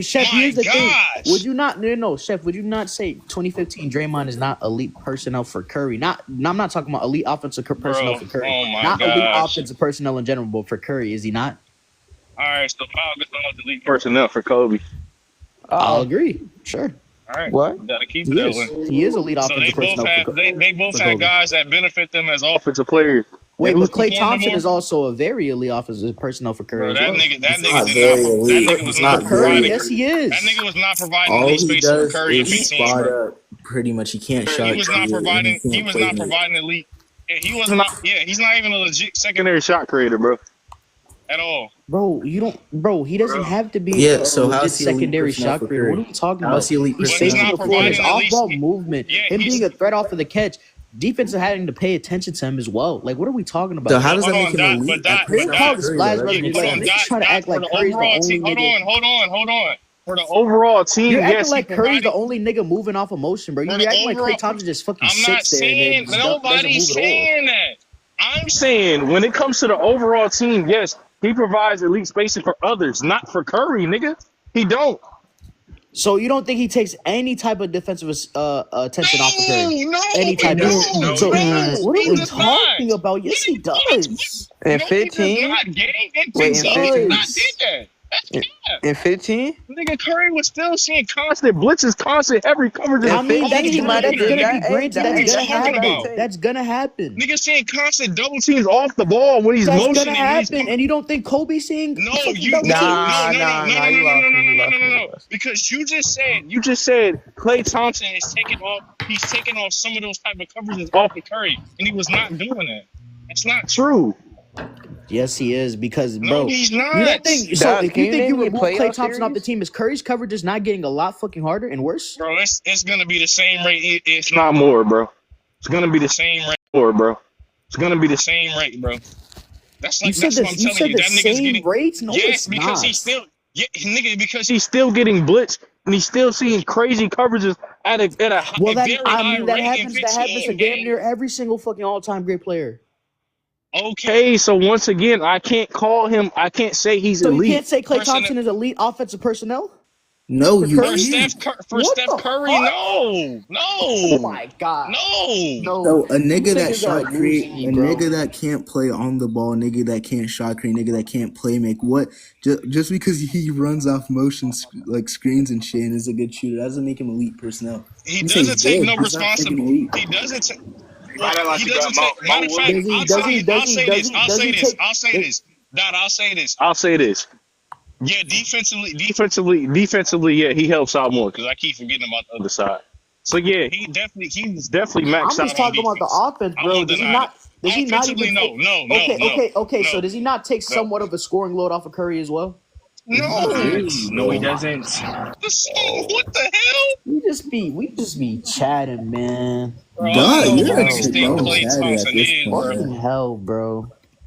Chef, here's the thing. gosh. Would you not? No, Chef. Would you not say 2015 Draymond is not elite personnel for Curry? I'm not talking about elite offensive personnel for Curry. Oh my not elite gosh. offensive personnel in general, but for Curry, is he not? All right, so Paul gets all the elite personnel for Kobe. I'll agree. Sure. All right, What? gotta keep He it that is. way. He is elite So offensive they both personnel have for they both for have Kobe. guys that benefit them as offensive players. Wait, And but who's Klay performing Thompson more? is also a very elite offensive personnel for Curry. Bro, as that well. nigga not did very not. elite. That nigga was It's not not Curry, providing. yes, he is. That nigga was not providing All elite he spacing for does Curry and is 15, spot bro. up. Pretty much, he can't Bro, shot he was not create, and providing. He can't was play not make. providing elite. Yeah, he was not. Yeah, he's not even a legit secondary shot creator, bro. At all. Bro, he doesn't have to be Yeah, a so legit how's he elite secondary personnel shot for creator. What are Curry? we talking about? How's he elite He's But he's personnel spacing not for the floor, his providing Curry? at least. off-ball movement, Yeah, him he's. being a threat off of the catch, defense having to pay attention to him as well. Like, what are we talking So about? how But does hold that make on, him Dot. elite But at Dot. pretty But much Dot. for Curry, though, right? Brothers, Yeah, Makes hold like, on, sense. niggas trying to act For like the Curry's the overall only team. Hold nigga. on. For the overall team, You're acting yes, he like Curry's the provided. only nigga moving off emotion, bro. For You're the acting like overall, Klay Thompson just fucking I'm not sits there and saying then just doesn't nobody's move at all. saying that. I'm saying when it comes to the overall team, yes, he provides elite spacing for others, not for Curry, nigga. He don't. So you don't think he takes any type of defensive attention off of Curry? No, Any type of so no, what are he we does talking not. about? Yes, he does. In No, he does 15? not. Gang in Wait, in 15, he did not 15? did that. That's cap. In 15? Nigga, Curry was still seeing constant blitzes, constant heavy coverages. I mean, all that's the gonna time. be granted. What are That's you gonna talking happen. about? That's gonna happen. Nigga seeing constant double teams off the ball when he's That's motioning. gonna And he's happen. And you don't think Kobe's seeing no, fucking you double no, teams? no, no, Nah, no, no, you no, lost no, me. You no, lost no, me. no, no. Because you just said Klay Thompson is taking off. He's taking off some of those type of coverages off of Curry, and he was not doing that. That's not true. Yes, he is because, No, bro, he's you don't not. think so? Dog, If can you you think name you me a remove Klay playoff Thompson off the series? team, is Curry's coverage just not getting a lot fucking harder and worse? Bro, it's gonna be the same rate. It's not more, bro. It's gonna be the same rate, more, bro. It's gonna be the same rate, bro. That's You like said that's what I'm this. You telling said you. the That nigga's same getting rates? No, yes it's because not. he's still nigga because he's still getting blitzed and he's still seeing crazy coverages at a Well, a that very I high mean that rate in happens. That happens to 15 damn games. near every single fucking all-time great player. Okay, so once again, I can't call him. I can't say he's So you elite. can't say Klay Personnel Thompson is elite offensive personnel No, for you Curry? for What Steph the Curry, fuck? no, Oh my god. no. No, So a you nigga that niggas are shot create, losing me, a bro. nigga that can't play on the ball, nigga that can't shot create, nigga that can't play make. What? Just because he runs off motion like screens and shit and is a good shooter doesn't make him elite personnel. He You say he's doesn't take good, no he's not fucking responsibility. elite. He doesn't take. Why that like He you got doesn't take. Matter of fact, Does he? I'll Does tell he? you. Does I'll he? say Does this. he? I'll Does say he this. take? I'll say this. Dot. I'll say this. I'll say this. Yeah, defensively, yeah, he helps out more because I keep forgetting about the other side. So yeah, he's definitely I'm maxed out just on talking about the defense. offense, I bro. won't Does he deny not? it. Does he not Offensively, even? no. Okay. So does he not take somewhat of a scoring load off of Curry as well? No, he doesn't. What the hell? We just be chatting, man. Bro, I Duh, don't know you're what a niggas think dumb Klay chatty at Thompson this is, point, bro. Fucking hell, bro.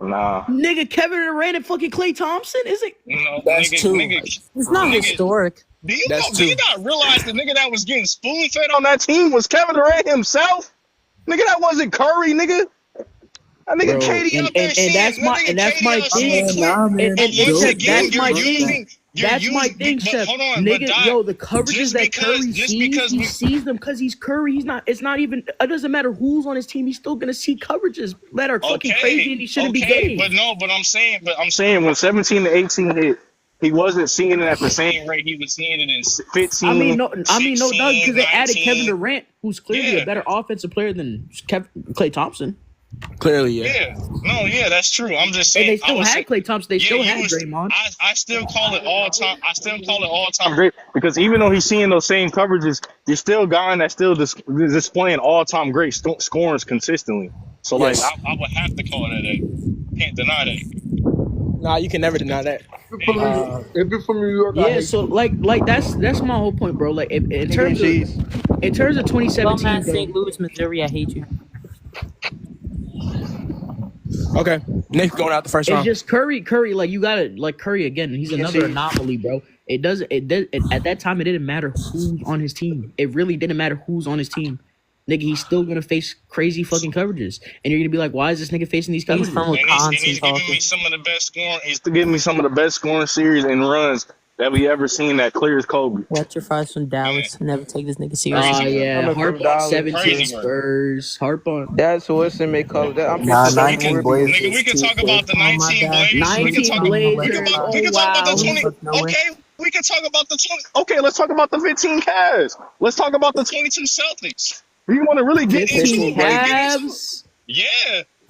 Nah. Nigga, Kevin Durant and fucking Klay Thompson? Is it? No, That's nigga, two. nigga, It's not nigga, historic. do you That's do you two. not realize the nigga that was getting spoon fed on that team was Kevin Durant himself? Nigga, that wasn't Curry, nigga. That nigga Bro, KD out there and that's my nigga and that's KD my out thing. shooting And, clip. and But once Shep, again, that's my you're thing. using That's my thing, but Shep. hold on, Nigga, but yo, the Doc, coverages just that because Curry just sees, because he we sees them because he's Curry. He's not. It's not even. It doesn't matter who's on his team. He's still gonna see coverages that are fucking crazy, and he shouldn't be getting. but I'm saying when 17 to 18 hit, he wasn't seeing it at the same rate he was seeing it in 15. No, because they added 19. Kevin Durant, who's clearly a better offensive player than Klay Thompson. Clearly, yeah. Yeah, no, yeah, that's true. I'm just saying. And they still had Klay Thompson. They still had was- Draymond. I still call it all time. I still call it all time great because even though he's seeing those same coverages, you're still a guy that's still displaying all time great scores consistently. So like, I would have to call it that. Can't deny that. Nah, you can never deny that. If you're from New York, I Yeah, hate so like that's my whole point, bro. Like in terms of 2017, Dumbass bro, St. Louis, Missouri, I hate you. Okay, Nick going out the first it's round. just Curry. Like you gotta like Curry again. He's another anomaly, bro. It at that time it didn't matter who's on his team. It really didn't matter who's on his team. Nigga, he's still gonna face crazy fucking coverages, and you're gonna be like, "Why is this nigga facing these coverages?" And he's giving me some of the best scoring. He's giving me some of the best scoring series and runs that we ever seen that clear as Kobe. Watch your fries from Dallas. Never take this nigga seriously. Oh yeah, harp on Dallas. 17 Spurs. Harp on. That's what's in make up. I'm Nah, 19 Blazers. Nigga, we can talk about the 19 Blazers. 19 Blazers. We can talk about the 20. Okay, we can talk about the 20. Okay, let's talk about the 15 Cavs. Let's talk about the 22 Celtics. Do you want to really get into it? Cavs? Yeah.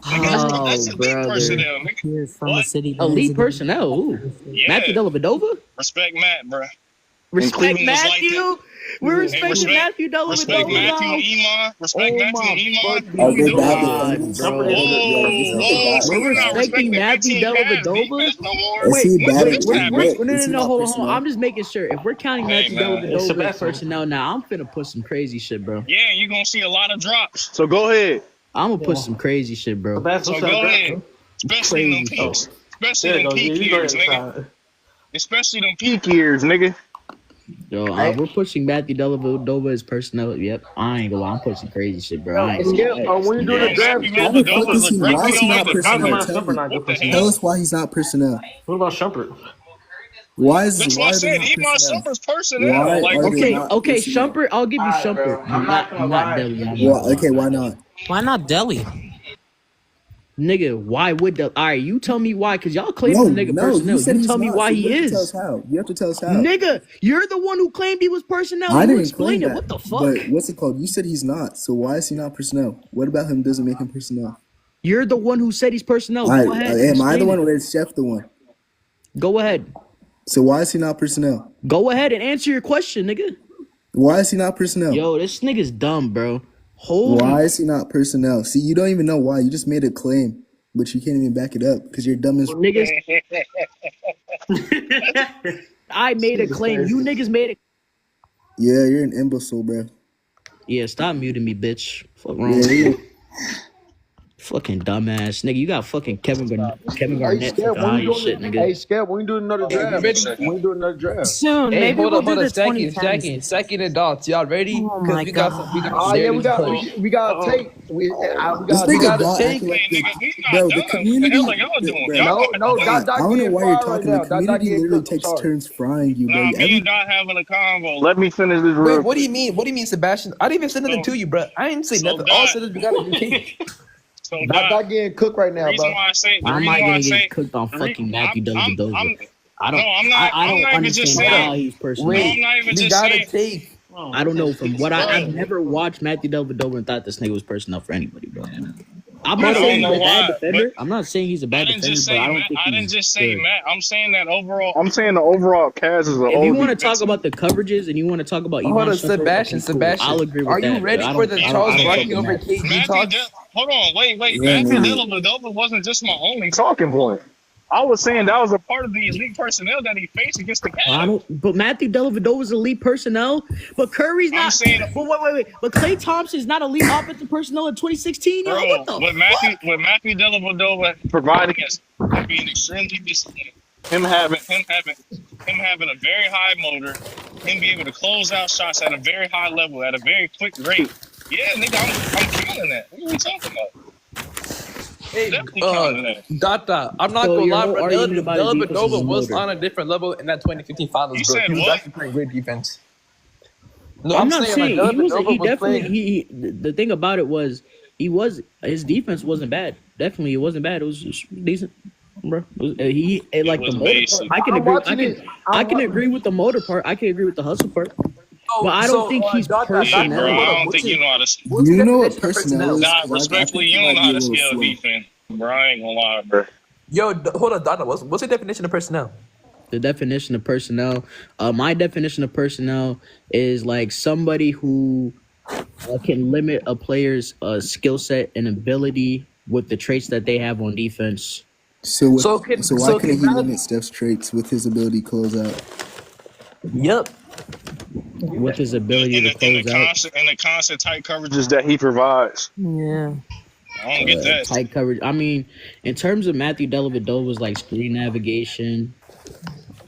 Nigga, that's elite personnel. Nigga. From the city. Elite personnel. Ooh. Yeah. Matthew Dellavedova? Respect Matt, bro. Respect Cleveland was like Matthew. that. We're respecting respect- Matthew Dellavedova. Respect Matthew and Iman. Respect Matthew and Iman. Oh, good God, bro. We're respecting Matthew Dellavedova. Is he bad? No, hold on. I'm just making sure. If we're counting Matthew Dellavedova as personnel now, I'm finna put some crazy shit, bro. Yeah, you're going to see a lot of drops. So go ahead. I'm gonna put some crazy shit, bro. So go ahead. Especially them peaks. Especially them peak years, nigga. Especially them peak years, nigga. Yo, we're pushing Matthew Dellavedova as personnel. Yep, I ain't gonna lie. I'm pushing crazy shit, bro. When you do the draft, Why the fuck is he? Why is he not personnel? Tell us why he's not personnel. What about Shumpert? Why is That's why why I are they said not Iman personnel? Shumpert's personnel. Why Like, are they not Okay, personnel? Shumpert. I'll give you Shumpert. Not Delly. Okay, why not? Why not Delhi? Nigga, why would Delly? All right, you tell me why, cause y'all claim No, the nigga no, personnel. you said You he's tell me not, why so he you have to tell us is. how. You have to tell us how. Nigga, you're the one who claimed he was personnel. I You didn't explain claim it. that. What the fuck? But what's it called? You said he's not. So why is he not personnel? What about him doesn't make him personnel? You're the one who said he's personnel. All Go right, ahead. am I explain the one it. or is Chef the one? Go ahead. So why is he not personnel? Go ahead and answer your question, nigga. Why is he not personnel? Yo, this nigga's dumb, bro. Holy. Why is he not personnel? See, you don't even know why. You just made a claim, but you can't even back it up because you're dumb as Niggas. I made a claim. You niggas made it. Yeah, you're an imbecile, bro. Yeah, stop muting me, bitch. Fuck wrong Yeah, with you- you? Fucking dumbass. Nigga, you got fucking Kevin Garnett Hey, for Scab, when value you shit, doing, nigga. hey, Scab, when you do another draft? When you do another draft? Soon. Hey, Maybe hold we'll up, do hold the up, second adults. Y'all ready? Oh 'Cause my we got God. some, we got Oh some yeah, serious questions. we got tape. We This got nigga gotta Dot take- acting like Hey, nigga, we not bro, done. the community. What the hell are y'all doing? Bro, Y'all no, not Dot done. I don't know getting why you're fired right talking. now. The Dot community getting literally cooked. I'm takes sorry. turns frying you, bro. Nah, me and Dot having a convo. Let me finish this real Wait, what do you mean? What do you mean, Sebastian? I didn't even say nothing to you, bro. I didn't say So nothing. All I Dot- said is we gotta do tape. So Dot getting cooked right now, the reason bro. why I say, the Why am reason I why I gonna say, get cooked on the re- fucking Matthew I'm- Dellavedova? I'm- I don't. No, I'm not. I I'm don't not even just understand saying. how he's personnel. No, Wait, I'm not even we just gotta saying. take. I don't know. From what Bro. I've never watched Matthew Dellavedova and thought this nigga was personnel for anybody, bro. I'm I not don't saying he's know a bad why, defender. I'm not saying he's a I bad didn't defender, just but say I don't Matt. think I didn't he's just say good. Matt. I'm saying that overall. I'm saying the overall Cavs as a If whole. you want to talk about the coverages and you want to talk about Hold Iman on, Shumpert, Sebastian. okay, cool. Sebastian, I'll agree with are that. you but ready I for don't- the I don't- Charles I don't Barkley fuck with over Matt. KD Matthew talks? Hold on, wait. Yeah, Matthew man. Dellavedova wasn't just my only talking point. I was saying that was a part of the elite personnel that he faced against the Cavs. I don't. But Matthew Dellavedova is elite personnel. But Curry's I'm not. saying- But wait. But Klay Thompson is not elite offensive personnel in 2016. Yo, Bro, what the? what Matthew Dellavedova providing is being extremely disciplined. Him having a very high motor, him being able to close out shots at a very high level, at a very quick rate. Yeah, nigga, I'm counting that. What are we talking about? Hey, Definitely counting that. Data. I'm not So gonna your lie, whole bro. argument about his defense is Dellavedova was motor. on a different level in that 2015 finals, You bro. said He was what? actually playing great defense. No, I'm not saying like, he was. Dellavedova He definitely. playing- The thing about it was his defense wasn't bad. Definitely, it wasn't bad. It was just decent. bro. Like the motor part. I can I'm agree. watching it. I can agree with the motor part. I can agree with the hustle part. Oh, But I don't think he's Bro, personnel. I don't think you know how to. Do you know what personnel is? Nah, 'Cause I respectfully, think you you don't might know be how a to little scale slow. defense, bro. I ain't gonna lie, bro. Yo, hold on, Donna. What's the definition of personnel? The definition of personnel. My definition of personnel is like somebody who can limit a player's skill set and ability with the traits that they have on defense. So what, So why couldn't he can limit Steph's traits with his ability to close out? Yep. With his ability In to the close out. constant tight coverages that he provides. Yeah. I don't get that. Tight coverage. I mean, in terms of Matthew Dellavedova's like screen navigation,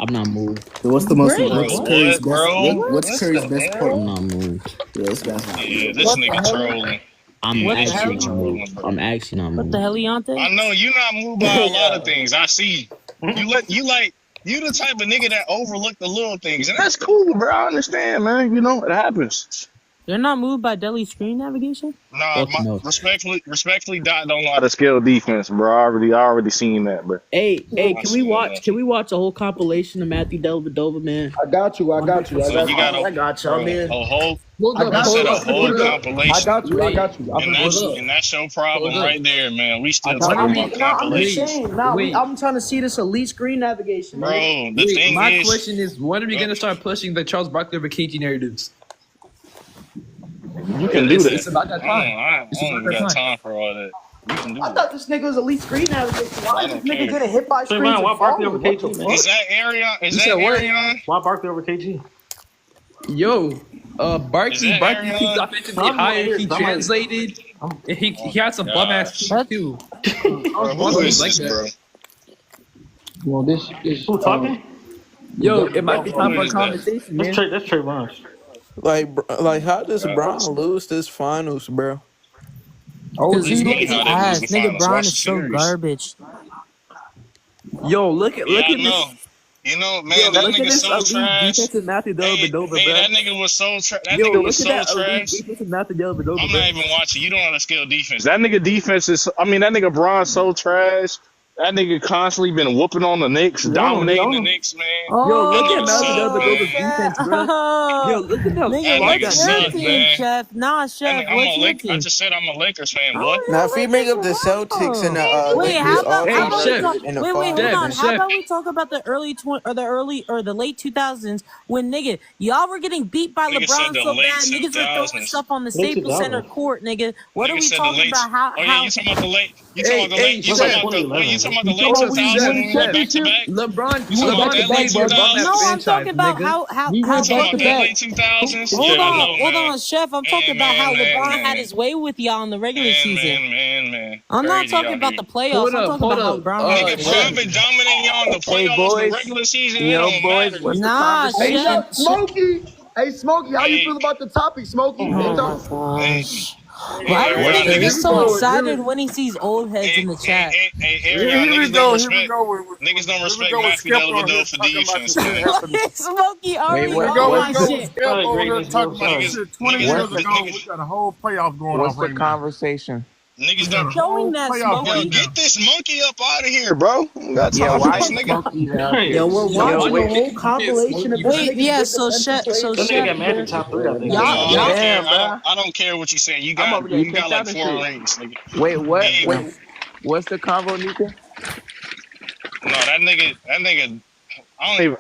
I'm not moved. So what's the most? Great. What's Bro, Curry's what, bro? best? What's Curry's best part? I'm not moved. Yeah, this guy's not. Yeah, this What the nigga hell? trolling. I'm Yeah, this actually nigga not trolling, moved. bro. I'm actually not What moved. the hell, Leonte? I know you're not moved by a lot of things. I see. You the type of nigga that overlook the little things, and that's cool, bro. I understand, man. You know it happens. You're not moved by Deli screen navigation? Nah, Fuck no. respectfully, Dot don't know how to scale defense, bro. I already seen that, bro. Hey, I can we seen watch? that. Can we watch a whole compilation of Matthew Dellavedova, man? I got you. So you got I got y'all, man. a whole. I got said you. a whole compilation. I got you. And that's your problem right there, man. We still I talking got about you. compilations. I'm trying to see this elite screen navigation, Bro, man. the thing My is, question is, when are we gonna start pushing the Charles Barkley over KG narratives? you can do that. It's about that time. I don't even got time for all that. You can do I that. thought this nigga was elite screen navigation. Why I is this don't nigga care. getting hit by Say, screens? man, and why Barkley over falling? KG, man? Is that Arion? Is You that said what? Arion? Why Barkley over KG? Yo, Barkley that peaked Arion? offensively higher. He translated. He had some bum ass feet too. Bro, who is Like this, that. bro? Well, this is. Who talking? Yo, it might be time Who for a is that? conversation, man. That's Trey Burns. Like how does Brown lose this finals, bro? Because This these nigga niggas how they ass. lose the Nigga finals. Brown Watch is the so series. garbage. Yo, look at Yeah, I this. know. You know, man, Yo, that look at nigga this so elite trash. defensive Matthew Hey, Dellavedova, bro. that nigga was so trash. That Yo, nigga look was at so that elite trash. defensive Matthew Dellavedova, I'm bro. not even watching. You don't know how to scale defense. That nigga defense is. I mean, that nigga Braun so trash. That nigga constantly been whooping on the Knicks, dominating the Knicks, man. Yo, look That at nigga Matthew suck, Dellavedova's man. defense, bro. Yo, look at how Nigga, That what's nigga your suck, team, man. Chef? Nah, Chef, I'm what's a your Lakers. I team? just said I'm a Lakers fan. What? Now, if we make up the Celtics and the Wait, Lakers all Hey, how about we Chef. talk? in the Wait, finals, hold on. Chef, How Chef. about we talk about the the late 2000s when nigga y'all were getting beat by Nigga said LeBron the so late bad, niggas were throwing 2000s. stuff on the Late Staples Center 2000s. court, nigga. What are Nigga we said the talking late. about? How Oh yeah, you talking about the late? You talking about the Hey, late? You Chef. talking about the? Wait, you talking about the late Hold on, 2000s? Chef. Back to back. LeBron You talking about that late played with a bum ass 2000s? No, I'm franchise, talking about nigga. how You talking about that back. late 2000s? Hold Yeah, I on, know, hold man. on, Chef. I'm talking about how LeBron had his way with y'all in the regular season. Man. I'm not Crazy talking out about here. the playoffs. I'm talking about how LeBron had Nigga, his Bron way. been dominating y'all in the Hey, playoffs, the boys. regular season. It Yo, don't boys, matter. what's the Nah, Hey, conversation? Chef. Smokey. Hey, Smokey, how you Hey. feel about the topic, Smokey? Oh Hey, my talk. gosh. Hey, Why does Arion, nigga get niggas, so excited when he sees old heads in the chat? hey, Arion, niggas don't respect. Niggas don't respect Matthew Dellavedova for defense, man. Smokey already what- on what- my what- shit. Sorry, over great here niggas, talking about niggas- shit 20 niggas- years niggas- ago. We got a whole playoff going What's on the right now. conversation? Niggas don't. Showing that playoff Yo, Smokey. get this monkey up out of here, bro. We got Yeah, time for why this is nigga. Smokey there? Yo, we're watching a whole compilation of this Wait, nigga's yeah. good So defensive Chef, plays. That nigga got Magic top 3, I think. No, I don't care. Damn, bro. I don't care what you say. You I'm got over there you got kicked like out and 4 shit. rings, nigga. Wait, what? Hey, Wait, what's the convo, Nika? No, that nigga.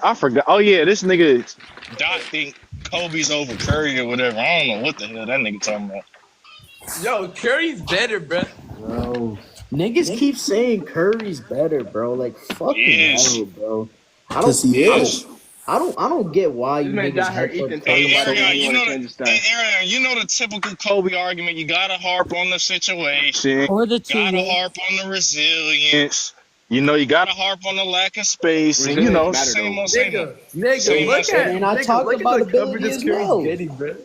I forgot. Oh yeah, this nigga Dot think Kobe's over Curry or whatever. I don't know what the hell that nigga talking about. Yo, Curry's better, bro. Bro, niggas keep saying Curry's better, bro. Like fucking Yes. hell, bro. I Because don't, he I is. don't, I don't get why you man niggas got her hype up Ethan Curry. talking about it. Arion, You you wanna know change the style. Arion, you know the typical Kobe argument. You gotta harp on the situation. Or the Gotta two. harp on the resilience. You know, you gotta harp on the lack of space. And you know, same old, same old. Nigga, Same look old, at And I nigga, talked look about at the ability coverage as Curry's well. getting, bro.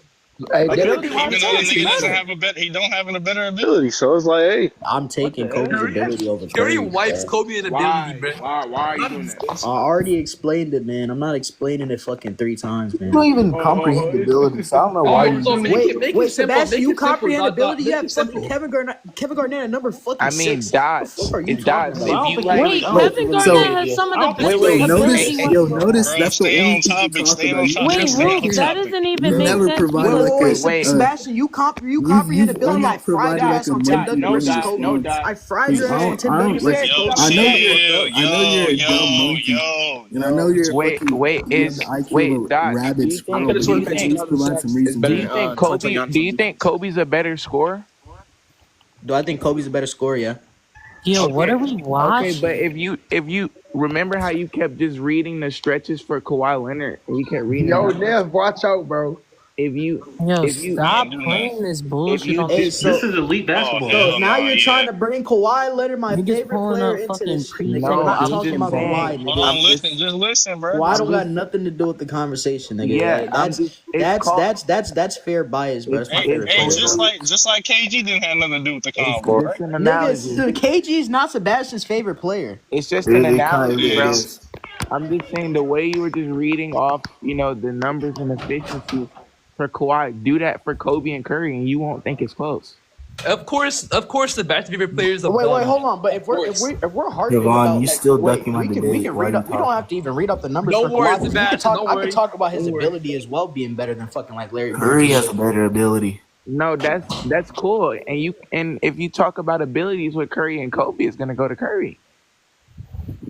Hey, Like, that- even though the nigga doesn't have a better, he don't have a better ability. So it's like, hey, I'm taking Kobe's ability over Curry Curry. wipes Kobe in ability, bro. Why are you doing that? I already explained it, man. I'm not explaining it fucking 3 times, man. You don't even comprehend the ability, so I don't know why you. Wait, Sebastian, you comprehend simple, ability? You Make have it fucking simple. Kevin Garnett at number fucking I mean, 6. dots. What the fuck are you It dots. talking about? If you like, Wait, Kevin Garnett So- has some of the best Yo, notice, ability. notice bro, that's the stay only on thing you topic. talk Stay about. on You topic. Wait, Stay on who? That topic. doesn't even You make never sense. provided because- like a. wait. Sebastian, you you've comprehend ability. only I fried provided your like ass a on 10 monthly WS range Kobe. No of dots. I fried your ass on 10 I don't like. WS Yo, I know chill, you're. I know you're a dumb monkey, and I know you're Wait, fucking. wait, You have is the IQ wait, of a Doc, rabid squirrel. But you can at least provide some reason. do you think Kobe's a better scorer? Do I think Kobe's a better scorer? Yeah. Yo, what are we Okay, watching? but if you remember how you kept just reading the stretches for Kawhi Leonard, and you kept reading. Yo, them. Nev, watch out, bro. If you Stop playing this bullshit on Hey, this. so, This is elite basketball. so now you're trying to bring Kawhi Leonard, my Niggas favorite pulling player, up into fucking this shit. Nigga, No, I'm not I'm talking just about saying. Kawhi, Hold nigga. on, listen. Just listen, bro. Kawhi don't got nothing to do with the conversation, nigga. Yeah, That's fair bias, bro. That's my Hey, favorite hey, player. just like KG didn't have nothing to do with the combo, right? It's an analogy. Niggas, KG is not Sebastian's favorite player. It's just an analogy, bro. is. I'm just saying the way you were just reading off, the numbers and efficiency for Kawhi, do that for Kobe and Curry, and you won't think it's close. Of course, the best favorite players of Wait, one. hold on. But if we're harping Devon, about, you still wait, ducking my we can debate. Why read you up. We don't have to even read up the numbers Don't for worry, Kawhi. We Sebastian, can talk. don't I worry. could talk about his Don't worry. ability as well being better than fucking like Larry Bird. Curry has a better ability. No, that's cool. And if you talk about abilities with Curry and Kobe, it's gonna go to Curry.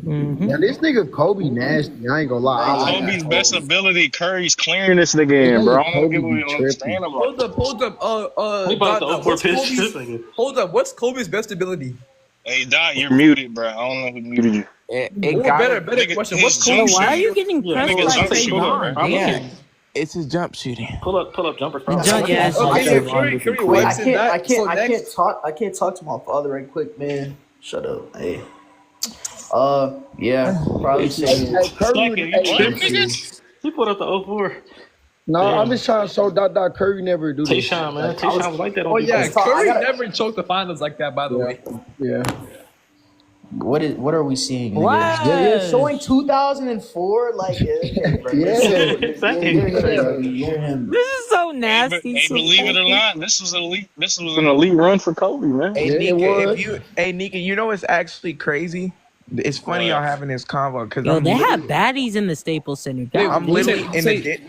Yeah, this nigga Kobe nasty. I ain't gonna lie. I like Kobe's that. best ability, Curry's clearing this nigga in, bro. I don't get what you Kobe understand about Hold up. We about to Doc, over what's pitch Kobe's- this nigga. Hold up, what's Kobe's best ability? Hey, Doc, you're muted, bro. I don't know who muted you. It Or got better Nigga, question. his What's jump Kobe's? Why are you shooting. getting pressed Nigga by jump Trey shooting, Young? bro. yeah, it's his jump shooting. Pull up jumper. Yeah, Okay, Curry wipes in that. So I next, can't talk to my father right quick, man. Shut up. Hey. Yeah, probably saying. Hey, Curry, He put up the 04. no, Damn. I'm just trying to show Dot Curry never do this. Tayshaun, man. Like, Tayshaun was like that on oh yeah, defense. Curry never choked the finals like that. By the way, Yeah. What are we seeing? nigga? What? You're showing 2004, like Exactly. You're him. This is so nasty. Hey, believe it or not, this was elite. This was an elite run for Kobe, man. Hey, Yeah, it was. Nika, you know what's actually crazy? It's funny y'all having this convo because Yo, they have baddies in the Staples Center. I'm literally say-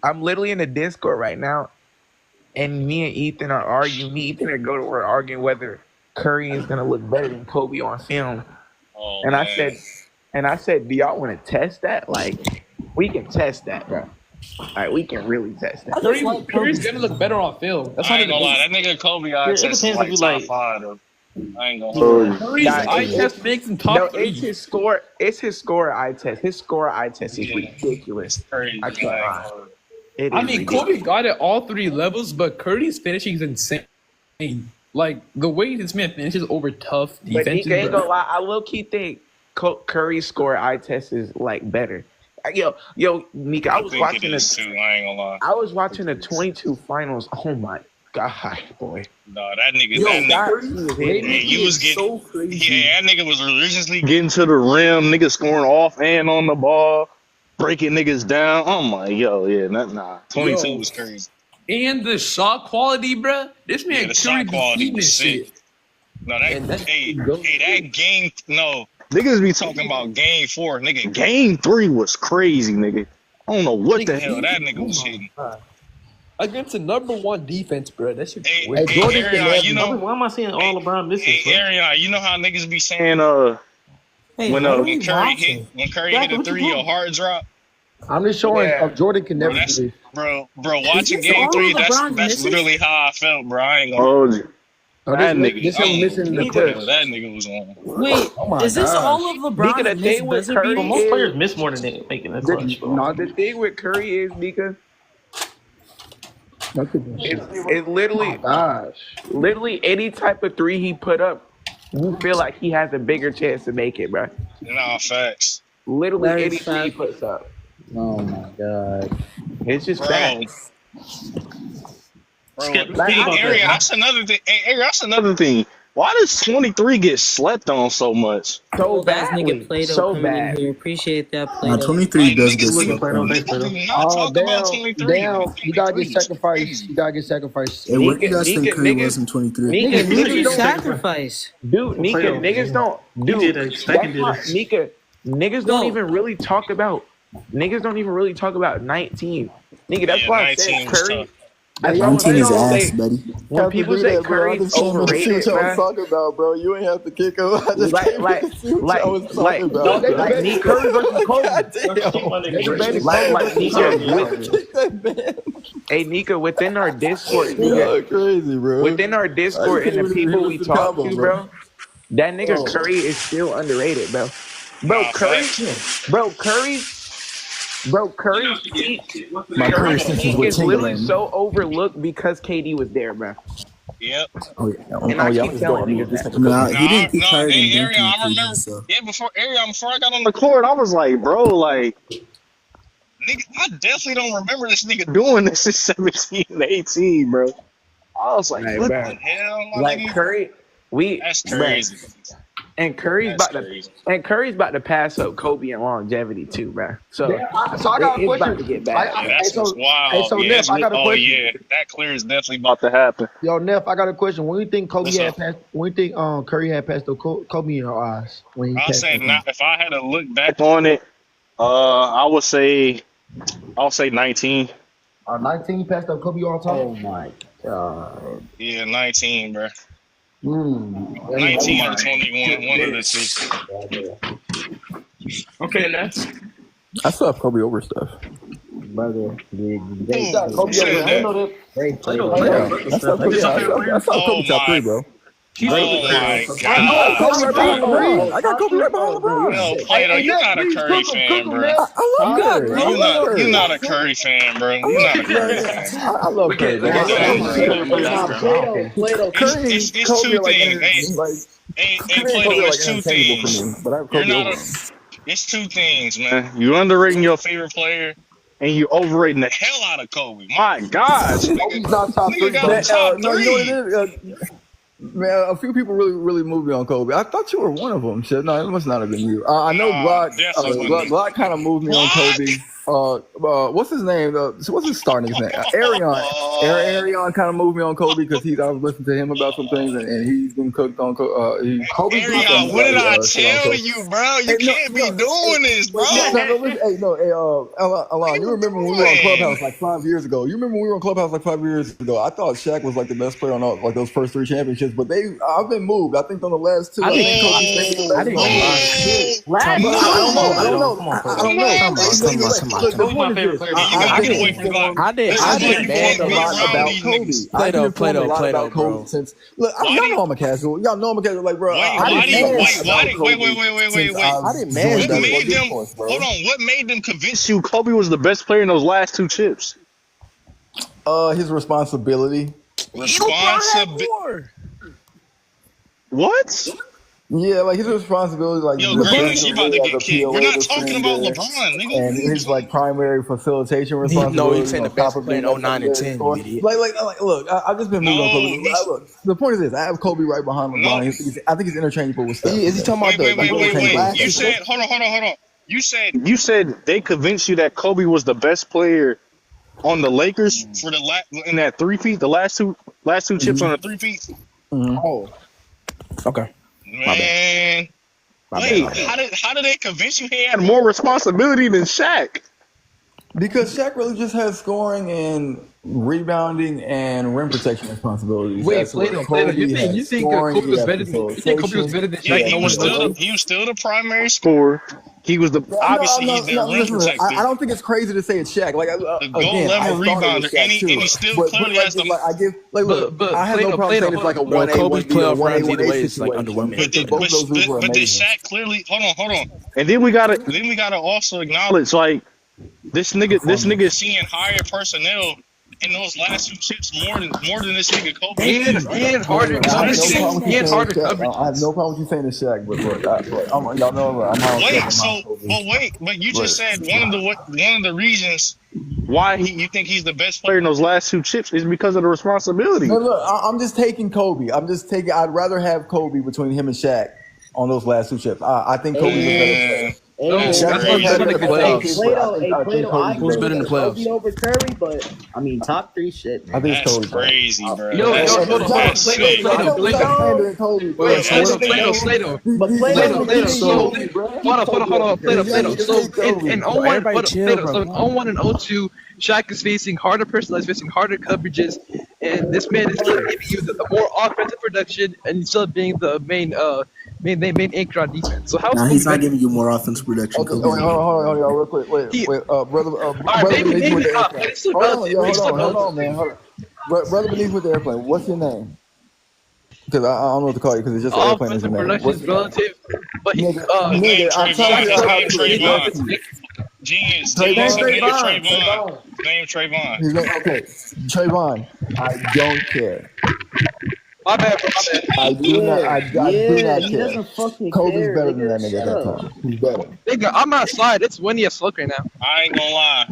I'm literally in the Discord right now, and me and Ethan are arguing. Me, Ethan, and Goto are arguing whether Curry is gonna look better than Kobe on film. Oh, And man. I said, do y'all want to test that? Like, we can test that, bro. Like, we can really test that. Curry's gonna look better on film. That's I not ain't even gonna lie, that nigga Kobe eye it test is depends if like you top like- 5 though. I ain't gonna hold you. Curry's eye test makes him top No, 3. it's his score. It's his score eye test. His score eye test is ridiculous. Crazy. I can't lie. It I is mean, ridiculous. Kobe got it all 3 levels, but Curry's finishing is insane. Like the way this man finishes over tough But defenses. Nika ain't bro. gonna lie, I low key think Curry's score eye test is like better. Yo, Nika, I was think watching it is too. I ain't gonna lie. I was watching the 22 finals. Oh my god, boy! No, that nigga. Yo, that Curry's nigga. rating Yeah, you was is getting. so crazy. Yeah, that nigga was religiously getting to the rim. Nigga scoring off and on the ball, breaking niggas down. I'm like, nah. 22 was crazy. And the shot quality, bruh. This man Yeah, the Curry shot quality beating was this sick. shit. No, that game. No, niggas be talking about game 4, nigga. Game 3 was crazy, nigga. I don't know what the hell that nigga was hitting. Against the #1 defense, bro. That shit. Hey, Jordan Ariana, you know, why am I seeing all LeBron misses? hey, Ariana, you know how niggas be saying Hey, when what are we Curry watching? hit a 3, your heart drop. I'm just showing Jordan can never do That's, this. bro, watching this game all 3, LeBron's that's misses? literally how I felt, bro. I ain't gonna hold you. Oh, That this nigga, this him missing the clip. that nigga was on. Wait, Oh my is this gosh. all of Nika, the LeBron's thing missed with buzzer Curry But beaters? most players miss more than they making that clutch. bro. No, the thing with Curry is, Nika, it's literally, literally any type of 3 he put up, you feel like he has a bigger chance to make it, bro. Nah, facts. Literally That is any 3 he fact. puts up. Oh my god. It's just Bro, facts. Hey, Ariel, that's another thing. Hey, Ariel, that's another thing. Why does 23 get slept on so much? So bad, nigga. Play-Doh so coming bad. in here. Appreciate that Nah, Play-Doh. 23 does get Niggas slept on. do not talk about 23. Damn, you gotta get sacrificed. You gotta get sacrificed. Hey, what do you guys think Nika, Curry niggas- was in 23? Nika, Nigga, niggas don't sacrifice. Dude, Nika, niggas don't. Dude, did a second that's why- did it. Nika, niggas don't Go. even really talk about. Niggas don't even really talk about 19. Nigga, that's Yeah, why I 19 said was Curry. tough. That's why 19 when is people ass, say- buddy. When people say Curry's overrated, what I was man. talking about, bro. You ain't have to kick him. I just Like- came like- to see what like- I was talking like- about. like- like Nika- Curry versus Kobe. Like Nika, hey Nika, within our Discord, You're crazy, bro. within our Discord and the people we talk combo, to, bro. bro, that nigga Curry is still underrated, bro. Nah, facts. Curry's peak, My Curry Curry's extensions peak with is literally Timberland. so overlooked because KD was there, bro. Yep. Oh, yeah. And I Oh, yeah. keep telling niggas that. Nah, he didn't peak No, higher than hey, Ariel, Duncan. I remember. So. Yeah, before I got on the court, I was like, bro, like, nigga, I definitely don't remember this nigga doing this in 17 and 18, bro. I was like, Hey, what bro. the hell, my Like nigga? Curry, That's crazy. and Curry's That's about crazy. to pass up Kobe in longevity too, bro. So Yeah, so I got a it's about question. to get I- bad. I- Yeah, that's so- wild. hey, so yeah, Neff, I got a oh question. yeah, that clear is definitely about to happen. Yo, Neff, I got a question. When you think Kobe What's had up? passed? When you think Curry had passed the Kobe in your eyes? When he I'll passed say the- not, if I had to look back on it, I'll say 19. 19 passed up Kobe all time. Oh my god. Yeah, 19, bro. 19 19 or 21, one of the two. Okay, that's I still have Kobe over stuff. Brother, Who Kobe said over. I that? know that. great play. I still have Kobe top 3, bro. Oh my I god. know Kobe right behind LeBron. I got Kobe right behind LeBron. No, Plato, you're not a Curry fan, bro. I love Curry. You're not a Curry fan, bro. You're not a Curry fan. I love Curry. It's two things. Hey, Plato, it's two things. But I have You're Kobe not over. It's two things, man. You underrating your favorite player, and you overrating the hell out of Kobe. My gosh, Kobe's not top nigga three. got him top No, you know what three. it is? Man, a few people really moved me on Kobe. I thought you were one of them. Shit, no, it must not have been you. I know Nah, Glock. definitely wasn't. Glock kind of moved me on Kobe. What's his name? What's his star nigga's name? Arion. Arion kind of moved me on Kobe because I was listening to him about some things, and he's been cooked on. Kobe. Ariel, what did I tell you, bro? You can't be doing this, bro. Alon, you remember when we were on Clubhouse like 5 years ago? You remember when we were on Clubhouse like 5 years ago? I thought Shaq was like the best player on like those first 3 championships, but I've been moved. I think on the last 2, I think Kobe's the best. I don't know. Look, the point is this. I didn't informed a lot about Kobe. I've been informed a lot about Kobe since. Look, y'all know I'm a casual. Y'all know I'm a casual. Like, bro, Wait, I didn't What made them? Hold on. What made them convince you Kobe was the best player in those last 2 chips? His responsibility. What? Yeah, like his responsibility, like Yo, Greatness, you about to get kicked. We're not talking about LeBron, nigga. and his like primary facilitation responsibility. No, he's saying the best player in 09 and 10, you idiot. Like, look, I've just been moving on Kobe. Look, the point is this: I have Kobe right behind LeBron. I think he's interchangeable with Steph. Is he talking about Wait. You said, hold on. You said they convinced you that Kobe was the best player on the Lakers for in that 3-peat, the last two chips on the 3-peat. Oh, okay. Man, wait, how did they convince you he had more responsibility than Shaq? Because Shaq really just has scoring and rebounding and rim protection responsibilities. Wait, Plato, you think Kobe was better than Shaq? Yeah, he was still the primary scorer. He was obviously he's their rim protector. I don't think it's crazy to say it's Shaq. Like the goal level rebounder, and he still clearly has the. I have no problem saying it's like a 1A, Kobe's 1B, playoff 1A, runs either 1A way is like situation. underwhelming. Both those dudes were But did amazing. Shaq clearly? Hold on. And then we gotta also acknowledge like this nigga seeing higher personnel in those last 2 chips more than this nigga Kobe. And harder coverage. I have no problem with you saying it's Shaq, but look, y'all know I'm high on Shaq. But you just said one of the reasons why you think he's the best player in those last two chips is because of the responsibility. No, look, I'm just taking Kobe. I'd rather have Kobe between him and Shaq on those last two chips. I think Kobe's a better player. Who's better in the playoffs? Kobe over Curry, but I mean, top 3 shit. Man. I think it's Kobe. Crazy, bro. Yo, hold on. So in 01 and 02, Shaq is facing harder personnel, facing harder coverages, and this man is giving you the more offensive production and still being the main anchor on defense. So Nah, he's not giving you more offensive production. Okay, hold on, y'all, real quick. Wait, brother. Maybe not. Hold on, man. Brother Beneath with the airplane. What's your name? Because I don't know what to call you because it's just an airplane is your name. Production is relative, but nigga, I'm telling you how to Genius. Trayvon. Name Trayvon. His name, okay, Trayvon. I don't care. My bad. I do not care. He doesn't fucking Kobe's care. better than that nigga at that time. He's better. Nigga, I'm outside. It's windy as fuck right now. I ain't gonna lie.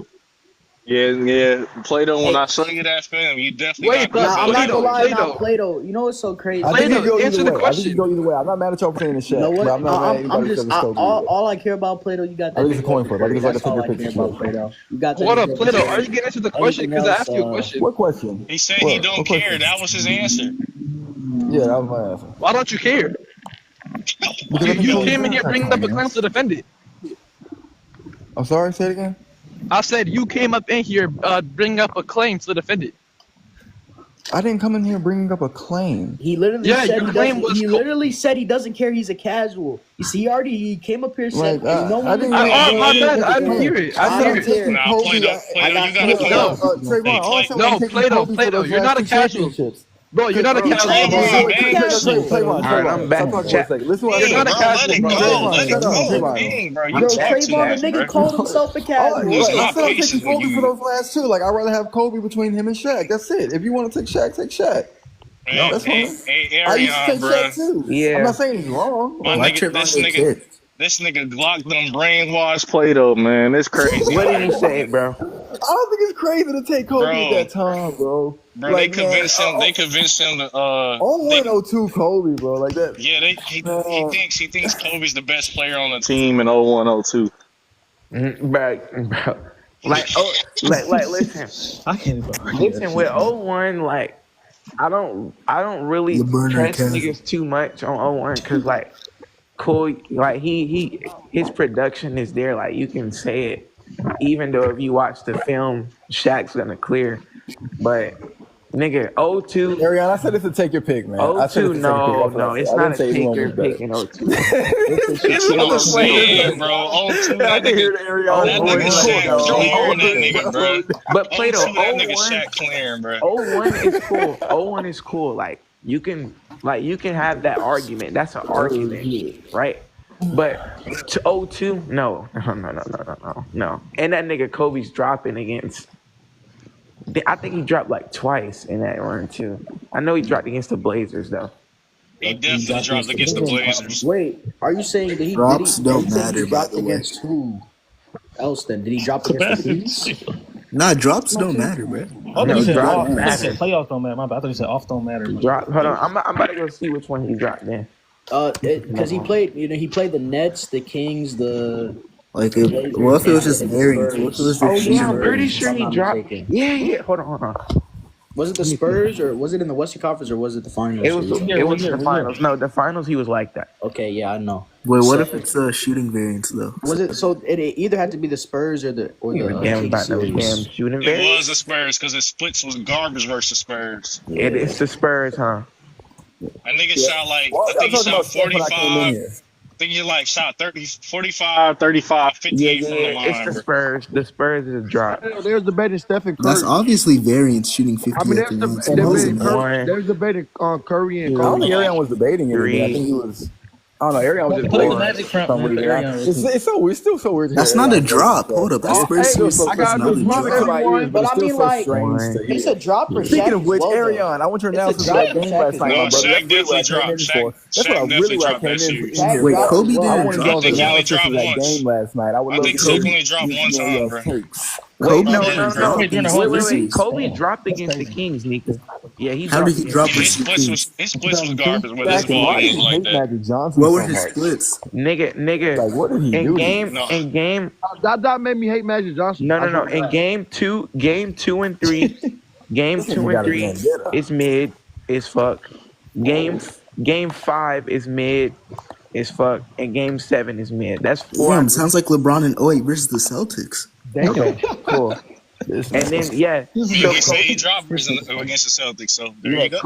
Yeah. Plato, when I saw you that film, you definitely I'm not gonna lie about Plato. You know what's so crazy? I think it go either way. I'm not mad at y'all for saying this shit. You know what? I'm not mad at anybody because it's Kobe. All I care about Plato, you got that. I think it's a coin flip. I think it's like a That's all I figure care about Plato. You got that. What up, Plato? Are you getting into the question? Because I asked you a question. What question? He said he don't care. That was his answer. Yeah, that was my answer. Why don't you care? You came in here bringing up a claim to defend it. I'm sorry, say it again? I said you came up in here bringing up a claim to defend it. I didn't come in here bringing up a claim. He literally said he doesn't care. He's a casual. You see, he came up here and said, "No one." I didn't hear it. I didn't hear it. No, Plato, you're not a casual. Bro, you're not a casual. Alright, I'm back. Listen, you're not a casual, bro. Let it go. Dang, bro. You Trayvon, the nigga called himself a casual. I'm still taking Kobe for those last two. Like, I'd rather have Kobe between him and Shaq. That's it. If you want to take Shaq, take Shaq. That's fine. I used to take Shaq too. Yeah. I'm not saying he's wrong. This nigga Glock them brainwashed Plato, man. It's crazy. What did he say, bro? I don't think it's crazy to take Kobe at that time, bro. Bro, like, they convinced him to 01-02 Kobe, bro, like that. Yeah, he thinks Kobe's the best player on the team in 01-02. Bro. Like listen. I can't listen with 01, like I don't really trust niggas too much on 01 because like cool, like his production is there, like you can say it. Even though if you watch the film, Shaq's gonna clear. But nigga, 02. Ariana, I said it's to take your pick, man. 02, no, it's not a take your pick in 02. It's what I'm saying, bro. 02, that nigga Shaq, bro. But Plato, 02, that nigga Shaq clearing, bro. 01 is cool. 01 is cool. Like you can have that argument. That's an argument, right? But to 02, no. And that nigga Kobe's dropping against. I think he dropped like twice in that run too. I know he dropped against the Blazers though. He definitely dropped against the Blazers. Wait, are you saying that he drops don't matter? By the way, against who else? Then did he drop against the Kings? Nah, drops don't matter, bro. Playoffs don't matter. My bad. I thought you said off don't matter. Drop. Hold on, I'm about to go see which one he dropped then. Because he played the Nets, the Kings, the. Like, if it was just variance? I'm pretty sure he dropped. Yeah. Hold on. Was it the Spurs or was it in the Western Conference or was it the Finals? It was the finals. No, the finals he was like that. Okay, yeah, I know. Wait, what if it's a shooting variance though? Was it so? It either had to be the Spurs or the damn shooting variance. It was the Spurs because the splits was garbage versus Spurs. It's the Spurs, huh? I think it shot like I think he shot 45. I think you like shot 30, 45, 35, 58 from the line. It's the Spurs. The Spurs is a drop. There's debating Stephen Curry. That's obviously variance shooting 50. I mean, there's debating Curry and I don't think Ariana was debating it. I think he was. I don't know. Ariana was just bored. It's still so weird. That's not a drop. Hold up. That's very serious. I got this but I mean, like, it's a drop for Shaq. Speaking of which, Ariana, I want your analysis of that game last night, my brother. Shaq definitely dropped. That's what I really came in for. Wait, Kobe I I didn't wanted drop. y'all's analysis of that game last night. I would love to Shaq only dropped one time, bro. Kobe no, didn't no, drop no. in the Wait. series. Kobe dropped against the Kings, Nika. Yeah, he How dropped did he against drop the versus Kings. the Kings? His splits was garbage, but his Jackson, ball why ain't like that. Magic Johnson What so were his much. splits? Nigga. Like, what did he do? In game. That made me hate Magic Johnson. No. In game 2 and 3, game This 2 nigga and got a 3 vendetta. is mid as fuck. Game 5 is mid as fuck, and game 7 is mid. That's 4. Damn, sounds like LeBron in 08 versus the Celtics. Okay, cool. And then He say he dropped against the Celtics, so there you go.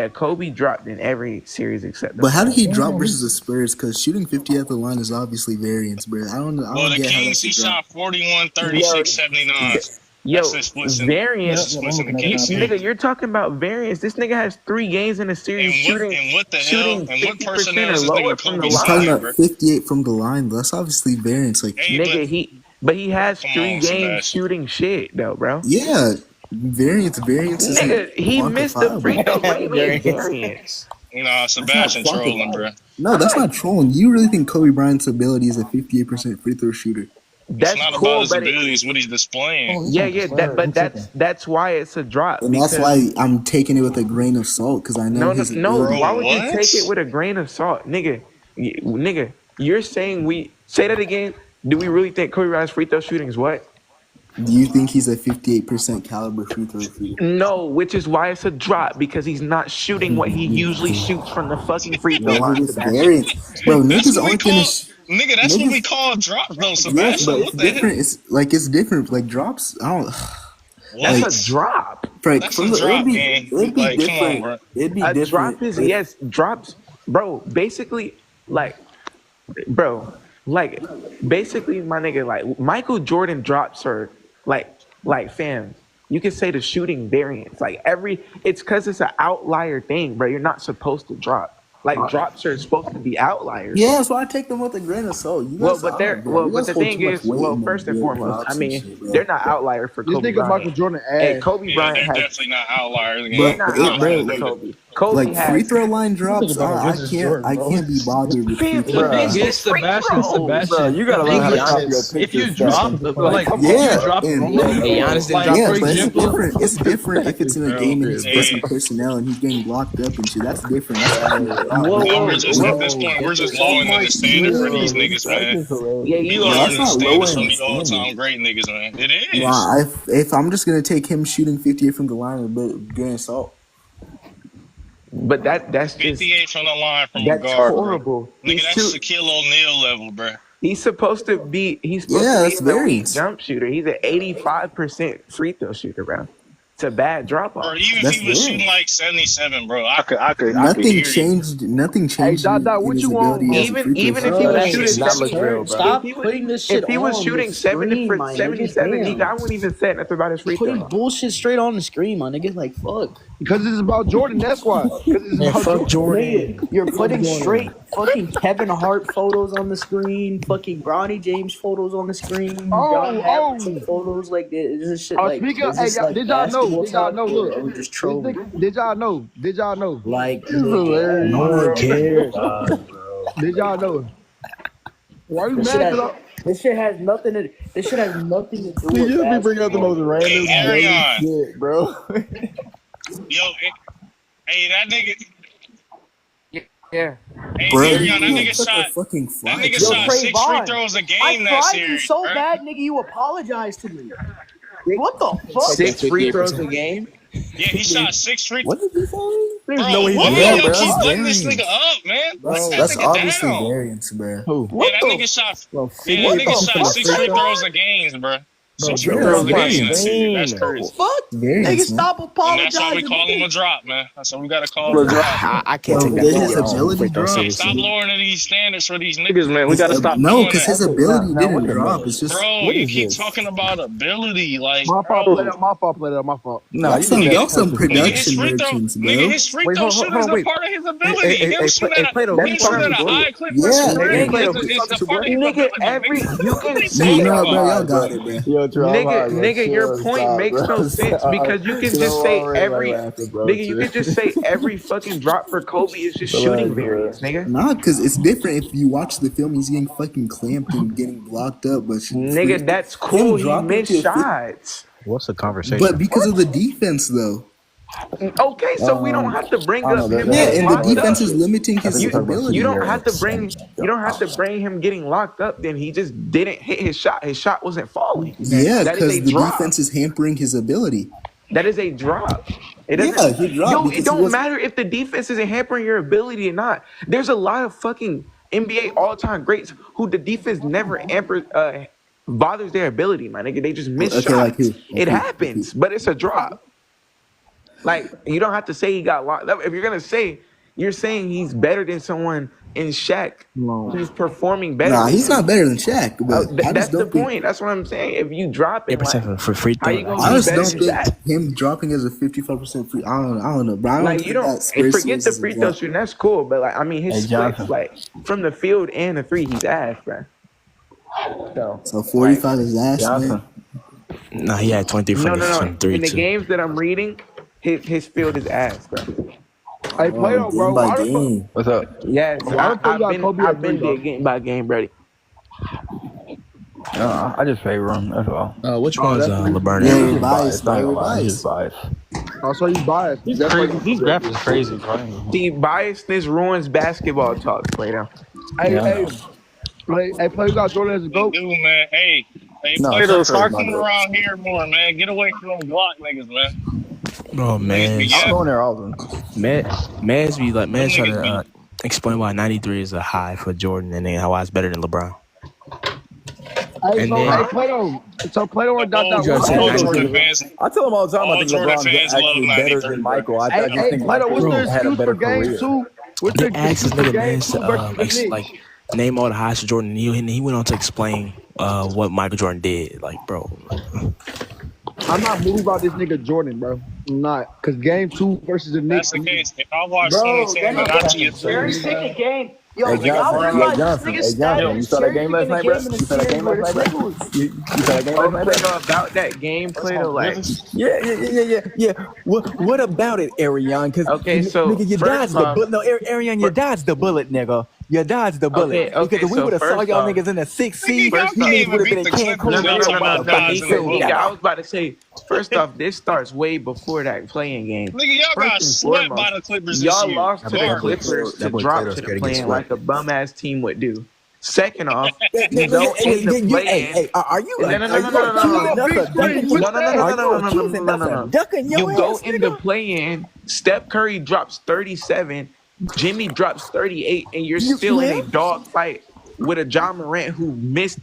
Kobe dropped in every series except the But how did he finals. drop versus the Spurs? Because shooting 50 at the line is obviously variance, bro. I don't Well, the get how Kings, he that's a drop. shot 41, 36, 79. Yo, That's the splits in variance, the Kings. nigga. You're talking about variance. This nigga has 3 games in a series shooting And what the hell? shooting And what 50% personnel or is this lower nigga from the Kobe He's talking line. about 58 from the line. That's obviously variance. Like, Nigga, he has Come 3 on, games Sebastian. shooting shit though, bro. yeah, variance is Nigga, he missed the free throw. What do you mean variance? You know, Sebastian trolling, bro. No, that's not trolling. You really think Kobe Bryant's ability is a 58% free throw shooter? That's It's not cool, about his but ability, it's what he's displaying. that's why it's a drop. And that's because- why I'm taking it with a grain of salt, because I know his No. ability. Why would you take it with a grain of salt, nigga? Nigga, you're saying say that again. Do we really think Kobe Bryant's free throw shooting is what? Do you think he's a 58% caliber free throw shooter? No, which is why it's a drop, because he's not shooting what he usually shoots from the fucking free throw line. It's variance. Bro, niggas only finish. Nigga, that's what we call drop, though, Yes, Sebastian. but What it's the heck? different. It's different. Like drops, I don't. That's a drop. Like, That's from a the, drop, it'd be, man. it'd be Like, come different. on, bro. It'd be A different. drop is drops, bro. Basically, basically, my nigga, like Michael Jordan drops are like fam. You can say the shooting variance, it's because it's an outlier thing, bro. You're not supposed to drop. Like drops are supposed to be outliers. Yeah, so I take them with a grain of salt. You guys But are, bro. You but guys the hold thing too much is, weight in first and the foremost, drops I and mean, shit, bro. they're not outlier for This Kobe nigga Bryant. Michael Jordan Hey, ass. Kobe Yeah, Bryant they're has. definitely not outliers. They're But not it, outliers bro, for Kobe. Kobe like has. free throw line drops, Think about I Vince can't, Jordan, I bro. can't be bothered with free Fam, throw he lines. misses free throws. Bro, you gotta learn how to copy your If you pictures. drop, Like, Yeah, drop and- Hey, Giannis didn't Like, drop Yeah, first but it's example. different. It's different if it's in a game and he's Yeah. busting personnel and he's getting blocked up and shit. That's different. That's No, we're just at this point, we're just lowering the standard for these niggas, man. Yeah, We you No, are. that's lowering the not standards lowering from the the all-time standard. great niggas, man. It is. Nah, if I'm just gonna take him shooting 58 from the line with a grain of salt. But that's just 58 from the line from a that's guard, bro. horrible. Nigga, that's Shaquille O'Neal level, bro. He's supposed to be. He's supposed Yeah, to that's be an elite variance. jump shooter. He's an 85% free throw shooter, bro. It's a bad drop Or off. even That's if he was variance. shooting like 77, bro, I could Nothing hear you. changed. Nothing changed Dot, Dot, in what his you want? ability as a Even free throw if he shooter. was That shooting does not look real, bro. Stop if he was, putting this shit if he was on shooting the screen, my nigga. 77, Damn. nigga, I wouldn't even say nothing about his free Putting throw. bullshit straight on the screen, my nigga. Like fuck. Because it's about Jordan, that's why. Because it's Man, about fuck Jordan. Jordan. You're putting straight fucking Kevin Hart photos on the screen, fucking Bronny James photos on the screen, John Havlicek photos. Like this is shit. Like, Speaking of, is hey, this, y'all, like, did y'all know? basketball Did y'all talk, know? or Look, are we just trolling? did y'all know? Did y'all know? Like, This is hilarious, no bro. one cares. Did y'all know? Why you This shit mad? has- This shit has nothing to. This shit has nothing to do You with just be bringing up the most random Hey, Arion. shit, bro. Yo, hey, that nigga. Yeah. Hey, Bro, Arion, you that nigga took a shot. fucking That flight. nigga Yo, shot 6 free Trayvon, throws a I game that cried you series. so bro. bad, nigga. You apologized to me. What the fuck? 6 free throws a game. Yeah, he shot 6 free What throws. did you say? Bro, no way he why did do that, y'all bro. keep That's letting this variance. nigga up, man? Let That's that nigga obviously down. variance, bro. Who? Yeah, that nigga shot. Bro, Yeah, that nigga shot 6 free throws a game, bro. 6 free yeah, throws a that's game that insane. series. That's crazy. Fuck, Variance, nigga, man. stop And that's why we apologizing. call him nigga. a drop, man. That's what we gotta call him a drop. I can't Bro, take that did to his your own ability free throw drop? series. Stop lowering these standards for these niggas, man. We gotta stop No, doing because that. his ability Now, didn't wait a drop. minute. It's just Bro, What you is keep this? talking about ability, like, My fault, bro. play that. My fault, play that. My fault. No, y'all you some did y'all that some purposely. Nigga, his production free throw, merchants, nigga, bro. his free Wait, throw hold shit on, is a wait. part of his Hey, ability. hey, Him shooting at Plato, a, let me him talk shooting to at you, a bro. high clip Yeah, versus nigga. Greg Plato, is let me talk a to you, part bro. of his Nigga, ability. you can No, say you know that. what, bro? Y'all Bro. got it, bro. Yo, Nigga, your point makes no sense because you can just say you can just say every fucking drop for Kobe is just shooting variance, nigga. Nah, because it's different. If you watch the film, he's getting fucking clamped and getting blocked up. But nigga, that's cool. He missed shots. What's the conversation? But because of the defense, though. Okay, so we don't have to bring up him. Yeah, and the locked defense up. is limiting his ability. You don't have to bring him getting locked up. Then he just didn't hit his shot. His shot wasn't falling. Yeah, that because is a the drop. defense is hampering his ability. That is a drop. It doesn't, Yeah, he dropped yo, because it he don't was- matter if the defense isn't hampering your ability or not. There's a lot of fucking NBA all-time greats who the defense never bothers their ability, my nigga. They just miss Okay, shots. like who? It happens, but it's a drop. Like, you don't have to say he got locked up. If you're gonna say, you're saying he's better than someone in Shaq. He's performing better. Nah, than he's him. not better than Shaq. But I That's just the don't think. point. That's what I'm saying. If you drop it, like, for free how you throw. gonna I be just better don't than think Shaq? him dropping as a 55% free. I don't know, bro. I don't Like, think you don't that Spurs forget series the is a free throw drop. shooting. That's cool, but like, I mean, his Hey, splits, Jonathan. like from the field and the three, he's ass, bro. So 45 is ass, man. No, he had 23 from No. the 3 In the too. games that I'm reading, his field is ass, bro. Hey, Plato, bro. Why the fuck? What's up? Yes, Why the fuck you got Kobe at I've been three, there game by game, buddy. I just favor him. That's all. Which one's LeBron? Yeah, and- you're biased, Not bro. gonna You're lie, he's biased. biased. Oh, so you biased. He's That's crazy. why- These graphics is crazy, bro. See, biasness ruins basketball talk, Plato. Hey, Yeah. hey, Plato, you got Jordan as a GOAT? Dude, man. Hey, No, Plato, it's start not coming good. around here more, man. Get away from them Glock niggas, man. Oh man, Yeah. I'm going there all of them. man's be like man's trying Them to niggas explain why 93 is a high for Jordan and then why it's better than LeBron. Hey, And so, then- hey, Plato. So Plato or dot All that just said one? that. Jordan fans. I tell him all the time. I All think Jordan LeBron's fans love actually better 93, than bro. Michael. I Hey, just hey, think Plato, what's Michael the had a excuse better for game career. two? What's They the asked this excuse for nigga game man's two versus the Knicks? like name all the highs for Jordan. And he went on to explain what Michael Jordan did. Like, bro, I'm not moved about this nigga Jordan, bro. I'm not. Because game two versus the Knicks. That's the case. If I watch Bro, 2010, that not nigga- you. Cherry pick a game. Yo, Hey y'all Johnson, realize this Johnson, nigga's you saw that game last night, bro? You saw that game last night, bro? You saw that game last night, bro? Plato, about that game, Plato, like, Yeah. What about it, Ariane? Because okay, so nigga, you first dodged the off- bullet. No, Ariane, you dodged the bullet, nigga. You dodged the bullet. Okay, because if we so would have saw first y'all off- niggas in the 6th seed, Y'all you can't niggas even would have beat been the in Cancun. Clippers. Y'all talking about dodging. Yeah, I was about to say, first off, this starts way before that playing game. Nigga, y'all got First and swept by foremost, the Clippers this y'all year. lost to the Garbage. Clippers to That boy drop Plato's to the scared to get play-in swept. like a bum ass team would do. Second off, Hey, you go in the play-in. hey, are you No, no, no, no, no, no, no, ducking You your go ass, in the play-in. Steph Curry drops 37. Jimmy drops 38, and you're You still in a swear? dog fight with a John Morant who missed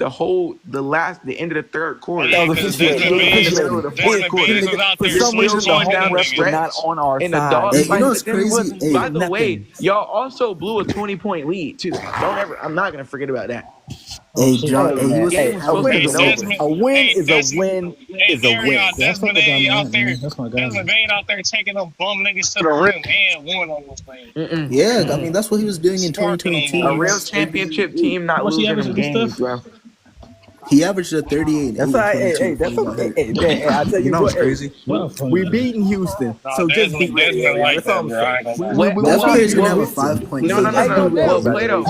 the end of the third quarter. That was Because officiated. Desmond It was Bain officiated. was out For there some reason, the slowing home down refs were niggas. not on our In the side. dog Hey, you fight, know what's but then it crazy? was- Hey, by the way, nothing. y'all also blew a 20-point lead too. I'm not gonna forget about that. Hey, John. Hey, you was Game was supposed to Hey, be Desmond- A win hey, is Desmond- a win Hey, is a win. Arion, That's Desmond my guy, Bain out man. there. That's my guy. Desmond Bain out there taking them bum niggas to the rim and won on those things. Yeah, I mean that's what he was doing in Sparking 2022. A real championship team not How much he losing them averaging and games, stuff? bro. He averaged a 38. That's all right. Hey, that's okay. Hey, I tell you know what, what's crazy? we beating Houston, so just be ready. Desmond like That's all I'm that, bro. I saying. ain't gonna lie. That player's gonna have a Listen, 5-point. No. Well, Plato.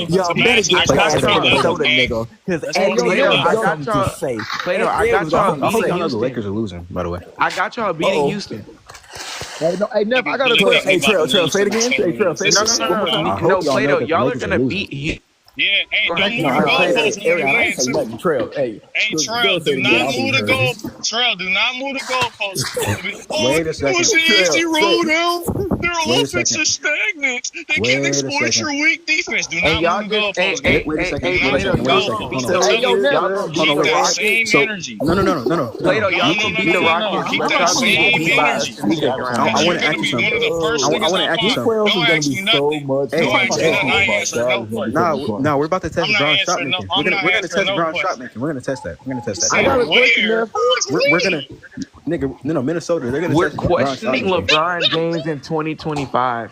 Y'all better Sebastian, get your ass Sebastian, on the Sebastian, shoulder, hey, nigga. Because Let's Anthony go, Davis I got got something y'all- to say. Plato, I got y'all I beating think the Houston. Lakers are losing, by the way. I got y'all beating Houston. Hey, Neff, I got a Hey, question. Hey, Trail, say it again. Hey, Trail, say it No, again. no, Plato, y'all are gonna losing. beat you. Yeah, hey, don't move No, the I goalposts when you ain't win, say too. nothing. Trail, hey. Hey, go Trail, say do it not again. move the goalposts. Oh, Wait a second. It was an easy roll down. Their Wait a offense second. is stagnant. They Wait can't a exploit second. your weak defense. Do And not y'all move the just, hey, goalposts. hey, Wait a hey, second, hey, wait a Plato, second, wait a y'all second. can beat Hold the on. Hey, yo, Lakers. Neff. Y'all can beat Keep the that Rockets. same So energy. no. Plato, y'all can beat the Rockets. Keep Let that y'all same get beat by energy. us in the second round. I Because want you're to going ask to you be one of the something. first I niggas want to top ask you five. something. Don't ask me nothing. much. Don't ask me nothing. I ain't answering no question. No, we're about to test I'm not Brown's shot answering no- making. I'm We're not gonna answering test no Brown's shot question. making. We're gonna test that. We're gonna test that. I got a question, Where? Neff. We're gonna, nigga. No, Minnesota. They're gonna We're test Brown's shot questioning making. LeBron James in 2025.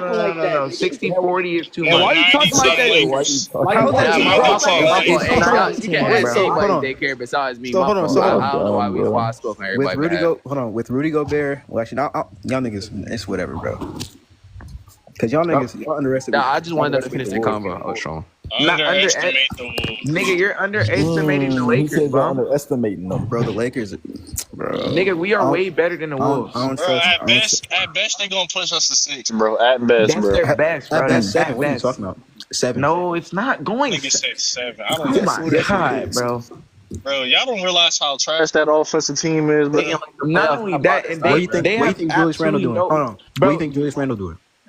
talking like that? 60-40 is too And much. why you talking like that? They care besides me. So hold on. So I don't know why I spoke on everybody. With Rudy Gobert. Well, actually, y'all niggas, it's whatever, bro. Cause y'all niggas, y'all underestimate. Nah, I just wanted them to finish the convo. I was strong. Underestimate the Wolves. Nigga, you're underestimating the Lakers, He said bro. you're underestimating them, bro. The Lakers, bro. Nigga, we are way better than the Wolves. At best, they gonna push us to 6, bro. At best, That's bro. their best, bro. At best, 7. At What are you best. talking about? 7. No, it's not going. Nigga said 7. I Oh don't my god, bro. Bro, y'all don't realize how trash that offensive team is, bro. Not only that, and What do you think? they What do you have think Julius Randle doing? absolutely Hold on. What do you think Julius Randle doing?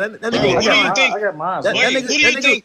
yo, that Who nigga. do you think? I got mine. Wait, who do you think?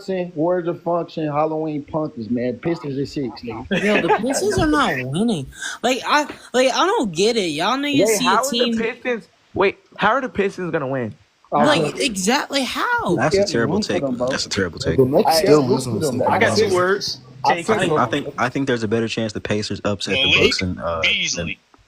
14, Warriors of Function, Halloween Punkers, man. Pistons at 6, nigga. Yo, the Pistons are not winning. I don't get it. Y'all niggas see a team. How are the Pistons gonna win? Like exactly how? That's a terrible take. That's a terrible take. The Knicks still losing. I got 2 words. I I think there's a better chance the Pacers upset the Bucks than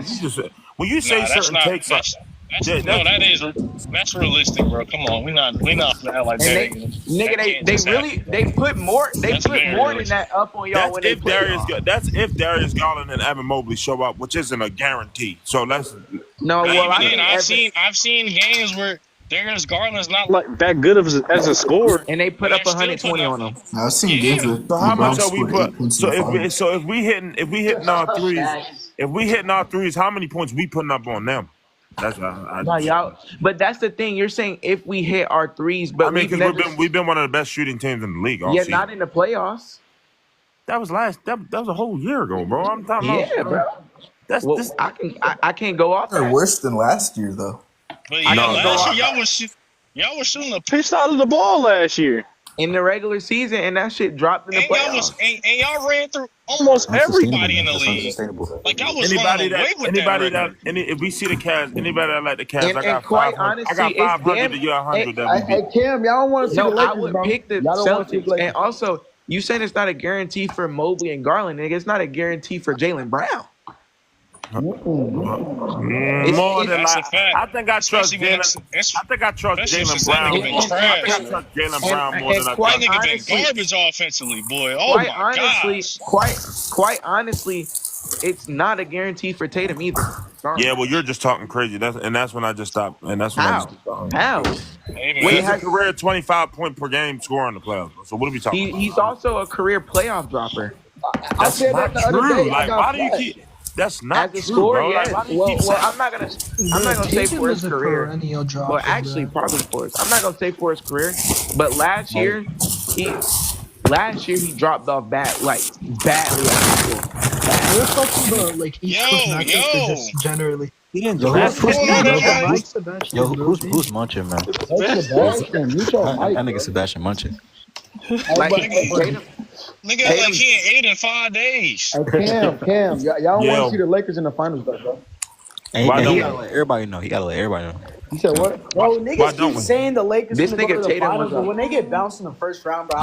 Yes. You just when you say that's certain not. takes, That's realistic, bro. Come on, we not finna like that. They put more than that up on y'all when they play. That's if Darius Garland and Evan Mobley show up, which isn't a guarantee. So that's I've seen games where Darius Garland's not like that good as a scorer, and they put up 120 on him. I've seen games where so how much are we LeBron put? scored 8 points in the If we hitting our threes, how many points we putting up on them? That's y'all. But that's the thing. You're saying if we hit our threes, but we've been one of the best shooting teams in the league. All season. Not in the playoffs. That was That was a whole year ago, bro. I'm talking about. Bro. I can't go off. They're worse than last year, though. But last year y'all was shooting the piss out of the ball last year in the regular season, and that shit dropped in the playoffs. And y'all ran through almost everybody in the league. Like y'all was if we see the Cavs, anybody that like the Cavs, I got quite 500. honestly, I got 500 to you 100. Hey, Cam, y'all don't want to see the Lakers, I would bro. pick the Celtics, and also you saying it's not a guarantee for Mobley and Garland, nigga. It's not a guarantee for Jaylen Brown. More than like, I think I trust Jaylen. I think I trust Jaylen Brown. I trust Jaylen Brown more than I trust. That nigga been garbage offensively, boy. Oh my gosh. Quite honestly, it's not a guarantee for Tatum either. Sorry. Yeah, well, you're just talking crazy. That's when I just stopped. And that's when How? He's a career 25-point per game scorer in the playoffs. So what are we talking about? He's also a career playoff dropper. I said that the other day. Like, why do you keep? That's not as a true, scorer, bro. yes. Like, well, I'm not gonna say for his career. Well, actually, probably for his. I'm not gonna say for his career, but last year he dropped off badly. We're talking about like East Coast matchups just generally. He didn't who's Munching, man? That nigga Sebastian Munching. Nigga, like he ain't 8 in 5 days. Cam, y'all want to see the Lakers in the finals, though, bro. And he gotta let everybody know. He gotta let everybody know. You said what? Bro, niggas keep saying the Lakers this gonna go to the Tatum finals, but when they get bounced in the first round, bro,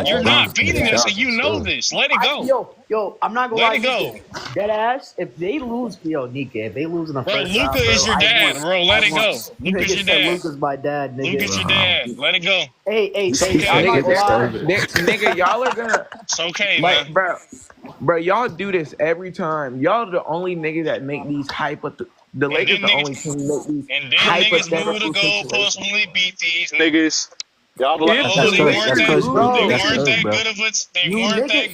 you're not beating this, and you know this. Let it go. Yo, I'm not gonna let lie. It go. Dead ass. If they lose, Nika, if they lose in the first round, Luka is your dad, bro. Let it go. Luka's your dad. Luka's my dad, nigga. Luka's your dad. Let it go. Hey, nigga, y'all are gonna. It's okay, man. Bro, y'all do this every time. Y'all are the only niggas that make these the Lakers the only team that make these and then niggas move the goalposts when we beat these niggas. Y'all like, they weren't that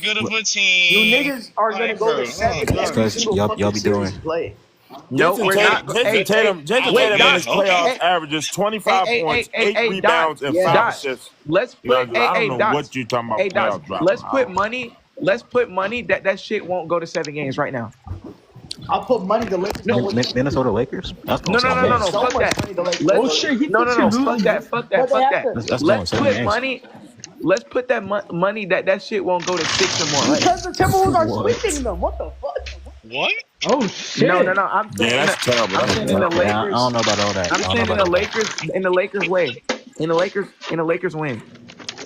good of a team. You niggas are gonna go to 7. That's because y'all be doing. No, we're not. Jason Tatum in his playoffs averages 25 points, 8 rebounds, and 5 assists. Let's put. I don't know what you talking about. Playoff drop. Let's put money that shit won't go to 7 games right now. I'll put money the Lakers. Minnesota Lakers? No. Fuck that. Oh shit, Fuck that. Let's put that money that shit won't go to 6 or more. Because the Timberwolves are sweeping them. What the fuck? What? Oh shit. No. I'm saying that's terrible. I'm saying in the Lakers. I don't know about all that. I'm saying in the Lakers way. In the Lakers win.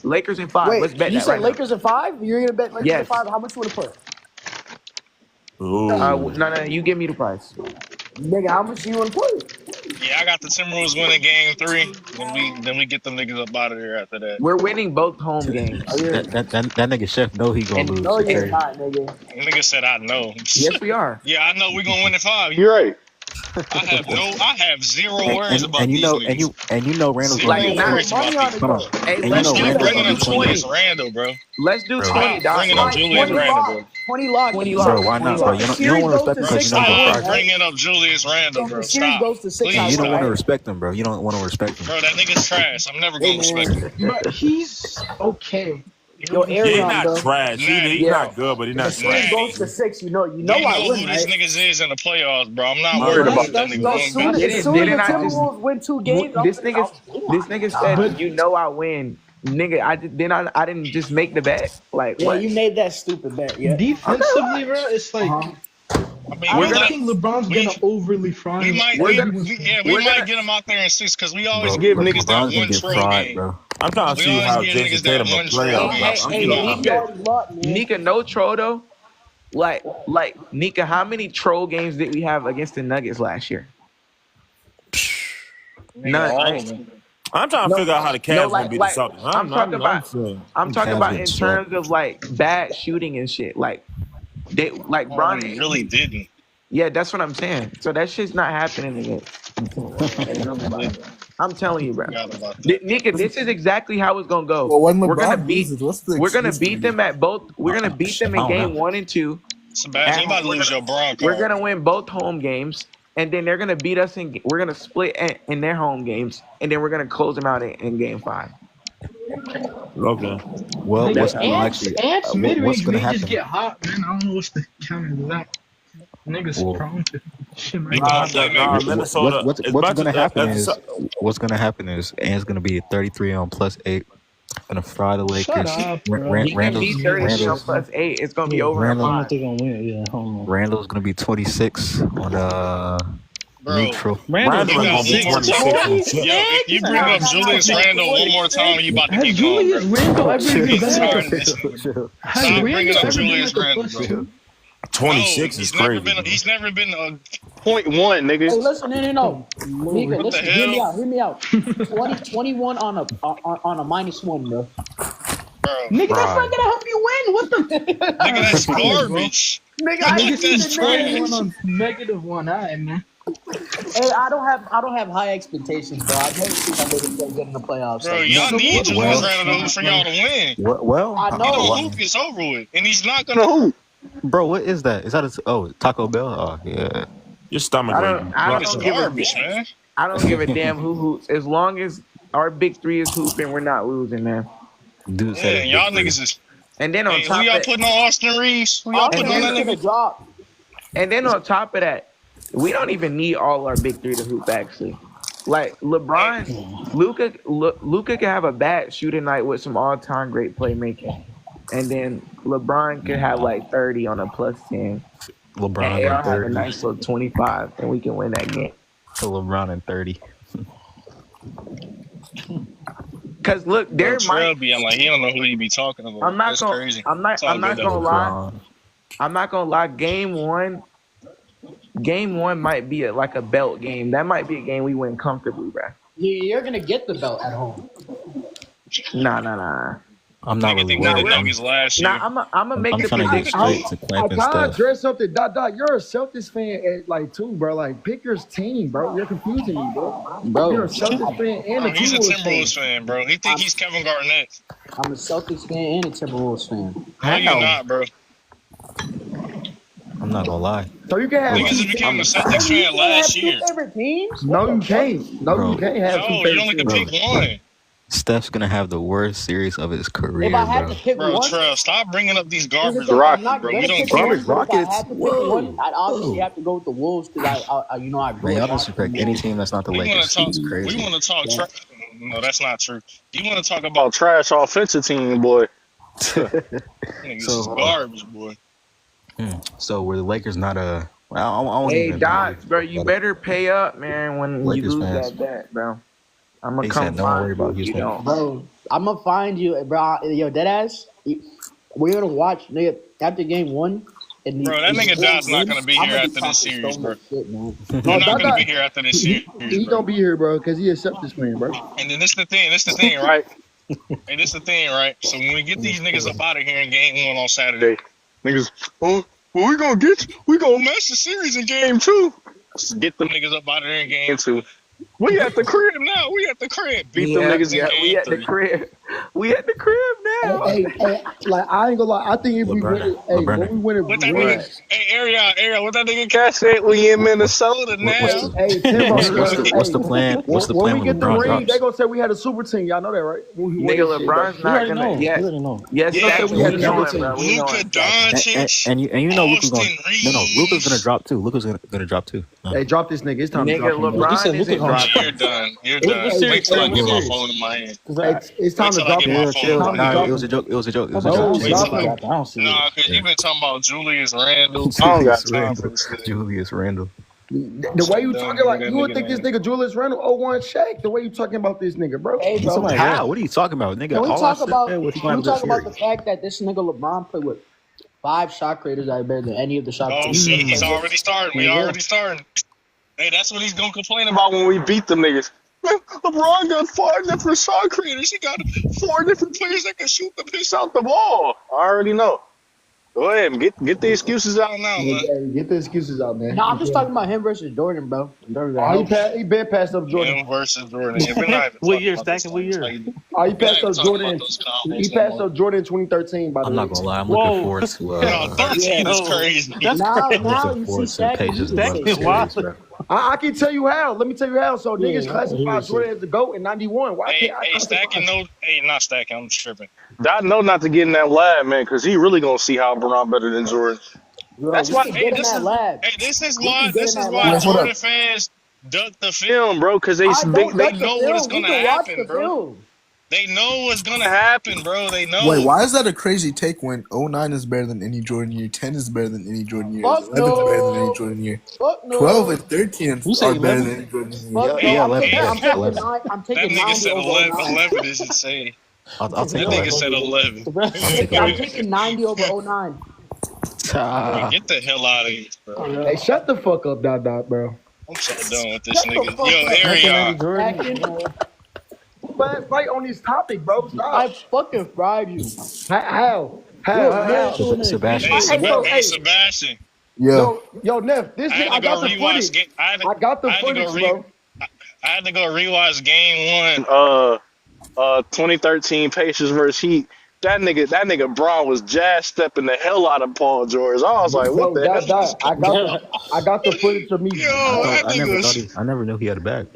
Lakers in 5. Wait, let's bet you that said right Lakers in 5? You're gonna bet Lakers in 5? How much you wanna put? No, you give me the price. Nigga, how much you want to put? Yeah, I got the Timberwolves winning game 3. Then we get them niggas up out of there after that. We're winning both home games. That nigga Chef know he gonna lose. No, you're not, nigga. Nigga said I know. Yes, we are. Yeah, I know we're gonna win in 5. You're right. I have zero worries about these niggas. And you know Randall's like let's bring up Julius Randle, bro. Let's do 20, dog. Bringing up Julius Randle, bro. 20 lock. Bro, why not, bro? You don't want to respect him because you know Stop bringing up Julius Randle, bro. Stop. Please. You don't want to respect him, bro. You don't want to respect him. Bro, that nigga's trash. I'm never gonna respect him. But he's okay. Yo, he's not trash. He's not good, but he's not trash. If goes to 6, you know I who win, these niggas is in the playoffs, bro. I'm not worried about that nigga. As soon as the Timberwolves win 2 games, this nigga said, you know I win. Nigga, I didn't just make the bet. Like, what? You made that stupid bet. Yeah. Defensively, bro, it's like. I think LeBron's gonna overly fry. We might get him out there in 6 because we always give niggas that one troll game. Bro. I'm trying to see how Jason Tatum will play. Nika, no troll though. Like Nika, how many troll games did we have against the Nuggets last year? None. All Right? of them. I'm trying to figure out how the Cavs gonna beat the Celtics. I'm talking about in getting terms of like bad shooting and shit. Like they like Bron He really didn't. Yeah, that's what I'm saying. So that shit's not happening again. I'm telling you, bro. Nika, this is exactly how it's gonna go. Well, when we're gonna LeBron beat. loses, what's the We're gonna excuse beat them at both. We're gonna beat them in game 1 and 2. Sebastian, you about to lose your Bron We're card. gonna win both home games, and then they're gonna beat us in. We're gonna split in their home games, and then we're gonna close them out in game 5. Okay. Well, what's Ants mid-range what's gonna may just happen? get hot, man. I don't know what's the counter to that. Niggas Well, prone to shit like Minnesota. What's gonna happen is Ant's gonna be 33 on +8. Gonna fry the Lakers. He can be 30 on +8. It's gonna be over in 5. They're gonna win. Yeah, hold on. Randall's gonna be 26 on neutral. Randall's gonna be 26. Yo, if you bring up Julius Randle one more time, you about to get Julius Randle ever been better? Stop bringing up Julius Randle. 26 is crazy. He's never been a 0.1, nigga. Hey, listen, no. Nigga, What listen, the hear me out. 21 on a -1, bro. Nigga, that's not gonna help you win. What the? Nigga, that's garbage. Nigga, I just -1 on -1. Alright, man. Hey, I don't have high expectations, bro. I've never seen that nigga play good in the playoffs. Bro, y'all need Julius Randle for y'all to win. Well, I know. He don't hoop, it's over with. And he's not gonna hoop. Bro, what is that? Is that Taco Bell? Oh yeah. Your stomach. I don't give a damn who hoops. As long as our big 3 is hooping, we're not losing, man. Dude Yeah, y'all niggas is. And then on Hey, top who y'all of putting on Austin Reeves? Who y'all putting on that nigga? And then on top of that, we don't even need all our big 3 to hoop. Actually, like LeBron, Luka can have a bad shooting night with some all-time great playmaking, and then LeBron could have like 30 on a +10. LeBron and and have a 30. nice little 25, and we can win that game. So LeBron and 30. Cause look, there Trell might. be, I'm like, he don't know who he be talking about. I'm not That's gonna. crazy. I'm not. It's all I'm not good, gonna though. lie. I'm not gonna lie. Game one might be like a belt game. That might be a game we win comfortably, bro. You're gonna get the belt at home. Nah. I'm not really Nah, worried. I'm gonna make the trying to get prediction. straight to I Quack and gotta stuff. address something. You're a Celtics fan, too, bro. Like, pick your team, bro. You're confusing me, bro. You're a Celtics fan and a He's a Timberwolves Timberwolves fan, bro. He think he's Kevin Garnett. I'm a Celtics fan and a Timberwolves fan. No, you're not, bro. I'm not gonna lie. So you can have Niggas just became a Celtics fan last year. Favorite teams? No, you can't. No, Bro. you can't have two No, you favorite only can teams. pick one. Steph's gonna have the worst series of his career, If I had bro. to pick Bro, one, Trev, stop bringing up these garbage I'm Rockets, not bro. gonna We don't pick care. one, but if I Rockets? had to pick Whoa. one, I'd obviously have to go with the Wolves because I grew Man, up y'all watching disrespect any team that's not the We want Lakers. to talk. It's crazy. We want to talk. No, that's not true. You want to talk about trash offensive team, boy? Niggas is garbage, boy. So were the Lakers not a? I won't Hey, even Dots, bro, you better pay up, man, when Lakers you lose fans. that bet, bro. I'm gonna They come said don't worry find about you. if You Houston. don't. Bro, I'm gonna find you, bro. Yo, deadass. We're gonna watch nigga after game 1. And Bro, that nigga Dot's not gonna be here after this series, bro. You're not gonna be here after this series. He gonna be here, bro, because he a Celtics fan, bro. And then this the thing, right? Hey, this the thing, right? So when we get these niggas up out of here in game 1 on Saturday, niggas, well, we gonna match the series in game 2. Let's get them niggas up out of here in game 2. We at the crib now. We at the crib. Beat them niggas in game we at 3. the crib. We at the crib now. Hey, like I ain't gonna lie. I think if we win it, when we win it, What that we win nigga? it. Hey, Ariel, what that nigga Cash said? We in Minnesota now. Hey, Tim, What's the plan? What's the plan when we get the LeBron ring, drops? they gonna say we had a super team. Y'all know that, right? Nigga, LeBron's not gonna. Yes, Yeah, we had a super team. Luka Doncic. And you know Luka's Austin going. No, Luka's gonna drop too. Luka's gonna drop too. Hey, drop this nigga. It's time to Nigga, drop him. LeBron isn't dropping. You're done. You're done. Wait till I get my phone in my hand. It's time to Wait till I drop get him. my phone. Nah, it was a joke. It was a joke. It was a No, joke. drop him. I don't see Nah, it. because you've been talking about Julius Randle. I don't got time for this shit. Julius Randle. The way you talking, like you would think this nigga Julius Randle 01 Shaq. The way you talking about this nigga, bro. Hey, bro. How? What are you talking about, nigga? Can we All I talk said about? was he Can gonna we have a talk good about the series. fact that this nigga LeBron played with 5 shot creators that are better than any of the shot Oh creators. shit, he's already starting. We already starting. Hey, that's what he's gonna complain about when we beat them niggas. Man, LeBron got 5 different shot creators. He got 4 different players that can shoot the piss out the ball. I already know. Go ahead and get the excuses out now, man. Yeah, get the excuses out, man. No, I'm just talking about him versus Jordan, bro. He been passed up Jordan. Him versus Jordan. Yeah, we're not even What talking year, about this Stacking? What year? He passed up Jordan. He passed up Jordan in 2013. By the I'm way, not gonna lie. I'm looking forward to. No, 13 is crazy. Now you looking see forward to Stack. Pages Stacking Bucks wild. series, bro. I can tell you how. Let me tell you how. So niggas Yeah, classify Jordan as the GOAT in '91. Why Hey, can't I hey, classify? Stacking, no, hey, not Stacking. I'm tripping. I know not to get in that lab, man, because he really gonna see how LeBron better than Jordan. Bro, That's we why. can Hey, get in this that is. lab. Hey, this is We why. can get This in is that why lab. Jordan fans duck the film, bro, because they Don't they duck the know what is film. We gonna can watch happen, the bro. film. They know what's gonna happen, bro. They know. Wait, why is that a crazy take when 09 is better than any Jordan year, 10 is better than any Jordan year, Fuck 11 is better than any no. Jordan year, Fuck 12 no. and 13 You say are better 11? than any Jordan year? Fuck Yeah, no. I'm 11. taking. Yeah, I'm taking 11. nine. I'm That taking nigga 90 said over 11. 09. 11 is insane. I'll take That nigga 11. said 11. I'll take I'm 11. taking 90 over 09. Bro, get the hell out of here, bro. Hey, shut the fuck up, bro. I'm so done with this Shut the nigga. fuck Yo, up. Arion. But fight on this topic, bro. Stop. I fucking fried you. How? Sebastian. Hey, Sebastian. Yeah. Yo, Neff, this I nigga, had I to go got the rewatch. footage. I I got the had to go footage, bro. I had to go rewatch game 1, 2013 Pacers versus Heat. That nigga Braun was jazz stepping the hell out of Paul George. I was like, what Yo, the hell? I got the footage of me. Yo, that nigga. I never knew he had a bag.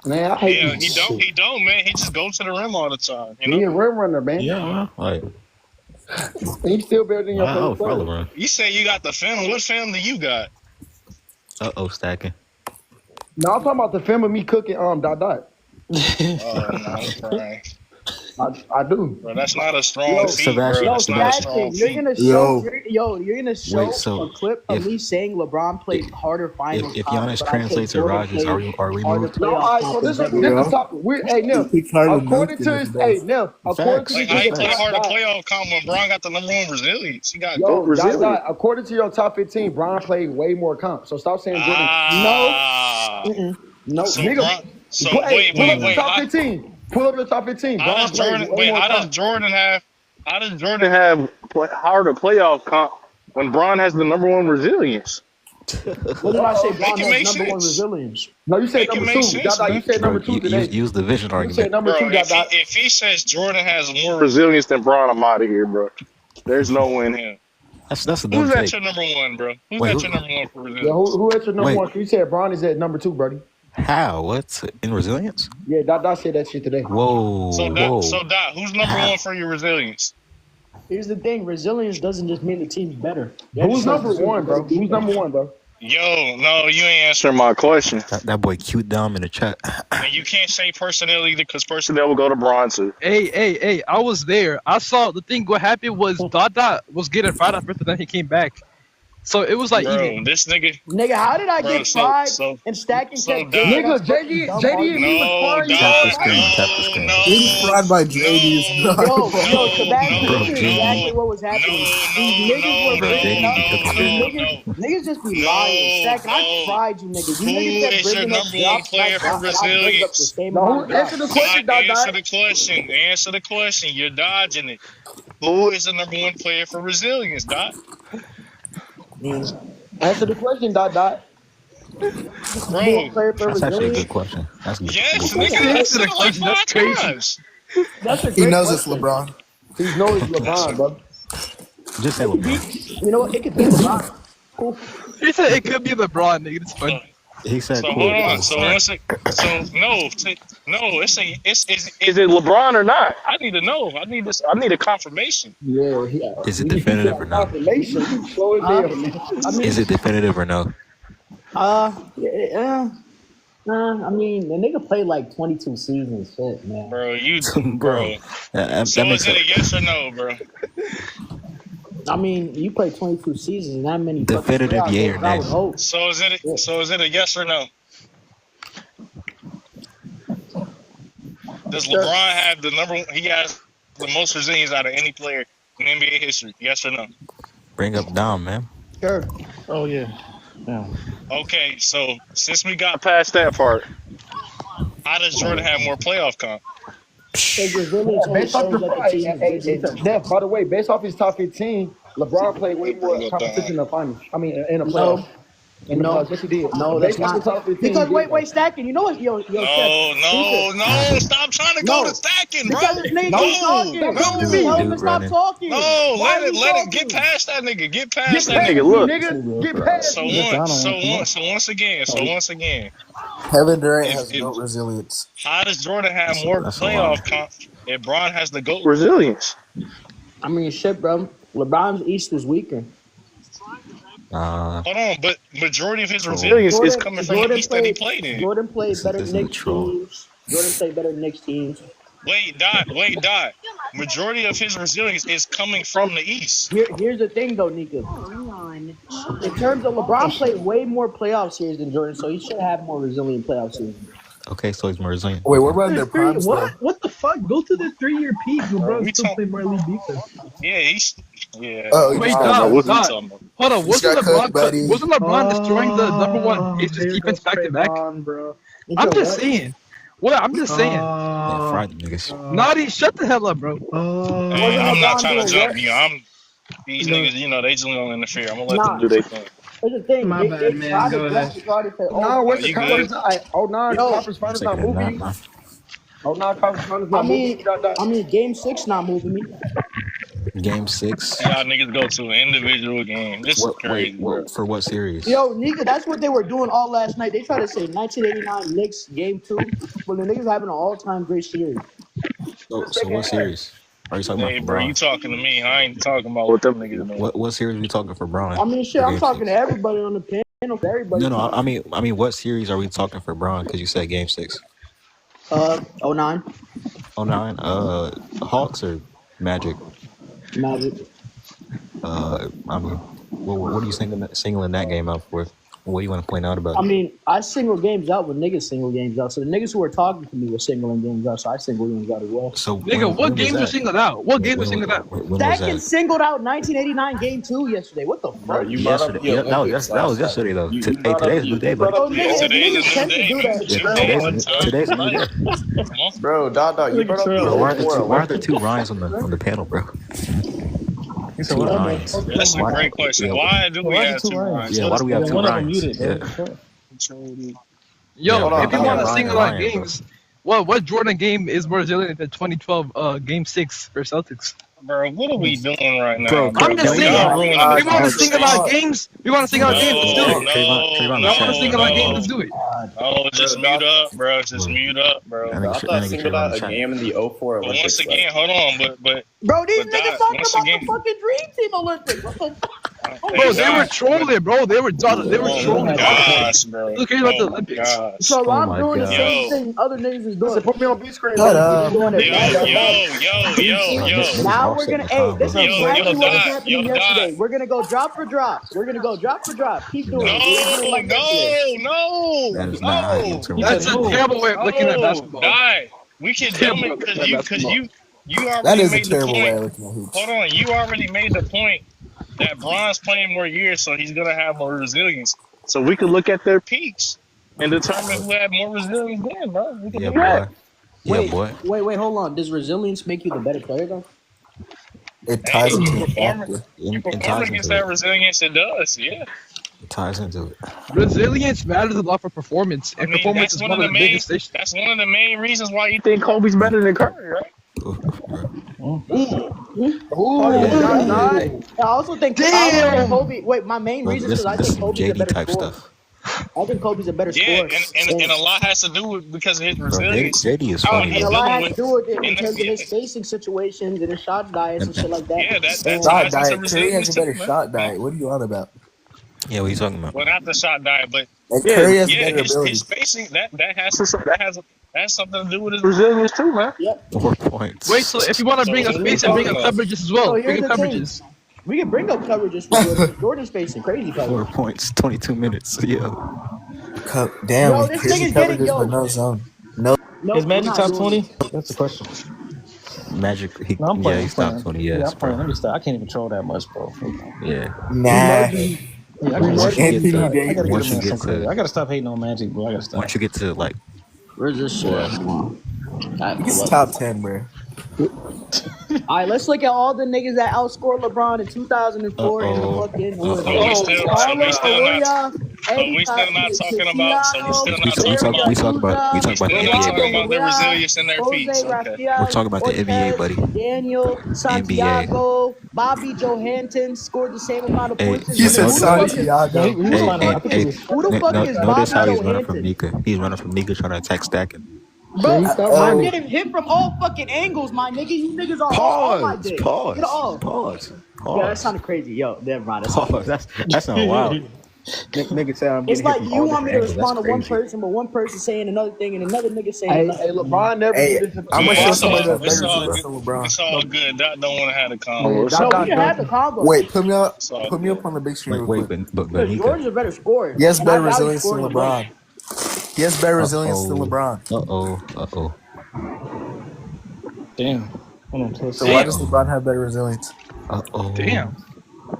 Man, I hate Yeah, you. he don't, man. He just goes to the rim all the time. You He a know. rim runner, man. Yeah, like He's still better than your I favorite would follow player. LeBron. You say you got the film. What film do you got? Stacking. No, I'm talking about the film of me cooking Oh no, I'm crying. I do. Bro, that's not a strong feat, Sebastian. bro. That's not a strong You're feat. gonna show, you're gonna show Wait, so a clip of me saying LeBron played harder finals. If times, Giannis but I said translates to Jordan Rogers, played are we harder moved? No, all playoff right, so this times is than the topic. Hey, Neff, according to this, Neff, according to Like, this, I ain't play hard to playoff comp when Bron got the #1 resilience. He got Yo, GOAT resilience. according to your top 15, Bron played way more comp. So stop saying Jordan. No, So nigga. Bron, so Pull up the wait. top 15. Pull up the top 15. How Bron does played Jordan? way Wait, more how does comp. Jordan have? How does Jordan have harder playoff comp when Bron has the #1 resilience? What did I say? Bron Make it make has #1 sense. resilience. No, you said Make it number make 2. sense, Dada, you man. said number 2 today. Use the vision You argument. said number 2, Bro, Dada. if he says Jordan has more resilience than Bron, I'm out of here, bro. There's no way in him. That's a dumb Who's at take. your #1, bro? Who's Wait, at your #1 for resilience? Yeah, who at your number Wait. 1? You said Bron is at number 2, buddy. How? What? In resilience? Yeah, Dada said that shit today. Whoa. So whoa. Dot, who's #1 for your resilience? Here's the thing: resilience doesn't just mean the team's better. Who's number 1, bro? Who's number 1, bro? Yo, no, you ain't answering my question. That boy cute down in the chat. And you can't say personnel either because personnel will go to Bron too. Hey, I was there. I saw the thing. What happened was Dot was getting fried up first, then he came back. So it was like Bro, even. this nigga. Nigga, how did I Bro, get so- fried so- and stacking so kept Dot- Nigga, JD and me was flying you Dot, out. Tap the screen. Getting fried by JD is not. Yo, Sebastian, Bro, this is JD. exactly what was happening. These niggas were Bro, bringing JD up. took a These niggas just be lying. Stacking, I fried you niggas. You Who niggas kept is your bringing up #1 drops. player for resilience? No, answer the question, Dot, Dada. answer the question. Answer the question. You're dodging it. Who is the #1 player for resilience, Dot? Answer the question, Dada. Bro, That's actually a good question. That's a good. yes, good nigga, question. I said it like 5 times. That's a He great knows it's question. LeBron. He knows LeBron, bro. Just say LeBron. You know what? It could be LeBron. Cool. He said it could be LeBron, nigga. It's funny. He said. So cool. hold on. So is it LeBron or not? I need to know. I need this. I need a confirmation. Yeah, Is it definitive or no? confirmation. Slow it down, man. Is it definitive or no? Yeah. I mean, the nigga played like 22 seasons. Shit, man. Bro, Bro, that So makes is it a sense. yes or no, bro? I mean, you played 22 seasons and that many fucking Definitive playoff yay or games, I would nay? hope. So is it a yes or no? Does LeBron have the number? He has the most resilience out of any player in NBA history. Yes or no? Bring up Dom, man. Sure. Oh yeah. Yeah. Okay, so since we got past that part, how does Jordan have more playoff comp? Because resilience only Based off shows the that the team is Neff, by the way, based off his top 15, LeBron played way more competition in the finals. I mean, in the playoffs. In the playoffs, yes, he did. No, that's Based off not. the top 15, Because he did. wait, stacking. You know what? Yo, No, stop trying to go to stacking, bro. Because this nigga keep talking. Tell him to stop talking. No, Why let are you him get past that nigga. Get past Get that past nigga. me, Look. nigga. Get past me. So once again. Kevin Durant has no resilience. How does Jordan have more playoff comp if Bron has the GOAT resilience? I mean, shit, bro. LeBron's East is weaker. Hold on, but majority of his resilience is coming from the East that he played in. Jordan played better than Knicks teams. Jordan played better than Knicks teams. Wait, Dot. Majority of his resilience is coming from the East. Here's the thing, though, Nika. In terms of LeBron played way more playoff series than Jordan, so he should have more resilient playoff series. Okay, so he's more resilient. Wait, what about their primes? What the fuck? Go to the 3-year peak. LeBron still play more elite defense. Yeah. Oh, Wait, Dot. Hold on. Wasn't LeBron destroying the number one defense back to back? I'm just saying. I'm just saying. Yeah, fried niggas. Naughty, shut the hell up, bro. Hey, I'm not trying to jump you. These niggas, they just don't interfere. I'm gonna let them do their thing. Here's the thing. My bad, man. Go ahead. No, where's the you conference? good? Conference finals not moving. Conference finals not moving. I mean, Game 6 not moving me. Game 6. Y'all niggas go to an individual game. This is crazy. For what series? Yo, Nika, that's what they were doing all last night. They tried to say 1989 Knicks Game 2, but the niggas having an all-time great series. So what series? Are you talking about for bro, Bron? you talking to me. I ain't talking about what them niggas doing. What series are we talking for Bron? I mean, shit, I'm talking to everybody on the panel. For everybody. No, I mean, what series are we talking for Bron? Because you said Game 6. 09. 09. Hawks or Magic? Magic. I mean, what are you singling that game out for? What do you want to point out about it? I mean, I single games out when niggas single games out. So the niggas who were talking to me were singling games out, so I single games out as well. So nigga, what games were singled out? What games were singled out? Stacking singled out 1989 Game 2 yesterday. What the fuck? Yesterday. That was yesterday though. Today's a new day, but Today's a new day. Today's a new day. Bro, Dot, you brought up Why are there two Ryans on the panel, bro? Two Ryans. That's a great question. Why do we have two Ryans? Yeah, why do we have two Ryans? Yo, if you want to single out games, what Jordan game is more resilient than 2012 Game 6 for Celtics? Bro, what are we doing right now? Bro, I'm just saying. You want to single out games? You want to single out games? Let's do it. You want to single out games? Let's do it. Oh, just mute up, bro. Just mute up, bro. I thought singled out a game in the 04 But Olympics. once again, hold on, but bro, these but niggas talking about the fucking Dream Team Olympics. What the Bro, they were trolling, bro. They were trolling. Gosh, bro. Who cares about the Olympics? So I'm doing the same thing other niggas is doing. Put me on B screen. Yo. Now we're gonna. Hey, this is exactly what was happening yesterday. We're gonna go drop for drop. Keep doing it. No. That's a terrible way of looking at basketball. We can do it because you already That is a made the terrible way of point. looking at hoops. Hold on, you already made the point that Bron's playing more years, so he's gonna have more resilience. So we can look at their peaks and determine who had more resilience then, bro. We can do that. Wait, hold on. Does resilience make you the better player though? It ties into If the you perform against that resilience, it does, yeah. It ties into it. Resilience matters a lot for performance, and performance is one of the biggest issues. That's one of the main reasons why you think Kobe's better than Curry, right? I also think Kobe. Wait, my main reason is I think Kobe's a better scorer. I think Kobe's a better scorer. And a lot has to do with because of his resilience. JD is funny. And a lot has to do with it in terms of his spacing situations and his shot diets and shit like that. Yeah, that's shot diet. Curry has a better shot diet. What are you on about? Yeah, what are you talking about? Well, not the shot diet, but Curry has better ability. his spacing that has something to do with his resilience too, man. Yep. 4 points. Wait, so if you want to bring up space and bring up coverages as well, bring up coverages. We can bring up coverages for Jordan spacing, crazy 4 coverage. points, 22 minutes. Yeah. Damn, this crazy nigga's getting coverages, but no zone. No. Is Magic top 20? That's the question. Magic. No, I'm playing. He I'm stopped playing. 20 Yeah, yes, I'm playing. bro. Let me stop. I can't even troll that much, bro. Yeah. Nah. Yeah, I gotta Once you get get I to, gotta get once him you in some get credit. I to, gotta stop hating on Magic, bro. I gotta stop. once you get to like, Where's this shit at? Come on. He's top 10, bro. All right, let's look at all the niggas that outscored LeBron in 2004 in the fucking. So we still not talking about. So we still not talking about. we talk about the Still not talking NBA. about their resilience in their feet. Okay. We're talking about the NBA, buddy. Daniel Santiago, Bobby Johansson scored the same amount of Hey, points as He said him. Santiago. Who the fuck is notice how Bobby he's running from Johansson? Nika. He's running from Nika, trying to attack stacking. Bro, I'm getting hit from all fucking angles, my nigga. You niggas are all on my dick. Get off. Pause. Yeah, that sounded crazy. Yo, never mind. Pause. That's not wild. Nigga said I'm It's getting like hit from you all want me to different angles. respond to That's one crazy. person, but one person saying another thing and another nigga saying Hey, another. hey, LeBron never Hey, did this. I'm gonna show somebody that's It's better all resilience good. than LeBron. It's all good. Doc don't want to have a convo. No, we can have the combo. Wait, put me up. It's all Put me good. up on the big screen Wait, real quick. but Because Nika. George is a better scorer. He has And better I value resilience than scoring the most. LeBron. He has better resilience than LeBron. Uh-oh. Damn. Hold on, close. So why does LeBron have better resilience? Uh-oh. Damn.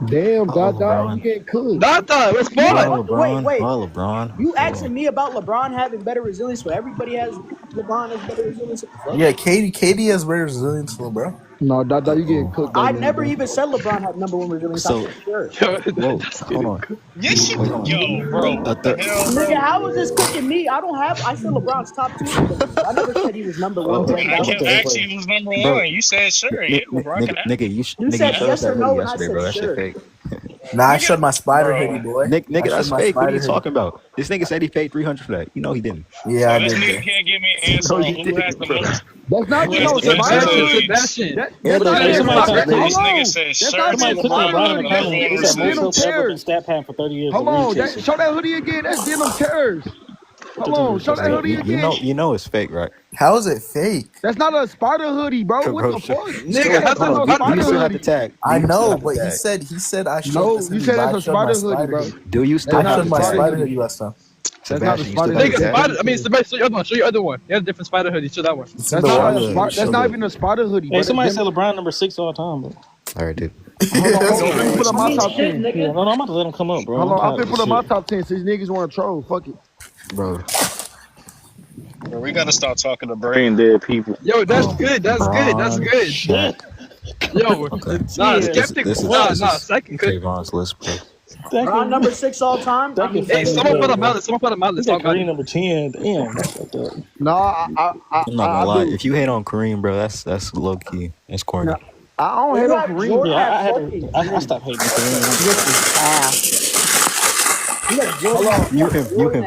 Damn, Dot, LeBron. you getting cooked. Dada, let's Oh, ball. Wait. LeBron. You asking me about LeBron having better resilience, so everybody has LeBron has better resilience. Yeah, KD has better resilience than LeBron. No, Dot, you getting cooked. I never even said LeBron had number one resilience. So- I'm sure. Whoa, hold on. Yes, you. Yo, bro. What the hell, bro? Nigga, how is this cooking me? I said LeBron's top two. I never said he was number one. I kept asking you who's number one. You said sure. Yeah, LeBron can have it. Nigga, you You said showed us yes or that no, hoodie and I yesterday, said bro. That sure. shit fake. Nah, I showed my spider hoodie, boy. Nigga, I that's showed my fake. What are spider you hoodie. talking about? This nigga said he paid $300 for that. You know he didn't. Yeah, I This did. nigga can't give me an answer No, on you who has didn't, the bro. most. That's not Who no, has the most Sebastian. resilience. That's not Hey, even somebody LeBron. type- This Hold on. nigga said That's sure. not Somebody even click on LeBron LeBron in hoodie. the That's comments. It that's said Denim most helps ever been Terrors. stat pan for 30 years. Hold of on. research. Show that hoodie again. That's Denim Terrors. Hold on. Show that hoodie again. You know it's fake, right? How is it fake? That's not a Sparta hoodie, bro. Bro, What the show- fuck? Nigga, that's That's not no a You Sparta still have hoodie. the tag. I You still know, have the but tag. he said I showed No, this you hoodie, said but I that's a showed my Sparta hoodie, spider bro. hoodie. Do you still I That's have showed the my Sparta tag? spider hoodie. hoodie last time. That's not a Sebastian, you still Sparta have Nigga, the hoodie. tag? spider. I mean, Sebastian, show your other one. Show your other one. You have a different spider hoodie. Show that one. It's That's the not one. a Sparta. Show That's not the- even a Sparta hoodie, bro. Hey, somebody That's said LeBron number 6 all the time, bro. All right, dude. Hold on. Let me put up my top Shit, 10. nigga. Yeah, no, I'm about to let him come up, bro. Hold on. I'm tired finna of put this up my shit. top 10 since niggas want to troll. Fuck it. Bro. Bro, we gotta start talking to brain dead people. Yo, that's good. That's good. That's good. Shaq. Yo, Okay. nah, Yeah. skeptic. This is Second could. Trayvon's list, bro. LeBron number 6 all time. I mean, Hey, someone put him out. Someone put him out. He Let's got talk about Kareem it. number 10. Damn. That's like that. No, I'm not gonna lie. do. If you hate on Kareem, bro, that's low key. That's corny. No. I don't hate on Kareem. Jordan Yeah, had I fucking- stopped hating Kareem. You got Jordan. You him.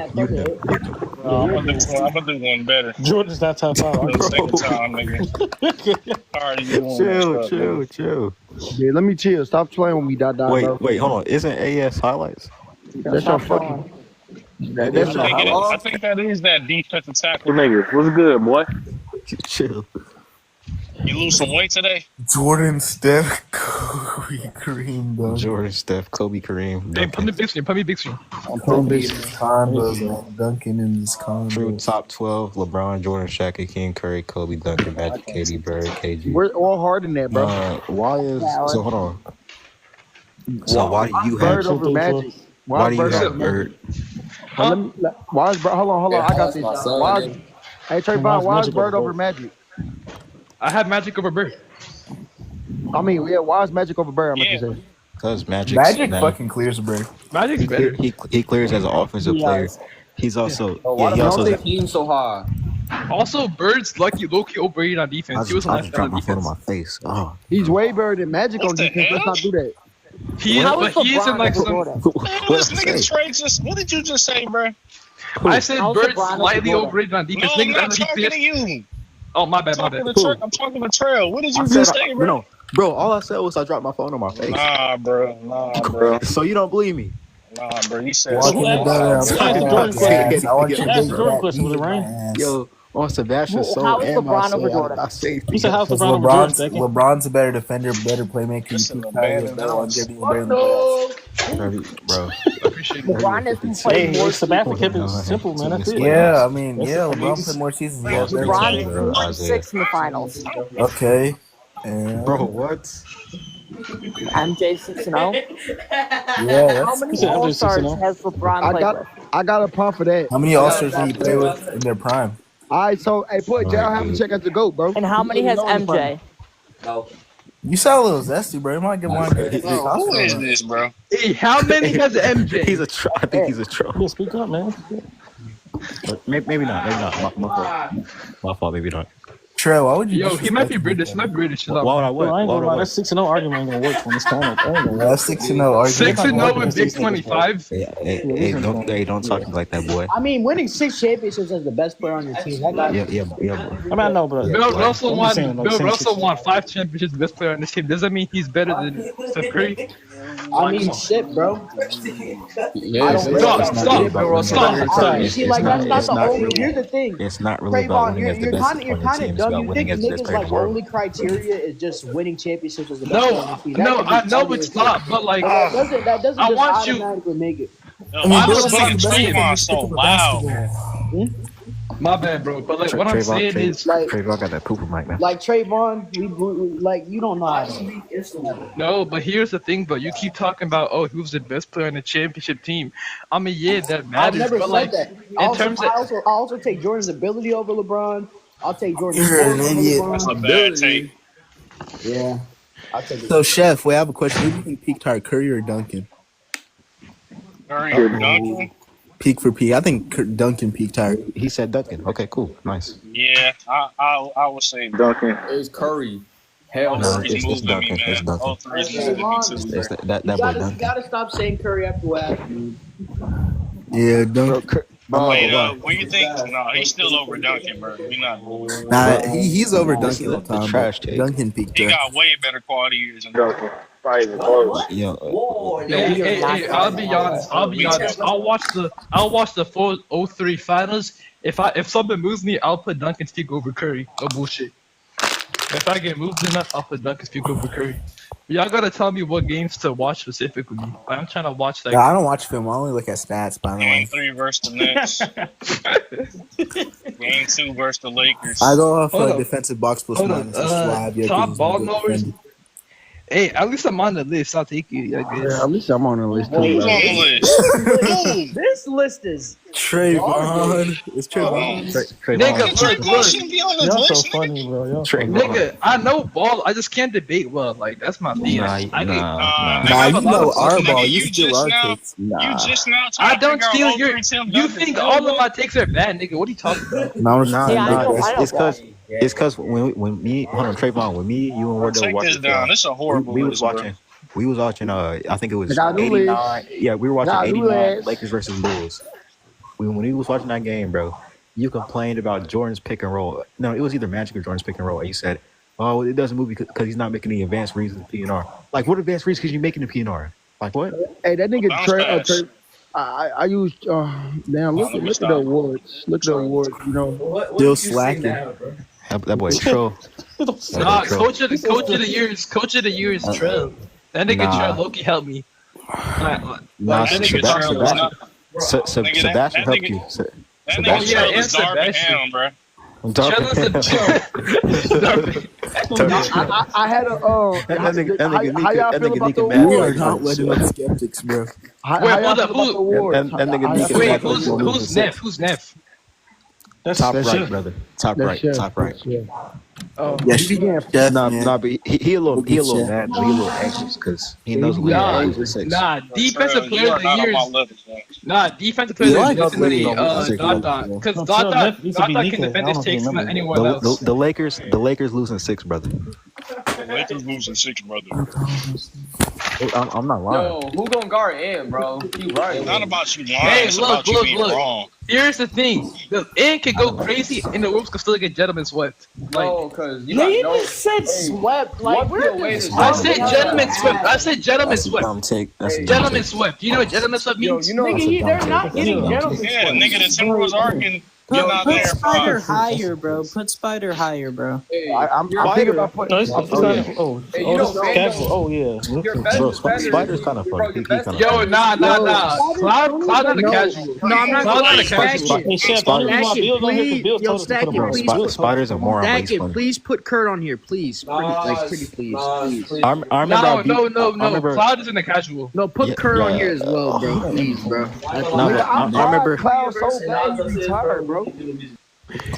I'm gonna do one better. Jordan's not top 5. For the second time, nigga. Alright, you doing that stuff, Chill. Yeah, let me chill. Stop playing with me, Dot, bro. Wait, hold on. Isn't AS highlights? That's your fucking. That's your I think that is that defensive tackle nigga. What's good, boy? Chill. You lose some weight today? Jordan, Steph, Kobe, Kareem, bro. Jordan, Steph, Kobe, Kareem. Hey, put me big screen. Put me big screen. I'm putting these combos, man. Duncan in this True combo. top 12: LeBron, Jordan, Shaq, Hakeem, Curry, Kobe, Duncan, Magic, KD, Bird, KG. We're all hard in that, bro. Why is so? Hold on. So why do you have Bird over Magic? Why do you Bird have over Magic? Bird? Why is Bird? Hold on. I got this. Why is, hey, Trayvon, why is Bird over Magic? I have Magic over Bird. I mean, yeah, why is Magic over Bird? I'm Yeah. gonna say. Because Magic fucking clears a break. Magic's better. he clears as an offensive player. He's also he also team so high. Also, Bird's lucky low-key overrated on defense. He was on I that just dropped my phone on defense. my face. Oh. He's way better than Magic on What the defense. Let's hell? not do that. He is, but he is in like some. Man, this nigga Trey just. What did you just say, bro? I said How's Bird's LeBron slightly over overrated on No, defense. I'm Niggas not actually talking to fit. you. Oh, my bad. I'm talking to Trail. What did you just say, bro? No, bro. All I said was I dropped my phone on my face. Nah, bro. So you don't believe me? Nah, bro. You said Walking something. it down. Ask the Jordan question. I want you to Ask make the Jordan that question. Was it beat rain? my ass. Yo, on Sebastian's soul how is and my LeBron soul, over Jordan? I say You said how's Because LeBron over Jordan? LeBron's a better defender, better playmaker. This You is keep a bad better longevity, announce. better than the bro. appreciate it. LeBron has been playing more Sebastian kept it simple, man. That's it. Yeah, I mean, LeBron played more seasons. Yeah, LeBron is 6 in the finals. Okay. And Bro, what? MJ 6-0. Yeah, How many All-Stars has LeBron played with? I got a pump for that. how many All-Stars did he play with in their prime? All right, so hey, put Jay Havlicek at the GOAT, bro. And how many has MJ? You sound a little zesty, bro. You might get one. Who is this, bro? Hey, how many has MJ? He's a troll. I think he's a troll. Yeah, speak up, man. But maybe not. Maybe not. My fault. My fault. Maybe not. Trey, why would you? Yo, he might be British. He might be British. Why would I what? Bro, I ain't Why gonna would I lie. what? That 6-0 argument ain't gonna work when it's time. That's 6-0 argument. 6-0 in Big 25. Hey, don't talk to me like that, boy. I mean, winning 6 championships as the best player on your team. That guy. Yeah. I mean, I know, but Bill Russell I'm won. just saying, like, Bill same Russell shit. won 5 championships, best player on this team. Doesn't mean he's better than Steph Curry. I mean, shit, bro. Yeah, stop. You see, like that's not the only. Here's the thing. It's not really about Trayvon, winning as the you're best kind player of on the team. It's dumb. about You winning think as the best niggas player in like the world. only criteria is just winning championships as the best player on the team. That No, could be I know totally it's not, but like, That doesn't I just want you. automatically make it. Honestly, Trayvon so loud. My bad, bro. But like, what I'm saying is, like, Trayvon got that pooper mic, man. like Trayvon, like you don't know how to. no. But here's the thing, bro. You keep talking about, oh, who's the best player on the championship team. I mean, yeah, that I've matters. never But said like, that. in terms of, I also take Jordan's ability over LeBron. I'll take Jordan's You're an skills over idiot. LeBron. That's a bad take. Yeah, I'll take it. So, Chef, wait, I have a question. Who do you think peaked higher, Curry or Duncan? Curry or Duncan? Peak for peak. I think Duncan peaked higher. He said Duncan. Okay, cool, nice. Yeah, I would say Duncan. It's Curry. Hell No, no. it's Duncan. It's Duncan. Oh, three is moving me too. It's that You boy Duncan. gotta stop saying Curry after what happened. Yeah, Duncan. Wait, what do you think? No, he's still over Duncan, bro. We not. Nah, he's over Duncan all the time. trash but take. Duncan peaked He higher. got way better quality years than Duncan. Probably even close. hey, I'll be honest. I'll watch the full 03 finals. If something moves me, I'll put Duncan's peak over Curry. No bullshit. If I get moved enough, I'll put Duncan's peak over Curry. Y'all gotta tell me what games to watch specifically. I'm trying to watch that. Yeah, I don't watch film. I only look at stats, by the way. Game 3 versus the Nets. Game 2 versus the Lakers. I go off Hold up. defensive box plus Hold minus. up. That's why I've yet Top to ball get knowers. defended. Hey, at least I'm on the list. I'll take it. I guess. Yeah, at least I'm on the list too. Who's bro. on the list? This list is Trayvon. It's Trayvon. Nigga, Trayvon shouldn't be on this Y'all so list. funny, bro. Y'all Nigga, I know ball. I just can't debate well. Like that's my thing. Nah, I get- Nah, you know our ball. You steal our takes. You just now trying I to don't figure out steal all your. three Tim You Duncan think field all of goals? my takes are bad, nigga? What are you talking about? No, It's cause when me, hold on, Trayvon, when me, you and Wardell Take watched this down. This is a horrible we was list, bro. watching. We was watching. I think it was Gotta do 89. Yeah, we were watching Gotta do 89 this. Lakers versus Bulls. When we was watching that game, bro, you complained about Jordan's pick and roll. No, it was either Magic or Jordan's pick and roll. And you said, "Oh, it doesn't move because he's not making any advanced reads in the PNR." Like, what advanced reads because you making the PNR? Like what? Hey, that nigga Bounce Trey. pass. I used. Damn, look at the awards. Look at the awards. You know. Still slacking. That boy Tro. Nah, coach of the year is Trell. That nigga Nah. Trell Loki helped me. Nah, That nigga Trell was not. Nigga, Sebastian that helped nigga- you. That Oh, nigga yeah, Trell and is Darvin Sebastian. Ham, bro. I had a. How y'all feel about the We are awards? not letting up skeptics, bro. How Wait, y'all hold feel up, about the awards? That nigga Nick is Wait, back who's on the who's Neff? Who's Neff? Top that's right, Chef. brother. Top That's right. Chef. Top right. Oh, Yeah, Chef, Nah, but he a little Chef. mad, but he a little anxious because he knows we Nah, are losing 6. nah, defensive Trell, player you of are the not on year my is level, man. nah, defensive player You of like the year is definitely Trell. Dada, because No, Trell Dada needs to be can Nico. defend I his don't takes remember. not anyone else. The Lakers losing 6, brother. The Lakers losing 6, brother. I'm not lying. Yo, who gonna guard in, bro? You right. It's not about you lying. Hey, It's look, about you look, being look. wrong. Here's the thing: the end can go crazy, and the Wolves can still get gentlemen swept. Like, No, cause you Nigga, you got no. just said swept. Like, What we're the way just to- I said gentlemen swept. I said gentlemen That's a swept. dumb take. That's a dumb Gentlemen take. swept. You know what gentlemen swept Yo, means? you know. Nigga, they're not getting gentlemen Yeah, swept. nigga, the Timberwolves are getting Bro, not put there, Spider bro. higher, bro. Put Spider higher, bro. I'm thinking about putting. No, it's not. Oh, Hey, you know, it's Fando, casual. Oh yeah. your best Bro, defender Spider's is- kind of bro, funny. your He best kind of Yo, defender nah. Cloud not a No. casual. No, I'm not Cloud gonna not a lie. casual. Stack it. Hey, Chef, the only reason why Stack it, Bill's on here please. because Bill Yo, told us to stack put him it, on. please. Bill- Spider's a moron, but Stack he's it, funny. please put Kurt on here, please. Pretty, please. I remember. I No. remember. Cloud isn't a casual. No, put Yeah, Kurt on yeah. here as well, bro. Please, bro. No, but I remember. Cloud so bad he retired, bro.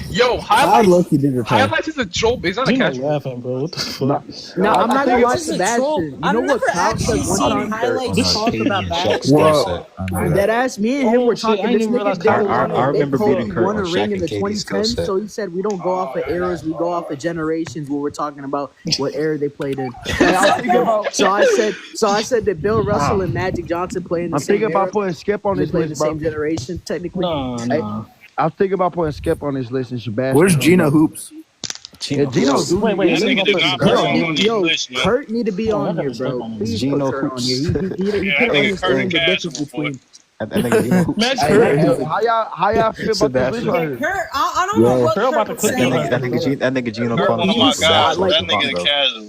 Yo, I highlights. lucky did retire. Highlights is a troll, but he's not a Gino casual. laughing, bro. What the fuck? No, I'm not gonna lie, This is a troll. Sebastian. You I've know what never Cloud actually said one seen time? highlights talk about Well, That ass, me and him Oh, were shit, I talking. didn't This even nigga realize didn't Kurt- want I it. remember They told beating he Kurt won a on ring Shaq in and the KD's skill 2010s, set. so he said we don't go off of eras, we go off of generations. When we're talking about what era they played in. So I said that Bill Russell and Magic Johnson play in the I'm same thinking era. about putting Skip on They this play in the list, bro. same generation, technically. No. I was thinking about putting Skip on this list and Sebastian. where's Gino Hoops? Yeah, Gino, dude. Wait, That nigga did not belong on this Yo, list, man. Kurt need to be Oh, on I here, gotta bro. check on Please Gino put Kurt on here. He Yeah, couldn't that nigga Kurt understand a the difference casual, boy. between. I think Gino Hoops. Magic Hey, Kurt. how y'all feel about this Sebastian. list right here? Kurt, I don't know what Kurt about Kurt to would cook say. That nigga Gino Oh called him my Sebastian. god, like that it, nigga bro. the casual,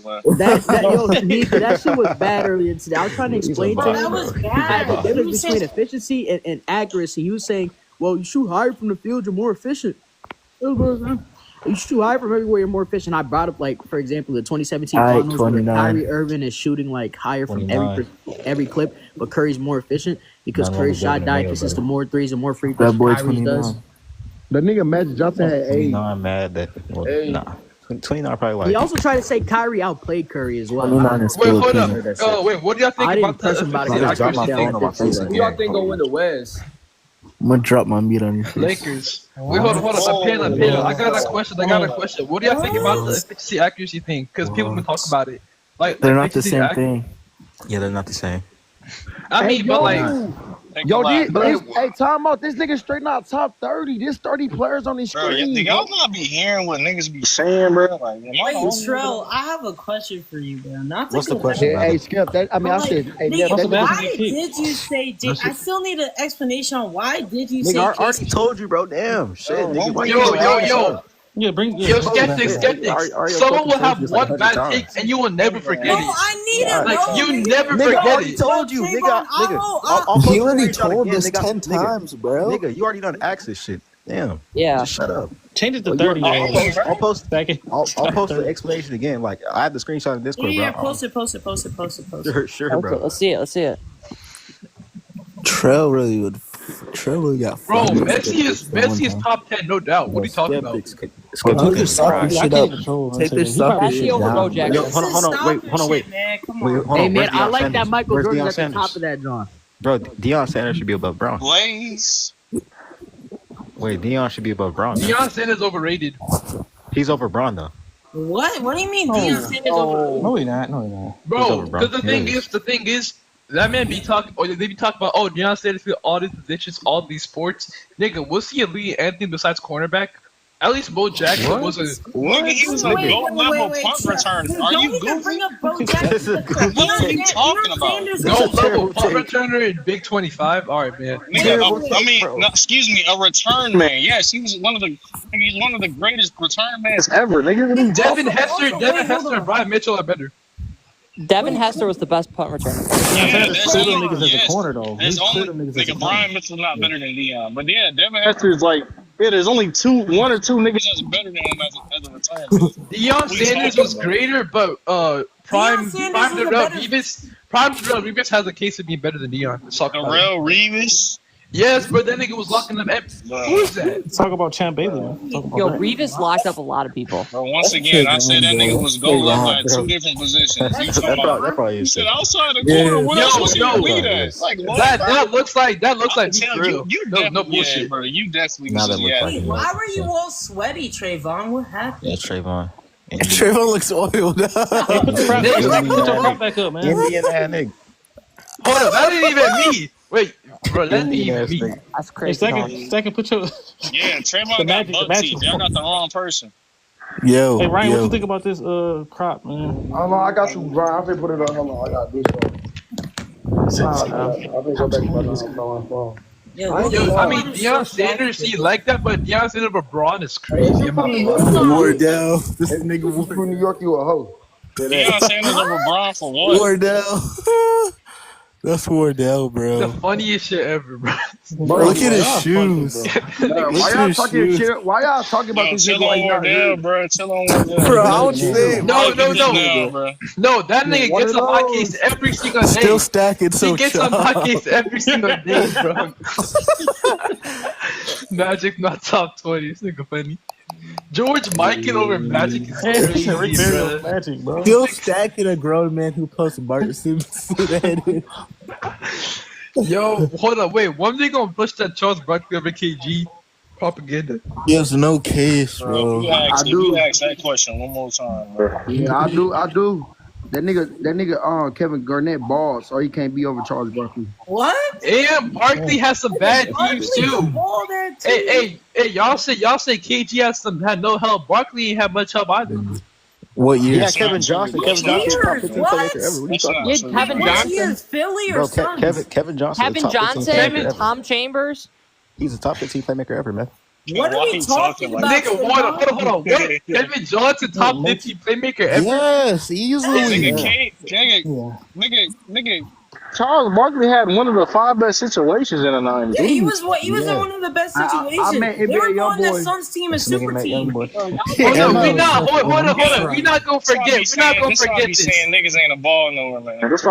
man. Yo, Tanika, that shit was bad earlier today. I was trying to explain to Bro, him that was the bad. difference between efficiency and accuracy. He was saying, well, you shoot higher from the field, you're more efficient. You shoot higher from everywhere, you're more efficient. I brought up, like, for example, the 2017 Aight, finals where 29. Kyrie Irving is shooting like higher from 29. every clip, but Curry's more efficient because Nah, Curry's I'm shot gonna diet go consists better. of more threes and more free throws That boy than Kyrie's does. 29. The nigga Magic Johnson had 8. No, I'm mad that. Well, Hey. nah. 29 probably He like. also tried to say Kyrie outplayed Curry as well. 29 is Wait, still hold up. king. Oh, wait, what do y'all think I didn't about the press him about it. efficiency I drop my accuracy phone thing? on my face Who again. y'all think gonna win the West? I'm gonna drop my meat on your face. Lakers. Wait, hold on. Payla. I got a question. What do y'all think about the efficiency accuracy thing? Because people been talking about it. Like, They're not the efficiency same ac- thing. Yeah, they're not the same. I mean, but like, Yo, hey, time out. This nigga straight out top 30. There's 30 players on this Bro, screen. y'all not be hearing what niggas be saying, bro. Like, am I the Wait, only Trell, I have a question for you, bro. Not to What's the go question, back- Hey, Skip. That, I mean, I But, said, hey, nigga, Neff, that Why nigga, did you say? I still need an explanation on why did you say? Nigga, I already KCP? told you, bro. Damn. Shit, nigga. Why you yo. Yeah, bring. Yeah, Yo, bring- skeptics. Someone will have one bad take and you will never forget Bro, it. I need it, Like, bro. you never Nigga, I forget already it. told you, nigga. I'll He post already the screenshot told again, us nigga. 10 times, bro. Nigga, you already done asked this shit. Damn. Yeah. Just shut up. Change it to 30. I'll post Second. I'll post the explanation again. Like I have the screenshot in Discord, Yeah, bro. post it. Sure, bro. Let's see it. Trell really would. Trell really got. Bro, fucked up Messi is top 10, no doubt. What are you talking about? Take this soft shit up. Take this soft shit over Bo down. Jackson. Yo, hold on, wait, hold on, wait. Man, come Wait, on. hold Hey on. man, Where's I Deion like that Sanders? Michael Where's Jordan Deion at the top Sanders? of that, John. Bro, Deion Sanders should be above Brown. Blaze. Wait, Deion should be above Brown. Deion Sanders overrated. He's over Braun though. What? What do you mean Deion Sanders over? No, he not. No, he not. Bro, bro. because the thing Yeah. is, that man be talking, or they be talking about, oh, Deion Sanders fill all these positions, all these sports. Nigga, what's he elite anything besides cornerback? At least Bo Jackson was a. Nigga, he was a gold level punt returner. Are you Don't goofy? bring up Bo Jackson. What are you talking about? Gold level punt returner in Big 25. All right, man. Nigga, no, excuse me, a return man. Yes, he was one of the greatest return mans ever. Nigga, Devin Hester, and Brian Mitchell are better. Devin Hester was the best punt returner. Yeah, There's there's clear only- niggas as a yes, corner though. there's He's clear only them niggas as a nigga corner. Brian Mitchell's not better than Deion, but yeah, Devin Hester is like there's only one or two niggas that's better than him as a return man. Deion Sanders was greater, but Prime Darrell Revis has a case of being better than Deion. Let's talk about Darrell Revis. Yes, but that nigga was locking them. Who is that? Talk about Champ Bailey, man. Talk about Yo, that. Revis locked up a lot of people. But once again, I said that nigga was goal level at two different positions. You talking about? That probably You is. said outside the corner. What else was he yo, elite at? Like what? That looks like Tell real. you No definitely, bullshit. yeah, bro. You definitely Now that was. looks Yeah. like it. Why were you all sweaty, Trayvon? What happened? Yeah, Trayvon. Trayvon looks oiled. Hey, put your prop back up, man. Indian ass nigga. Hold up, that ain't even me. Wait, bro, that ain't Indian even ass me. nigga. That's Hey, crazy. second, put your. Yeah, Trayvon The got magic- buck the magic- teeth. Y'all got the wrong person. Yo, Hey Ryan, what yo. you think about this crop, man? Hold on, I got you, Brian. I'm gonna put it on. Hold on, I got this one. I think go back to my phone. Yeah, I ain't Yo, gonna I lie. mean, Deion Sanders, he like that, but Deion Sanders over Braun is crazy. I'm not gonna lie. Wardell. This If nigga you from New York, you a hoe. Say Deion that. Sanders over Braun for what? Wardell. That's Wardell, The bro. funniest shit ever, bro. Bro, look at his y'all shoes. Man, Look why at y'all his talking shoes. shit? Why y'all talking about Yo, this chill nigga like on not Wardell, here? bro. Chill on Wardell. Bro, I would say No, no, Chill no. down, bro. No, that nigga One gets of on my those. case every single day. still stacking He so gets on my chop. case every single day, bro. Magic not top 20. This nigga funny. George Michael over Magic is crazy, bro. Magic, bro. Still stacking a grown man who posts Bart Simpson. Yo, hold on, wait. When they gonna push that Charles Barkley over KG propaganda? He has no case, Bro, bro. if I you do. ask that question one more time, bro. Yeah, I do. That nigga, Kevin Garnett balls, so he can't be over Charles Barkley. What? And Barkley has some bad teams too. Ball there too. Hey, y'all say KG had no help. Barkley ain't had much help either. What year? Yeah, Kevin Johnson. Kevin Johnson is top 15 What? playmaker ever. What are you talking Yeah, about? Kevin What Johnson. years, Philly or Bro, Suns? Kevin Johnson. Kevin is a top 15 Johnson, playmaker ever. Tom Chambers. He's a top 15 playmaker ever, man. What are Why we he talking talking about? Nigga, hold on. What? Kevin Johnson, top 50 playmaker ever? Yes, easily. Nigga, Charles Barkley had one of the 5 best situations in the 90s. Yeah, he was in Yeah. one of the best I situations. met They were NBA going that YoungBoy. Suns team as This nigga super met team. Youngboy. Hold on, we not. Hold on. We not gonna forget. We're not gonna forget this. saying niggas ain't a ball nowhere, man. That's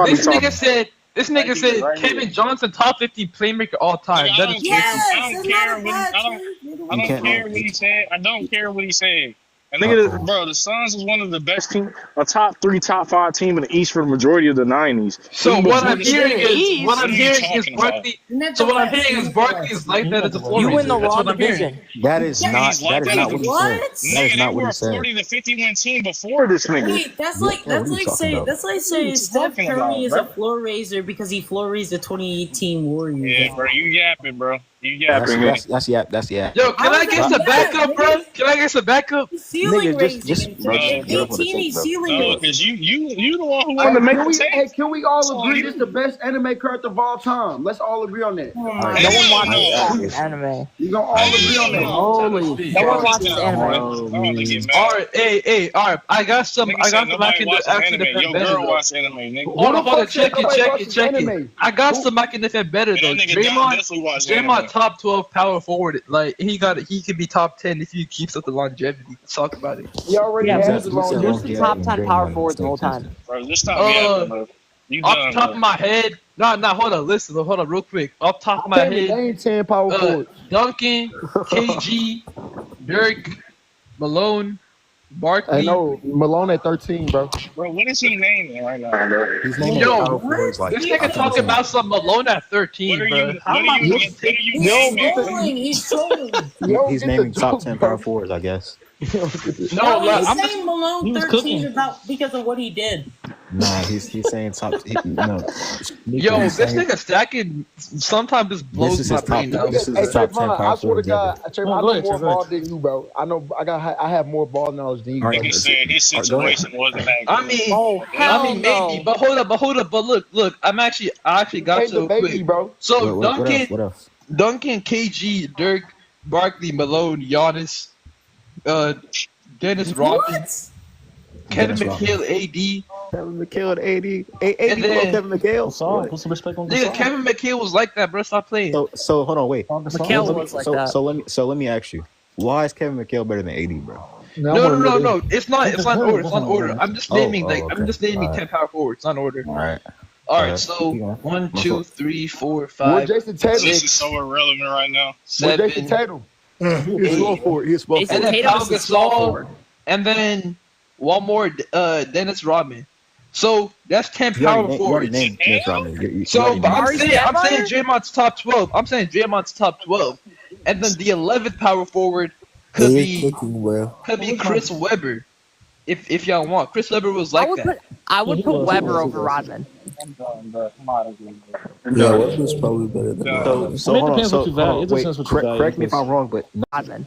This nigga said Kevin Johnson, top 50 playmaker all time. That is Yes, I don't it's care not a what bad I don't team. I don't can't- care what he said. I don't care what he said. And nigga, bro, the Suns was one of the best team, a top 3, top 5 team in the East for the majority of the 90s. So what I'm hearing is What are you talking about? Barkley. So what I'm hearing is Barkley is like that as a floor You raiser. win the That's wrong what I'm hearing. division. That is not. He's like That is not what he said. What? That Nigga, is they not what were he a said. 40 to 50 win team before this nigga. Wait, that's Yeah, like what are you talking saying about? Steph talking Curry about, is bro? a floor raiser because he floor raised the 2018 Warriors. Yeah, bro, you yapping, bro. You That's yapping. That's Yo, can I get some backup, bro? Nigga. Can I get some backup? He's ceiling Nigga, raising. just- bro, In just get up on the 18, he's tape, bro. ceiling No, raising. because you the one who Hey, wanted to make can the we, tape. hey, can we all So agree you- this is the best anime character of all time? Let's all agree on that. No one Hell watches no. anime. You gonna all agree on that? Holy. No one watches anime. All right. I got some. I got some. I can actually defend Your better. girl though. watch anime, nigga. Hold on. fuck said Check nobody it. watches anime? I got some. I can defend better though. And that nigga definitely watch anime. Draymond top 12 power forward. Like he could be top 10 if he keeps up the longevity. Let's talk about it. He already Yeah, has who's the long the top 10 power forwards of all time? Bro, just stop yapping, bro. You Off done, the top bro. of my head, hold on, real quick. Off the top of my I head, ain't 10 power forwards. Duncan, KG, Dirk, Malone, Barkley. I know Malone at 13, bro. Bro, what is he naming right now, bro? He's naming Yo, power forwards like this nigga talking about some Malone at 13, What are bro. you? What are you naming? Trolling, he's trolling. He's naming top 10 power forwards, I guess. No, No, he's I'm saying Malone 13 about because of what he did. Nah, he's saying top. No. Yo, He's this saying- nigga stacking sometimes just This blows is my his top. brain out. This is Hey, his top 10 Trayvon, I power swear to forwards ever. God, Trayvon, I know more ball than you, bro. I have more ball knowledge than you. All right, Nigga said his All right, go ahead. situation wasn't that good. I mean, maybe, but hold up. But look. I actually got Ain't to the it baby, quick. bro. So What else? Duncan, KG, Dirk, Barkley, Malone, Giannis, Dennis Rodman, Kevin Dennis Rodman. McHale, AD. Kevin McHale at 80. And 80 below then- Kevin McHale. Put some respect on the Nigga, song. Kevin McHale was like that, bro. Stop playing. So hold on, wait. McHale Let me- was like that. So let me ask you, why is Kevin McHale better than 80, bro? No. It's not order. It's not order. I'm just naming okay. I'm just naming Alright. 10 power forwards. It's not order. All right. All right. Alright, So keep going. 1, My 2, fault. 3, 4, Where 5, Jason Tatum? This is so irrelevant right now. Where 7, Jason Tatum? He's small forward. He's small Jason and forward. then Tatum Pau is a small Gasol, forward. and then one more, Dennis Rodman. So that's 10 You already power named forwards. Dennis Rodman. You So already but named I'm him. saying Draymond's top 12. I'm saying Draymond's top 12, and then the 11th power forward could be Chris Webber. If y'all want, Chris Webber was like that. I would put Weber over Rodman. Yeah, Webber's probably better than So hold on. depends So what you value. It wait, depends what you value. correct me if I'm wrong, but Rodman.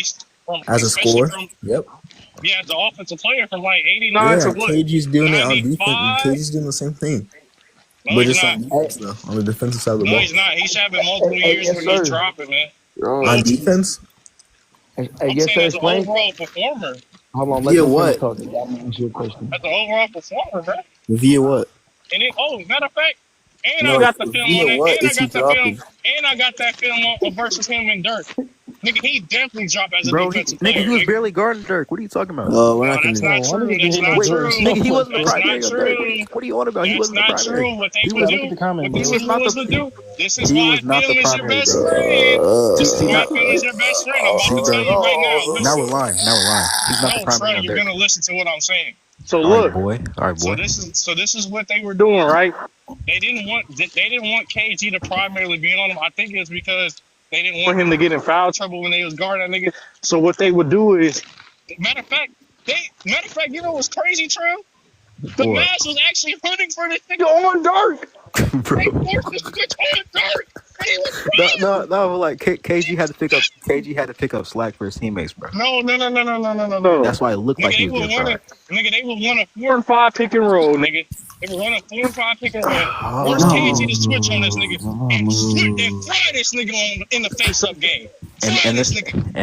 increased from, As a especially scorer. from Yep. as an offensive player from like 89 Yeah, to what KG's doing it on 95. defense. KG's doing the same thing, No, but he's just not. on defense though, on the defensive side of the No, ball. he's not. He's having multiple years yes, where he's sir. dropping, man. Bro. On defense, Hey, I'm yes, saying sir. as an Explain. overall performer. Hold on, let Via them finish what? talking. I'm gonna answer your question. That's the overall performer, bro. Via what? And it, matter of fact, and I No, got the film via on that, what and I is he got the film, dropping? and I got that film on versus him and Dirk. Nigga, he definitely dropped as a Bro, defensive nigga, player, he was nigga. barely guarding Dirk. What are you talking about? We're No, not that's gonna. not true. That's hitting not on Wait, Dirk. true. nigga, he wasn't the That's not primary on Dirk. true. What are you on about? He That's wasn't the not primary. true. What they He would was. Look at the do, comment, what He these bro. was not influencers would the. do. This is He why was not the film is your primary, best bro. friend. This is He why not. film is your best friend. I'm about See, to tell bro. you right now. Now Listen. we're lying. Now we're lying. He's not the No, primary Trey, on you're Dirk. gonna listen to what I'm saying. So All right, look, boy. All right, So boy. this is what they were doing, right? They didn't want KG to primarily be on him. I think it's because they didn't want him to get in foul trouble when they was guarding that nigga. So what they would do is, matter of fact, you know what's crazy, True? The What? Mavs was actually hunting for this nigga on Dirk. Bro. They forced this switch on Dirk. And he was No. Like KG had to pick up. KG had to pick up slack for his teammates, bro. No. That's why it looked like he was getting fried. Nigga, they would run a 4 and 5 pick and roll, nigga. They would run a 4 and 5 pick and roll. Force KG to switch on this nigga and fry this nigga on in the face-up game. And this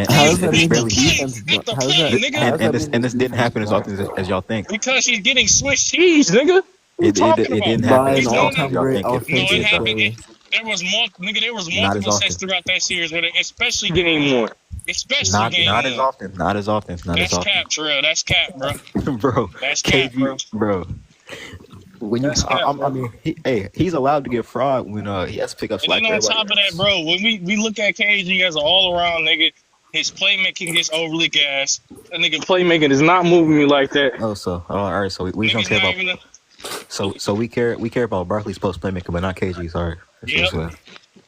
How does that this mean the barely defense? How does that? and this didn't happen as often as y'all think. Because he's getting Swiss cheese, nigga. It didn't happen By as an often all-time as y'all great think. No, it offensive happened. player. There was Not as multiple often. sets throughout that series, especially game one. Especially game Not one. as often. Not as often. Not as That's often. cap, Terrell. That's cap, bro. Bro. That's cap, bro. Bro. When you, That's cap, I mean, he's allowed to get fraud when he has to pick up And slack. then on top of that, bro, when we look at KG as an all-around nigga, his playmaking gets overly gassed. That nigga playmaking is not moving me like that. Oh, so all right. So we don't Niggas care not about. even So we care about Barkley's post playmaking, but not KG. Sorry. Yep.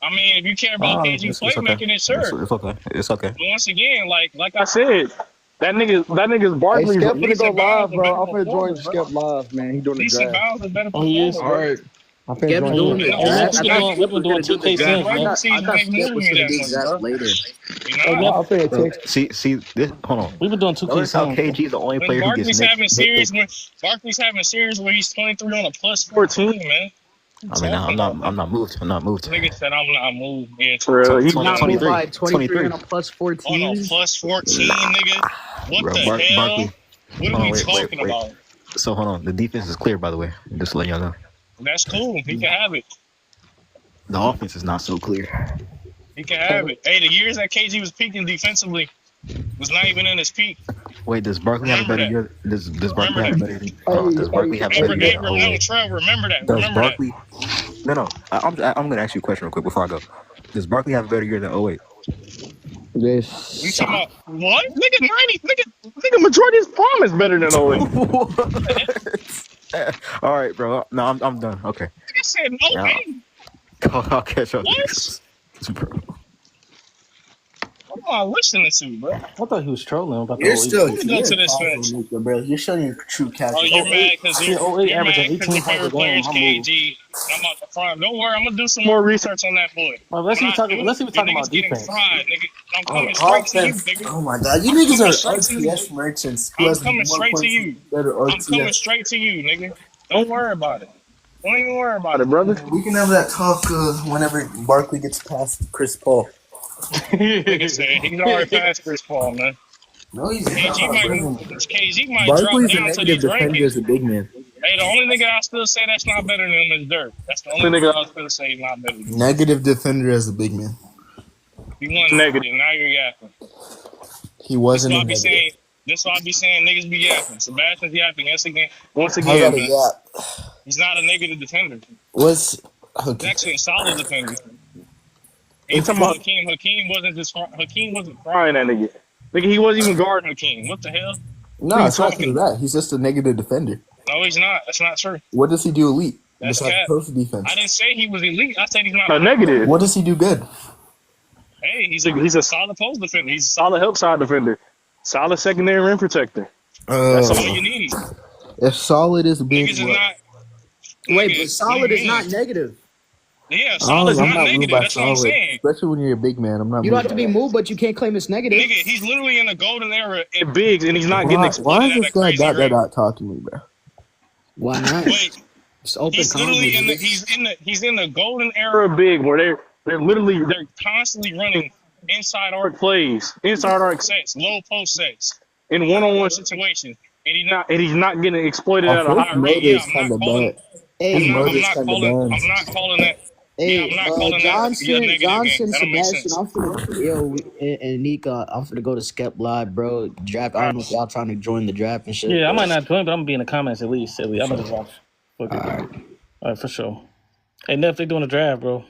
I mean, if you care about KG It's playmaking, okay. then sure. It's okay. It's okay. But once again, like I said, that nigga's Hey, Barkley's Skip finna leaps go and bounds live, a bro. better I'm finna join performer, bro. Skip live, man. He doing the Leaps and draft. bounds a better Oh, he is? performer. All right. I'm finna Skip join doing him. the Oh, draft. We've been doing 2K since, man. I thought Skip was gonna do the draft later. You know? I'm finna Bro, text. see this. Hold on. We've been doing 2K Notice how since. KG is the only When player who gets Barkley's nicked. having series where he's 23 on a plus 14, man. I mean, I'm not moved. I'm not moved. Nigga said I'm not moved. Yeah, He's not not moved by 23 on a plus 14. on a plus 14, nigga. What Bro, the hell? Barkley. What are we talking about? So hold on. The defense is clear, by the way. Just to let y'all know. That's cool. He can have it. The offense is not so clear. He can have it. Hey, the years that KG was peaking defensively was not even in his peak. Wait, does Barkley have a better year? Does Barkley have a better year? Does Barkley have a better Remember, year? no, Trevor, remember that. Does Remember that. Barkley? No. I'm going to ask you a question real quick before I go. Does Barkley have a better year than 08? Yes. You talking about what? Nigga, 90. Nigga, majority is promise better than 08. All right, bro. No, I'm done. Okay. Nigga said no, Yeah. man. I'll catch up. What? Bro. What am I listening to, bro? I thought he was trolling about the You're OE. still Let me go to this fence. bro. You're showing your true character. Oh, you're mad because Yeah, 08 you're averaging mad 'cause 18 your favorite player is points a game. KG. I'm about to front. Don't worry, I'm gonna do some more research on that boy. Well, let's see When what I talking. do, Let's see what talking your about niggas getting defense. fried, nigga. I'm coming Oh, straight to you, offense. nigga. Oh my god, you I'm niggas coming are straight to you. RTS merchants. Who I'm has coming more straight to points you. better I'm coming RTS? straight to you, nigga. Don't worry about it. Don't even worry about it, brother. We can have that talk whenever Barkley gets past Chris Paul. Nigga said he's already past Chris Paul, man. No, he's KG not. might Barkley's drop a down to negative these defender rankings. as a big man. Hey, the only nigga I still say that's not better than him is Dirk. That's the only nigga I still say is not better than him. Negative defender as a big man. He wasn't negative. Now you're yapping. He wasn't a This negative. is why I be saying niggas be yapping. Sebastian's yapping once How's again, that a man. yap? He's not a negative defender. What's He's okay? actually a solid defender. You talking about Hakeem? Hakeem wasn't frying that nigga. Nigga, he wasn't even guarding Hakeem. What the hell? No, What are you it's not talking just that. He's just a negative defender. No, he's not. That's not true. What does he do elite? That's Besides cap. post defense. I didn't say he was elite. I said he's not A negative. What does he do good? Hey, he's a solid post defender. He's a solid help side defender. Solid secondary rim protector. That's all you need. If solid is big, Niggas is what? not. Wait, niggas, but solid is niggas- not negative. Yeah, solid's I'm not not moved negative. by That's what I'm solid, saying. especially when you're a big man. I'm not. You don't moved have to by be that. moved, but you can't claim it's negative. Nigga, he's literally in the golden era in bigs, and he's not getting Why exploited is at this that guy crazy rate. dot talking to me, bro? Why not? Wait, It's open he's literally in the conversation. he's in the golden era of big, where they're constantly running inside arc plays, inside arc sets, low post sets. in one-on-one situations, and he's not getting exploited at a high rate. Yeah, I'm not calling. Hey, I'm not calling that. Yeah, I'm not calling that a negative game. That don't make Sebastian, sense. I'm finna, and Nika, I'm finna go to Skep Live, bro. Draft. I don't know if y'all trying to join the draft and shit. Yeah, I but- might not join, but I'm gonna be in the comments at least. I'm gonna watch. All right, for sure. Hey, Neff, they doing a draft, bro.